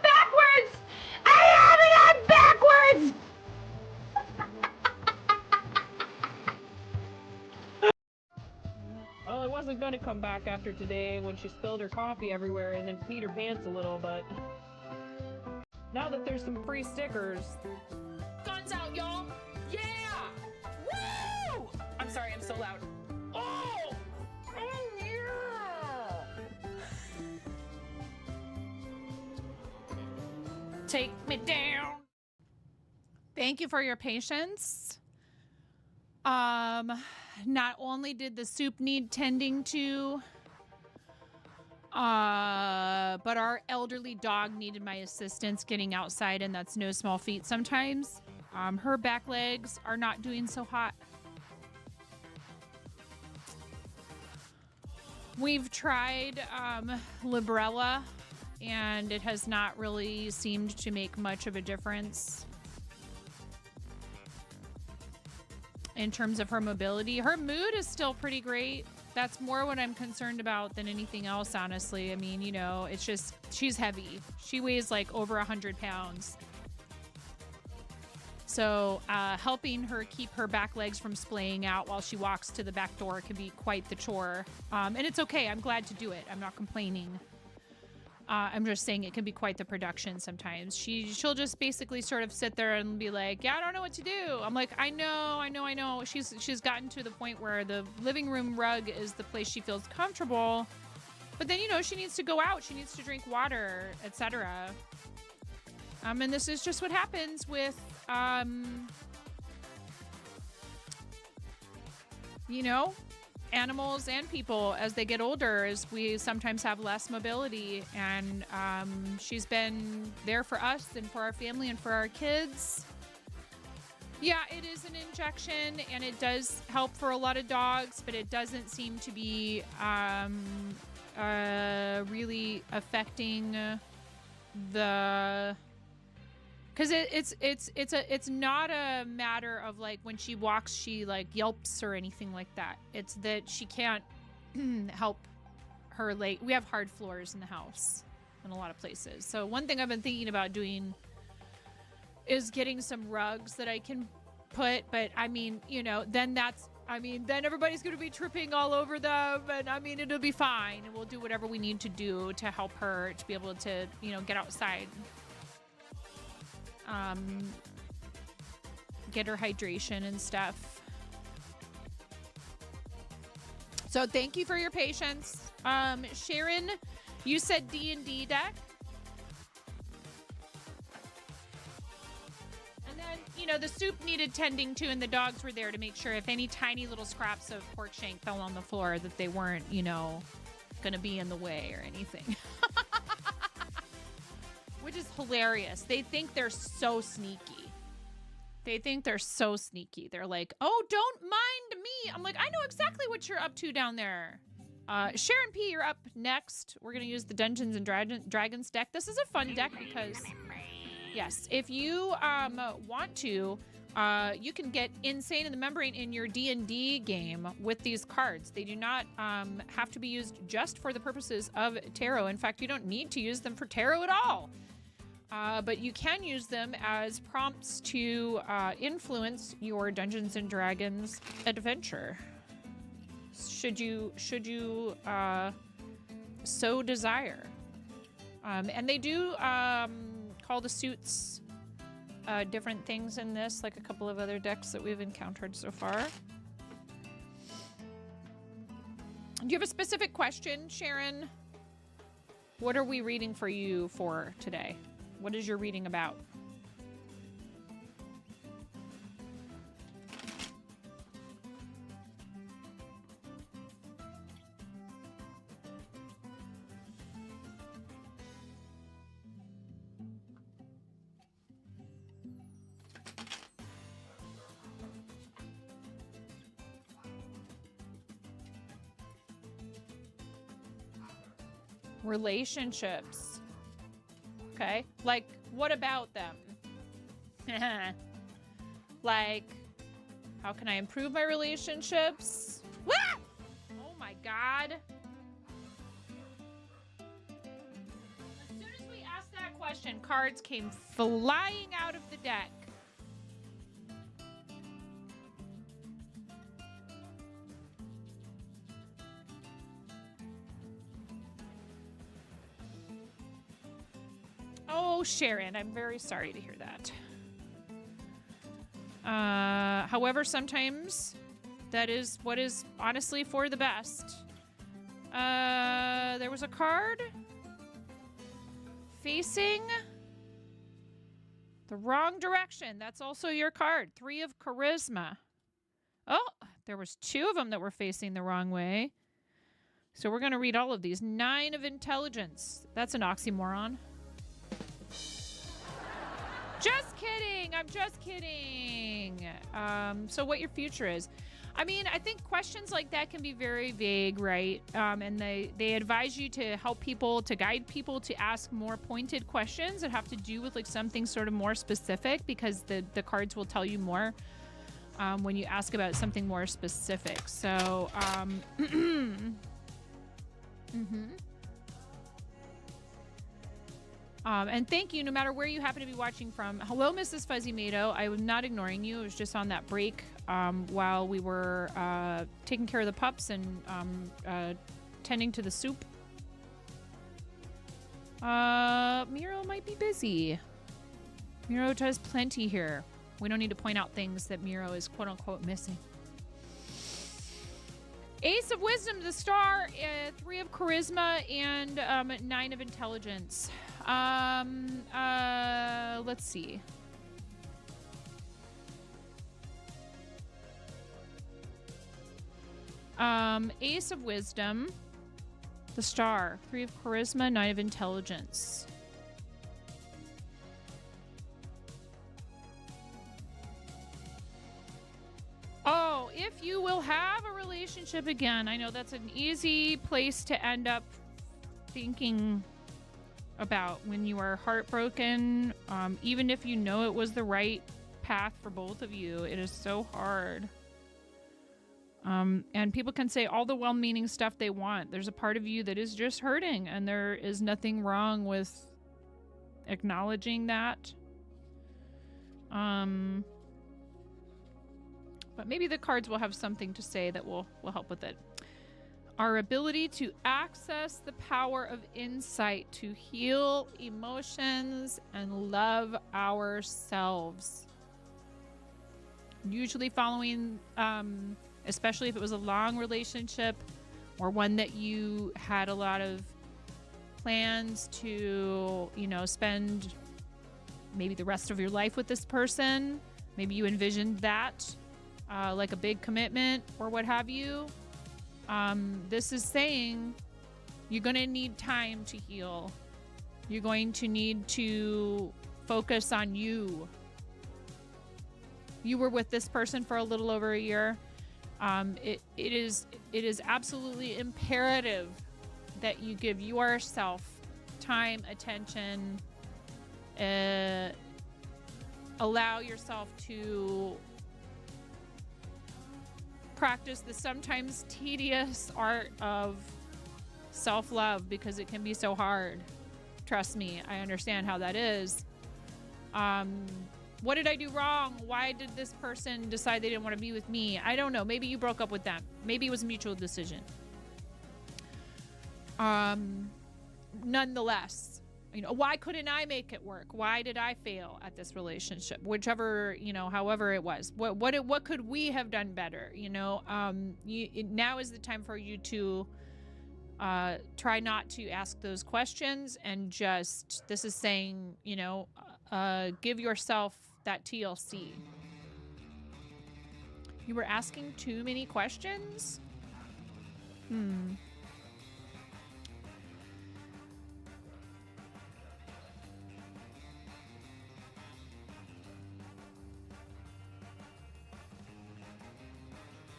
Backwards! I have it on backwards! Well, I wasn't gonna come back after today when she spilled her coffee everywhere and then peed her pants a little, but now that there's some free stickers. Guns out, y'all! Yeah! Woo! I'm sorry, I'm so loud. Oh! Oh, yeah! Take me down. Thank you for your patience. Not only did the soup need tending to, but our elderly dog needed my assistance getting outside, and that's no small feat sometimes. Her back legs are not doing so hot. We've tried Librela, and it has not really seemed to make much of a difference in terms of her mobility. Her mood is still pretty great. That's more what I'm concerned about than anything else, honestly. I mean, you know, it's just, she's heavy. She weighs like over 100 pounds. So helping her keep her back legs from splaying out while she walks to the back door can be quite the chore. And it's okay. I'm glad to do it. I'm not complaining. I'm just saying it can be quite the production sometimes. She'll just basically sort of sit there and be like, yeah, I don't know what to do. I'm like, I know. She's gotten to the point where the living room rug is the place she feels comfortable. But then, you know, she needs to go out. She needs to drink water, etc. And this is just what happens with, you know, animals and people as they get older, as we sometimes have less mobility. And she's been there for us and for our family and for our kids. Yeah, it is an injection and it does help for a lot of dogs, but it doesn't seem to be really affecting the... Because it's not a matter of like when she walks she like yelps or anything like that. It's that she can't help her leg. We have hard floors in the house in a lot of places. So one thing I've been thinking about doing is getting some rugs that I can put. But I mean, you know, then then everybody's going to be tripping all over them. And I mean, it'll be fine. And we'll do whatever we need to do to help her to be able to, you know, get outside. Get her hydration and stuff. So thank you for your patience. Sharon, you said D&D deck. And then, you know, the soup needed tending to, and the dogs were there to make sure if any tiny little scraps of pork shank fell on the floor that they weren't, you know, gonna be in the way or anything. Which is hilarious. They think they're so sneaky. They're like, oh, don't mind me. I'm like, I know exactly what you're up to down there. Sharon P, you're up next. We're going to use the Dungeons and Dragons deck. This is a fun deck because, yes, if you want to, you can get Insane in the Membrane in your D&D game with these cards. They do not have to be used just for the purposes of tarot. In fact, you don't need to use them for tarot at all. But you can use them as prompts to influence your Dungeons and Dragons adventure. Should you so desire. And they do call the suits different things in this, like a couple of other decks that we've encountered so far. Do you have a specific question, Sharon? What are we reading for you for today? What is your reading about? Relationships. Okay. Like, what about them? Like, how can I improve my relationships? What? Oh my God. As soon as we asked that question, cards came flying out of the deck. Oh, Sharon, I'm very sorry to hear that. However, sometimes that is what is honestly for the best. There was a card facing the wrong direction. That's also your card. 3 of Charisma. Oh, there was 2 of them that were facing the wrong way. So we're going to read all of these. 9 of Intelligence. That's an oxymoron. Just kidding. I'm just kidding. So what your future is. I mean, I think questions like that can be very vague, right? And they advise you to help people, to guide people to ask more pointed questions that have to do with like something sort of more specific, because the cards will tell you more when you ask about something more specific. So, and thank you, no matter where you happen to be watching from. Hello, Mrs. Fuzzy Mado. I was not ignoring you. I was just on that break while we were taking care of the pups and tending to the soup. Miro might be busy. Miro does plenty here. We don't need to point out things that Miro is quote-unquote missing. Ace of Wisdom, the star, 3 of Charisma, and 9 of Intelligence. Let's see. Ace of Wisdom, the star, 3 of Charisma, 9 of Intelligence. Oh, if you will have a relationship again. I know that's an easy place to end up thinking about when you are heartbroken. Even if you know it was the right path for both of you, it is so hard. And people can say all the well-meaning stuff they want. There's a part of you that is just hurting, and there is nothing wrong with acknowledging that. But maybe the cards will have something to say that will help with it. Our ability to access the power of insight to heal emotions and love ourselves. Usually following, especially if it was a long relationship or one that you had a lot of plans to, you know, spend maybe the rest of your life with this person. Maybe you envisioned that. Like a big commitment or what have you. This is saying you're going to need time to heal. You're going to need to focus on you. You were with this person for a little over a year. It is absolutely imperative that you give yourself time, attention, allow yourself to practice the sometimes tedious art of self-love, because it can be so hard. Trust me, I understand how that is. What did I do wrong? Why did this person decide they didn't want to be with me? I don't know. Maybe you broke up with them. Maybe it was a mutual decision. Nonetheless, you know, why couldn't I make it work? Why did I fail at this relationship? Whichever, you know, however it was. What could we have done better? You know, now is the time for you to try not to ask those questions, and just, this is saying, you know, give yourself that TLC. You were asking too many questions?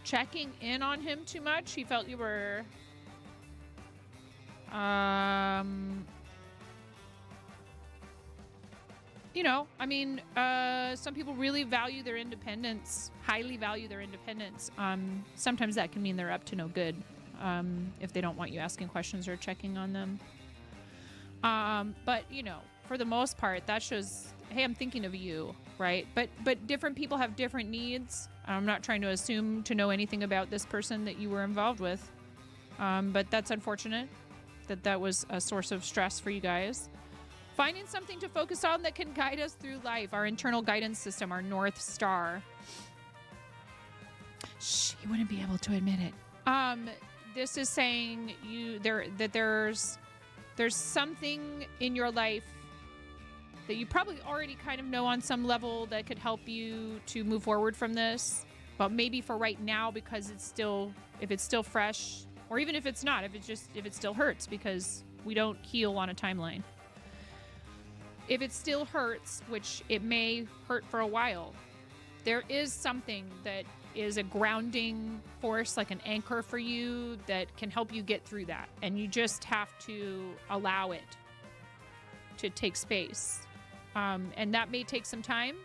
Checking in on him too much? He felt you were you know, I mean, some people really value their independence, highly value their independence. Sometimes that can mean they're up to no good if they don't want you asking questions or checking on them. But, you know, for the most part, that shows, hey, I'm thinking of you, right? But different people have different needs. I'm not trying to assume to know anything about this person that you were involved with. But that's unfortunate that was a source of stress for you guys. Finding something to focus on that can guide us through life, our internal guidance system, our North Star. Shh, you wouldn't be able to admit it. This is saying there's something in your life that you probably already kind of know on some level that could help you to move forward from this. But maybe for right now, because if it's still fresh, or even if it's not, if it still hurts, because we don't heal on a timeline. If it still hurts, which it may hurt for a while, there is something that is a grounding force, like an anchor for you that can help you get through that. And you just have to allow it to take space. And that may take some time.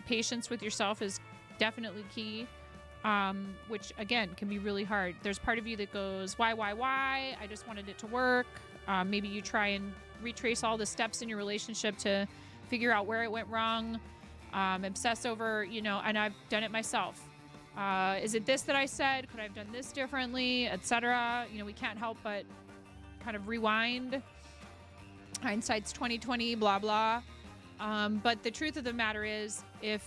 Patience with yourself is definitely key, which again can be really hard. There's part of you that goes, why? I just wanted it to work. Maybe you try and retrace all the steps in your relationship to figure out where it went wrong. Obsess over, you know, and I've done it myself. Is it this that I said? Could I have done this differently, etc.? You know, we can't help but kind of rewind. Hindsight's 20/20, blah blah. But the truth of the matter is, if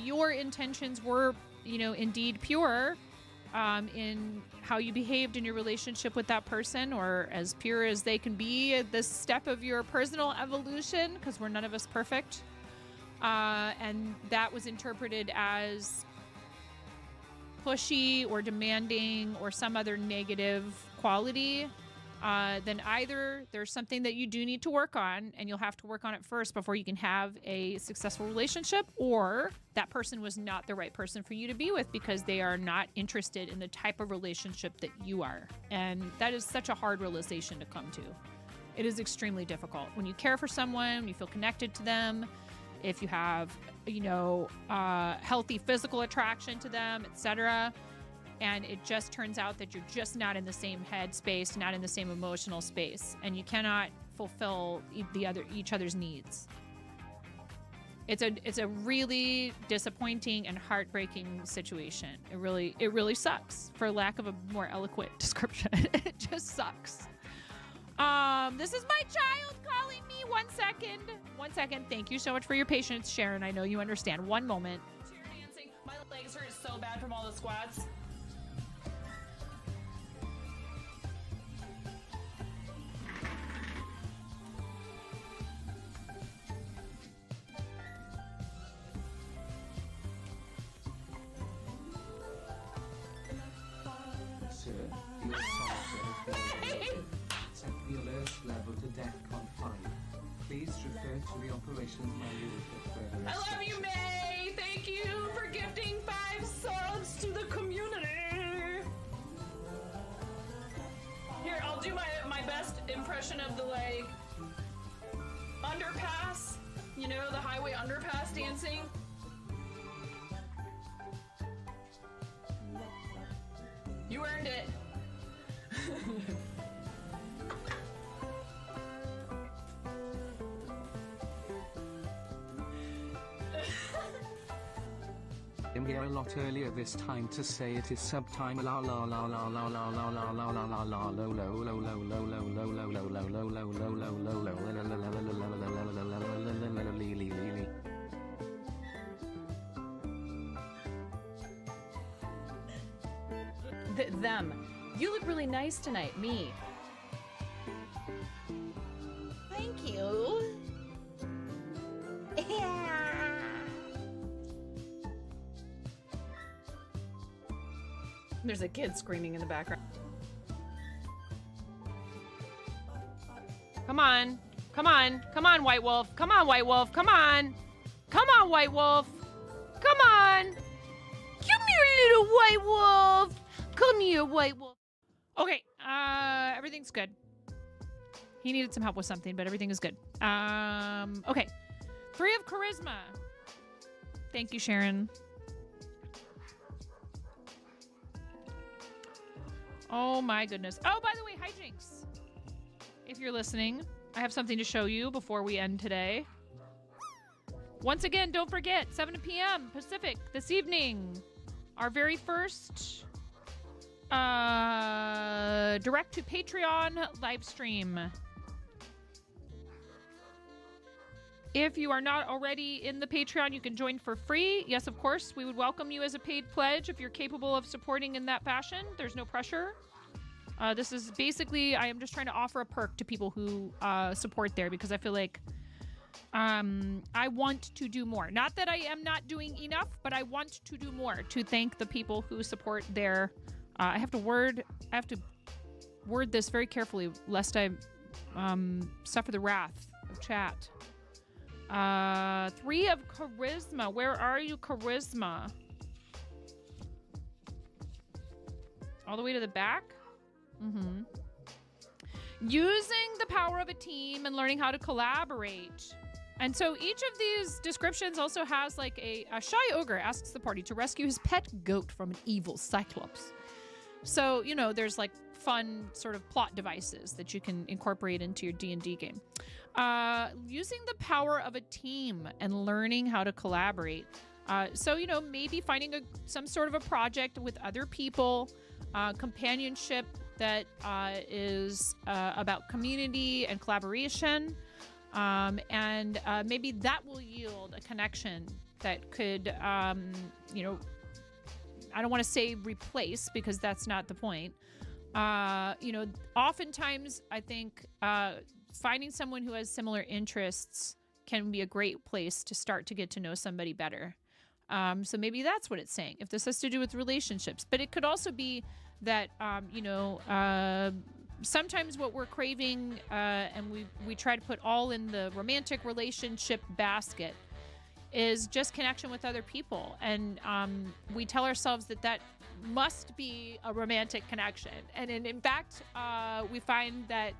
your intentions were, you know, indeed pure, in how you behaved in your relationship with that person, or as pure as they can be at this step of your personal evolution, because we're none of us perfect, and that was interpreted as pushy or demanding or some other negative quality, then either there's something that you do need to work on, and you'll have to work on it first before you can have a successful relationship, or that person was not the right person for you to be with because they are not interested in the type of relationship that you are. And that is such a hard realization to come to. It is extremely difficult. When you care for someone, when you feel connected to them, if you have, you know, healthy physical attraction to them, etc., and it just turns out that you're just not in the same head space, not in the same emotional space, and you cannot fulfill each other's needs. It's a really disappointing and heartbreaking situation. It really sucks, for lack of a more eloquent description. It just sucks. This is my child calling me. 1 second. 1 second. Thank you so much for your patience, Sharon. I know you understand. One moment. Chair dancing. My legs hurt so bad from all the squats. Sir, your software failed. Set the alert level to DEFCON 5. Please refer to the operations manual for further I love you, May. Thank you for gifting 5 subs to the community. Here, I'll do my best impression of the, like, underpass. You know, the highway underpass dancing. You earned it. I'm here a lot earlier this time to say it is subtime. La la la la la la la la la la la la lo lo lo lo lo lo lo lo lo lo lo lo lo lo. Them. You look really nice tonight. Me. Thank you. Yeah. There's a kid screaming in the background. Come on. Come on. Come on, White Wolf. Come on, White Wolf. Come on. Come on, White Wolf. Come on. Come here, little White Wolf. Come here, White Wolf. Okay, everything's good. He needed some help with something, but everything is good. Okay. 3 of charisma. Thank you, Sharon. Oh my goodness. Oh, by the way, hijinks. If you're listening, I have something to show you before we end today. Once again, don't forget, 7 p.m. Pacific this evening, our very first direct to Patreon live stream. If you are not already in the Patreon, you can join for free. Yes, of course, we would welcome you as a paid pledge if you're capable of supporting in that fashion. There's no pressure. This is basically, I am just trying to offer a perk to people who support there, because I feel like I want to do more. Not that I am not doing enough, but I want to do more to thank the people who support there. I have to word this very carefully, lest I suffer the wrath of chat. 3 of charisma. Where are you, charisma? All the way to the back? Mm-hmm. Using the power of a team and learning how to collaborate. And so each of these descriptions also has like a shy ogre asks the party to rescue his pet goat from an evil cyclops. So, you know, there's like fun sort of plot devices that you can incorporate into your D&D game. Using the power of a team and learning how to collaborate. So, you know, maybe finding some sort of a project with other people, companionship that is about community and collaboration. And maybe that will yield a connection that could, you know, I don't want to say replace, because that's not the point. You know, oftentimes I think finding someone who has similar interests can be a great place to start to get to know somebody better. So maybe that's what it's saying, if this has to do with relationships. But it could also be that, you know, sometimes what we're craving, and we try to put all in the romantic relationship basket, is just connection with other people. And we tell ourselves that must be a romantic connection. And in fact, we find that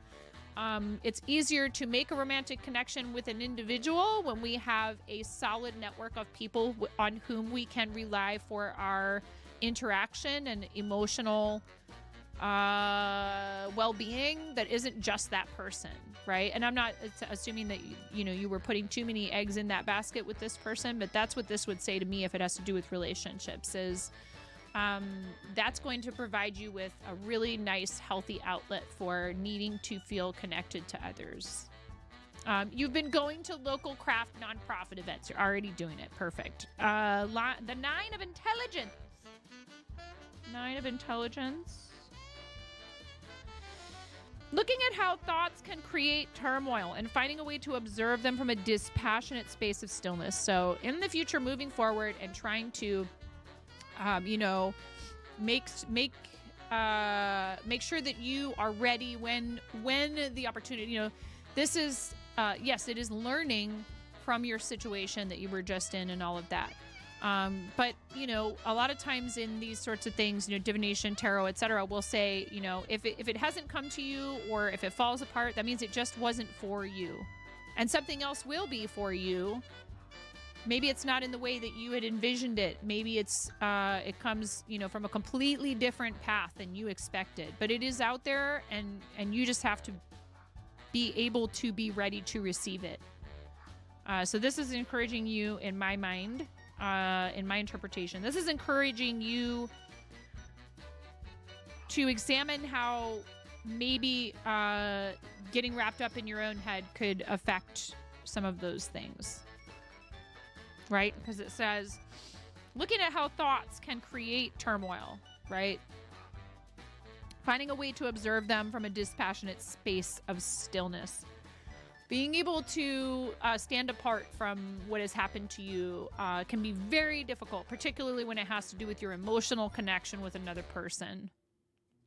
it's easier to make a romantic connection with an individual when we have a solid network of people on whom we can rely for our interaction and emotional well-being that isn't just that person, right? And I'm not assuming that you were putting too many eggs in that basket with this person, but that's what this would say to me if it has to do with relationships, is that's going to provide you with a really nice, healthy outlet for needing to feel connected to others. You've been going to local craft nonprofit events. You're already doing it. Perfect. The 9 of intelligence. 9 of intelligence. Looking at how thoughts can create turmoil and finding a way to observe them from a dispassionate space of stillness. So in the future, moving forward and trying to, you know, make sure that you are ready when the opportunity, you know, this is, yes, it is learning from your situation that you were just in and all of that. But, you know, a lot of times in these sorts of things, you know, divination, tarot, etc., we'll say, you know, if it hasn't come to you or if it falls apart, that means it just wasn't for you. And something else will be for you. Maybe it's not in the way that you had envisioned it. Maybe it's it comes, you know, from a completely different path than you expected. But it is out there, and you just have to be able to be ready to receive it. So this is encouraging you, in my mind, in my interpretation. This is encouraging you to examine how maybe getting wrapped up in your own head could affect some of those things. Right? Because it says, looking at how thoughts can create turmoil, right? Finding a way to observe them from a dispassionate space of stillness. Being able to stand apart from what has happened to you can be very difficult, particularly when it has to do with your emotional connection with another person.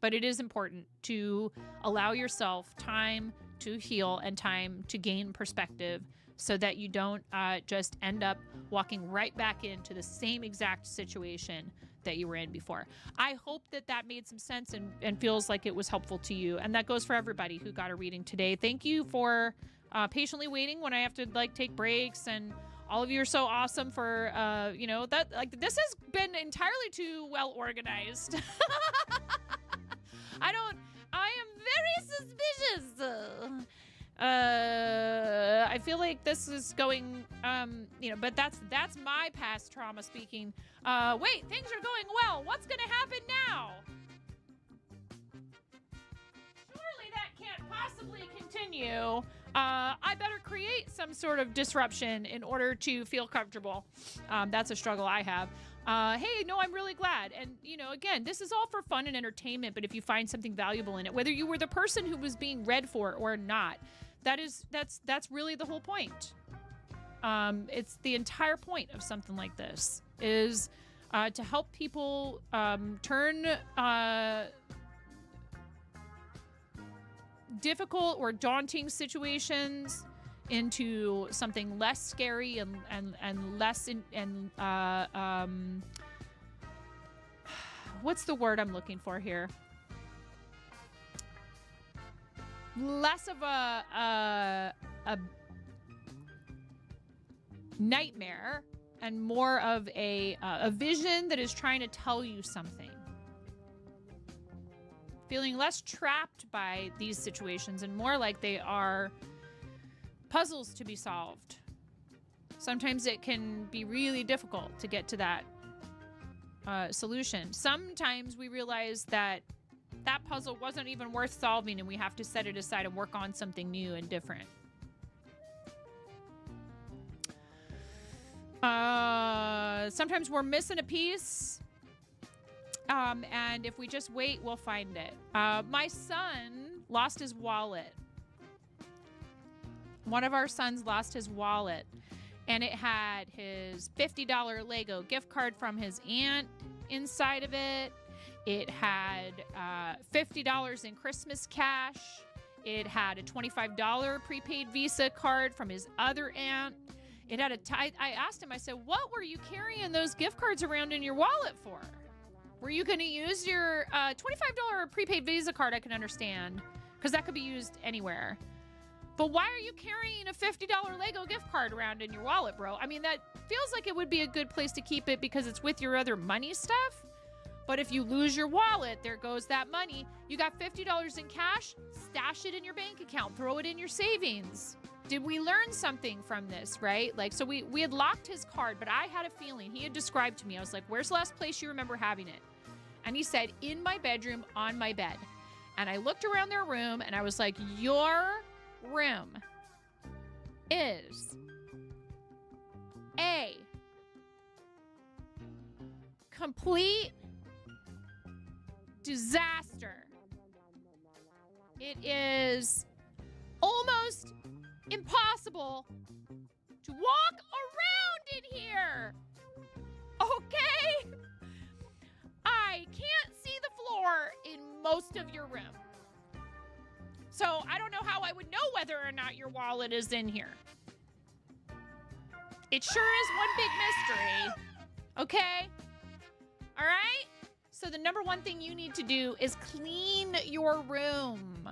But it is important to allow yourself time to heal and time to gain perspective so that you don't just end up walking right back into the same exact situation that you were in before. I hope that that made some sense and feels like it was helpful to you. And that goes for everybody who got a reading today. Thank you for patiently waiting when I have to like take breaks, and all of you are so awesome for that. Like, this has been entirely too well organized. I am very suspicious. I feel like this is going, but that's my past trauma speaking. Wait, things are going well. What's going to happen now? Surely that can't possibly continue. I better create some sort of disruption in order to feel comfortable. That's a struggle I have. Hey, no, I'm really glad. And, again, this is all for fun and entertainment, but if you find something valuable in it, whether you were the person who was being read for or not, that's really the whole point. It's the entire point of something like this is to help people turn difficult or daunting situations into something less scary and less what's the word I'm looking for here? Less of a nightmare and more of a vision that is trying to tell you something. Feeling less trapped by these situations and more like they are puzzles to be solved. Sometimes it can be really difficult to get to that solution. Sometimes we realize that puzzle wasn't even worth solving and we have to set it aside and work on something new and different. Sometimes we're missing a piece. And if we just wait, we'll find it. My son lost his wallet. One of our sons lost his wallet, and it had his $50 Lego gift card from his aunt inside of it. It had $50 in Christmas cash. It had a $25 prepaid Visa card from his other aunt. It had I asked him, I said, what were you carrying those gift cards around in your wallet for? Were you going to use your $25 prepaid Visa card? I can understand, because that could be used anywhere. But why are you carrying a $50 Lego gift card around in your wallet, bro? I mean, that feels like it would be a good place to keep it because it's with your other money stuff. But if you lose your wallet, there goes that money. You got $50 in cash, stash it in your bank account, throw it in your savings. Did we learn something from this, right? Like, so we had locked his card, but I had a feeling. He had described to me, I was like, where's the last place you remember having it? And he said, in my bedroom, on my bed. And I looked around their room and I was like, your room is a complete disaster. It is almost impossible to walk around in here. Okay? I can't see the floor in most of your room. So I don't know how I would know whether or not your wallet is in here. It sure is one big mystery. Okay? All right? So the number one thing you need to do is clean your room.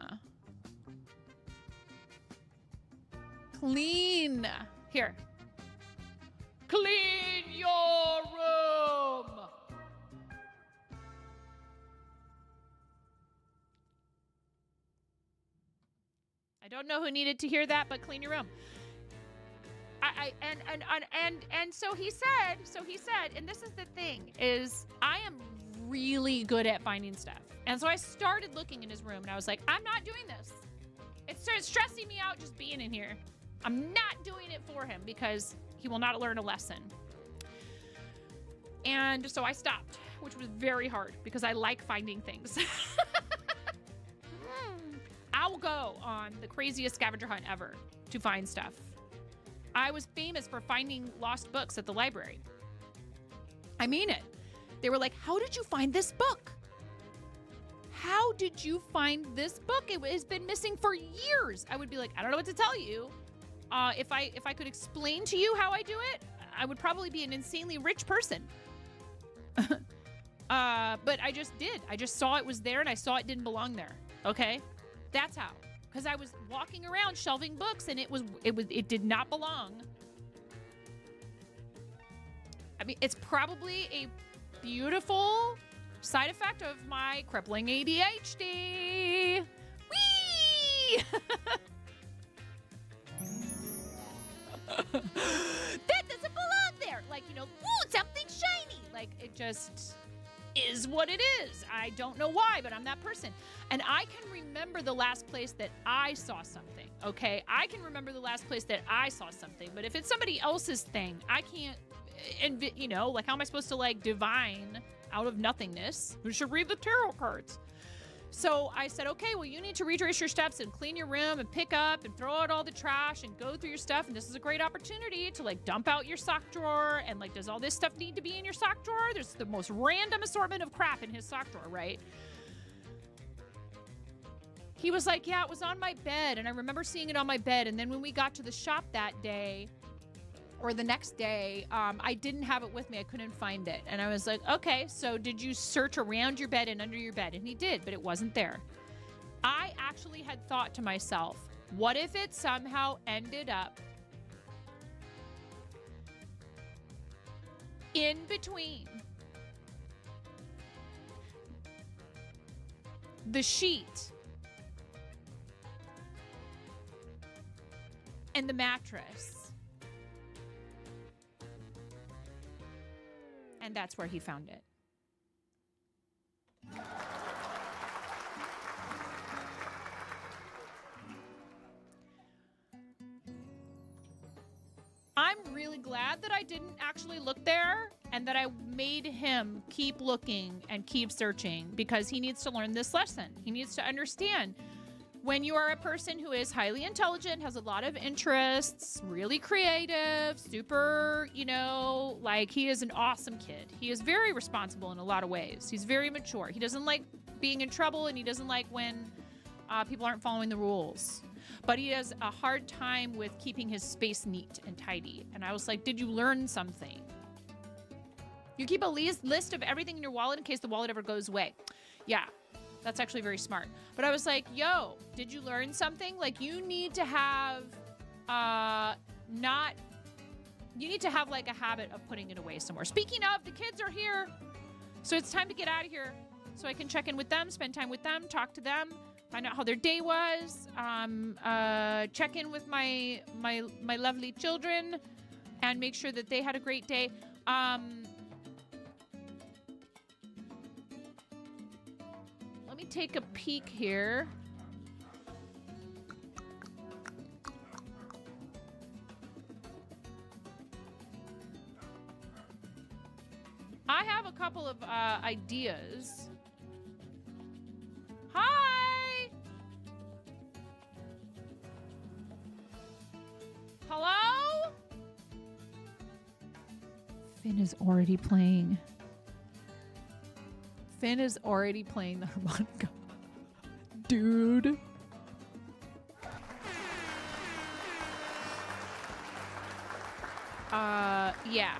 Clean. Here. Clean your room. I don't know who needed to hear that, but clean your room. And so he said, and this is the thing, is I am really good at finding stuff. And so I started looking in his room and I was like, I'm not doing this. It started stressing me out just being in here. I'm not doing it for him because he will not learn a lesson. And so I stopped, which was very hard because I like finding things. I will go on the craziest scavenger hunt ever to find stuff. I was famous for finding lost books at the library. I mean it. They were like, how did you find this book? How did you find this book? It has been missing for years. I would be like, I don't know what to tell you. If I could explain to you how I do it, I would probably be an insanely rich person. But I just did. I just saw it was there and I saw it didn't belong there. Okay? That's how. Because I was walking around shelving books and it did not belong. I mean, it's probably a beautiful side effect of my crippling ADHD. Whee! That doesn't belong there. Like, you know, ooh, something shiny. Like, it just is what it is. I don't know why, but I'm that person. And I can remember the last place that I saw something, okay? I can remember the last place that I saw something. But if it's somebody else's thing, I can't, and you know, like, how am I supposed to, like, divine out of nothingness? We should read the tarot cards. So I said, okay, well, you need to retrace your steps and clean your room and pick up and throw out all the trash and go through your stuff. And this is a great opportunity to, like, dump out your sock drawer. And, like, does all this stuff need to be in your sock drawer? There's the most random assortment of crap in his sock drawer, right? He was like, yeah, it was on my bed. And I remember seeing it on my bed. And then when we got to the shop that day, or the next day, I didn't have it with me. I couldn't find it. And I was like, okay, so did you search around your bed and under your bed? And he did, but it wasn't there. I actually had thought to myself, what if it somehow ended up in between the sheet and the mattress? And that's where he found it. I'm really glad that I didn't actually look there and that I made him keep looking and keep searching, because he needs to learn this lesson. He needs to understand, when you are a person who is highly intelligent, has a lot of interests, really creative, super, you know, like, he is an awesome kid. He is very responsible in a lot of ways. He's very mature. He doesn't like being in trouble, and he doesn't like when people aren't following the rules. But he has a hard time with keeping his space neat and tidy. And I was like, did you learn something? You keep a list of everything in your wallet in case the wallet ever goes away. Yeah. That's actually very smart. But I was like, yo, did you learn something? Like, you need to have, you need to have, like, a habit of putting it away somewhere. Speaking of, the kids are here. So it's time to get out of here so I can check in with them, spend time with them, talk to them, find out how their day was, check in with my lovely children, and make sure that they had a great day. Let me take a peek here. I have a couple of ideas. Hi! Hello? Finn is already playing. Finn is already playing the harmonica. Dude. Yeah.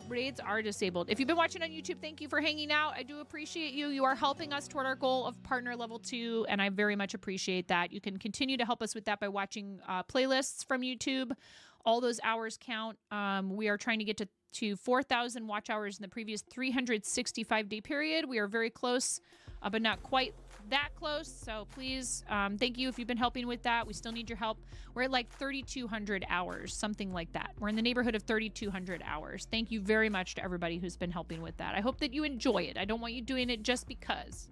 Raids are disabled. If you've been watching on YouTube, thank you for hanging out. I do appreciate you. You are helping us toward our goal of partner level 2, and I very much appreciate that. You can continue to help us with that by watching playlists from YouTube. All those hours count. We are trying to get to 4,000 watch hours in the previous 365-day period. We are very close, but not quite that close. So please, thank you if you've been helping with that. We still need your help. We're at like 3,200 hours, something like that. We're in the neighborhood of 3,200 hours. Thank you very much to everybody who's been helping with that. I hope that you enjoy it. I don't want you doing it just because.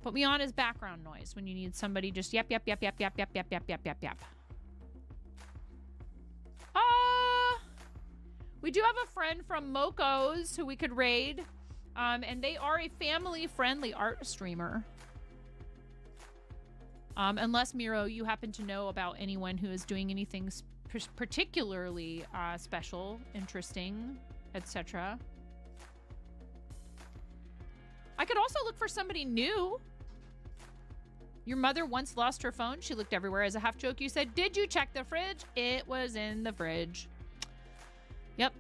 Put me on as background noise when you need somebody just yap, yap, yap, yap, yap, yap, yap, yap, yap, yap, yap. We do have a friend from Moco's who we could raid. And they are a family-friendly art streamer. Unless, Miro, you happen to know about anyone who is doing anything particularly special, interesting, etc. I could also look for somebody new. Your mother once lost her phone. She looked everywhere. As a half joke, you said, did you check the fridge? It was in the fridge. Yep.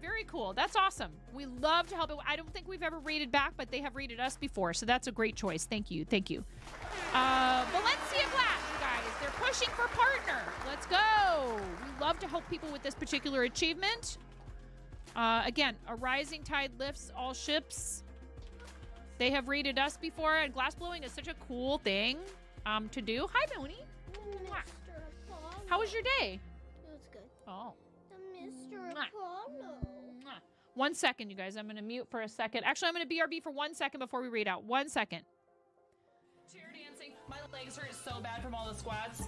Very cool. That's awesome. We love to help it. I don't think we've ever rated back, but they have rated us before, so that's a great choice. Thank you. Thank you. Valencia Glass, you guys. They're pushing for partner. Let's go. We love to help people with this particular achievement. Again, a rising tide lifts all ships. They have rated us before, and glass blowing is such a cool thing to do. Hi, Mooney. How was your day? It was good. Oh. Mr. Apollo. 1 second, you guys. I'm going to mute for a second. Actually, I'm going to BRB for 1 second before we read out. 1 second. Chair dancing. My legs hurt so bad from all the squats.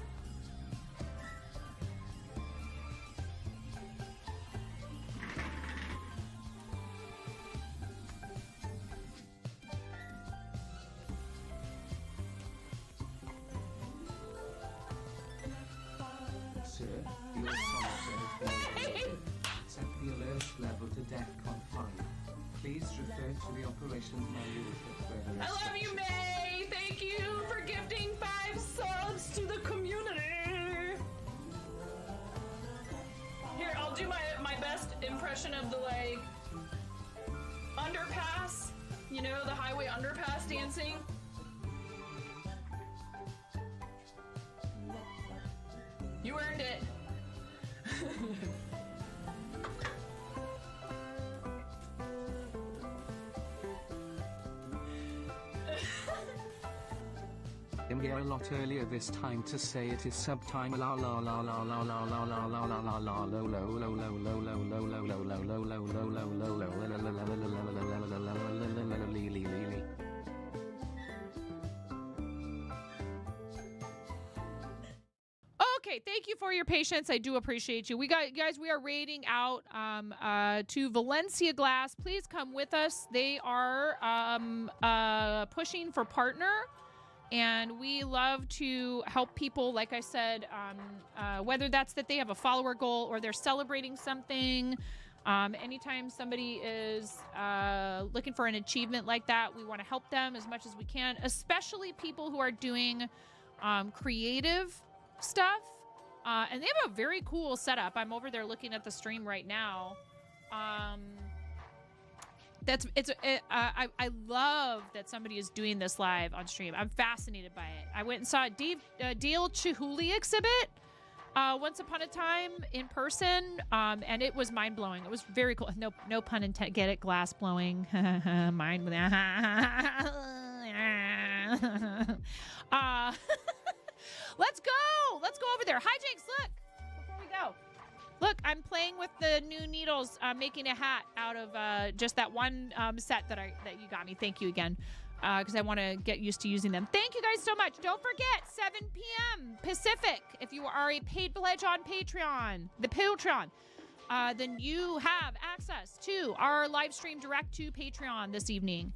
Sir, your song set the alert level to DEFCON 5. Please refer to the operations manual for further I love you, May. Thank you for gifting 5 subs to the community. Here, I'll do my best impression of the, like, underpass. You know, the highway underpass dancing. You earned it. I'm here a lot earlier this time to say it is sub time. La la la la la la la la la la la la lo lo lo lo lo lo lo lo lo lo lo lo lo lo lo. Okay, thank you for your patience. I do appreciate you. We are rating out to Valencia Glass. Please come with us. They are pushing for partner, and we love to help people. Like I said, whether that's that they have a follower goal or they're celebrating something. Anytime somebody is looking for an achievement like that, we want to help them as much as we can, especially people who are doing creative stuff. And they have a very cool setup. I'm over there looking at the stream right now. I love that somebody is doing this live on stream. I'm fascinated by it. I went and saw a Dale Chihuly exhibit once upon a time in person, and it was mind-blowing. It was very cool. No pun intended. Get it? Glass blowing. Mind. Let's go. Let's go over there. Hi, Jinx. Look. Before we go. Look, I'm playing with the new needles, making a hat out of just that one set that you got me. Thank you again, because I want to get used to using them. Thank you guys so much. Don't forget, 7 p.m. Pacific. If you are a paid pledge on Patreon, then you have access to our live stream direct to Patreon this evening.